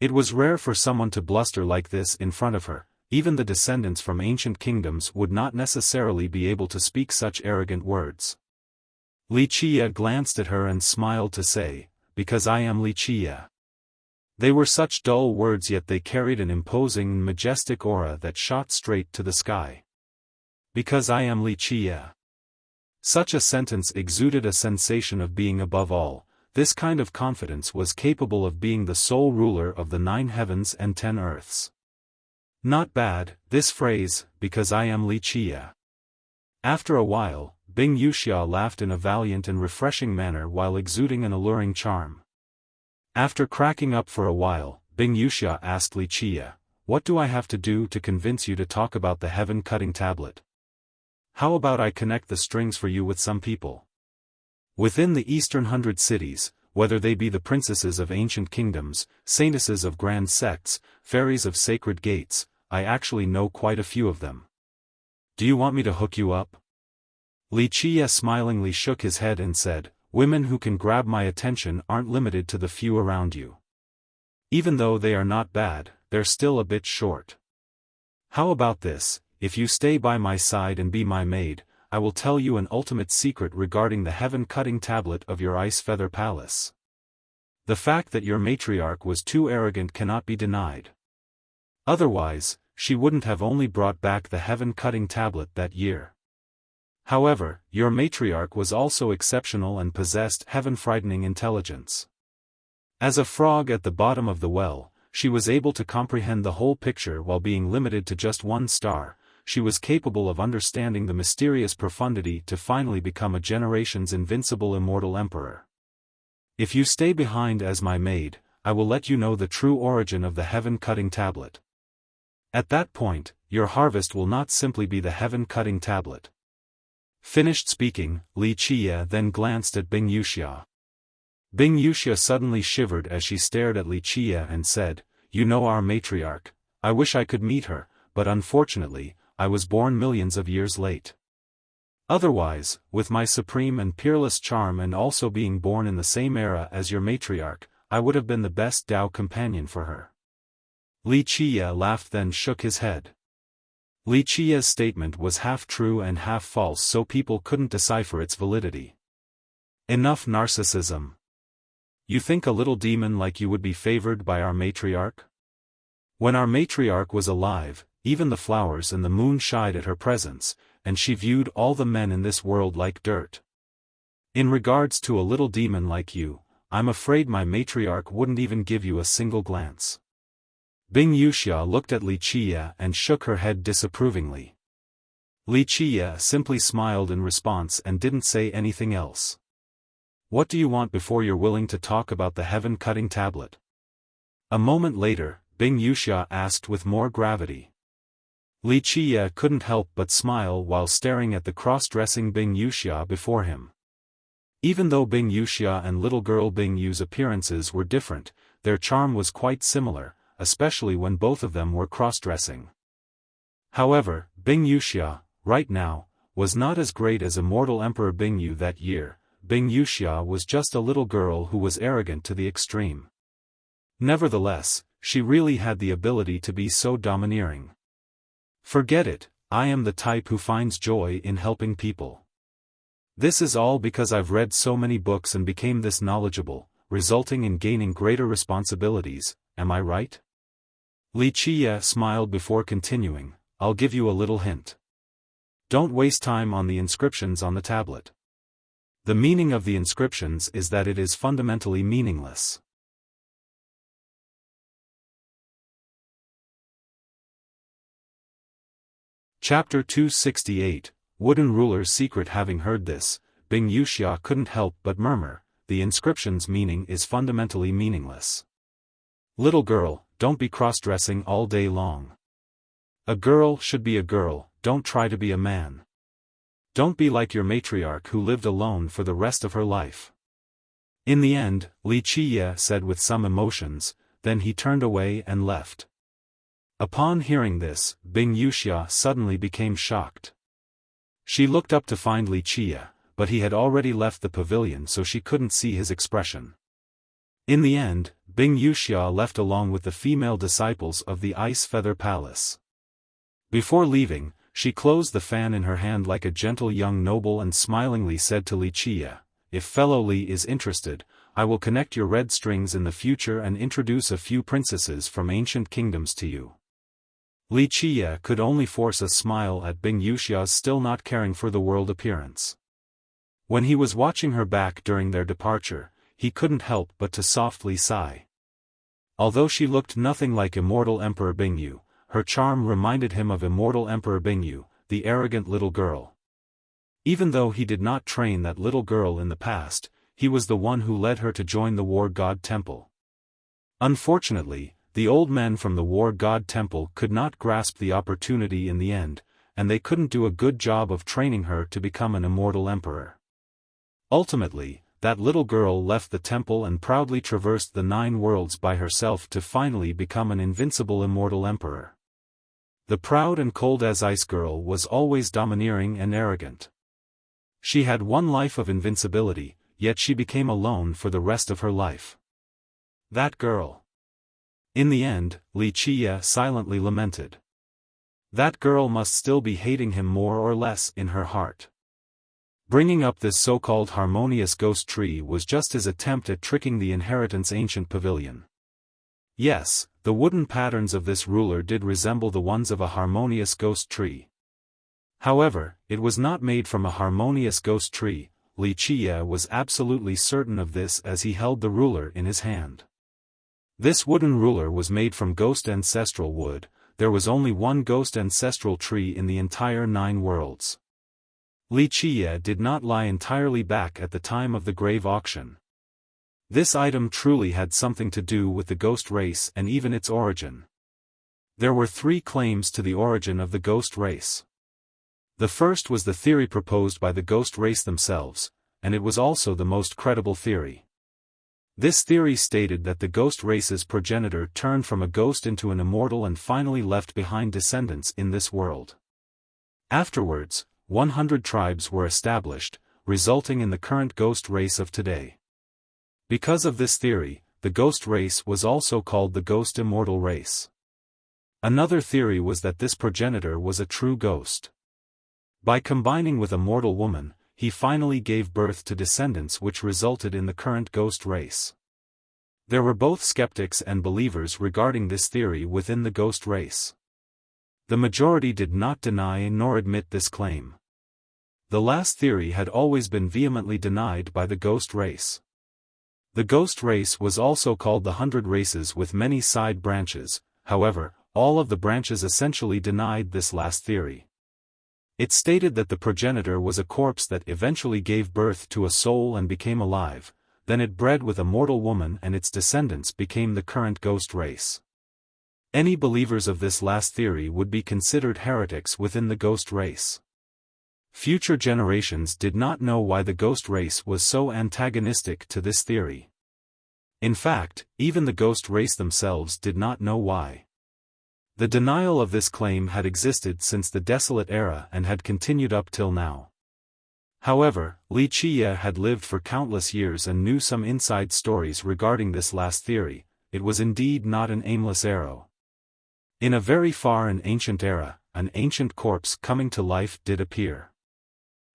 It was rare for someone to bluster like this in front of her. Even the descendants from ancient kingdoms would not necessarily be able to speak such arrogant words. Li Qie glanced at her and smiled to say, "Because I am Li Qie." They were such dull words, yet they carried an imposing and majestic aura that shot straight to the sky. "Because I am Li Qie." Such a sentence exuded a sensation of being above all. This kind of confidence was capable of being the sole ruler of the 9 heavens and 10 earths. Not bad, this phrase, "because I am Li Qie." After a while, Bing Wuxia laughed in a valiant and refreshing manner while exuding an alluring charm. After cracking up for a while, Bing Wuxia asked Li Qie, "What do I have to do to convince you to talk about the Heaven-Cutting Tablet? How about I connect the strings for you with some people? Within the Eastern 100 cities, whether they be the princesses of ancient kingdoms, saintesses of grand sects, fairies of sacred gates, I actually know quite a few of them. Do you want me to hook you up?" Li Qie smilingly shook his head and said, "Women who can grab my attention aren't limited to the few around you. Even though they are not bad, they're still a bit short. How about this? If you stay by my side and be my maid, I will tell you an ultimate secret regarding the Heaven-Cutting Tablet of your Ice Feather Palace. The fact that your matriarch was too arrogant cannot be denied. Otherwise, she wouldn't have only brought back the Heaven-Cutting Tablet that year. However, your matriarch was also exceptional and possessed heaven-frightening intelligence. As a frog at the bottom of the well, she was able to comprehend the whole picture while being limited to just one star. She was capable of understanding the mysterious profundity to finally become a generation's invincible immortal emperor. If you stay behind as my maid, I will let you know the true origin of the Heaven-Cutting Tablet. At that point, your harvest will not simply be the Heaven-Cutting Tablet." Finished speaking, Li Qie then glanced at Bing Wuxia. Bing Wuxia suddenly shivered as she stared at Li Qie and said, "You know our matriarch. I wish I could meet her, but unfortunately, I was born millions of years late. Otherwise, with my supreme and peerless charm and also being born in the same era as your matriarch, I would have been the best Tao companion for her." Li Qie laughed then shook his head. Li Qie's statement was half true and half false, so people couldn't decipher its validity. Enough narcissism. You think a little demon like you would be favored by our matriarch? When our matriarch was alive, even the flowers and the moon shied at her presence, and she viewed all the men in this world like dirt. In regards to a little demon like you, I'm afraid my matriarch wouldn't even give you a single glance. Bing Wuxia looked at Li Qie and shook her head disapprovingly. Wuxia simply smiled in response and didn't say anything else. What do you want before you're willing to talk about the heaven-cutting tablet? A moment later, Wuxia asked with more gravity. Wuxia couldn't help but smile while staring at the cross-dressing Wuxia before him. Even though Wuxia and little girl Yu's appearances were different, their charm was quite similar, especially when both of them were cross-dressing. However, Wuxia, right now, was not as great as immortal Emperor Yu that year. Wuxia was just a little girl who was arrogant to the extreme. Nevertheless, she really had the ability to be so domineering. Forget it, I am the type who finds joy in helping people. This is all because I've read so many books and became this knowledgeable, resulting in gaining greater responsibilities, am I right? Wuxia smiled before continuing, I'll give you a little hint. Don't waste time on the inscriptions on the tablet. The meaning of the inscriptions is that it is fundamentally meaningless. Chapter 268, Wooden Ruler's Secret. Having heard this, Wuxia couldn't help but murmur, the inscription's meaning is fundamentally meaningless. Little girl, don't be cross-dressing all day long. A girl should be a girl, don't try to be a man. Don't be like your matriarch who lived alone for the rest of her life. In the end, Wuxia said with some emotions, then he turned away and left. Upon hearing this, Wuxia suddenly became shocked. She looked up to find Wuxia, but he had already left the pavilion so she couldn't see his expression. In the end, Wuxia left along with the female disciples of the Ice Feather Palace. Before leaving, she closed the fan in her hand like a gentle young noble and smilingly said to Wuxia, if fellow Li is interested, I will connect your red strings in the future and introduce a few princesses from ancient kingdoms to you. Wuxia could only force a smile at Wuxia's still not caring for the world appearance. When he was watching her back during their departure, he couldn't help but to softly sigh. Although she looked nothing like immortal Emperor Yu, her charm reminded him of immortal Emperor Yu, the arrogant little girl. Even though he did not train that little girl in the past, he was the one who led her to join the War God Temple. Unfortunately, the old men from the War God Temple could not grasp the opportunity in the end, and they couldn't do a good job of training her to become an immortal emperor. Ultimately, that little girl left the temple and proudly traversed the 9 worlds by herself to finally become an invincible immortal emperor. The proud and cold as ice girl was always domineering and arrogant. She had one life of invincibility, yet she became alone for the rest of her life. That girl. In the end, Wuxia silently lamented. That girl must still be hating him more or less in her heart. Bringing up this so-called harmonious ghost tree was just his attempt at tricking the inheritance ancient pavilion. Yes, the wooden patterns of this ruler did resemble the ones of a harmonious ghost tree. However, it was not made from a harmonious ghost tree. Wuxia was absolutely certain of this as he held the ruler in his hand. This wooden ruler was made from ghost ancestral wood. There was only one ghost ancestral tree in the entire 9 worlds. Wuxia did not lie entirely back at the time of the grave auction. This item truly had something to do with the ghost race and even its origin. There were 3 claims to the origin of the ghost race. The first was the theory proposed by the ghost race themselves, and it was also the most credible theory. This theory stated that the ghost race's progenitor turned from a ghost into an immortal and finally left behind descendants in this world. Afterwards, 100 tribes were established, resulting in the current ghost race of today. Because of this theory, the ghost race was also called the ghost immortal race. Another theory was that this progenitor was a true ghost. By combining with a mortal woman, he finally gave birth to descendants which resulted in the current ghost race. There were both skeptics and believers regarding this theory within the ghost race. The majority did not deny nor admit this claim. The last theory had always been vehemently denied by the ghost race. The ghost race was also called the 100 races with many side branches, however, all of the branches essentially denied this last theory. It stated that the progenitor was a corpse that eventually gave birth to a soul and became alive, then it bred with a mortal woman and its descendants became the current ghost race. Any believers of this last theory would be considered heretics within the ghost race. Future generations did not know why the ghost race was so antagonistic to this theory. In fact, even the ghost race themselves did not know why. The denial of this claim had existed since the Desolate Era and had continued up till now. However, Wuxia had lived for countless years and knew some inside stories regarding this last theory. It was indeed not an aimless arrow. In a very far and ancient era, an ancient corpse coming to life did appear.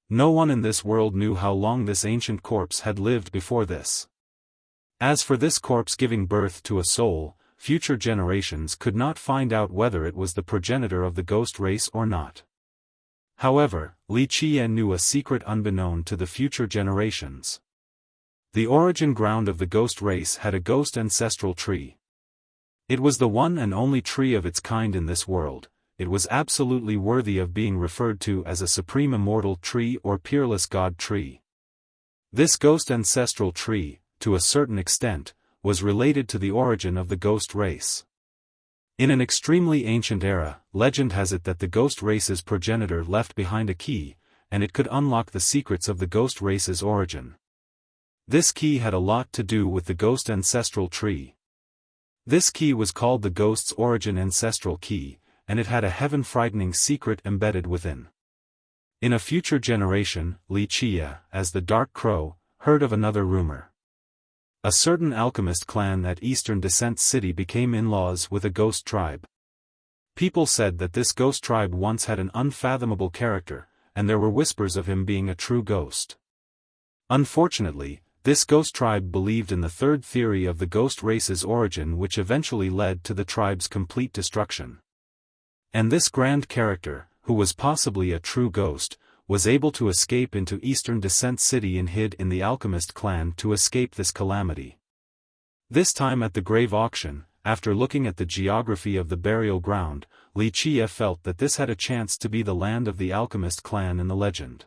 No one in this world knew how long this ancient corpse had lived before this. As for this corpse giving birth to a soul, future generations could not find out whether it was the progenitor of the ghost race or not. However, Wuxia knew a secret unbeknown to the future generations. The origin ground of the ghost race had a ghost ancestral tree. It was the one and only tree of its kind in this world. It was absolutely worthy of being referred to as a supreme immortal tree or peerless god tree. This ghost ancestral tree, to a certain extent, was related to the origin of the ghost race. In an extremely ancient era, legend has it that the ghost race's progenitor left behind a key, and it could unlock the secrets of the ghost race's origin. This key had a lot to do with the ghost ancestral tree. This key was called the ghost's origin ancestral key, and it had a heaven-frightening secret embedded within. In a future generation, Wuxia, as the Dark Crow, heard of another rumor. A certain alchemist clan at Eastern Descent City became in-laws with a ghost tribe. People said that this ghost tribe once had an unfathomable character, and there were whispers of him being a true ghost. Unfortunately, this ghost tribe believed in the third theory of the ghost race's origin, which eventually led to the tribe's complete destruction. And this grand character, who was possibly a true ghost, was able to escape into Eastern Descent City and hid in the alchemist clan to escape this calamity. This time at the grave auction, after looking at the geography of the burial ground, Wuxia felt that this had a chance to be the land of the alchemist clan in the legend.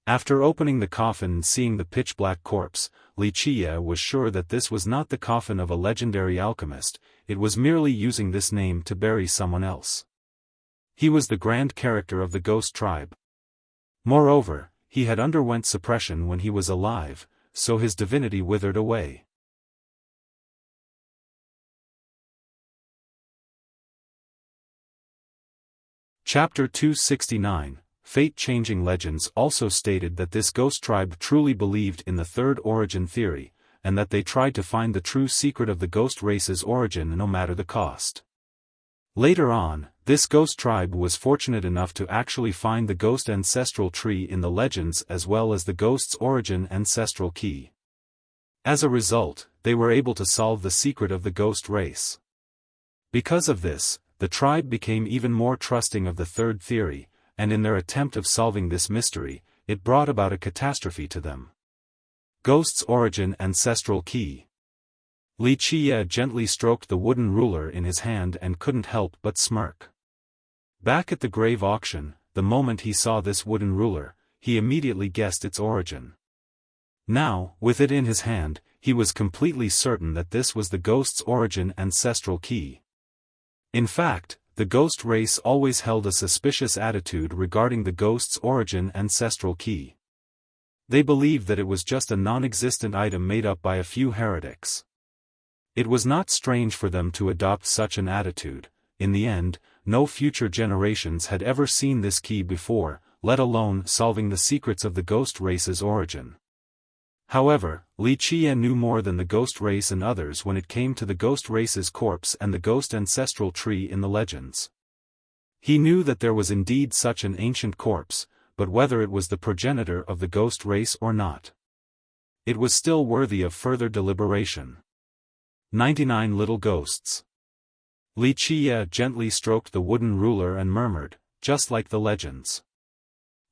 After opening the coffin and seeing the pitch-black corpse, Wuxia was sure that this was not the coffin of a legendary alchemist, it was merely using this name to bury someone else. He was the grand character of the ghost tribe. Moreover, he had underwent suppression when he was alive, so his divinity withered away. Chapter 269, Fate-Changing Legends also stated that this ghost tribe truly believed in the third origin theory, and that they tried to find the true secret of the ghost race's origin no matter the cost. Later on, this ghost tribe was fortunate enough to actually find the ghost ancestral tree in the legends as well as the ghost's origin ancestral key. As a result, they were able to solve the secret of the ghost race. Because of this, the tribe became even more trusting of the third theory, and in their attempt of solving this mystery, it brought about a catastrophe to them. Ghost's origin ancestral key. Wuxia gently stroked the wooden ruler in his hand and couldn't help but smirk. Back at the grave auction, the moment he saw this wooden ruler, he immediately guessed its origin. Now, with it in his hand, he was completely certain that this was the ghost's origin ancestral key. In fact, the ghost race always held a suspicious attitude regarding the ghost's origin ancestral key. They believed that it was just a non-existent item made up by a few heretics. It was not strange for them to adopt such an attitude. In the end, no future generations had ever seen this key before, let alone solving the secrets of the ghost race's origin. However, Wuxia knew more than the ghost race and others when it came to the ghost race's corpse and the ghost ancestral tree in the legends. He knew that there was indeed such an ancient corpse, but whether it was the progenitor of the ghost race or not, it was still worthy of further deliberation. 99 Little Ghosts. Wuxia gently stroked the wooden ruler and murmured, just like the legends.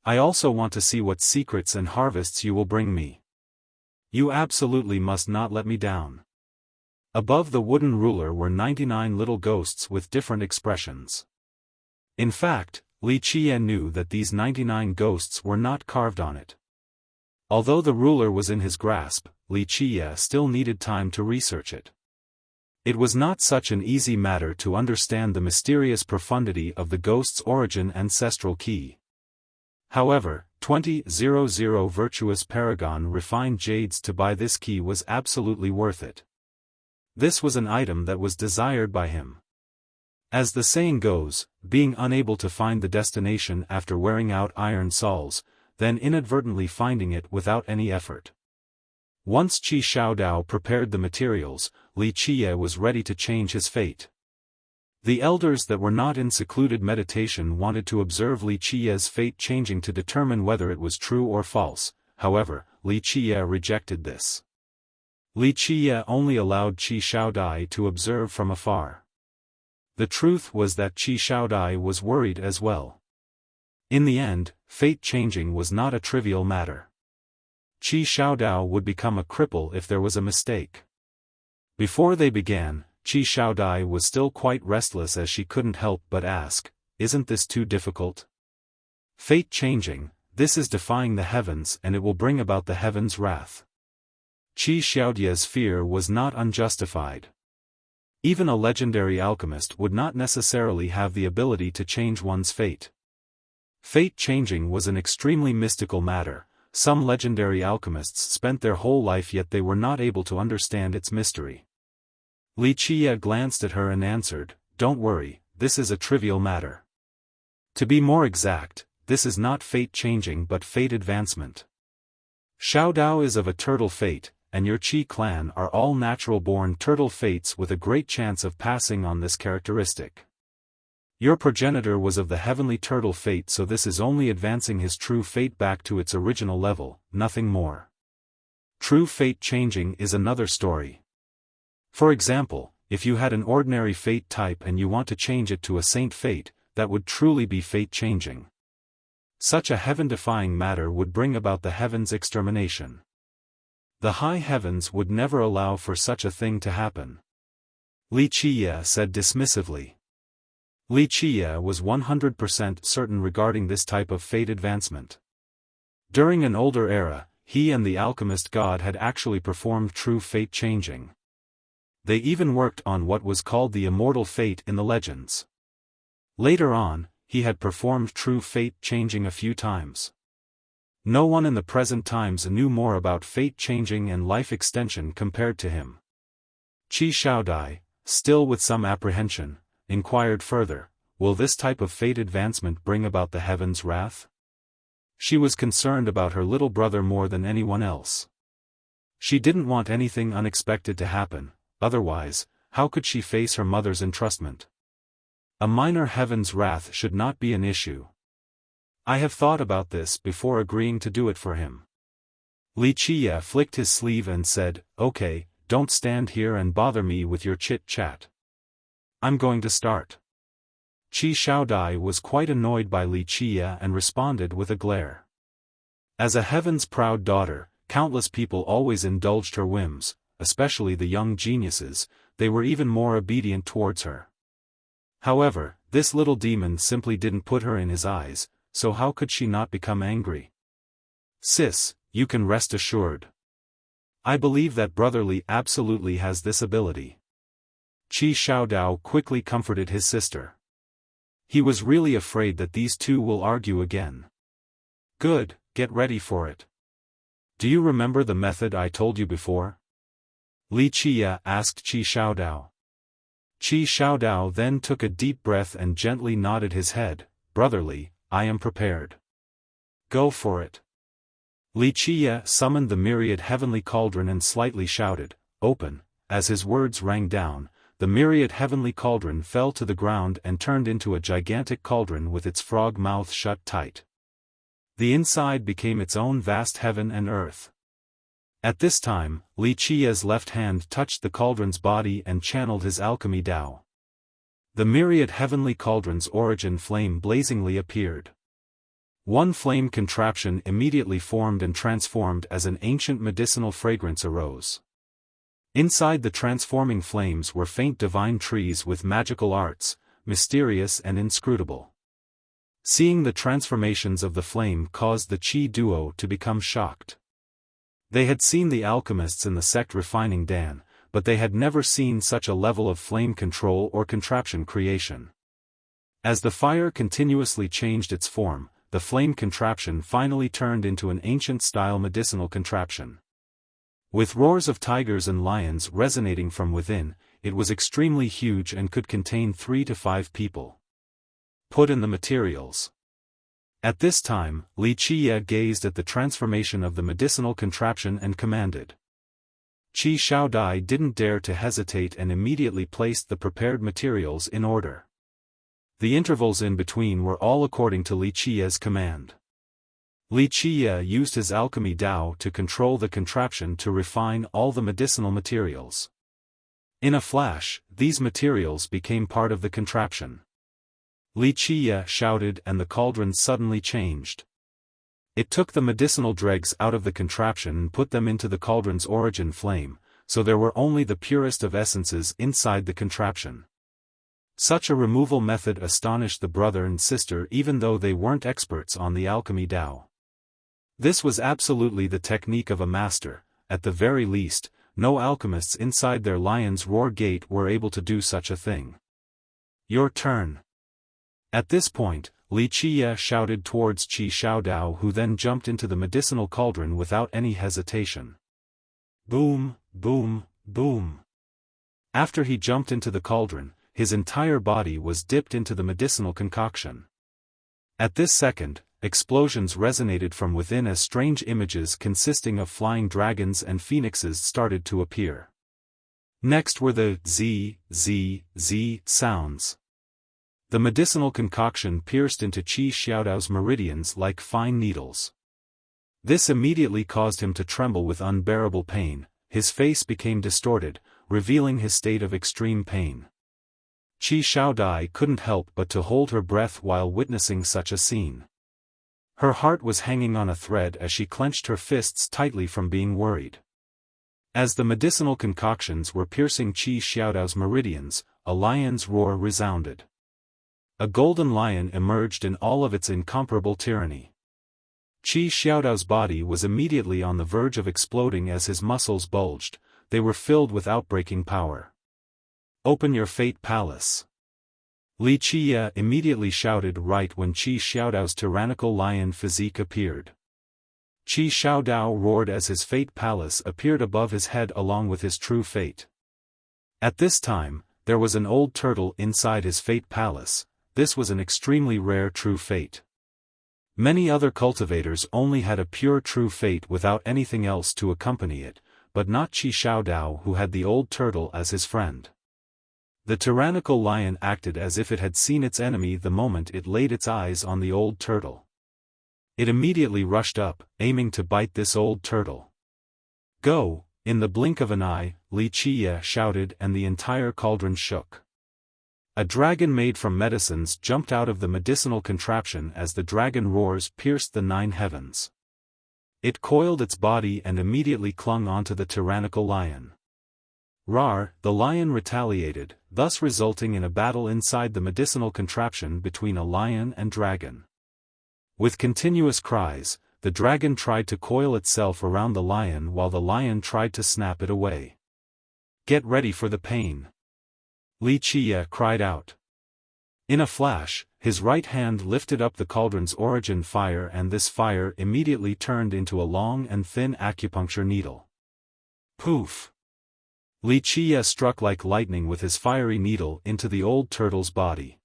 I also want to see what secrets and harvests you will bring me. You absolutely must not let me down. Above the wooden ruler were 99 little ghosts with different expressions. In fact, Li Qiye knew that these 99 ghosts were not carved on it. Although the ruler was in his grasp, Li Qiye still needed time to research it. It was not such an easy matter to understand the mysterious profundity of the ghost's origin ancestral key. However, 20,000 virtuous paragon refined jades to buy this key was absolutely worth it. This was an item that was desired by him. As the saying goes, being unable to find the destination after wearing out iron soles, then inadvertently finding it without any effort. Once Qi Xiaodao prepared the materials, Li Qiye was ready to change his fate. The elders that were not in secluded meditation wanted to observe Li Qiye's fate changing to determine whether it was true or false. However, Li Qiye rejected this. Li Qiye only allowed Qi Xiaodai to observe from afar. The truth was that Qi Xiaodai was worried as well. In the end, fate changing was not a trivial matter. Qi Xiaodao would become a cripple if there was a mistake. Before they began, Qi Xiaodai was still quite restless as she couldn't help but ask, "Isn't this too difficult? Fate changing, this is defying the heavens and it will bring about the heavens' wrath." Qi Xiaodia's fear was not unjustified. Even a legendary alchemist would not necessarily have the ability to change one's fate. Fate changing was an extremely mystical matter. Some legendary alchemists spent their whole life yet they were not able to understand its mystery. Li Qiye glanced at her and answered, "Don't worry, this is a trivial matter. To be more exact, this is not fate changing but fate advancement. Xiaodao is of a turtle fate, and your Qi clan are all natural-born turtle fates with a great chance of passing on this characteristic. Your progenitor was of the heavenly turtle fate, so this is only advancing his true fate back to its original level, nothing more. True fate changing is another story. For example, if you had an ordinary fate type and you want to change it to a saint fate, that would truly be fate changing. Such a heaven-defying matter would bring about the heavens' extermination. The high heavens would never allow for such a thing to happen." Li Qiye said dismissively. Li Qiye was 100% certain regarding this type of fate advancement. During an older era, he and the alchemist god had actually performed true fate changing. They even worked on what was called the immortal fate in the legends. Later on, he had performed true fate changing a few times. No one in the present times knew more about fate changing and life extension compared to him. Qi Xiaodai, still with some apprehension, inquired further, "Will this type of fate advancement bring about the heavens' wrath?" She was concerned about her little brother more than anyone else. She didn't want anything unexpected to happen, otherwise, how could she face her mother's entrustment? A minor heaven's wrath should not be an issue. "I have thought about this before agreeing to do it for him." Li Qiye flicked his sleeve and said, "Okay, don't stand here and bother me with your chit-chat. I'm going to start." Qi Xiaodai was quite annoyed by Li Qiye and responded with a glare. As a heaven's proud daughter, countless people always indulged her whims, especially the young geniuses. They were even more obedient towards her. However, this little demon simply didn't put her in his eyes, so how could she not become angry? "Sis, you can rest assured. I believe that Brother Li absolutely has this ability." Qi Xiaodao quickly comforted his sister. He was really afraid that these two will argue again. "Good, get ready for it. Do you remember the method I told you before?" Li Qiye asked Qi Xiaodao. Qi Xiaodao then took a deep breath and gently nodded his head. "Brother Li, I am prepared. Go for it." Li Qiye summoned the myriad heavenly cauldron and slightly shouted, "Open." As his words rang down, the myriad heavenly cauldron fell to the ground and turned into a gigantic cauldron with its frog mouth shut tight. The inside became its own vast heaven and earth. At this time, Li Qiye's left hand touched the cauldron's body and channeled his alchemy Dao. The myriad heavenly cauldron's origin flame blazingly appeared. One flame contraption immediately formed and transformed as an ancient medicinal fragrance arose. Inside the transforming flames were faint divine trees with magical arts, mysterious and inscrutable. Seeing the transformations of the flame caused the Qi duo to become shocked. They had seen the alchemists in the sect refining Dan, but they had never seen such a level of flame control or contraption creation. As the fire continuously changed its form, the flame contraption finally turned into an ancient-style medicinal contraption. With roars of tigers and lions resonating from within, it was extremely huge and could contain 3 to 5 people. Put in the materials. At this time, Li Qiye gazed at the transformation of the medicinal contraption and commanded. Qi Xiaodai didn't dare to hesitate and immediately placed the prepared materials in order. The intervals in between were all according to Li Qiye's command. Li Qiye used his alchemy Dao to control the contraption to refine all the medicinal materials. In a flash, these materials became part of the contraption. Li Qiye shouted and the cauldron suddenly changed. It took the medicinal dregs out of the contraption and put them into the cauldron's origin flame, so there were only the purest of essences inside the contraption. Such a removal method astonished the brother and sister even though they weren't experts on the alchemy Dao. This was absolutely the technique of a master. At the very least, no alchemists inside their lion's roar gate were able to do such a thing. Your turn. At this point, Li Qiye shouted towards Qi Xiaodao, who then jumped into the medicinal cauldron without any hesitation. Boom, boom, boom. After he jumped into the cauldron, his entire body was dipped into the medicinal concoction. At this second, explosions resonated from within as strange images consisting of flying dragons and phoenixes started to appear. Next were the Z, Z, Z sounds. The medicinal concoction pierced into Qi Xiaodao's meridians like fine needles. This immediately caused him to tremble with unbearable pain. His face became distorted, revealing his state of extreme pain. Qi Xiaodai couldn't help but to hold her breath while witnessing such a scene. Her heart was hanging on a thread as she clenched her fists tightly from being worried. As the medicinal concoctions were piercing Qi Xiaodao's meridians, a lion's roar resounded. A golden lion emerged in all of its incomparable tyranny. Qi Xiaodao's body was immediately on the verge of exploding as his muscles bulged. They were filled with outbreaking power. Open your fate palace. Li Qiye immediately shouted right when Qi Xiaodao's tyrannical lion physique appeared. Qi Xiaodao roared as his fate palace appeared above his head along with his true fate. At this time, there was an old turtle inside his fate palace. This was an extremely rare true fate. Many other cultivators only had a pure true fate without anything else to accompany it, but not Qi Xiaodao, who had the old turtle as his friend. The tyrannical lion acted as if it had seen its enemy the moment it laid its eyes on the old turtle. It immediately rushed up, aiming to bite this old turtle. Go! In the blink of an eye, Li Qiye shouted and the entire cauldron shook. A dragon made from medicines jumped out of the medicinal contraption as the dragon roars pierced the 9 heavens. It coiled its body and immediately clung onto the tyrannical lion. Rar, the lion retaliated, thus resulting in a battle inside the medicinal contraption between a lion and dragon. With continuous cries, the dragon tried to coil itself around the lion while the lion tried to snap it away. Get ready for the pain. Li Qiye cried out. In a flash, his right hand lifted up the cauldron's origin fire and this fire immediately turned into a long and thin acupuncture needle. Poof! Li Qiye struck like lightning with his fiery needle into the old turtle's body.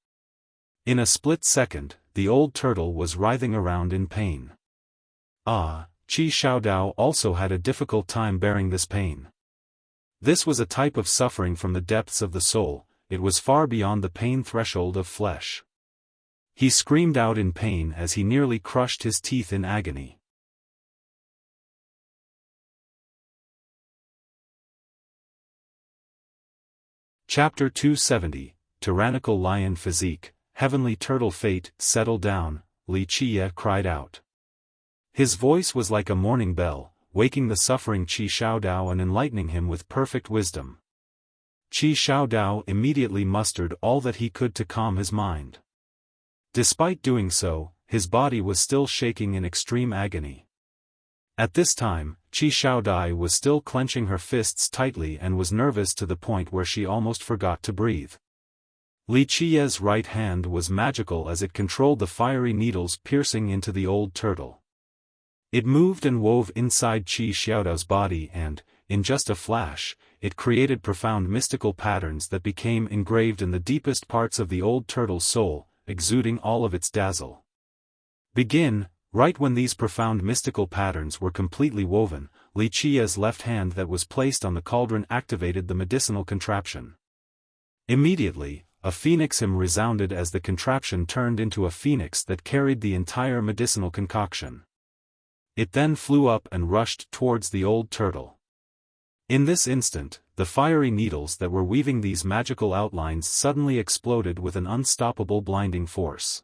In a split second, the old turtle was writhing around in pain. Qi Xiaodao also had a difficult time bearing this pain. This was a type of suffering from the depths of the soul, it was far beyond the pain threshold of flesh. He screamed out in pain as he nearly crushed his teeth in agony. Chapter 270, Tyrannical Lion Physique, Heavenly Turtle Fate, Settle down, Li Qiye cried out. His voice was like a morning bell, waking the suffering Qi Xiaodao and enlightening him with perfect wisdom. Qi Xiaodao immediately mustered all that he could to calm his mind. Despite doing so, his body was still shaking in extreme agony. At this time, Qi Xiaodai was still clenching her fists tightly and was nervous to the point where she almost forgot to breathe. Li Qiye's right hand was magical as it controlled the fiery needles piercing into the old turtle. It moved and wove inside Qi Xiaodai's body and, in just a flash, it created profound mystical patterns that became engraved in the deepest parts of the old turtle's soul, exuding all of its dazzle. Right when these profound mystical patterns were completely woven, Li Qiye's left hand that was placed on the cauldron activated the medicinal contraption. Immediately, a phoenix hymn resounded as the contraption turned into a phoenix that carried the entire medicinal concoction. It then flew up and rushed towards the old turtle. In this instant, the fiery needles that were weaving these magical outlines suddenly exploded with an unstoppable blinding force.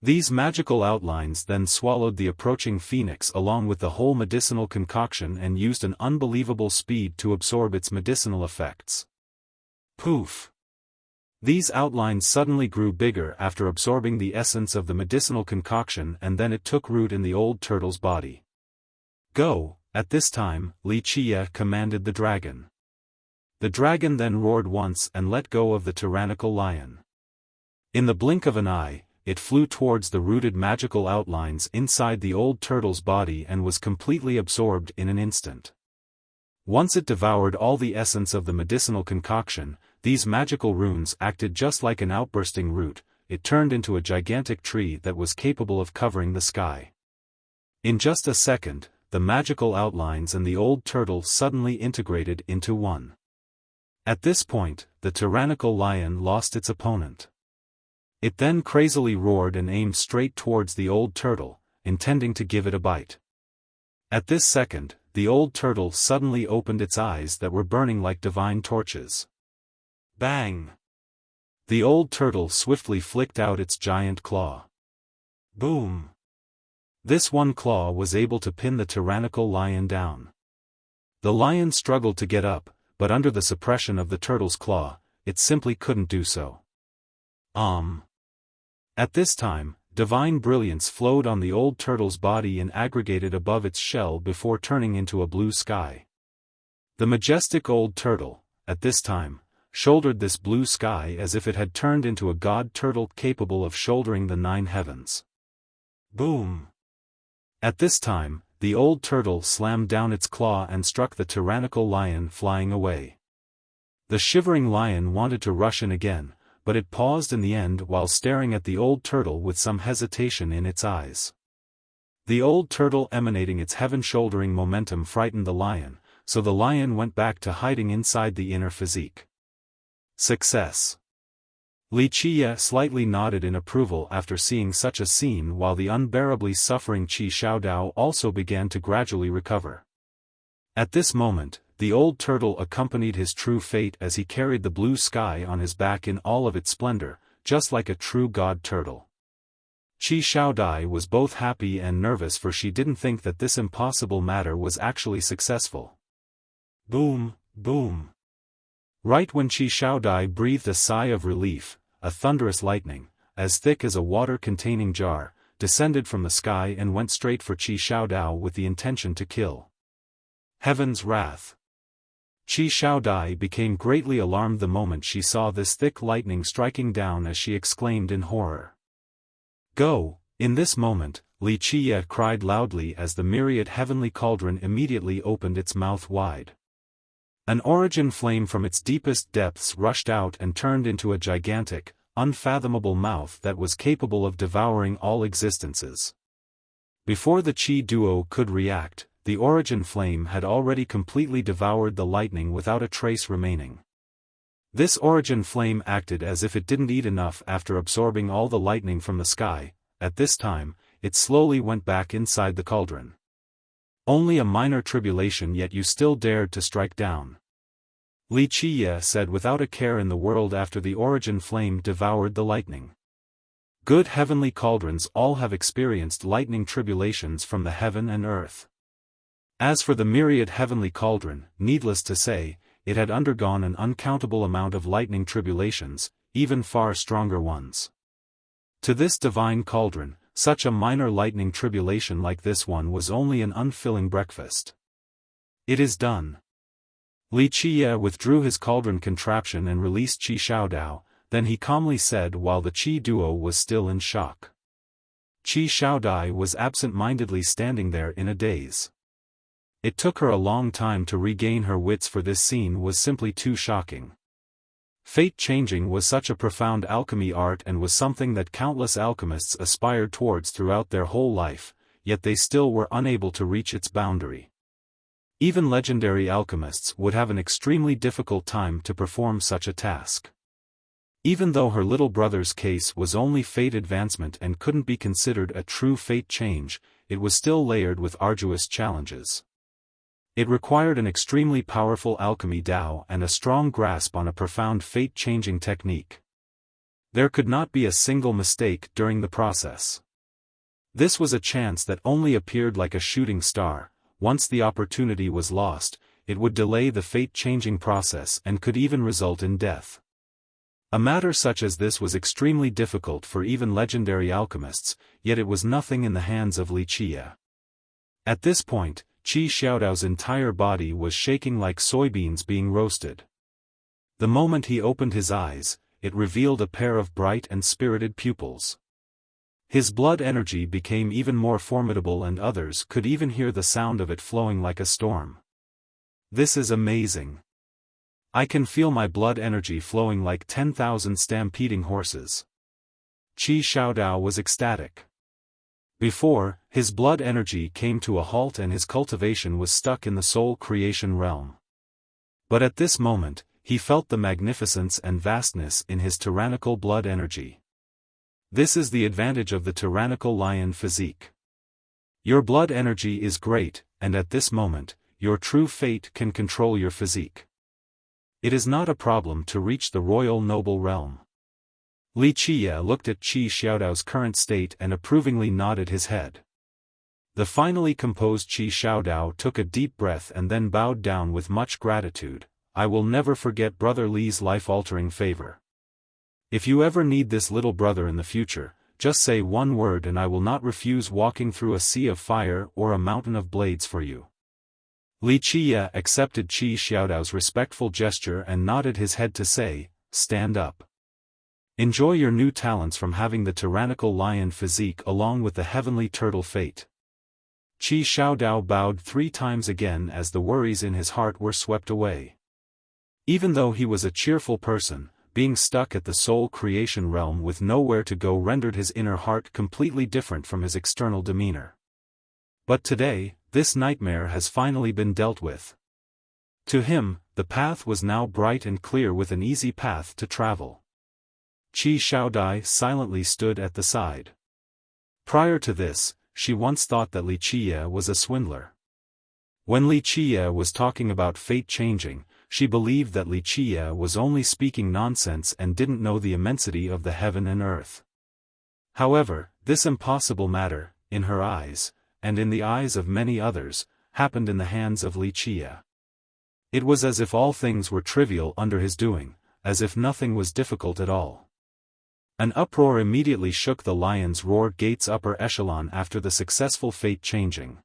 These magical outlines then swallowed the approaching phoenix along with the whole medicinal concoction and used an unbelievable speed to absorb its medicinal effects. Poof! These outlines suddenly grew bigger after absorbing the essence of the medicinal concoction, and then it took root in the old turtle's body. Go! At this time, Li Qiye commanded the dragon. The dragon then roared once and let go of the tyrannical lion. In the blink of an eye, it flew towards the rooted magical outlines inside the old turtle's body and was completely absorbed in an instant. Once it devoured all the essence of the medicinal concoction, these magical runes acted just like an outbursting root. It turned into a gigantic tree that was capable of covering the sky. In just a second, the magical outlines and the old turtle suddenly integrated into one. At this point, the tyrannical lion lost its opponent. It then crazily roared and aimed straight towards the old turtle, intending to give it a bite. At this second, the old turtle suddenly opened its eyes that were burning like divine torches. Bang! The old turtle swiftly flicked out its giant claw. Boom! This one claw was able to pin the tyrannical lion down. The lion struggled to get up, but under the suppression of the turtle's claw, it simply couldn't do so. At this time, divine brilliance flowed on the old turtle's body and aggregated above its shell before turning into a blue sky. The majestic old turtle, at this time, shouldered this blue sky as if it had turned into a god turtle capable of shouldering the 9 heavens. Boom! At this time, the old turtle slammed down its claw and struck the tyrannical lion, flying away. The shivering lion wanted to rush in again, but it paused in the end while staring at the old turtle with some hesitation in its eyes. The old turtle emanating its heaven-shouldering momentum frightened the lion, so the lion went back to hiding inside the inner physique. Success! Li Qiye slightly nodded in approval after seeing such a scene, while the unbearably suffering Qi Xiaodao also began to gradually recover. At this moment, the old turtle accompanied his true fate as he carried the blue sky on his back in all of its splendor, just like a true god turtle. Qi Xiaodai was both happy and nervous, for she didn't think that this impossible matter was actually successful. Boom, boom. Right when Qi Xiaodai breathed a sigh of relief, a thunderous lightning, as thick as a water-containing jar, descended from the sky and went straight for Qi Xiaodao with the intention to kill. Heaven's wrath. Qi Xiaodai became greatly alarmed the moment she saw this thick lightning striking down, as she exclaimed in horror. Go! In this moment, Li Qiye cried loudly as the myriad heavenly cauldron immediately opened its mouth wide. An origin flame from its deepest depths rushed out and turned into a gigantic, unfathomable mouth that was capable of devouring all existences. Before the Qi duo could react, the origin flame had already completely devoured the lightning without a trace remaining. This origin flame acted as if it didn't eat enough after absorbing all the lightning from the sky. At this time, it slowly went back inside the cauldron. Only a minor tribulation, yet you still dared to strike down. Li Qiye said without a care in the world after the origin flame devoured the lightning. Good heavenly cauldrons all have experienced lightning tribulations from the heaven and earth. As for the myriad heavenly cauldron, needless to say, it had undergone an uncountable amount of lightning tribulations, even far stronger ones. To this divine cauldron, such a minor lightning tribulation like this one was only an unfilling breakfast. It is done. Li Qiye withdrew his cauldron contraption and released Qi Xiaodao, then he calmly said while the Qi duo was still in shock. Qi Xiaodai was absent-mindedly standing there in a daze. It took her a long time to regain her wits, for this scene was simply too shocking. Fate-changing was such a profound alchemy art and was something that countless alchemists aspired towards throughout their whole life, yet they still were unable to reach its boundary. Even legendary alchemists would have an extremely difficult time to perform such a task. Even though her little brother's case was only fate advancement and couldn't be considered a true fate change, it was still layered with arduous challenges. It required an extremely powerful alchemy Dao and a strong grasp on a profound fate-changing technique. There could not be a single mistake during the process. This was a chance that only appeared like a shooting star. Once the opportunity was lost, it would delay the fate-changing process and could even result in death. A matter such as this was extremely difficult for even legendary alchemists, yet it was nothing in the hands of Li Qiye. At this point, Qi Xiaodao's entire body was shaking like soybeans being roasted. The moment he opened his eyes, it revealed a pair of bright and spirited pupils. His blood energy became even more formidable and others could even hear the sound of it flowing like a storm. This is amazing. I can feel my blood energy flowing like 10,000 stampeding horses. Qi Xiaodao was ecstatic. Before, his blood energy came to a halt and his cultivation was stuck in the soul creation realm. But at this moment, he felt the magnificence and vastness in his tyrannical blood energy. This is the advantage of the tyrannical lion physique. Your blood energy is great, and at this moment, your true fate can control your physique. It is not a problem to reach the royal noble realm. Li Qiye looked at Qi Xiaodao's current state and approvingly nodded his head. The finally composed Qi Xiaodao took a deep breath and then bowed down with much gratitude. I will never forget Brother Li's life-altering favor. If you ever need this little brother in the future, just say one word and I will not refuse walking through a sea of fire or a mountain of blades for you. Li Qiye accepted Qi Xiaodao's respectful gesture and nodded his head to say, stand up. Enjoy your new talents from having the tyrannical lion physique along with the heavenly turtle fate. Qi Xiaodao bowed 3 times again as the worries in his heart were swept away. Even though he was a cheerful person, being stuck at the soul creation realm with nowhere to go rendered his inner heart completely different from his external demeanor. But today, this nightmare has finally been dealt with. To him, the path was now bright and clear with an easy path to travel. Qi Xiaodai silently stood at the side. Prior to this, she once thought that Li Qiye was a swindler. When Li Qiye was talking about fate changing, she believed that Li Qiye was only speaking nonsense and didn't know the immensity of the heaven and earth. However, this impossible matter, in her eyes, and in the eyes of many others, happened in the hands of Li Qiye. It was as if all things were trivial under his doing, as if nothing was difficult at all. An uproar immediately shook the Lion's Roar Gate's upper echelon after the successful fate changing.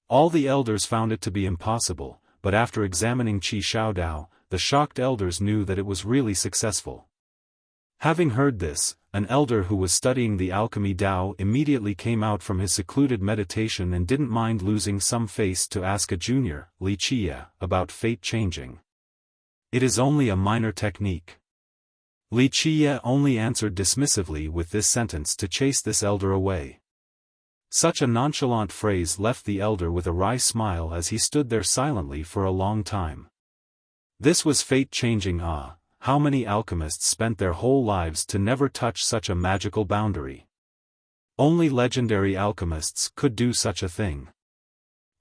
All the elders found it to be impossible, but after examining Qi Xiaodao, the shocked elders knew that it was really successful. Having heard this, an elder who was studying the alchemy Dao immediately came out from his secluded meditation and didn't mind losing some face to ask a junior, Li Qiye, about fate changing. It is only a minor technique. Li Qiye only answered dismissively with this sentence to chase this elder away. Such a nonchalant phrase left the elder with a wry smile as he stood there silently for a long time. This was fate-changing. How many alchemists spent their whole lives to never touch such a magical boundary? Only legendary alchemists could do such a thing.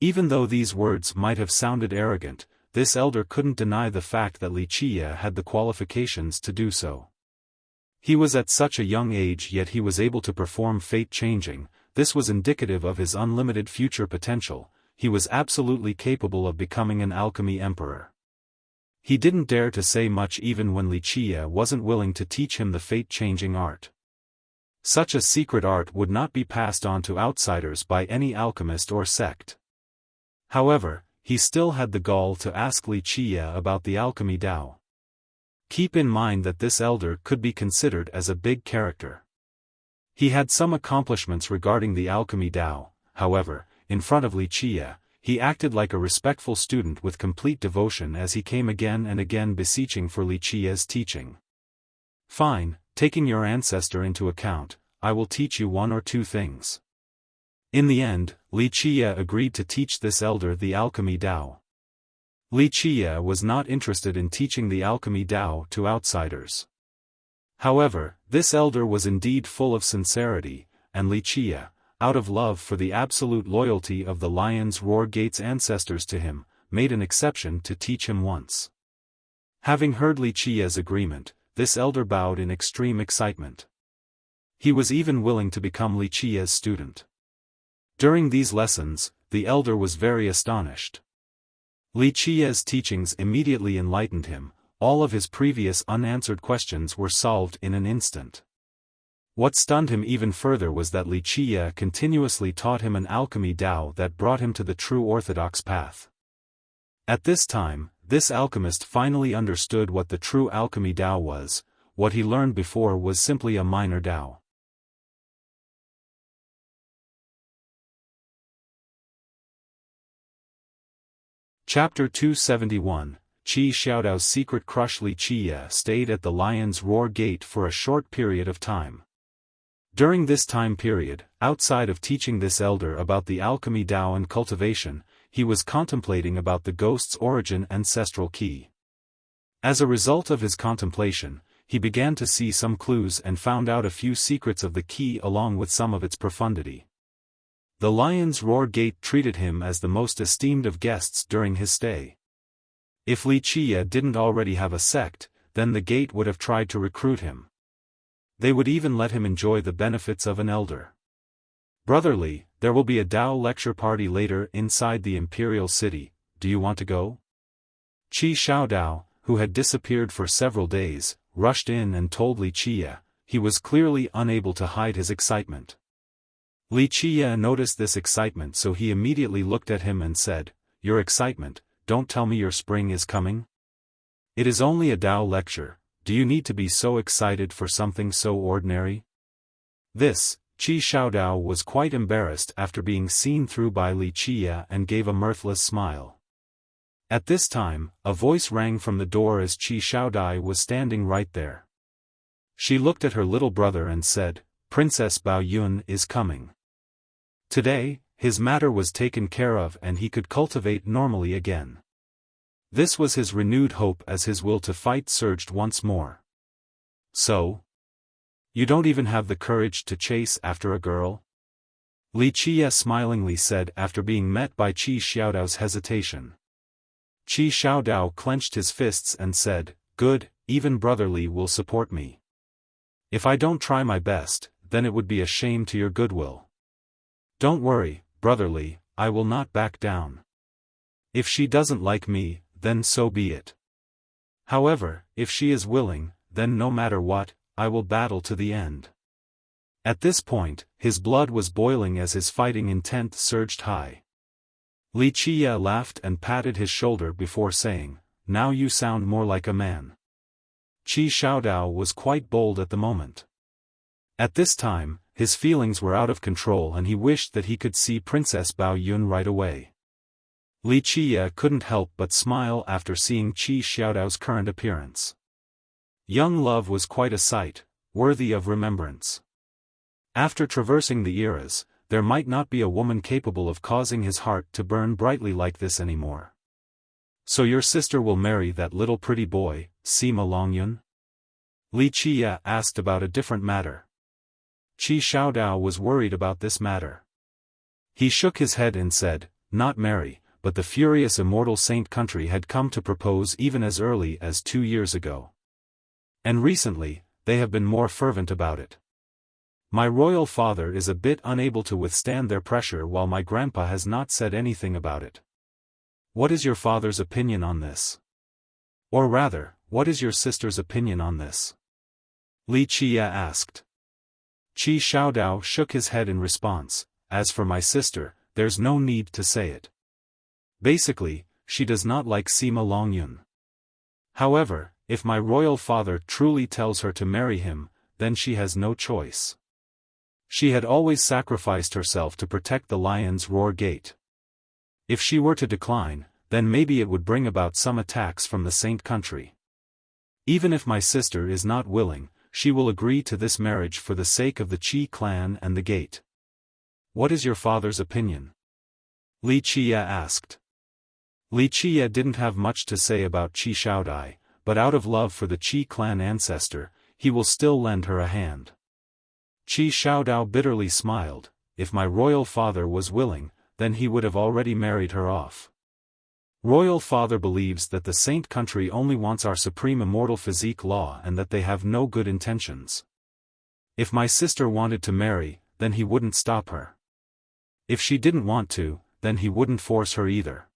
Even though these words might have sounded arrogant, this elder couldn't deny the fact that Li Qiye had the qualifications to do so. He was at such a young age yet he was able to perform fate-changing. This was indicative of his unlimited future potential. He was absolutely capable of becoming an alchemy emperor. He didn't dare to say much even when Li Qiye wasn't willing to teach him the fate-changing art. Such a secret art would not be passed on to outsiders by any alchemist or sect. However, he still had the gall to ask Wuxia about the alchemy Dao. Keep in mind that this elder could be considered as a big character. He had some accomplishments regarding the alchemy Dao, however, in front of Wuxia, he acted like a respectful student with complete devotion as he came again and again beseeching for Wuxia's teaching. Fine, taking your ancestor into account, I will teach you one or two things. In the end, Wuxia agreed to teach this elder the alchemy Dao. Wuxia was not interested in teaching the alchemy Dao to outsiders. However, this elder was indeed full of sincerity, and Wuxia, out of love for the absolute loyalty of the Lion's Roar Gate's ancestors to him, made an exception to teach him once. Having heard Wuxia's agreement, this elder bowed in extreme excitement. He was even willing to become Wuxia's student. During these lessons, the elder was very astonished. Wuxia's teachings immediately enlightened him, all of his previous unanswered questions were solved in an instant. What stunned him even further was that Wuxia continuously taught him an alchemy Dao that brought him to the true orthodox path. At this time, this alchemist finally understood what the true alchemy Dao was. What he learned before was simply a minor Dao. Chapter 271, Qi Xiaodao's secret crush. Wuxia stayed at the Lion's Roar Gate for a short period of time. During this time period, outside of teaching this elder about the alchemy Dao and cultivation, he was contemplating about the ghost's origin and ancestral key. As a result of his contemplation, he began to see some clues and found out a few secrets of the key along with some of its profundity. The Lion's Roar Gate treated him as the most esteemed of guests during his stay. If Wuxia didn't already have a sect, then the gate would have tried to recruit him. They would even let him enjoy the benefits of an elder. Brotherly, there will be a Dao lecture party later inside the imperial city, do you want to go? Qi Xiaodao, who had disappeared for several days, rushed in and told Wuxia. He was clearly unable to hide his excitement. Wuxia noticed this excitement, so he immediately looked at him and said, "Your excitement, don't tell me your spring is coming? It is only a Dao lecture, do you need to be so excited for something so ordinary?" This, Qi Xiaodao was quite embarrassed after being seen through by Wuxia and gave a mirthless smile. At this time, a voice rang from the door as Qi Xiaodao was standing right there. She looked at her little brother and said, "Princess Bao Yun is coming. Today, his matter was taken care of and he could cultivate normally again." This was his renewed hope as his will to fight surged once more. "So? You don't even have the courage to chase after a girl?" Wuxia smilingly said after being met by Qi Xiaodao's hesitation. Qi Xiaodao clenched his fists and said, "Good, even Brotherly will support me. If I don't try my best, then it would be a shame to your goodwill. Don't worry, Brotherly, I will not back down. If she doesn't like me, then so be it. However, if she is willing, then no matter what, I will battle to the end." At this point, his blood was boiling as his fighting intent surged high. Wuxia laughed and patted his shoulder before saying, "Now you sound more like a man." Qi Xiaodao was quite bold at the moment. At this time, his feelings were out of control and he wished that he could see Princess Bao Yun right away. Wuxia couldn't help but smile after seeing Qi Xiaodao's current appearance. Young love was quite a sight, worthy of remembrance. After traversing the eras, there might not be a woman capable of causing his heart to burn brightly like this anymore. "So your sister will marry that little pretty boy, Sima Longyun?" Wuxia asked about a different matter. Qi Xiaodao was worried about this matter. He shook his head and said, "Not marry, but the furious immortal saint country had come to propose even as early as 2 years ago. And recently, they have been more fervent about it. My royal father is a bit unable to withstand their pressure while my grandpa has not said anything about it. What is your father's opinion on this? Or rather, what is your sister's opinion on this?" Wuxia asked. Qi Xiaodao shook his head in response. As for my sister, there's no need to say it. Basically, she does not like Sima Longyun. However, if my royal father truly tells her to marry him, then she has no choice. She had always sacrificed herself to protect the Lion's Roar Gate. If she were to decline, then maybe it would bring about some attacks from the Saint country. Even if my sister is not willing, she will agree to this marriage for the sake of the Qi clan and the gate. What is your father's opinion? Li Qie asked. Li Qie didn't have much to say about Qi Xiaodai, but out of love for the Qi clan ancestor, he will still lend her a hand. Qi Xiaodao bitterly smiled. If my royal father was willing, then he would have already married her off. Royal father believes that the Saint country only wants our supreme immortal physique law and that they have no good intentions. If my sister wanted to marry, then he wouldn't stop her. If she didn't want to, then he wouldn't force her either.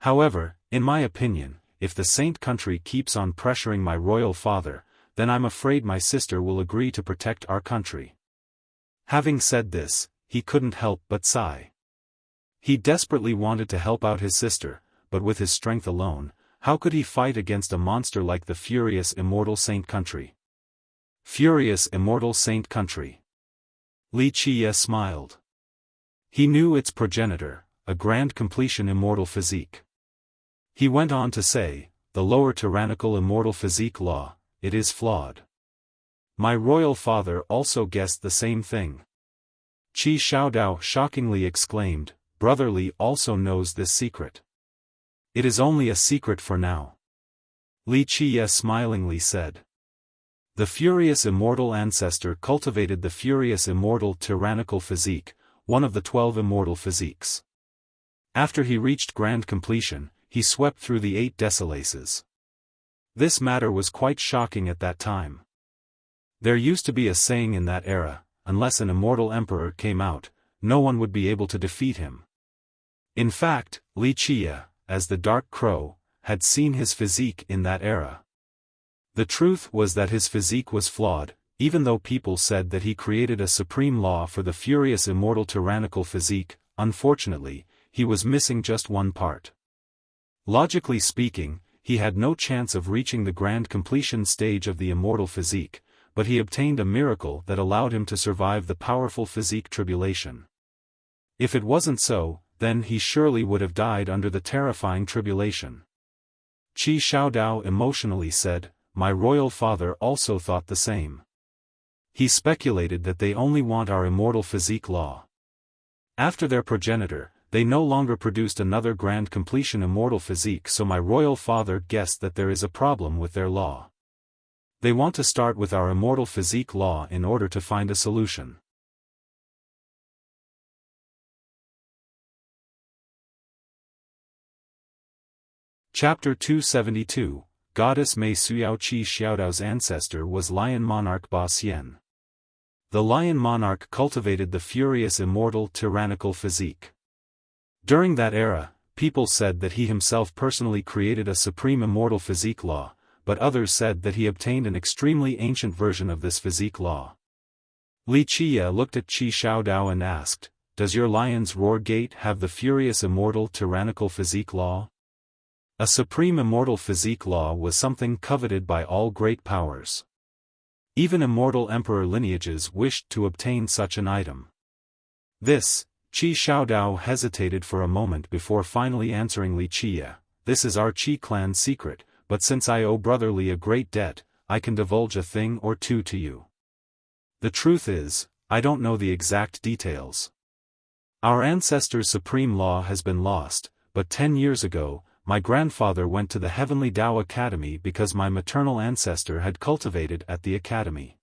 However, in my opinion, if the Saint country keeps on pressuring my royal father, then I'm afraid my sister will agree to protect our country. Having said this, he couldn't help but sigh. He desperately wanted to help out his sister, but with his strength alone, how could he fight against a monster like the furious immortal Saint country? Furious immortal Saint country. Li Qie smiled. He knew its progenitor, a grand completion immortal physique. He went on to say, the lower tyrannical immortal physique law, it is flawed. My royal father also guessed the same thing. Qi Xiaodao shockingly exclaimed, Brother Li also knows this secret. It is only a secret for now. Li Qie smilingly said. The furious immortal ancestor cultivated the furious immortal tyrannical physique, one of the 12 immortal physiques. After he reached grand completion, he swept through the 8 Desolaces. This matter was quite shocking at that time. There used to be a saying in that era, unless an immortal emperor came out, no one would be able to defeat him. In fact, Li Qie, as the Dark Crow, had seen his physique in that era. The truth was that his physique was flawed, even though people said that he created a supreme law for the furious immortal tyrannical physique. Unfortunately, he was missing just one part. Logically speaking, he had no chance of reaching the grand completion stage of the immortal physique, but he obtained a miracle that allowed him to survive the powerful physique tribulation. If it wasn't so, then he surely would have died under the terrifying tribulation. Qi Xiaodao emotionally said, My royal father also thought the same. He speculated that they only want our immortal physique law. After their progenitor, they no longer produced another grand completion immortal physique, so my royal father guessed that there is a problem with their law. They want to start with our immortal physique law in order to find a solution. Chapter 272, Goddess Mei Suyao Qi Xiaodao's ancestor was Lion Monarch Ba Xian. The Lion Monarch cultivated the furious immortal tyrannical physique. During that era, people said that he himself personally created a supreme immortal physique law, but others said that he obtained an extremely ancient version of this physique law. Li Qie looked at Qi Xiaodao and asked, Does your Lion's Roar Gate have the furious immortal tyrannical physique law? A supreme immortal physique law was something coveted by all great powers. Even immortal emperor lineages wished to obtain such an item. Qi Xiaodao hesitated for a moment before finally answering Li Qie, This is our Qi clan secret, but since I owe Brother Li a great debt, I can divulge a thing or two to you. The truth is, I don't know the exact details. Our ancestors' supreme law has been lost, but 10 years ago, my grandfather went to the Heavenly Tao Academy because my maternal ancestor had cultivated at the academy.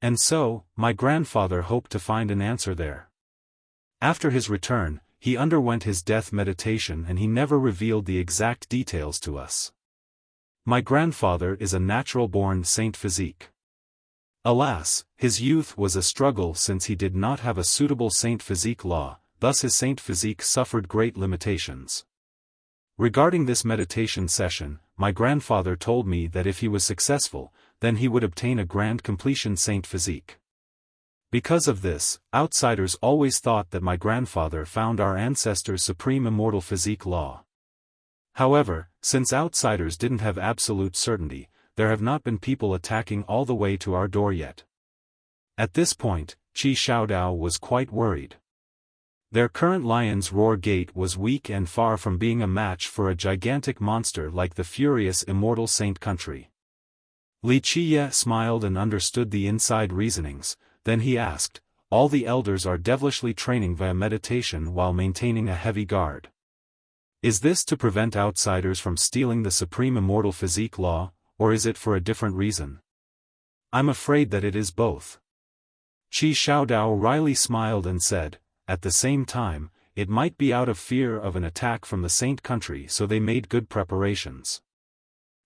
And so, my grandfather hoped to find an answer there. After his return, he underwent his death meditation and he never revealed the exact details to us. My grandfather is a natural-born saint physique. Alas, his youth was a struggle since he did not have a suitable saint physique law, thus his saint physique suffered great limitations. Regarding this meditation session, my grandfather told me that if he was successful, then he would obtain a grand completion saint physique. Because of this, outsiders always thought that my grandfather found our ancestors' supreme immortal physique law. However, since outsiders didn't have absolute certainty, there have not been people attacking all the way to our door yet. At this point, Qi Xiaodao was quite worried. Their current lion's roar gate was weak and far from being a match for a gigantic monster like the furious immortal Saint Country. Li Qiye smiled and understood the inside reasonings, then he asked, all the elders are devilishly training via meditation while maintaining a heavy guard. Is this to prevent outsiders from stealing the supreme immortal physique law, or is it for a different reason? I'm afraid that it is both. Qi Xiaodao wryly smiled and said, at the same time, it might be out of fear of an attack from the Saint Country, so they made good preparations.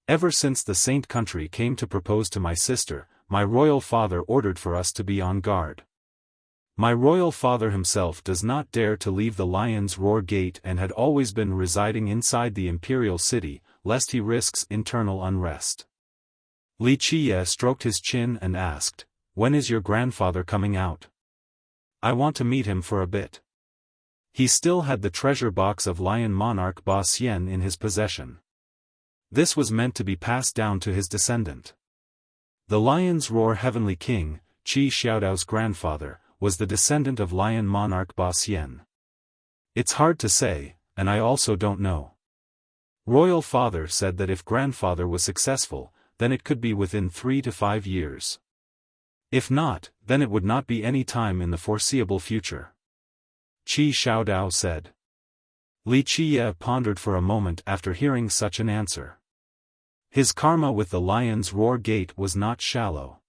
Ever since the Saint Country came to propose to my sister, my royal father ordered for us to be on guard. My royal father himself does not dare to leave the Lion's Roar Gate and had always been residing inside the imperial city, lest he risks internal unrest. Li Qiye stroked his chin and asked, when is your grandfather coming out? I want to meet him for a bit. He still had the treasure box of Lion Monarch Ba Xian in his possession. This was meant to be passed down to his descendant. The Lion's Roar Heavenly King, Qi Xiaodao's grandfather, was the descendant of Lion Monarch Ba Xian. It's hard to say, and I also don't know. Royal Father said that if grandfather was successful, then it could be within 3 to 5 years. If not, then it would not be any time in the foreseeable future. Qi Xiaodao said. Li Qiye pondered for a moment after hearing such an answer. His karma with the Lion's Roar Gate was not shallow.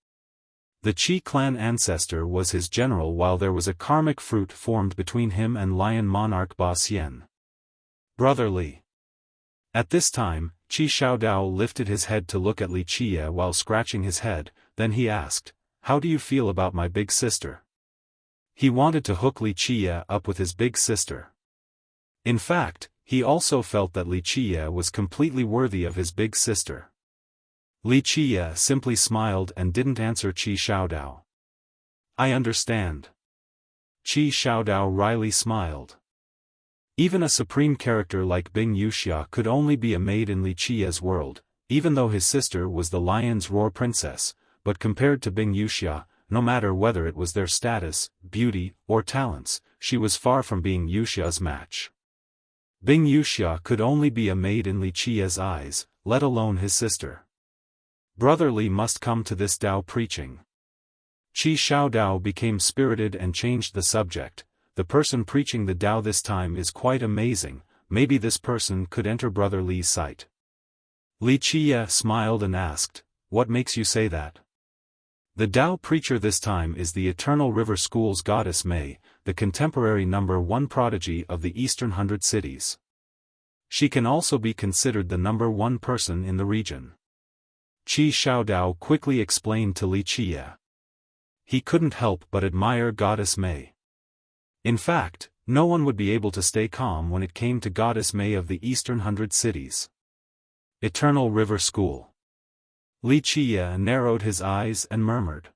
The Qi clan ancestor was his general, while there was a karmic fruit formed between him and Lion Monarch Ba Xian. Brotherly. At this time, Qi Xiaodao lifted his head to look at Li Qiye while scratching his head, then he asked, how do you feel about my big sister? He wanted to hook Li Qiye up with his big sister. In fact, he also felt that Li Qiye was completely worthy of his big sister. Li Qiye simply smiled and didn't answer Qi Xiaodao. I understand. Qi Xiaodao wryly smiled. Even a supreme character like Bing Wuxia could only be a maid in Li Qiye's world, even though his sister was the Lion's Roar Princess, but compared to Bing Wuxia, no matter whether it was their status, beauty, or talents, she was far from being Wuxia's match. Bing Wuxia could only be a maid in Li Qiye's eyes, let alone his sister. Brotherly must come to this Tao preaching. Qi Xiaodao became spirited and changed the subject. The person preaching the Tao this time is quite amazing, maybe this person could enter Brother Li's sight. Li Qiye smiled and asked, what makes you say that? The Tao preacher this time is the Eternal River School's goddess Mei, the contemporary #1 prodigy of the Eastern 100 Cities. She can also be considered the #1 person in the region. Qi Xiaodao quickly explained to Li Qiye. He couldn't help but admire goddess Mei. In fact, no one would be able to stay calm when it came to goddess Mei of the Eastern 100 Cities. Eternal River School. Li Qiye narrowed his eyes and murmured.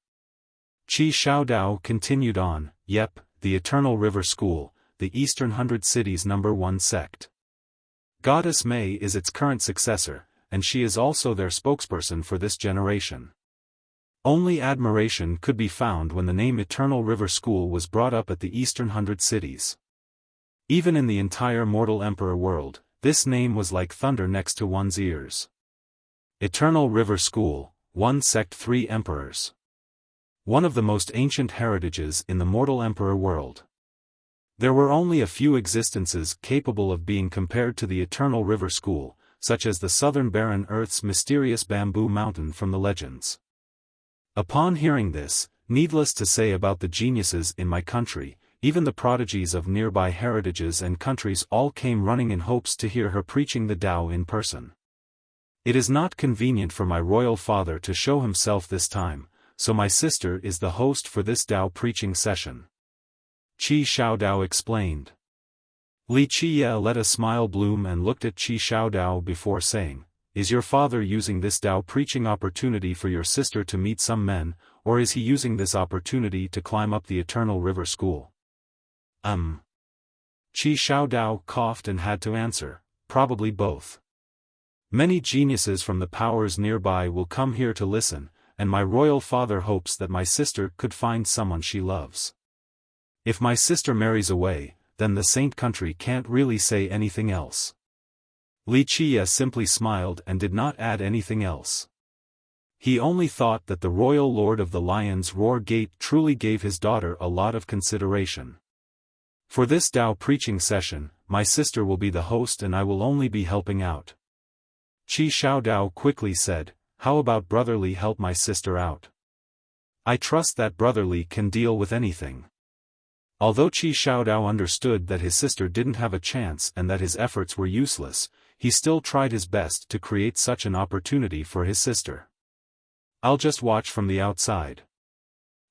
Qi Xiaodao continued on, yep, the Eternal River School, the Eastern 100 Cities #1 sect. Goddess Mei is its current successor, and she is also their spokesperson for this generation. Only admiration could be found when the name Eternal River School was brought up at the Eastern 100 Cities. Even in the entire mortal emperor world, this name was like thunder next to one's ears. Eternal River School, 1 sect 3 emperors. One of the most ancient heritages in the mortal emperor world. There were only a few existences capable of being compared to the Eternal River School, such as the southern barren earth's mysterious bamboo mountain from the legends. Upon hearing this, needless to say about the geniuses in my country, even the prodigies of nearby heritages and countries all came running in hopes to hear her preaching the Tao in person. It is not convenient for my royal father to show himself this time, so my sister is the host for this Tao preaching session. Qi Xiaodao explained. Li Qiye let a smile bloom and looked at Qi Xiaodao before saying, is your father using this Tao preaching opportunity for your sister to meet some men, or is he using this opportunity to climb up the Eternal River School? Qi Xiaodao coughed and had to answer, probably both. Many geniuses from the powers nearby will come here to listen, and my royal father hopes that my sister could find someone she loves. If my sister marries away, then the Saint country can't really say anything else. Li Qia simply smiled and did not add anything else. He only thought that the royal lord of the Lion's Roar Gate truly gave his daughter a lot of consideration. For this Tao preaching session, my sister will be the host and I will only be helping out. Qi Xiaodao quickly said, how about brotherly help my sister out? I trust that brotherly can deal with anything. Although Qi Xiaodao understood that his sister didn't have a chance and that his efforts were useless, he still tried his best to create such an opportunity for his sister. I'll just watch from the outside.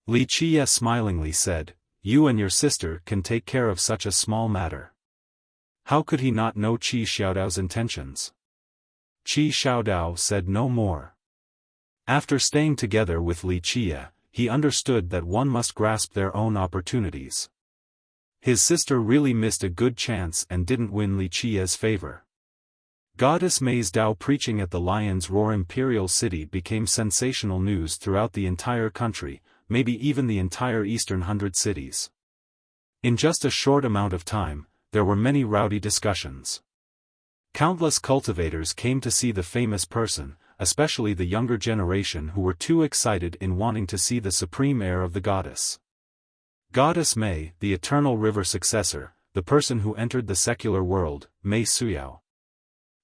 Li Qia smilingly said, you and your sister can take care of such a small matter. How could he not know Qi Xiaodao's intentions? Qi Xiaodao said no more. After staying together with Li Qia, he understood that one must grasp their own opportunities. His sister really missed a good chance and didn't win Li Qia's favor. Goddess Mei's Tao preaching at the Lion's Roar Imperial City became sensational news throughout the entire country, maybe even the entire Eastern 100 cities. In just a short amount of time, there were many rowdy discussions. Countless cultivators came to see the famous person, especially the younger generation who were too excited in wanting to see the supreme heir of the goddess. Goddess Mei, the Eternal River successor, the person who entered the secular world, Mei Suyao.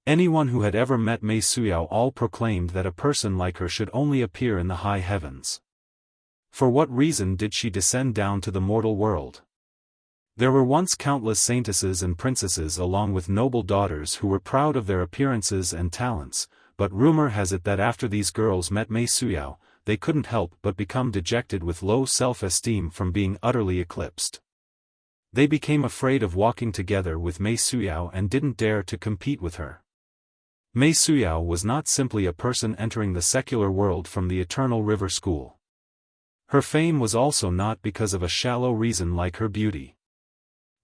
Anyone who had ever met Mei Suyao all proclaimed that a person like her should only appear in the high heavens. For what reason did she descend down to the mortal world? There were once countless saintesses and princesses along with noble daughters who were proud of their appearances and talents, but rumor has it that after these girls met Mei Suyao, they couldn't help but become dejected with low self-esteem from being utterly eclipsed. They became afraid of walking together with Mei Suyao and didn't dare to compete with her. Mei Suyao was not simply a person entering the secular world from the Eternal River School. Her fame was also not because of a shallow reason like her beauty.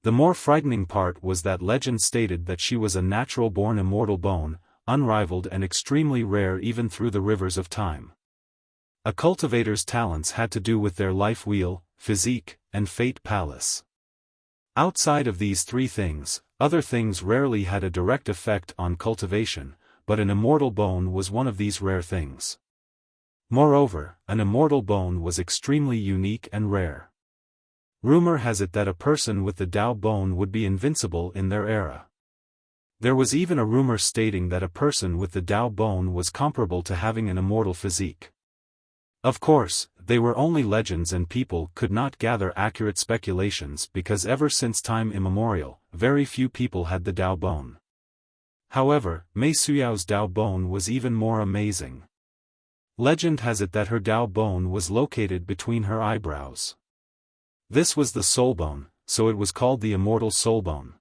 The more frightening part was that legend stated that she was a natural-born immortal bone, unrivaled and extremely rare even through the rivers of time. A cultivator's talents had to do with their life wheel, physique, and fate palace. Outside of these three things, other things rarely had a direct effect on cultivation, but an immortal bone was one of these rare things. Moreover, an immortal bone was extremely unique and rare. Rumor has it that a person with the Tao bone would be invincible in their era. There was even a rumor stating that a person with the Tao bone was comparable to having an immortal physique. Of course, they were only legends and people could not gather accurate speculations because ever since time immemorial, very few people had the Tao bone. However, Mei Suyao's Tao bone was even more amazing. Legend has it that her Tao bone was located between her eyebrows. This was the soul bone, so it was called the immortal soul bone.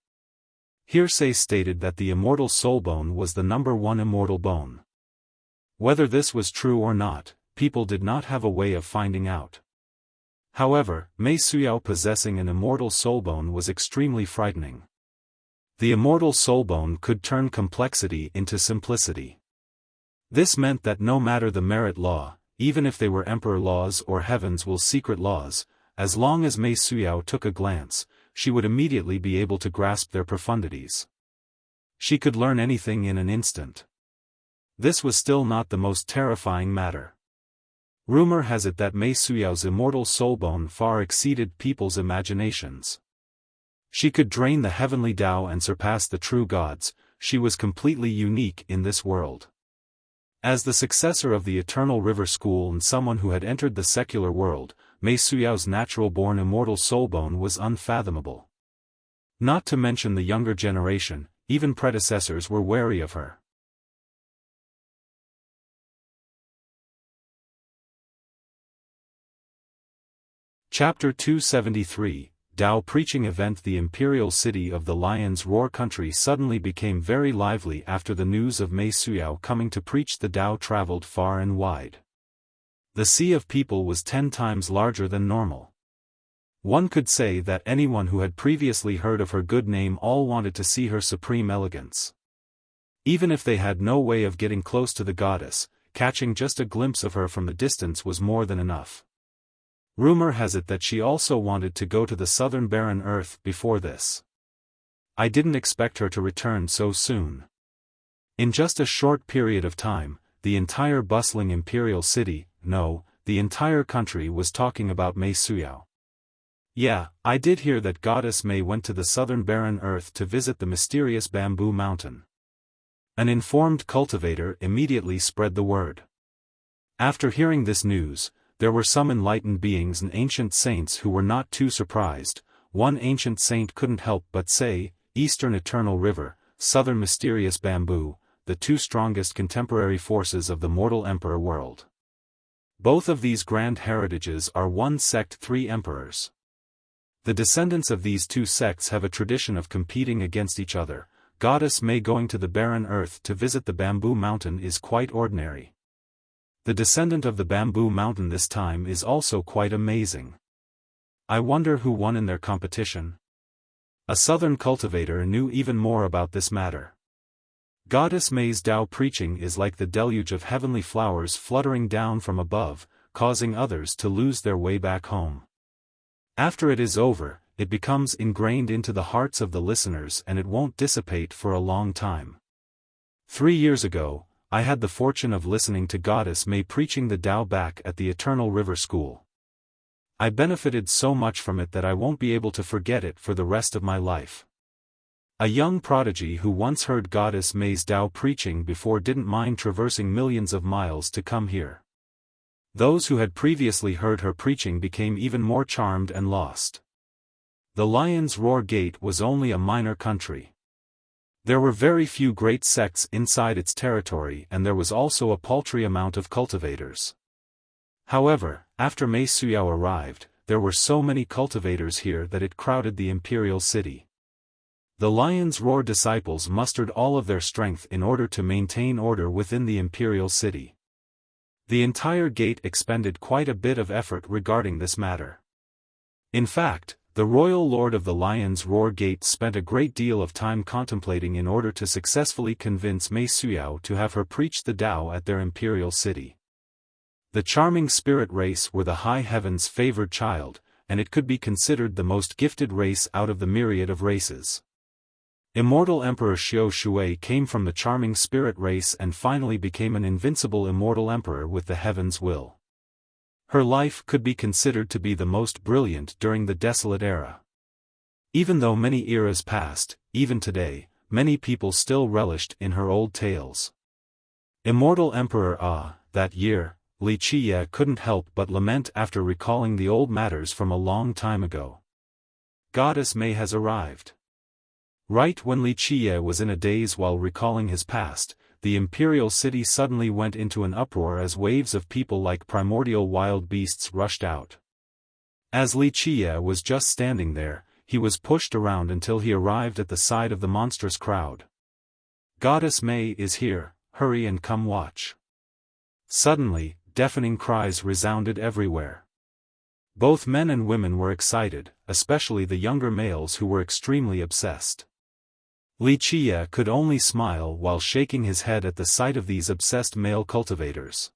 Hearsay stated that the immortal soul bone was the #1 immortal bone. Whether this was true or not, people did not have a way of finding out. However, Mei Suyao possessing an immortal soul bone was extremely frightening. The immortal soul bone could turn complexity into simplicity. This meant that no matter the merit law, even if they were emperor laws or heaven's will secret laws, as long as Mei Suyao took a glance, she would immediately be able to grasp their profundities. She could learn anything in an instant. This was still not the most terrifying matter. Rumor has it that Mei Suyao's immortal soul bone far exceeded people's imaginations. She could drain the heavenly Tao and surpass the true gods. She was completely unique in this world. As the successor of the Eternal River School and someone who had entered the secular world, Mei Suyao's natural-born immortal soul bone was unfathomable. Not to mention the younger generation, even predecessors were wary of her. Chapter 273, Tao Preaching Event. The imperial city of the Lion's Roar country suddenly became very lively after the news of Mei Suyao coming to preach the Tao traveled far and wide. The sea of people was 10 times larger than normal. One could say that anyone who had previously heard of her good name all wanted to see her supreme elegance. Even if they had no way of getting close to the goddess, catching just a glimpse of her from the distance was more than enough. Rumor has it that she also wanted to go to the southern barren earth before this. I didn't expect her to return so soon. In just a short period of time, the entire bustling imperial city, no, the entire country was talking about Mei Suyao. Yeah, I did hear that Goddess Mei went to the southern barren earth to visit the mysterious bamboo mountain. An informed cultivator immediately spread the word. After hearing this news, there were some enlightened beings and ancient saints who were not too surprised. One ancient saint couldn't help but say, Eastern Eternal River, Southern Mysterious Bamboo, the two strongest contemporary forces of the mortal emperor world. Both of these grand heritages are one sect, 3 emperors. The descendants of these two sects have a tradition of competing against each other. Goddess Mei going to the barren earth to visit the bamboo mountain is quite ordinary. The descendant of the bamboo mountain this time is also quite amazing. I wonder who won in their competition. A southern cultivator knew even more about this matter. Goddess Mei's Tao preaching is like the deluge of heavenly flowers fluttering down from above, causing others to lose their way back home. After it is over, it becomes ingrained into the hearts of the listeners and it won't dissipate for a long time. 3 years ago, I had the fortune of listening to Goddess Mei preaching the Tao back at the Eternal River School. I benefited so much from it that I won't be able to forget it for the rest of my life. A young prodigy who once heard Goddess Mei's Tao preaching before didn't mind traversing millions of miles to come here. Those who had previously heard her preaching became even more charmed and lost. The Lion's Roar Gate was only a minor country. There were very few great sects inside its territory and there was also a paltry amount of cultivators. However, after Mei Suyao arrived, there were so many cultivators here that it crowded the imperial city. The Lion's Roar disciples mustered all of their strength in order to maintain order within the imperial city. The entire gate expended quite a bit of effort regarding this matter. In fact, the royal lord of the Lion's Roar Gate spent a great deal of time contemplating in order to successfully convince Mei Suyao to have her preach the Tao at their imperial city. The charming spirit race were the high heaven's favored child, and it could be considered the most gifted race out of the myriad of races. Immortal Emperor Xiao Shui came from the charming spirit race and finally became an invincible immortal emperor with the heaven's will. Her life could be considered to be the most brilliant during the desolate era. Even though many eras passed, even today, many people still relished in her old tales. Immortal Emperor that year, Li Qiye couldn't help but lament after recalling the old matters from a long time ago. Goddess Mei has arrived. Right when Li Qiye was in a daze while recalling his past, the imperial city suddenly went into an uproar as waves of people like primordial wild beasts rushed out. As Li Qiye was just standing there, he was pushed around until he arrived at the side of the monstrous crowd. Goddess Mei is here, hurry and come watch. Suddenly, deafening cries resounded everywhere. Both men and women were excited, especially the younger males who were extremely obsessed. Li Qiye could only smile while shaking his head at the sight of these obsessed male cultivators.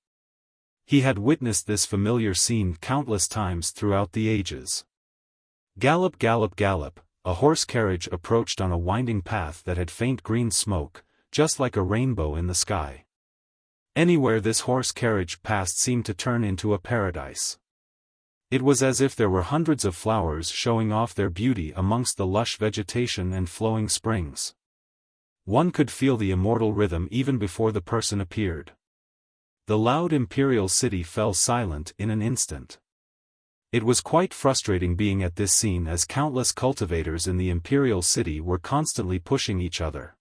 He had witnessed this familiar scene countless times throughout the ages. Gallop, gallop, gallop, a horse carriage approached on a winding path that had faint green smoke, just like a rainbow in the sky. Anywhere this horse carriage passed seemed to turn into a paradise. It was as if there were hundreds of flowers showing off their beauty amongst the lush vegetation and flowing springs. One could feel the immortal rhythm even before the person appeared. The loud imperial city fell silent in an instant. It was quite frustrating being at this scene as countless cultivators in the imperial city were constantly pushing each other.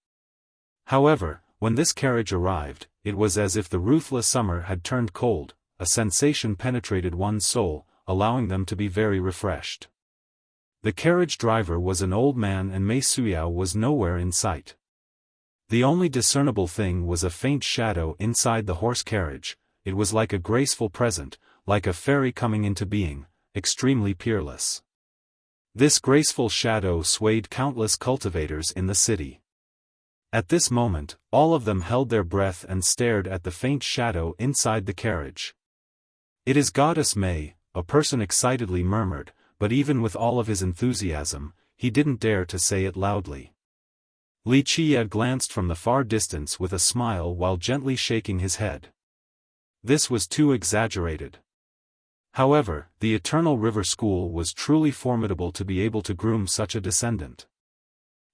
However, when this carriage arrived, it was as if the ruthless summer had turned cold, a sensation penetrated one's soul, allowing them to be very refreshed. The carriage driver was an old man and Mei Suyao was nowhere in sight. The only discernible thing was a faint shadow inside the horse carriage. It was like a graceful present, like a fairy coming into being, extremely peerless. This graceful shadow swayed countless cultivators in the city. At this moment, all of them held their breath and stared at the faint shadow inside the carriage. "It is Goddess May," a person excitedly murmured, but even with all of his enthusiasm, he didn't dare to say it loudly. Wuxia glanced from the far distance with a smile while gently shaking his head. This was too exaggerated. However, the Eternal River School was truly formidable to be able to groom such a descendant.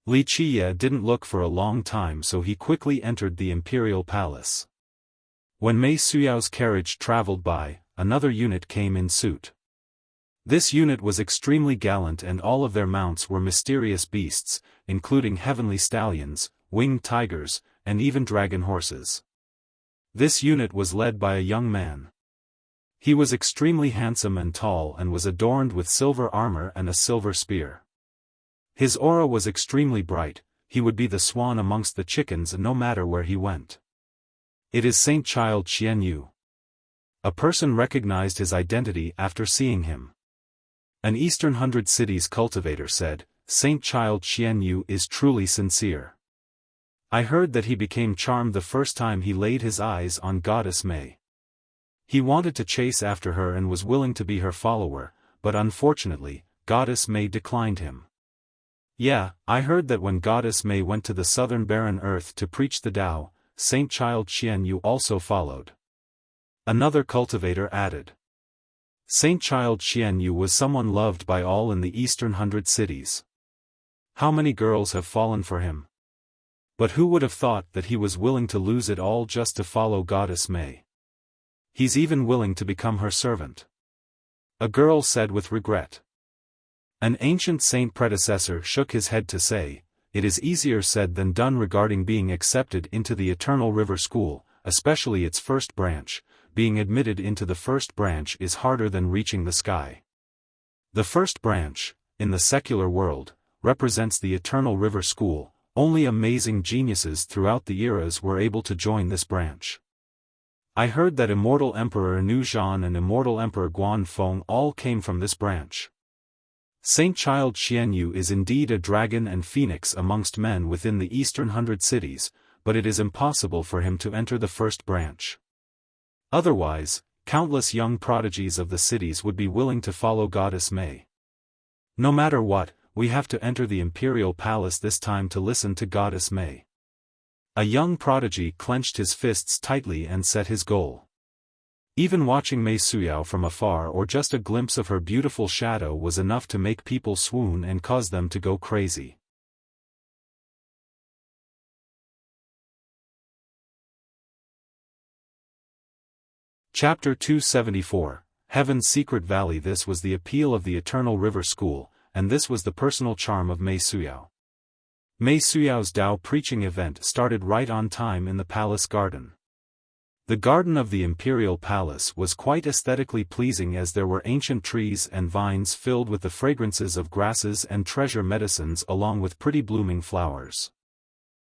Wuxia didn't look for a long time, so he quickly entered the imperial palace. When Mei Suyao's carriage traveled by, another unit came in suit. This unit was extremely gallant and all of their mounts were mysterious beasts, including heavenly stallions, winged tigers, and even dragon horses. This unit was led by a young man. He was extremely handsome and tall and was adorned with silver armor and a silver spear. His aura was extremely bright, he would be the swan amongst the chickens no matter where he went. "It is Saint Child Xianyu." A person recognized his identity after seeing him. An Eastern Hundred Cities cultivator said, "Saint Child Xianyu is truly sincere. I heard that he became charmed the first time he laid his eyes on Goddess May. He wanted to chase after her and was willing to be her follower, but unfortunately, Goddess May declined him." "Yeah, I heard that when Goddess May went to the southern barren earth to preach the Tao, Saint Child Xianyu also followed." Another cultivator added. Saint Child Xianyu was someone loved by all in the Eastern Hundred Cities. How many girls have fallen for him? But who would have thought that he was willing to lose it all just to follow Goddess May? He's even willing to become her servant. A girl said with regret. An ancient saint predecessor shook his head to say, "It is easier said than done regarding being accepted into the Eternal River School, especially its first branch. Being admitted into the first branch is harder than reaching the sky." The first branch, in the secular world, represents the Eternal River School. Only amazing geniuses throughout the eras were able to join this branch. I heard that Immortal Emperor Nuzhan and Immortal Emperor Guanfeng all came from this branch. Saint Child Xianyu is indeed a dragon and phoenix amongst men within the Eastern Hundred Cities, but it is impossible for him to enter the first branch. Otherwise, countless young prodigies of the cities would be willing to follow Goddess May. No matter what, we have to enter the imperial palace this time to listen to Goddess May. A young prodigy clenched his fists tightly and set his goal. Even watching Mei Suyao from afar or just a glimpse of her beautiful shadow was enough to make people swoon and cause them to go crazy. Chapter 274, Heaven's Secret Valley. This was the appeal of the Eternal River School, and this was the personal charm of Mei Suyao. Mei Suyao's Tao preaching event started right on time in the palace garden. The garden of the imperial palace was quite aesthetically pleasing as there were ancient trees and vines filled with the fragrances of grasses and treasure medicines along with pretty blooming flowers.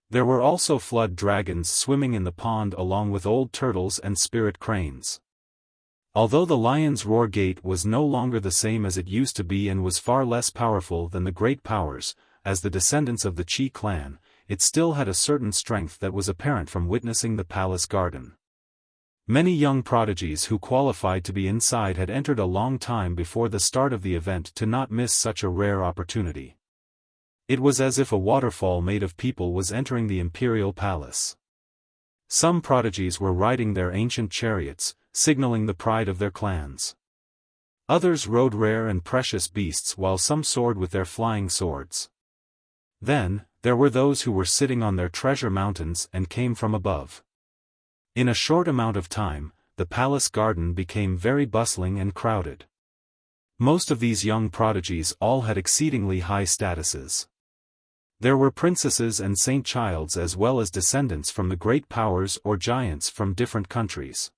There were also flood dragons swimming in the pond along with old turtles and spirit cranes. Although the lion's roar gate was no longer the same as it used to be and was far less powerful than the great powers, as the descendants of the Qi clan, it still had a certain strength that was apparent from witnessing the palace garden. Many young prodigies who qualified to be inside had entered a long time before the start of the event to not miss such a rare opportunity. It was as if a waterfall made of people was entering the imperial palace. Some prodigies were riding their ancient chariots, signaling the pride of their clans. Others rode rare and precious beasts while some soared with their flying swords. Then, there were those who were sitting on their treasure mountains and came from above. In a short amount of time, the palace garden became very bustling and crowded. Most of these young prodigies all had exceedingly high statuses. There were princesses and saint childs as well as descendants from the great powers or giants from different countries.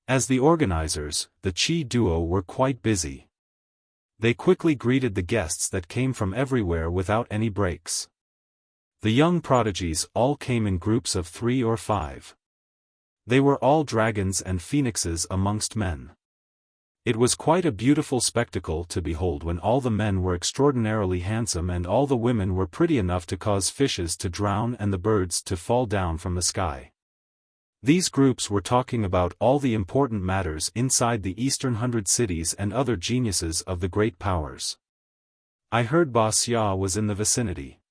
As the organizers, the Qi duo were quite busy. They quickly greeted the guests that came from everywhere without any breaks. The young prodigies all came in groups of 3 or 5. They were all dragons and phoenixes amongst men. It was quite a beautiful spectacle to behold when all the men were extraordinarily handsome and all the women were pretty enough to cause fishes to drown and the birds to fall down from the sky. These groups were talking about all the important matters inside the Eastern 100 cities and other geniuses of the great powers. I heard Wuxia was in the vicinity.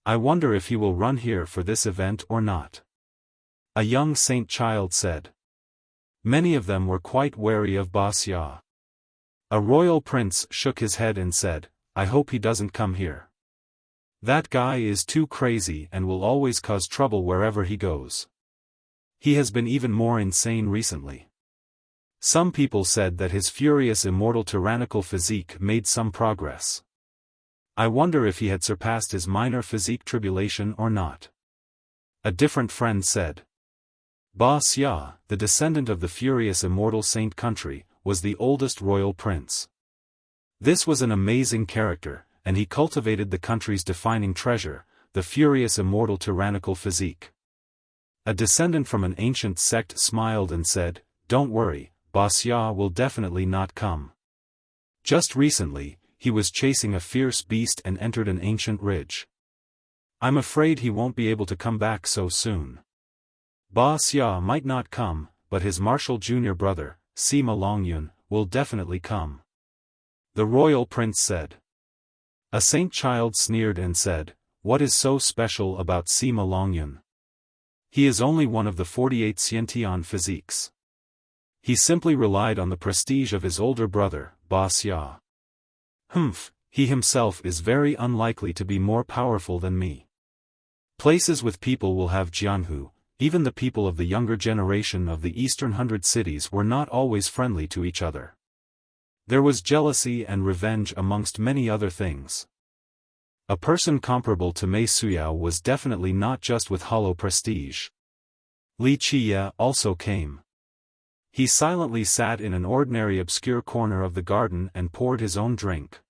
I wonder if he will run here for this event or not. A young saint child said. Many of them were quite wary of Wuxia. A royal prince shook his head and said, I hope he doesn't come here. That guy is too crazy and will always cause trouble wherever he goes. He has been even more insane recently. Some people said that his furious immortal tyrannical physique made some progress. I wonder if he had surpassed his minor physique tribulation or not. A different friend said. Wuxia, the descendant of the furious immortal saint country, was the oldest royal prince. This was an amazing character, and he cultivated the country's defining treasure, the furious immortal tyrannical physique. A descendant from an ancient sect smiled and said, Don't worry, Wuxia will definitely not come. Just recently, he was chasing a fierce beast and entered an ancient ridge. I'm afraid he won't be able to come back so soon. Wuxia might not come, but his martial junior brother, Sima Longyun, will definitely come. The royal prince said. A saint child sneered and said, What is so special about Sima Longyun? He is only one of the 48 Xiantian physiques. He simply relied on the prestige of his older brother, Wuxia. He himself is very unlikely to be more powerful than me. Places with people will have Jianhu, even the people of the younger generation of the Eastern 100 cities were not always friendly to each other. There was jealousy and revenge amongst many other things. A person comparable to Mei Suyao was definitely not just with hollow prestige. Li Qiye also came. He silently sat in an ordinary obscure corner of the garden and poured his own drink.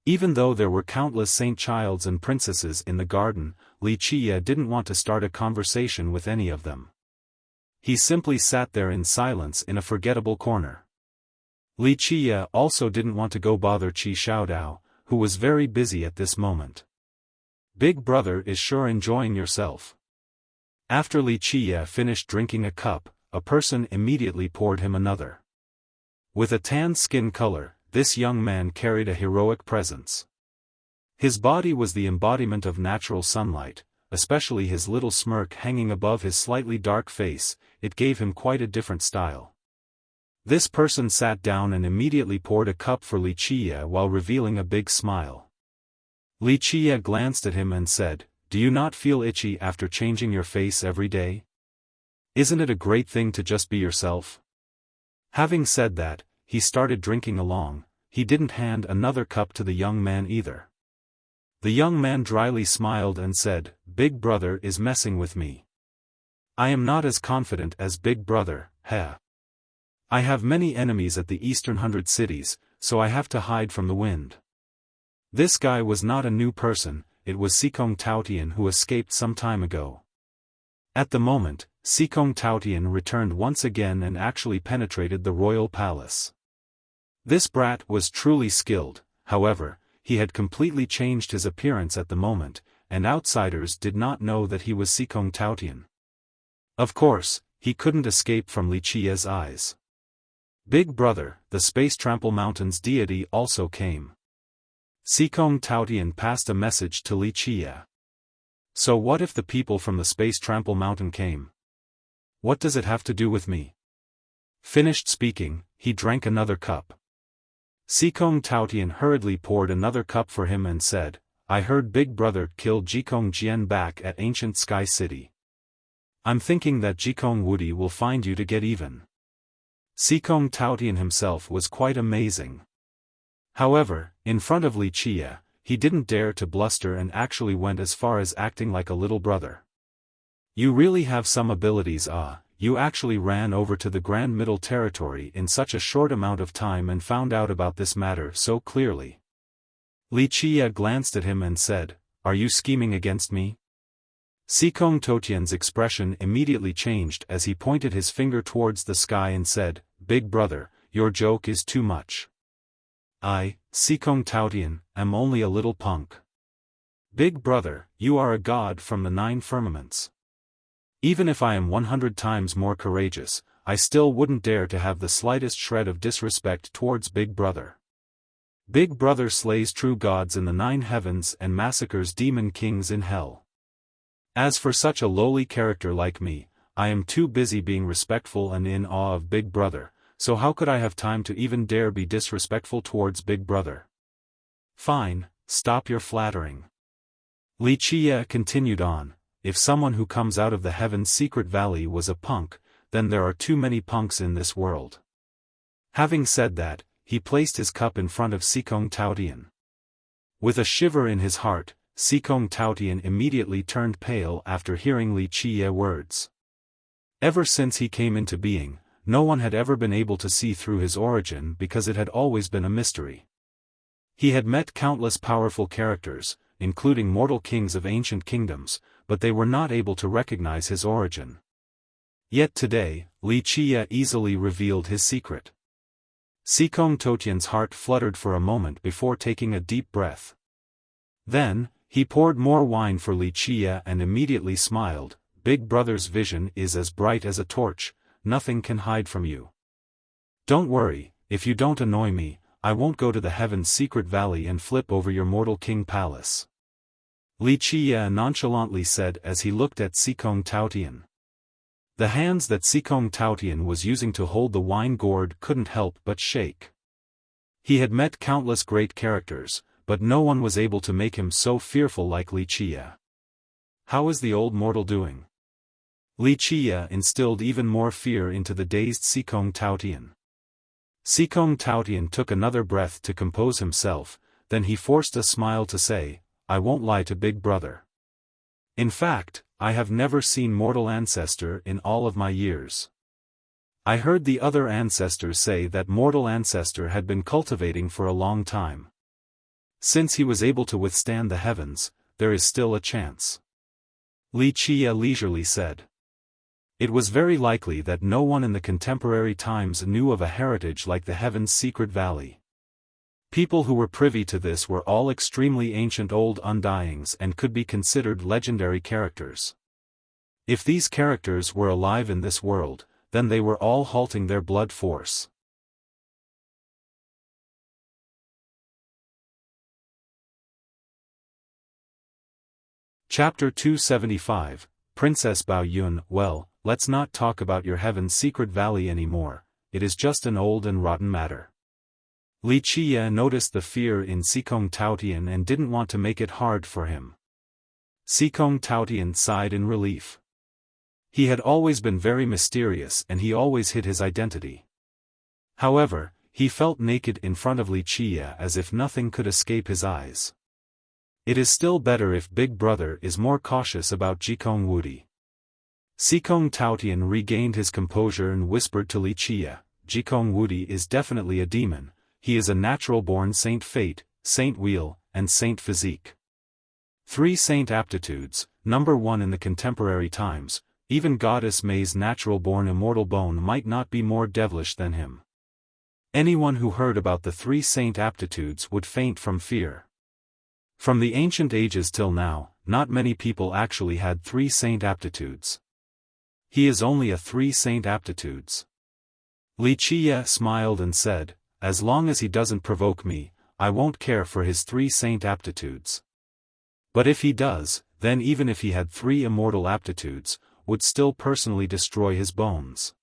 Even though there were countless saint childs and princesses in the garden, Li Qiye didn't want to start a conversation with any of them. He simply sat there in silence in a forgettable corner. Li Qiye also didn't want to go bother Qi Xiaodao, who was very busy at this moment. Big brother is sure enjoying yourself. After Li Qiye finished drinking a cup, a person immediately poured him another. With a tan skin color, this young man carried a heroic presence. His body was the embodiment of natural sunlight, especially his little smirk hanging above his slightly dark face, it gave him quite a different style. This person sat down and immediately poured a cup for Li Qiye while revealing a big smile. Li Qiye glanced at him and said, Do you not feel itchy after changing your face every day? Isn't it a great thing to just be yourself? Having said that, he started drinking along. He didn't hand another cup to the young man either. The young man dryly smiled and said, Big brother is messing with me. I am not as confident as Big brother, heh. I have many enemies at the Eastern 100 cities, so I have to hide from the wind. This guy was not a new person, it was Sikong Taotian who escaped some time ago. At the moment, Sikong Taotian returned once again and actually penetrated the royal palace. This brat was truly skilled, however, he had completely changed his appearance at the moment, and outsiders did not know that he was Sikong Taotian. Of course, he couldn't escape from Li Qiye's eyes. Big brother, the Space Trample Mountains deity also came. Sikong Taotian passed a message to Li Qiye. So what if the people from the Space Trample Mountain came? What does it have to do with me? Finished speaking, he drank another cup. Sikong Taotian hurriedly poured another cup for him and said, I heard Big brother killed Jikong Jian back at ancient Sky City. I'm thinking that Jikong Wudi will find you to get even. Sikong Taotian himself was quite amazing. However, in front of Li Qiye, he didn't dare to bluster and actually went as far as acting like a little brother. You really have some abilities, you actually ran over to the Grand Middle Territory in such a short amount of time and found out about this matter so clearly. Li Qiye glanced at him and said, Are you scheming against me? Sikong Taotian's expression immediately changed as he pointed his finger towards the sky and said, Big brother, your joke is too much. I, Sikong Taotian, am only a little punk. Big brother, you are a god from the 9 firmaments. Even if I am 100 times more courageous, I still wouldn't dare to have the slightest shred of disrespect towards Big Brother. Big Brother slays true gods in the 9 heavens and massacres demon kings in hell. As for such a lowly character like me, I am too busy being respectful and in awe of Big Brother, so how could I have time to even dare be disrespectful towards Big Brother? Fine, stop your flattering. Wuxia continued on, if someone who comes out of the Heaven's Secret Valley was a punk, then there are too many punks in this world. Having said that, he placed his cup in front of Sikong Taotian. With a shiver in his heart, Sikong Taotian immediately turned pale after hearing Wuxia's words. Ever since he came into being, no one had ever been able to see through his origin because it had always been a mystery. He had met countless powerful characters, including mortal kings of ancient kingdoms, but they were not able to recognize his origin. Yet today, Wuxia easily revealed his secret. Sikong Taotian's heart fluttered for a moment before taking a deep breath. Then, he poured more wine for Wuxia and immediately smiled. Big Brother's vision is as bright as a torch, nothing can hide from you. Don't worry, if you don't annoy me, I won't go to the Heaven's Secret Valley and flip over your mortal king palace. Wuxia nonchalantly said as he looked at Sikong Taotian. The hands that Sikong Taotian was using to hold the wine gourd couldn't help but shake. He had met countless great characters, but no one was able to make him so fearful like Wuxia. How is the old mortal doing? Wuxia instilled even more fear into the dazed Sikong Taotian. Sikong Taotian took another breath to compose himself, then he forced a smile to say, I won't lie to Big Brother. In fact, I have never seen mortal ancestor in all of my years. I heard the other ancestors say that mortal ancestor had been cultivating for a long time. Since he was able to withstand the heavens, there is still a chance. Wuxia leisurely said. It was very likely that no one in the contemporary times knew of a heritage like the Heaven's Secret Valley. People who were privy to this were all extremely ancient old undyings and could be considered legendary characters. If these characters were alive in this world, then they were all halting their blood force. Chapter 275, Princess Bao Yun. Well, let's not talk about your Heaven's Secret Valley anymore, it is just an old and rotten matter. Wuxia noticed the fear in Sikong Taotian and didn't want to make it hard for him. Sikong Taotian sighed in relief. He had always been very mysterious and he always hid his identity. However, he felt naked in front of Wuxia as if nothing could escape his eyes. It is still better if Big Brother is more cautious about Jikong Wudi. Sikong Taotian regained his composure and whispered to Wuxia, Jikong Wudi is definitely a demon. He is a natural-born Saint Fate, Saint Wheel, and Saint Physique. 3 Saint aptitudes, number 1 in the contemporary times, even Goddess May's natural-born immortal bone might not be more devilish than him. Anyone who heard about the 3 Saint aptitudes would faint from fear. From the ancient ages till now, not many people actually had 3 Saint aptitudes. He is only a 3 Saint aptitudes. Wuxia smiled and said, as long as he doesn't provoke me, I won't care for his 3 Saint aptitudes. But if he does, then even if he had 3 immortal aptitudes, would still personally destroy his bones.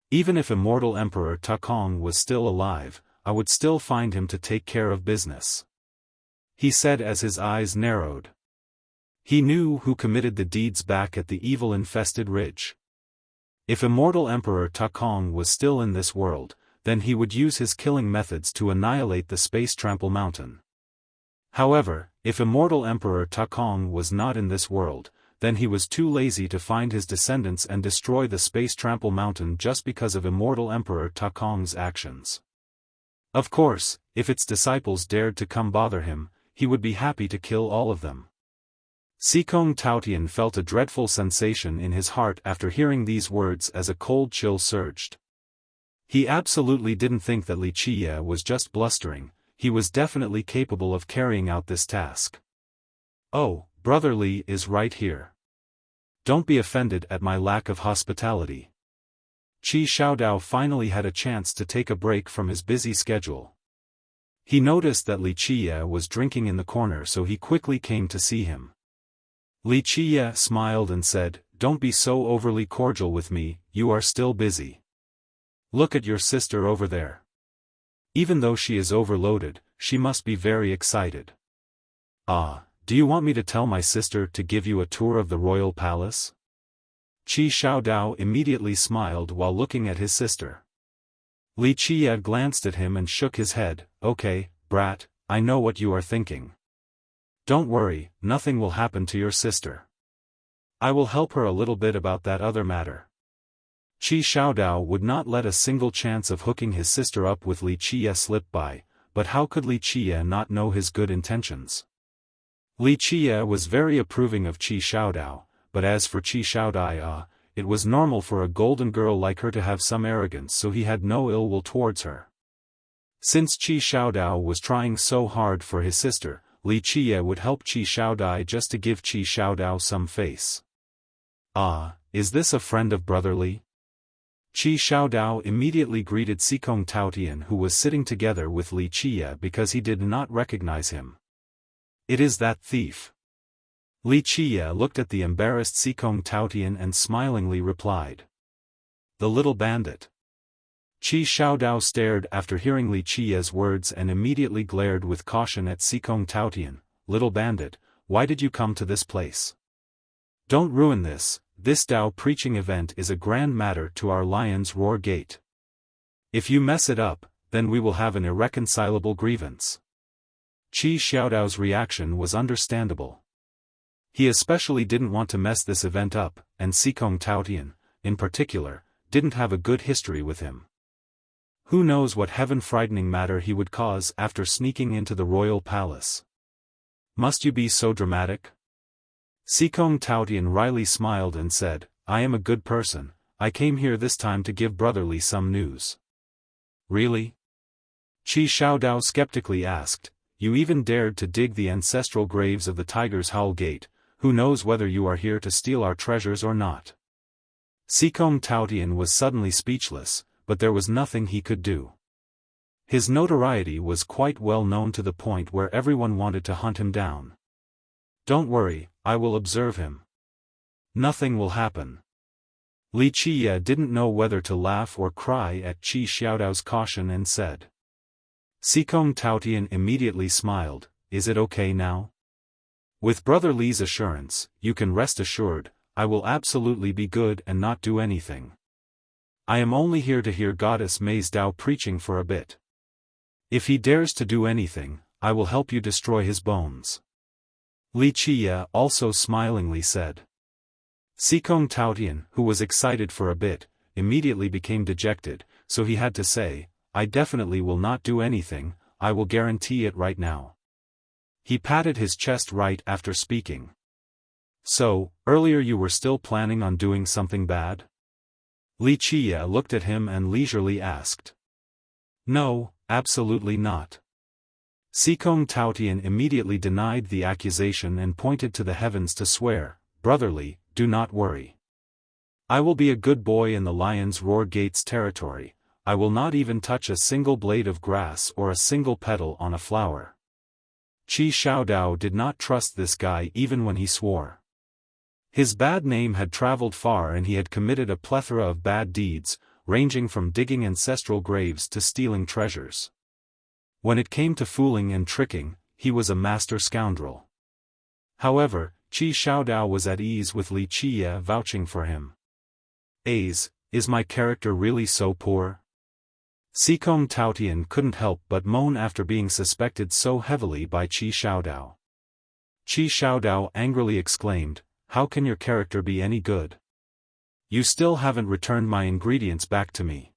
Even if immortal Emperor Takong was still alive, I would still find him to take care of business. He said as his eyes narrowed. He knew who committed the deeds back at the evil-infested ridge. If immortal Emperor Takong was still in this world, then he would use his killing methods to annihilate the Space Trample Mountain. However, if immortal Emperor Takong was not in this world, then he was too lazy to find his descendants and destroy the Space Trample Mountain just because of immortal Emperor Takong's actions. Of course, if its disciples dared to come bother him, he would be happy to kill all of them. Sikong Taotian felt a dreadful sensation in his heart after hearing these words as a cold chill surged. He absolutely didn't think that Li Qiye was just blustering, he was definitely capable of carrying out this task. "Oh, Brother Li is right here. Don't be offended at my lack of hospitality." Qi Xiaodao finally had a chance to take a break from his busy schedule. He noticed that Li Qiye was drinking in the corner, so he quickly came to see him. Li Qiye smiled and said, "Don't be so overly cordial with me, you are still busy. Look at your sister over there. Even though she is overloaded, she must be very excited." "Ah, do you want me to tell my sister to give you a tour of the royal palace?" Qi Xiaodao immediately smiled while looking at his sister. Li Qiye glanced at him and shook his head. "Okay, brat, I know what you are thinking. Don't worry, nothing will happen to your sister. I will help her a little bit about that other matter." Qi Xiaodao would not let a single chance of hooking his sister up with Li Qiye slip by, but how could Li Qiye not know his good intentions? Li Qiye was very approving of Qi Xiaodao, but as for Qi Xiaodao, it was normal for a golden girl like her to have some arrogance, so he had no ill will towards her. Since Qi Xiaodao was trying so hard for his sister, Li Qiye would help Qi Xiaodao just to give Qi Xiaodao some face. "Ah, is this a friend of Brother Li?" Qi Xiaodao immediately greeted Sikong Taotian, who was sitting together with Li Qiye, because he did not recognize him. "It is that thief." Li Qiye looked at the embarrassed Sikong Taotian and smilingly replied, "The little bandit." Qi Xiaodao stared after hearing Li Qiye's words and immediately glared with caution at Sikong Taotian. "Little bandit, why did you come to this place? Don't ruin this. This Tao preaching event is a grand matter to our Lion's Roar Gate. If you mess it up, then we will have an irreconcilable grievance." Qi Xiaodao's reaction was understandable. He especially didn't want to mess this event up, and Sikong Taotian, in particular, didn't have a good history with him. Who knows what heaven-frightening matter he would cause after sneaking into the royal palace. "Must you be so dramatic?" Sikong Taotian wryly smiled and said, "I am a good person, I came here this time to give Brother Li some news." "Really?" Qi Xiaodao skeptically asked, "You even dared to dig the ancestral graves of the Tiger's Howl Gate, who knows whether you are here to steal our treasures or not?" Sikong Taotian was suddenly speechless, but there was nothing he could do. His notoriety was quite well known to the point where everyone wanted to hunt him down. "Don't worry, I will observe him. Nothing will happen." Li Qiye didn't know whether to laugh or cry at Qi Xiaodao's caution and said. Sikong Taotian immediately smiled, "Is it okay now? With Brother Li's assurance, you can rest assured, I will absolutely be good and not do anything. I am only here to hear Goddess Mei's Dao preaching for a bit. If he dares to do anything, I will help you destroy his bones." Li Qiye also smilingly said. Sikong Taotian, who was excited for a bit, immediately became dejected, so he had to say, "I definitely will not do anything, I will guarantee it right now." He patted his chest right after speaking. "So, earlier you were still planning on doing something bad?" Li Qiye looked at him and leisurely asked. "No, absolutely not." Sikong Taotian immediately denied the accusation and pointed to the heavens to swear, "Brother Li, do not worry. I will be a good boy in the Lion's Roar Gate's territory, I will not even touch a single blade of grass or a single petal on a flower." Qi Xiaodao did not trust this guy even when he swore. His bad name had traveled far and he had committed a plethora of bad deeds, ranging from digging ancestral graves to stealing treasures. When it came to fooling and tricking, he was a master scoundrel. However, Qi Xiaodao was at ease with Li Qiye vouching for him. Is my character really so poor?" Sikong Taotian couldn't help but moan after being suspected so heavily by Qi Xiaodao. Qi Xiaodao angrily exclaimed, "How can your character be any good? You still haven't returned my ingredients back to me.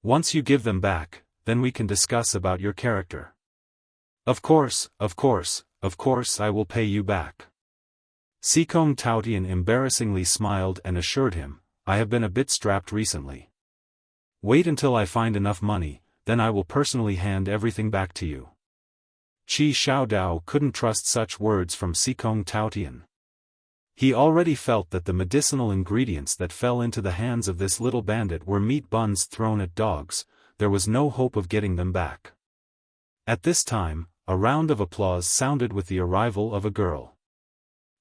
Once you give them back, then we can discuss about your character." Of course, I will pay you back." Sikong Taotian embarrassingly smiled and assured him, "I have been a bit strapped recently." Wait until I find enough money, then I will personally hand everything back to you. Qi Xiaodao couldn't trust such words from Sikong Taotian. He already felt that the medicinal ingredients that fell into the hands of this little bandit were meat buns thrown at dogs. There was no hope of getting them back. At this time, a round of applause sounded with the arrival of a girl.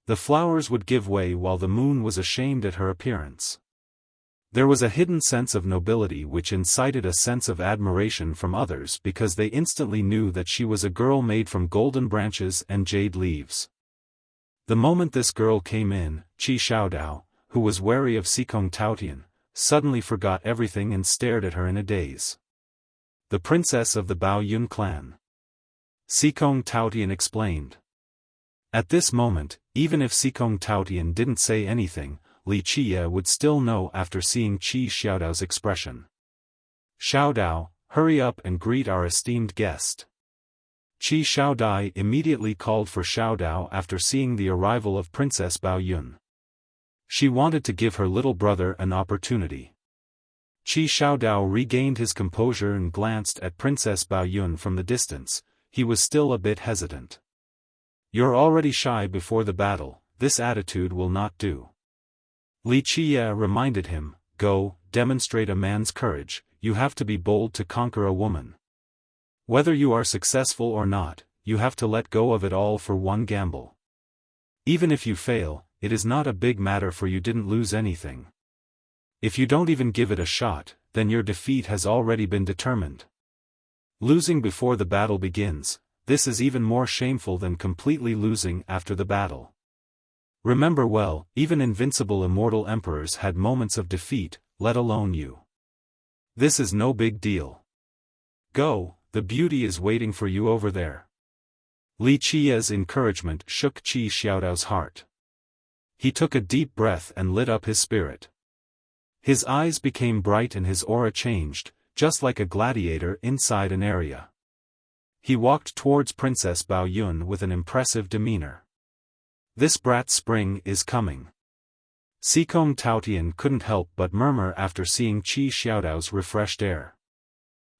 The flowers would give way while the moon was ashamed at her appearance. There was a hidden sense of nobility which incited a sense of admiration from others because they instantly knew that she was a girl made from golden branches and jade leaves. The moment this girl came in, Qi Xiaodao, who was wary of Sikong Taotian, suddenly forgot everything and stared at her in a daze. The princess of the Bao Yun clan. Sikong Taotian explained. At this moment, even if Sikong Taotian didn't say anything, Li Qiye would still know after seeing Qi Xiaodao's expression. Xiaodao, hurry up and greet our esteemed guest. Qi Xiaodai immediately called for Xiaodao after seeing the arrival of Princess Bao Yun. She wanted to give her little brother an opportunity. Qi Xiaodao regained his composure and glanced at Princess Bao Yun from the distance. He was still a bit hesitant. You're already shy before the battle, this attitude will not do. Li Qiye reminded him, go, demonstrate a man's courage, you have to be bold to conquer a woman. Whether you are successful or not, you have to let go of it all for one gamble. Even if you fail, it is not a big matter for you didn't lose anything. If you don't even give it a shot, then your defeat has already been determined. Losing before the battle begins, this is even more shameful than completely losing after the battle. Remember well, even invincible immortal emperors had moments of defeat, let alone you. This is no big deal. Go, the beauty is waiting for you over there. Li Qiye's encouragement shook Qi Xiaodao's heart. He took a deep breath and lit up his spirit. His eyes became bright and his aura changed, just like a gladiator inside an area. He walked towards Princess Bao Yun with an impressive demeanor. This brat's spring is coming. Sikong Taotian couldn't help but murmur after seeing Qi Xiaodao's refreshed air.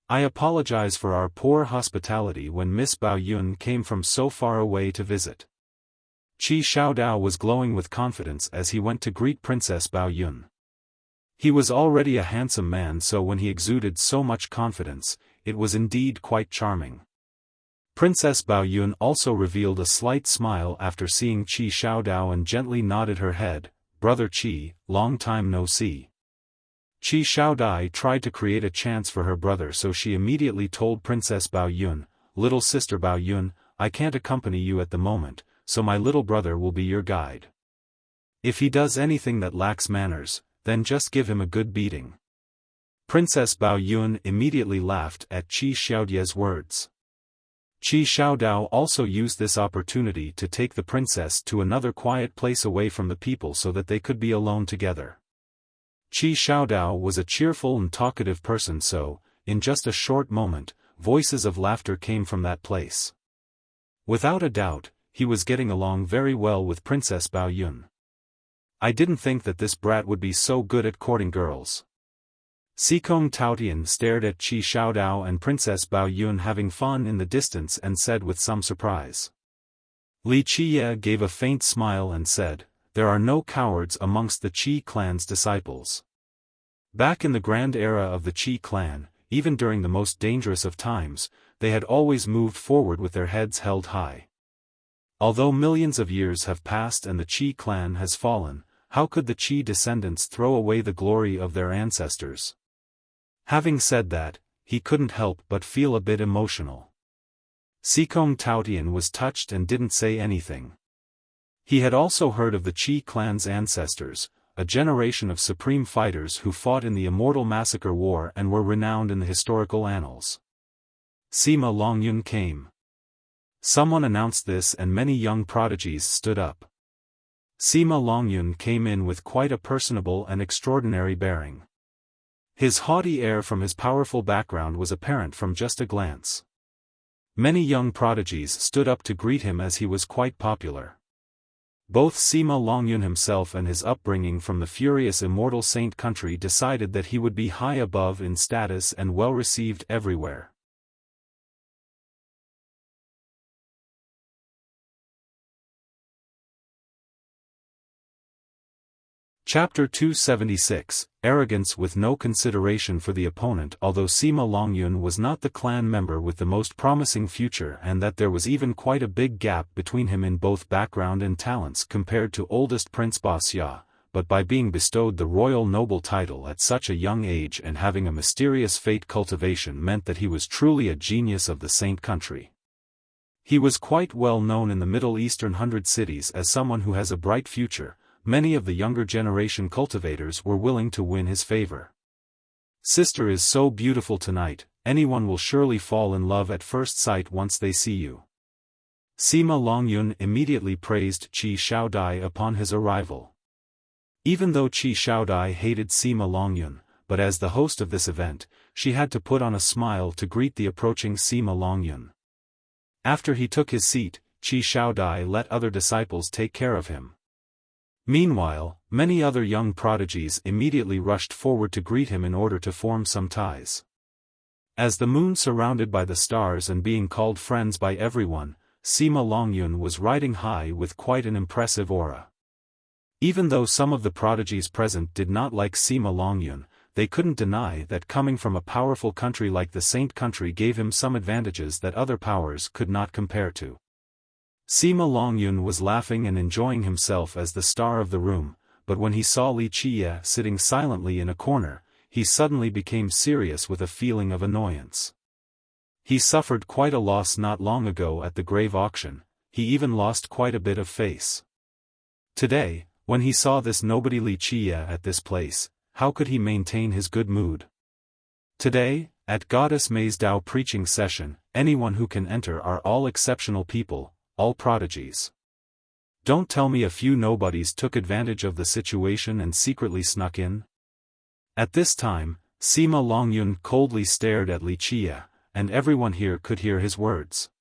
I apologize for our poor hospitality when Miss Bao Yun came from so far away to visit. Qi Xiaodao was glowing with confidence as he went to greet Princess Bao Yun. He was already a handsome man, so when he exuded so much confidence, it was indeed quite charming. Princess Bao Yun also revealed a slight smile after seeing Qi Xiaodao and gently nodded her head. Brother Qi, long time no see. Qi Xiaodai tried to create a chance for her brother, so she immediately told Princess Bao Yun, little sister Bao Yun, I can't accompany you at the moment, so my little brother will be your guide. If he does anything that lacks manners, then just give him a good beating. Princess Bao Yun immediately laughed at Qi Xiaodie's words. Qi Xiaodao also used this opportunity to take the princess to another quiet place away from the people so that they could be alone together. Qi Xiaodao was a cheerful and talkative person, so, in just a short moment, voices of laughter came from that place. Without a doubt, he was getting along very well with Princess Bao Yun. I didn't think that this brat would be so good at courting girls. Sikong Taotian stared at Qi Xiaodao and Princess Bao Yun having fun in the distance and said with some surprise. Li Qiye gave a faint smile and said, there are no cowards amongst the Qi clan's disciples. Back in the grand era of the Qi clan, even during the most dangerous of times, they had always moved forward with their heads held high. Although millions of years have passed and the Qi clan has fallen, how could the Qi descendants throw away the glory of their ancestors? Having said that, he couldn't help but feel a bit emotional. Sikong Taotian was touched and didn't say anything. He had also heard of the Qi clan's ancestors, a generation of supreme fighters who fought in the Immortal Massacre War and were renowned in the historical annals. Sima Longyun came. Someone announced this and many young prodigies stood up. Sima Longyun came in with quite a personable and extraordinary bearing. His haughty air from his powerful background was apparent from just a glance. Many young prodigies stood up to greet him as he was quite popular. Both Sima Longyun himself and his upbringing from the furious immortal saint country decided that he would be high above in status and well received everywhere. Chapter 276, Arrogance with no consideration for the opponent. Although Sima Longyun was not the clan member with the most promising future, and that there was even quite a big gap between him in both background and talents compared to oldest Prince Wuxia, but by being bestowed the royal noble title at such a young age and having a mysterious fate cultivation meant that he was truly a genius of the saint country. He was quite well known in the Middle Eastern 100 cities as someone who has a bright future. Many of the younger generation cultivators were willing to win his favor. Sister is so beautiful tonight, anyone will surely fall in love at first sight once they see you. Sima Longyun immediately praised Qi Xiaodai upon his arrival. Even though Qi Xiaodai hated Sima Longyun, but as the host of this event, she had to put on a smile to greet the approaching Sima Longyun. After he took his seat, Qi Xiaodai let other disciples take care of him. Meanwhile, many other young prodigies immediately rushed forward to greet him in order to form some ties. As the moon surrounded by the stars and being called friends by everyone, Sima Longyun was riding high with quite an impressive aura. Even though some of the prodigies present did not like Sima Longyun, they couldn't deny that coming from a powerful country like the Saint country gave him some advantages that other powers could not compare to. Sima Longyun was laughing and enjoying himself as the star of the room, but when he saw Li Qiye sitting silently in a corner, he suddenly became serious with a feeling of annoyance. He suffered quite a loss not long ago at the grave auction, he even lost quite a bit of face. Today, when he saw this nobody Li Qiye at this place, how could he maintain his good mood? Today, at Goddess May's Dao preaching session, anyone who can enter are all exceptional people, all prodigies. Don't tell me a few nobodies took advantage of the situation and secretly snuck in. At this time, Sima Longyun coldly stared at Li Qiye, and everyone here could hear his words.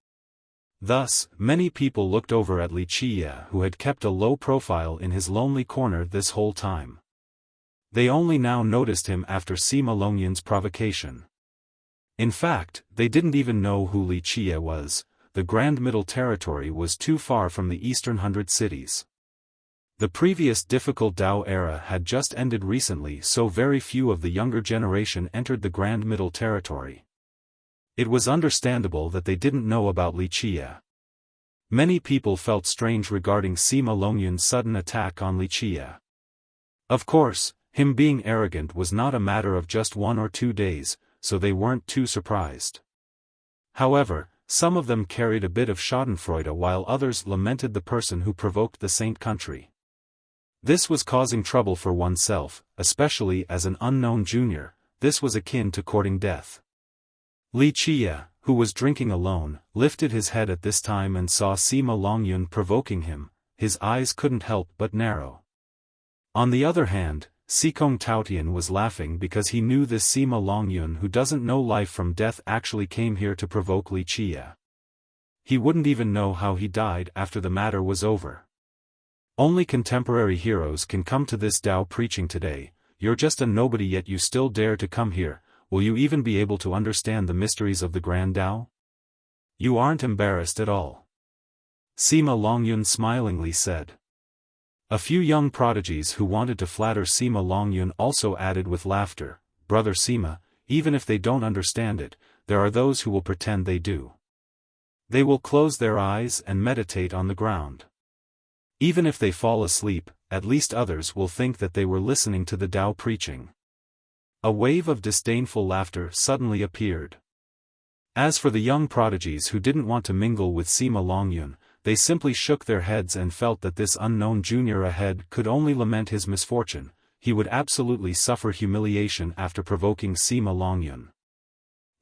Thus, many people looked over at Li Qiye, who had kept a low profile in his lonely corner this whole time. They only now noticed him after Sima Longyun's provocation. In fact, they didn't even know who Li Qiye was. The Grand Middle Territory was too far from the Eastern 100 cities. The previous difficult Dao era had just ended recently, so very few of the younger generation entered the Grand Middle Territory. It was understandable that they didn't know about Li Qiye. Many people felt strange regarding Sima Longyun's sudden attack on Li Qiye. Of course, him being arrogant was not a matter of just 1 or 2 days, so they weren't too surprised. However, some of them carried a bit of schadenfreude while others lamented the person who provoked the saint country. This was causing trouble for oneself, especially as an unknown junior. This was akin to courting death. Li Qiye, who was drinking alone, lifted his head at this time and saw Sima Longyun provoking him. His eyes couldn't help but narrow. On the other hand, Sikong Taotian was laughing because he knew this Sima Longyun who doesn't know life from death actually came here to provoke Li Qiye. He wouldn't even know how he died after the matter was over. Only contemporary heroes can come to this Dao preaching today. You're just a nobody yet you still dare to come here. Will you even be able to understand the mysteries of the Grand Dao? You aren't embarrassed at all. Sima Longyun smilingly said. A few young prodigies who wanted to flatter Sima Longyun also added with laughter, Brother Sima, even if they don't understand it, there are those who will pretend they do. They will close their eyes and meditate on the ground. Even if they fall asleep, at least others will think that they were listening to the Dao preaching. A wave of disdainful laughter suddenly appeared. As for the young prodigies who didn't want to mingle with Sima Longyun, they simply shook their heads and felt that this unknown junior ahead could only lament his misfortune. He would absolutely suffer humiliation after provoking Sima Longyun.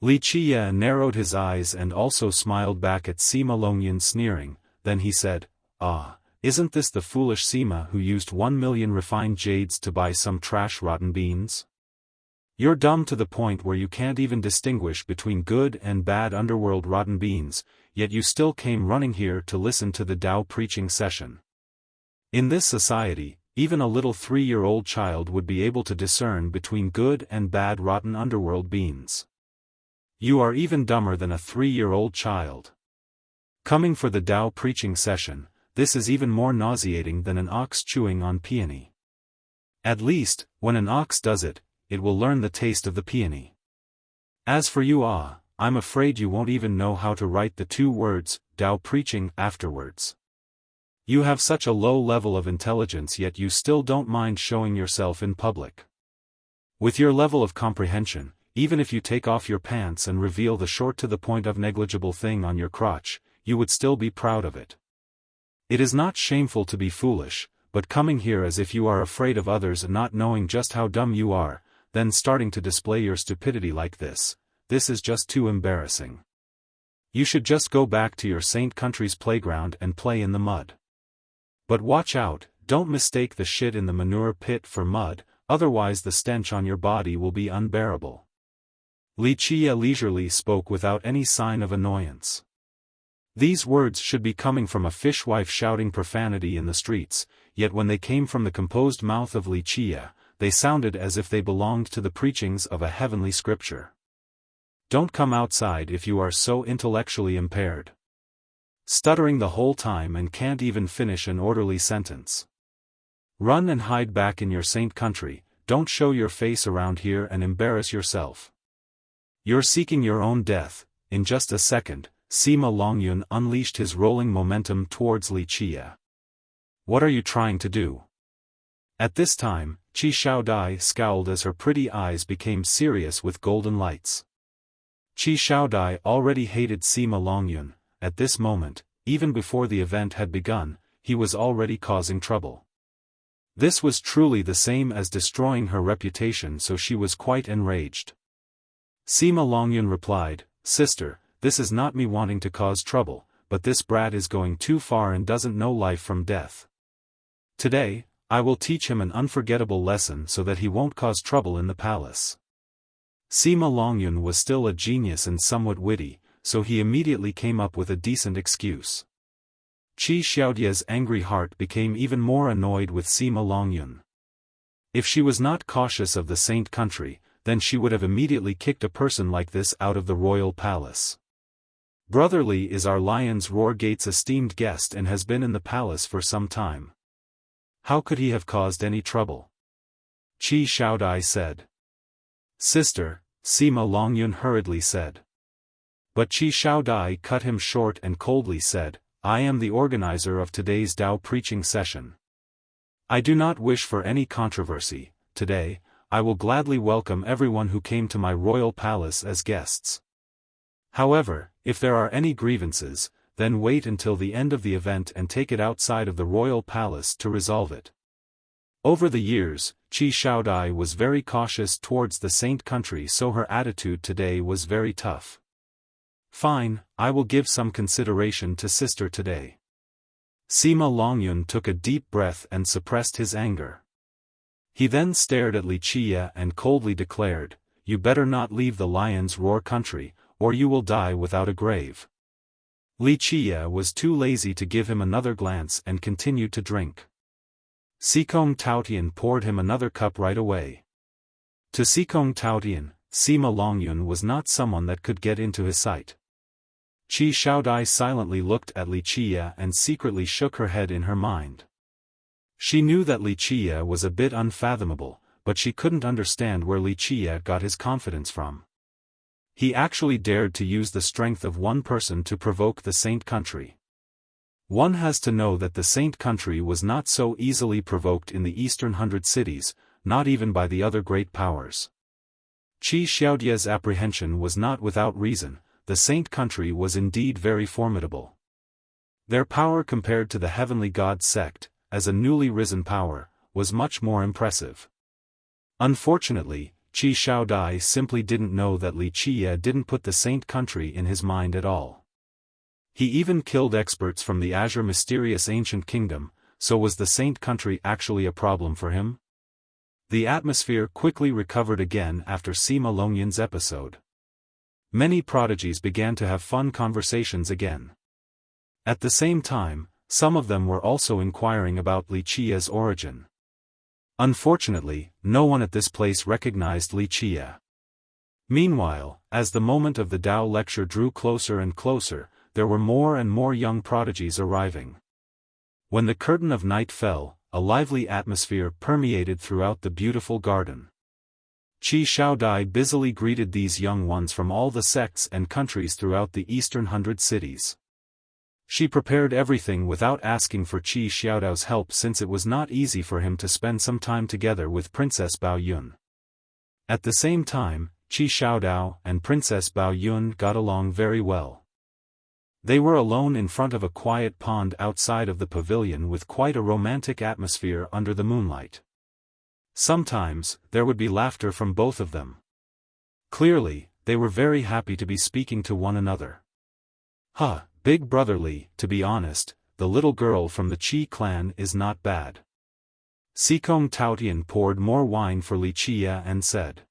Li Qiye narrowed his eyes and also smiled back at Sima Longyun sneering, then he said, "Ah, isn't this the foolish Sima who used 1 million refined jades to buy some trash rotten beans? You're dumb to the point where you can't even distinguish between good and bad underworld rotten beans, yet you still came running here to listen to the Dao preaching session. In this society, even a little 3-year-old child would be able to discern between good and bad rotten underworld beans. You are even dumber than a 3-year-old child. Coming for the Tao preaching session, this is even more nauseating than an ox chewing on peony. At least, when an ox does it, it will learn the taste of the peony. As for you, I'm afraid you won't even know how to write the 2 words, Tao preaching, afterwards. You have such a low level of intelligence, yet you still don't mind showing yourself in public. With your level of comprehension, even if you take off your pants and reveal the short to the point of negligible thing on your crotch, you would still be proud of it. It is not shameful to be foolish, but coming here as if you are afraid of others and not knowing just how dumb you are, then starting to display your stupidity like this is just too embarrassing. You should just go back to your saint country's playground and play in the mud. But watch out, don't mistake the shit in the manure pit for mud, otherwise the stench on your body will be unbearable. Wuxia leisurely spoke without any sign of annoyance. These words should be coming from a fishwife shouting profanity in the streets, yet when they came from the composed mouth of Wuxia, they sounded as if they belonged to the preachings of a heavenly scripture. Don't come outside if you are so intellectually impaired. Stuttering the whole time and can't even finish an orderly sentence. Run and hide back in your saint country, don't show your face around here and embarrass yourself. You're seeking your own death. In just a second, Sima Longyun unleashed his rolling momentum towards Wuxia. What are you trying to do? At this time, Qi Xiaodai scowled as her pretty eyes became serious with golden lights. Qi Xiaodai already hated Sima Longyun. At this moment, even before the event had begun, he was already causing trouble. This was truly the same as destroying her reputation, so she was quite enraged. Sima Longyun replied, "Sister, this is not me wanting to cause trouble, but this brat is going too far and doesn't know life from death. Today, I will teach him an unforgettable lesson so that he won't cause trouble in the palace." Sima Longyun was still a genius and somewhat witty, so he immediately came up with a decent excuse. Qi Xiaodia's angry heart became even more annoyed with Sima Longyun. If she was not cautious of the saint country, then she would have immediately kicked a person like this out of the royal palace. Brotherly is our Lion's Roar Gate's esteemed guest and has been in the palace for some time. How could he have caused any trouble? Qi Xiaodai said. "Sister," Sima Longyun hurriedly said. But Qi Xiaodai cut him short and coldly said, "I am the organizer of today's Tao preaching session. I do not wish for any controversy. Today, I will gladly welcome everyone who came to my royal palace as guests. However, if there are any grievances, then wait until the end of the event and take it outside of the royal palace to resolve it." Over the years, Qi Xiaodai was very cautious towards the saint country, so her attitude today was very tough. "Fine, I will give some consideration to sister today." Sima Longyun took a deep breath and suppressed his anger. He then stared at Wuxia and coldly declared, "You better not leave the Lion's Roar country, or you will die without a grave." Wuxia was too lazy to give him another glance and continued to drink. Sikong Taotian poured him another cup right away. To Sikong Taotian, Sima Longyun was not someone that could get into his sight. Qi Xiaodai silently looked at Wuxia and secretly shook her head in her mind. She knew that Wuxia was a bit unfathomable, but she couldn't understand where Wuxia got his confidence from. He actually dared to use the strength of one person to provoke the saint country. One has to know that the saint country was not so easily provoked in the eastern 100 cities, not even by the other great powers. Qi Xiaodia's apprehension was not without reason. The saint country was indeed very formidable. Their power compared to the heavenly god sect, as a newly risen power, was much more impressive. Unfortunately, Qi Xiaodai simply didn't know that Wuxia didn't put the saint country in his mind at all. He even killed experts from the Azure mysterious ancient kingdom, so was the saint country actually a problem for him? The atmosphere quickly recovered again after Sima Longyun's episode. Many prodigies began to have fun conversations again. At the same time, Some of them were also inquiring about Li Qia's origin. Unfortunately, no one at this place recognized Li Qia. Meanwhile, as the moment of the Tao lecture drew closer and closer, there were more and more young prodigies arriving. When the curtain of night fell, a lively atmosphere permeated throughout the beautiful garden. Qi Xiaodai busily greeted these young ones from all the sects and countries throughout the eastern 100 cities. She prepared everything without asking for Qi Xiaodao's help, since it was not easy for him to spend some time together with Princess Bao Yun. At the same time, Qi Xiaodao and Princess Bao Yun got along very well. They were alone in front of a quiet pond outside of the pavilion with quite a romantic atmosphere under the moonlight. Sometimes, there would be laughter from both of them. Clearly, they were very happy to be speaking to one another. Big brother Li, to be honest, the little girl from the Qi clan is not bad. Sikong Taotian poured more wine for Li Qia and said.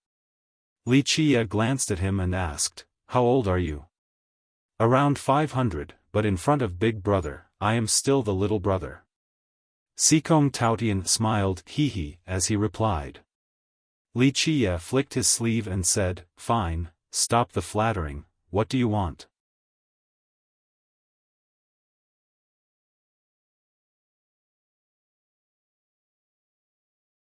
Li Qia glanced at him and asked, "How old are you?" "Around 500, but in front of big brother, I am still the little brother." Sikong Taotian smiled as he replied. Li Qia flicked his sleeve and said, "Fine, stop the flattering, what do you want?"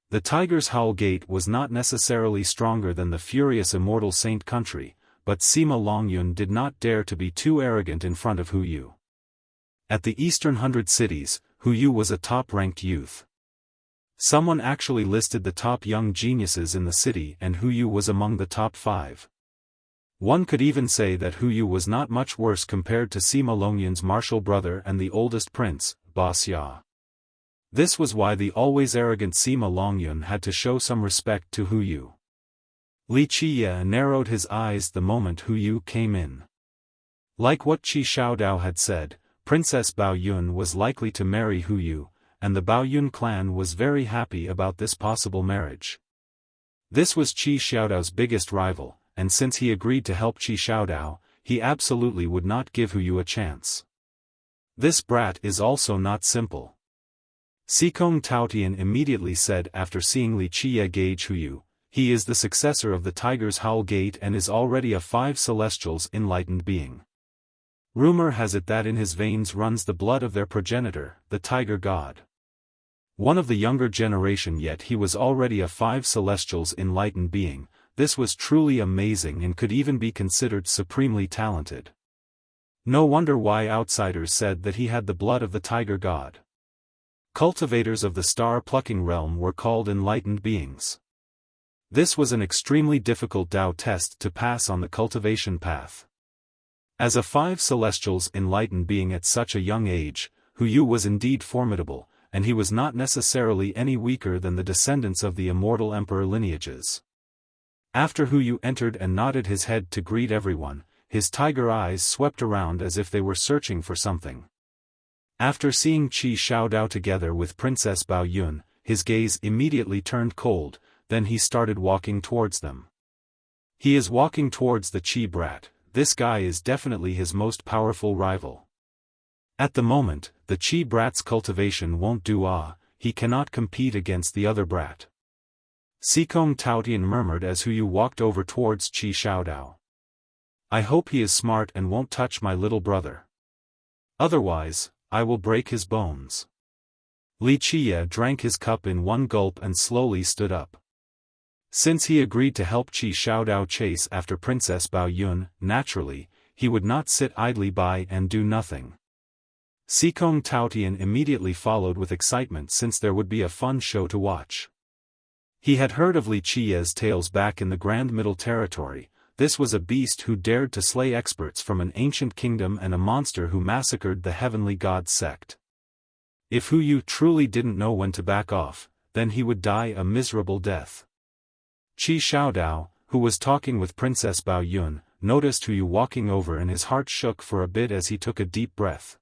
The tiger's howl gate was not necessarily stronger than the furious immortal saint country, but Sima Longyun did not dare to be too arrogant in front of Hu Yu. At the eastern 100 cities, Hu Yu was a top-ranked youth. Someone actually listed the top young geniuses in the city, and Hu Yu was among the top 5. One could even say that Hu Yu was not much worse compared to Sima Longyun's martial brother and the oldest prince, Wuxia. This was why the always arrogant Sima Longyun had to show some respect to Hu Yu. Li Qia narrowed his eyes the moment Hu Yu came in. Like what Qi Xiaodao had said, Princess Bao Yun was likely to marry Hu Yu, and the Bao Yun clan was very happy about this possible marriage. This was Qi Xiaodao's biggest rival, and since he agreed to help Qi Xiaodao, he absolutely would not give Hu Yu a chance. This brat is also not simple. Sikong Taotian immediately said after seeing Li Qia gauge Hu Yu, he is the successor of the Tiger's Howl Gate and is already a 5 celestials enlightened being. Rumor has it that in his veins runs the blood of their progenitor, the Tiger God. One of the younger generation, yet he was already a 5 celestials enlightened being. This was truly amazing and could even be considered supremely talented. No wonder why outsiders said that he had the blood of the Tiger God. Cultivators of the star-plucking realm were called enlightened beings. This was an extremely difficult Tao test to pass on the cultivation path. As a 5 celestials enlightened being at such a young age, Hu Yu was indeed formidable, and he was not necessarily any weaker than the descendants of the immortal emperor lineages. After Hu Yu entered and nodded his head to greet everyone, his tiger eyes swept around as if they were searching for something. After seeing Qi Xiaodao together with Princess Bao Yun, his gaze immediately turned cold, then he started walking towards them. He is walking towards the Qi brat. This guy is definitely his most powerful rival. At the moment, the Qi brat's cultivation won't do. He cannot compete against the other brat. Sikong Taotian murmured as Hu Yu walked over towards Qi Xiaodao. I hope he is smart and won't touch my little brother. Otherwise, I will break his bones. Li Qia drank his cup in one gulp and slowly stood up. Since he agreed to help Qi Xiaodao chase after Princess Bao Yun, naturally, he would not sit idly by and do nothing. Sikong Taotian immediately followed with excitement since there would be a fun show to watch. He had heard of Li Qia's tales back in the Grand Middle Territory. This was a beast who dared to slay experts from an ancient kingdom and a monster who massacred the heavenly god sect. If Hu Yu truly didn't know when to back off, then he would die a miserable death. Qi Xiaodao, who was talking with Princess Bao Yun, noticed Hu Yu walking over and his heart shook for a bit as he took a deep breath.